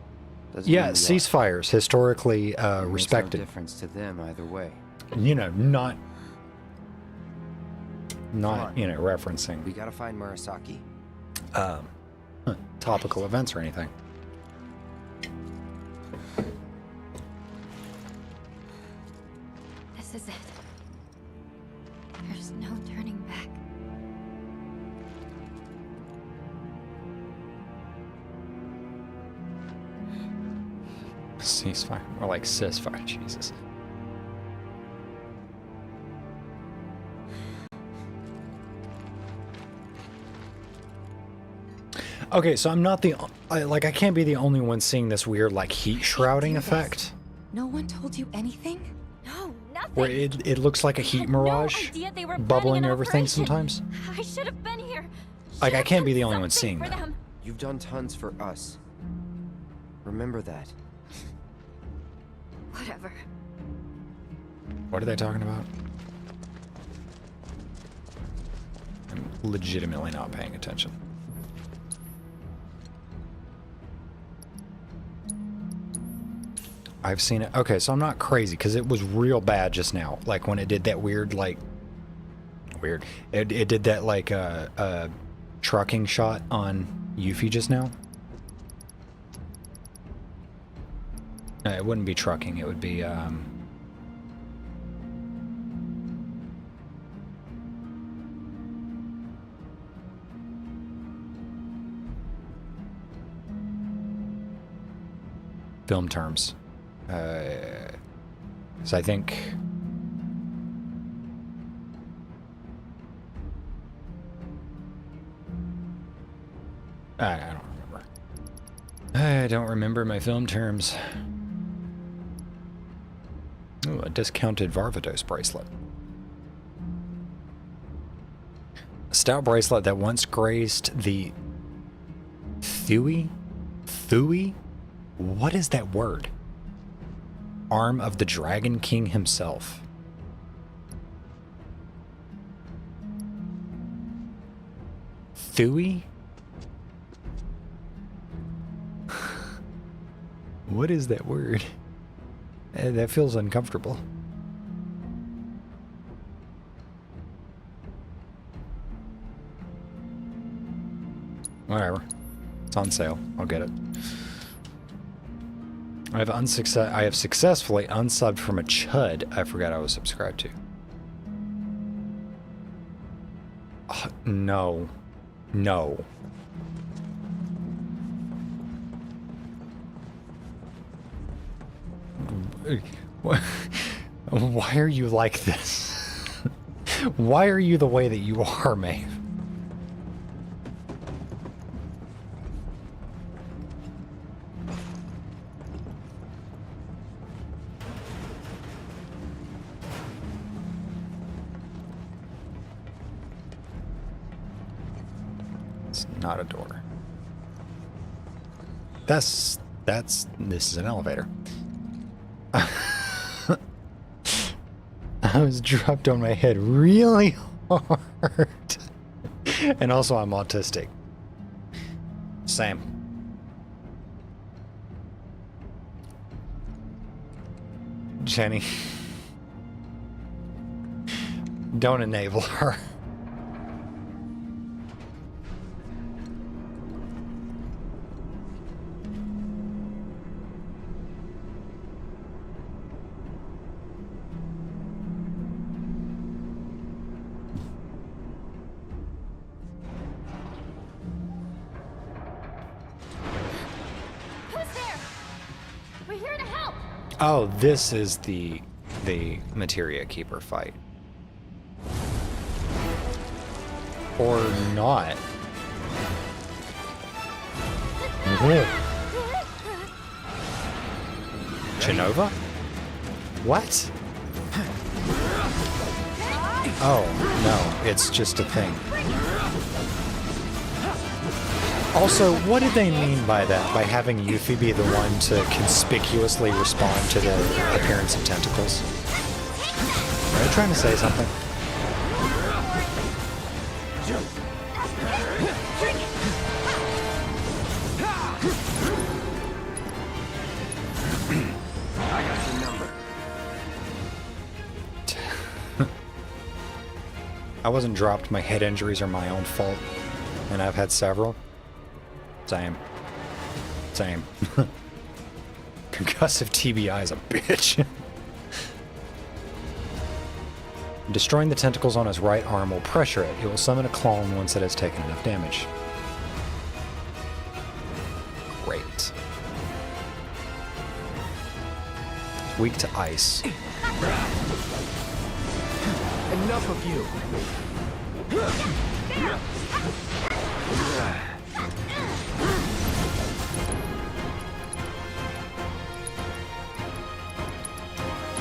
doesn't Yeah, mean we are. ceasefires historically It makes respected. no difference to them either way. You know, not you know, referencing We gotta find Murasaki. topical events or anything. This is it. There's no turning back. Ceasefire, more like cisfire. Jesus. Okay, so I'm not the I can't be the only one seeing this weird like heat shrouding effect, No one told you anything? No, nothing. where it looks like a heat mirage idea they were bubbling planning an over things operation. sometimes. I should have been here. Like I can't be the only one seeing For that. them. You've done tons for us. Remember that. Whatever. What are they talking about? I'm legitimately not paying attention. I've seen it. Okay, so I'm not crazy because it was real bad just now. Like when it did that weird, like it did that like trucking shot on Yuffie just now. No, it wouldn't be trucking. It would be film terms. So I think I don't remember. I don't remember my film terms. Ooh, a discounted Varvados bracelet. A stout bracelet that once graced the Thui? What is that word? Arm of the Dragon King himself. Thui? What is that word? That feels uncomfortable. Whatever. It's on sale. I'll get it. I have successfully unsubbed from a chud I forgot I was subscribed to. No. No. Why are you like this? Why are you the way that you are, Maeve? It's not a door. This is an elevator. I was dropped on my head really hard. And also I'm autistic. Same. Jenny. Don't enable her. Oh, this is the Materia Keeper fight. Or not. Genova? What? Oh, no, it's just a thing. Also, what did they mean by that? By having Yuffie be the one to conspicuously respond to the appearance of tentacles? Are they trying to say something? I got your number. I wasn't dropped. My head injuries are my own fault. And I've had several. Same. Same. Concussive TBI is a bitch. Destroying the tentacles on his right arm will pressure it. It will summon a clone once it has taken enough damage. Great. It's weak to ice. Enough of you.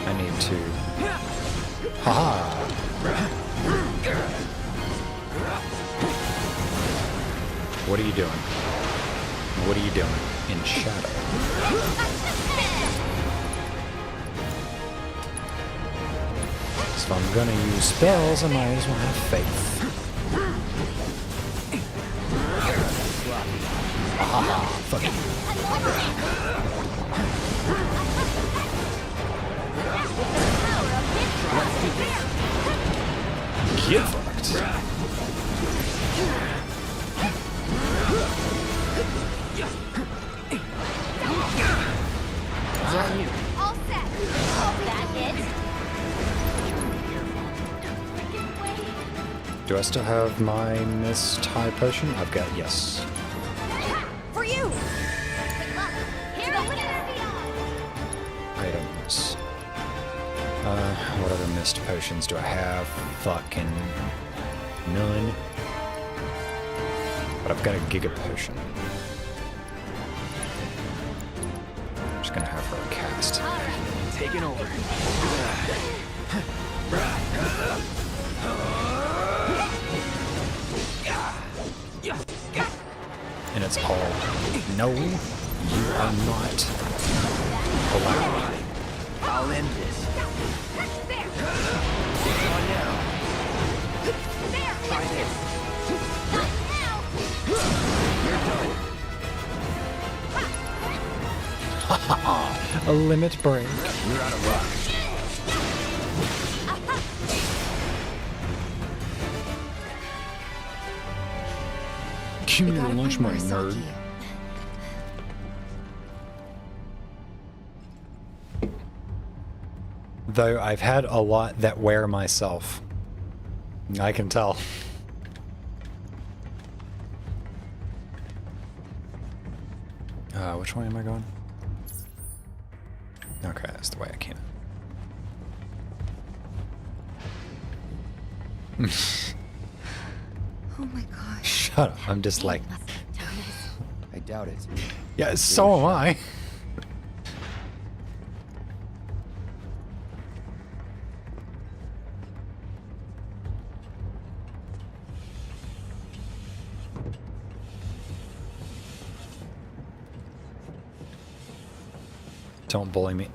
I need to... Haha! What are you doing? What are you doing? In shadow. So if I'm gonna use spells, I might as well have faith. Haha! Fuck you. Get fucked. All set. That hit. Do I still have my mist high potion? I've got yes. For you. Good luck. Here I go. Items. What other mist potions do I have? Fucking none. But I've got a Giga Potion. I'm just gonna have her cast. Taking over. And it's all, no, you are not allowed. I'll end this. It's on now. Try this. You're done. A limit break. You're out of luck. Give me your lunch money, nerd. Though I've had a lot that wear myself. I can tell. Which way am I going? Okay, that's the way I came. Oh my gosh. Shut up. I'm just like... I doubt it. Yeah, so am I. Don't bully me.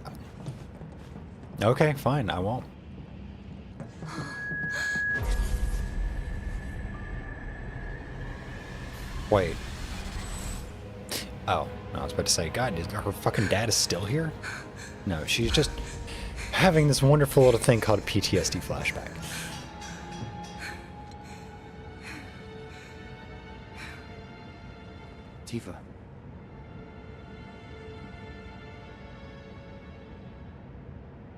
Okay, fine, I won't. Wait. Oh, I was about to say, God, her fucking dad is still here? No, she's just having this wonderful little thing called a PTSD flashback. Tifa.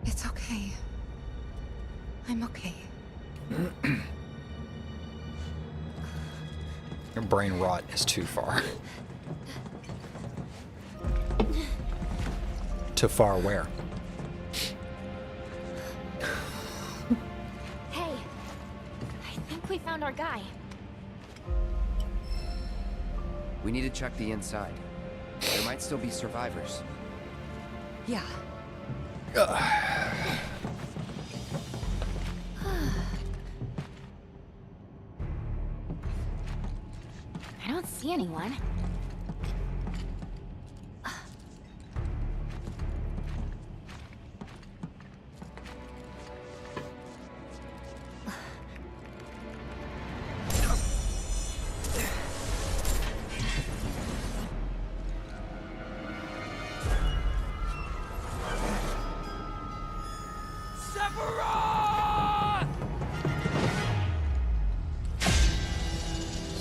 It's okay. I'm okay. Your brain rot is too far. Too far where? Hey, I think we found our guy. We need to check the inside. There might still be survivors. see anyone.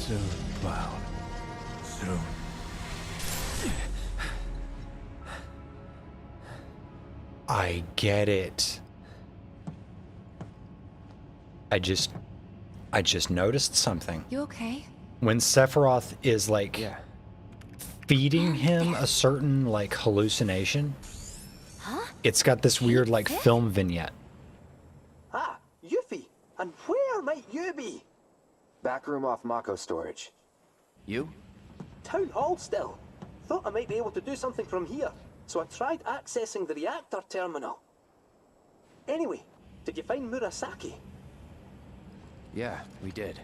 Soon, Cloud. Soon. I get it. I just noticed something. You okay? When Sephiroth is like feeding him a certain like hallucination, it's got this weird like film vignette. Ah, Yuffie! And where might you be? Back room off Mako storage. You? Town hall still. Thought I might be able to do something from here, so I tried accessing the reactor terminal. Anyway, did you find Murasaki? Yeah, we did.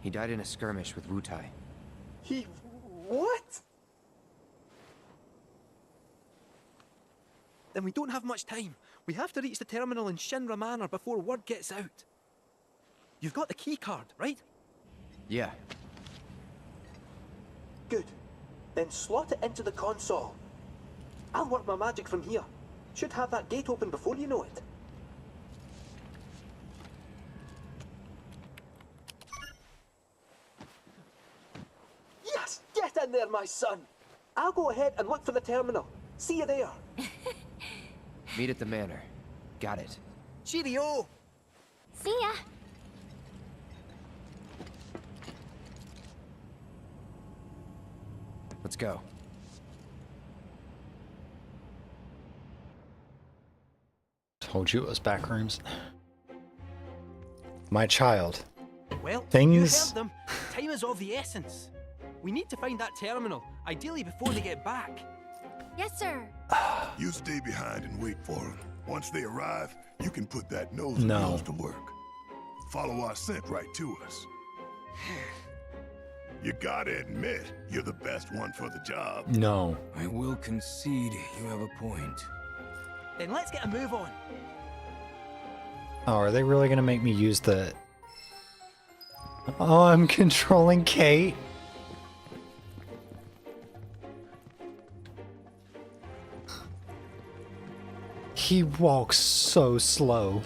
He died in a skirmish with Wutai. He... what? Then we don't have much time. We have to reach the terminal in Shinra Manor before word gets out. You've got the key card, right? Yeah. Good. Then slot it into the console. I'll work my magic from here. Should have that gate open before you know it. Yes! Get in there, my son! I'll go ahead and look for the terminal. See you there. Meet at the manor. Got it. Cheerio! See ya! Let's go. Told you it was back rooms. My child. Well, Things... you heard them. Time is of the essence. We need to find that terminal, ideally before they get back. Yes, sir. You stay behind and wait for them. Once they arrive, you can put that nose of No. yours to work. Follow our scent right to us. You gotta admit, you're the best one for the job. No. I will concede you have a point. Then let's get a move on. Oh, are they really gonna make me use the... Oh, I'm controlling Kate. He walks so slow.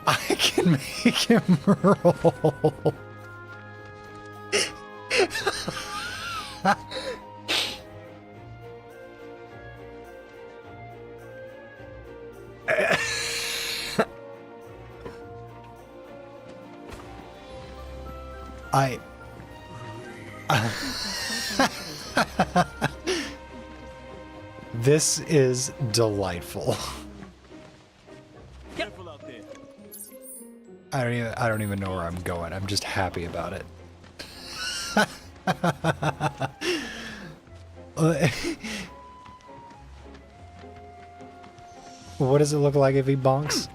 I can make him roll. This is delightful. Careful out there. I don't even know where I'm going. I'm just happy about it. What does it look like if he bonks?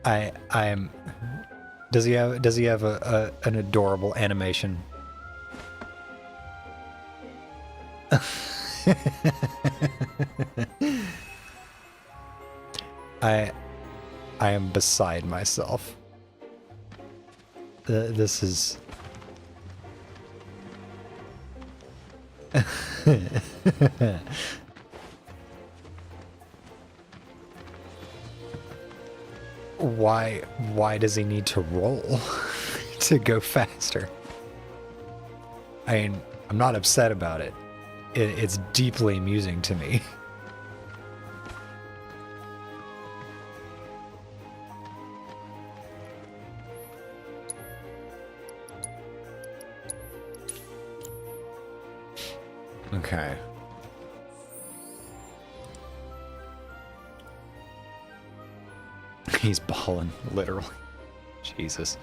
I am. Does he have an adorable animation? I am beside myself. This is. Why does he need to roll to go faster? I mean, I'm not upset about it. It's deeply amusing to me. Okay. He's balling, literally. Jesus.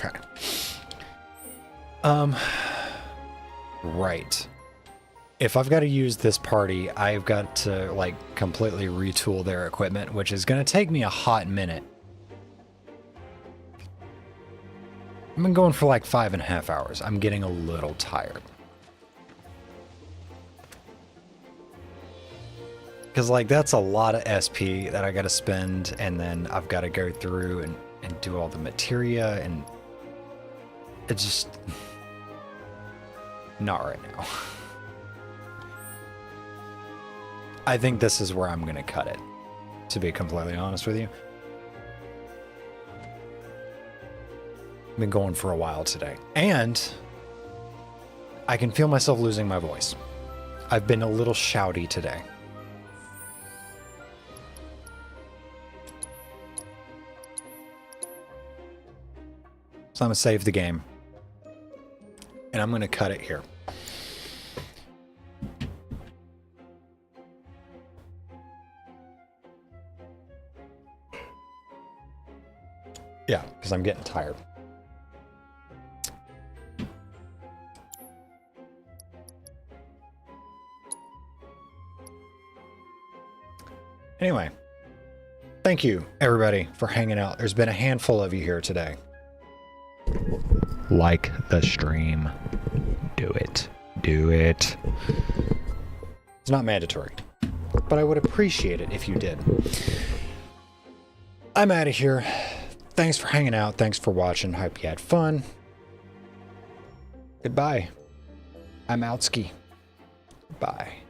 Okay. Right. If I've got to use this party, I've got to, like, completely retool their equipment, which is going to take me a hot minute. I've been going for like 5.5 hours. I'm getting a little tired. Because, like, that's a lot of SP that I got to spend, and then I've got to go through and do all the materia, and it's just not right now. I think this is where I'm going to cut it, to be completely honest with you. I've been going for a while today, and I can feel myself losing my voice. I've been a little shouty today. So I'm going to save the game, and I'm going to cut it here. Yeah, because I'm getting tired. Anyway, thank you, everybody, for hanging out. There's been a handful of you here today. Like the stream. Do it. Do it. It's not mandatory, but I would appreciate it if you did. I'm out of here. Thanks for hanging out. Thanks for watching. Hope you had fun. Goodbye. I'm Outski. Bye.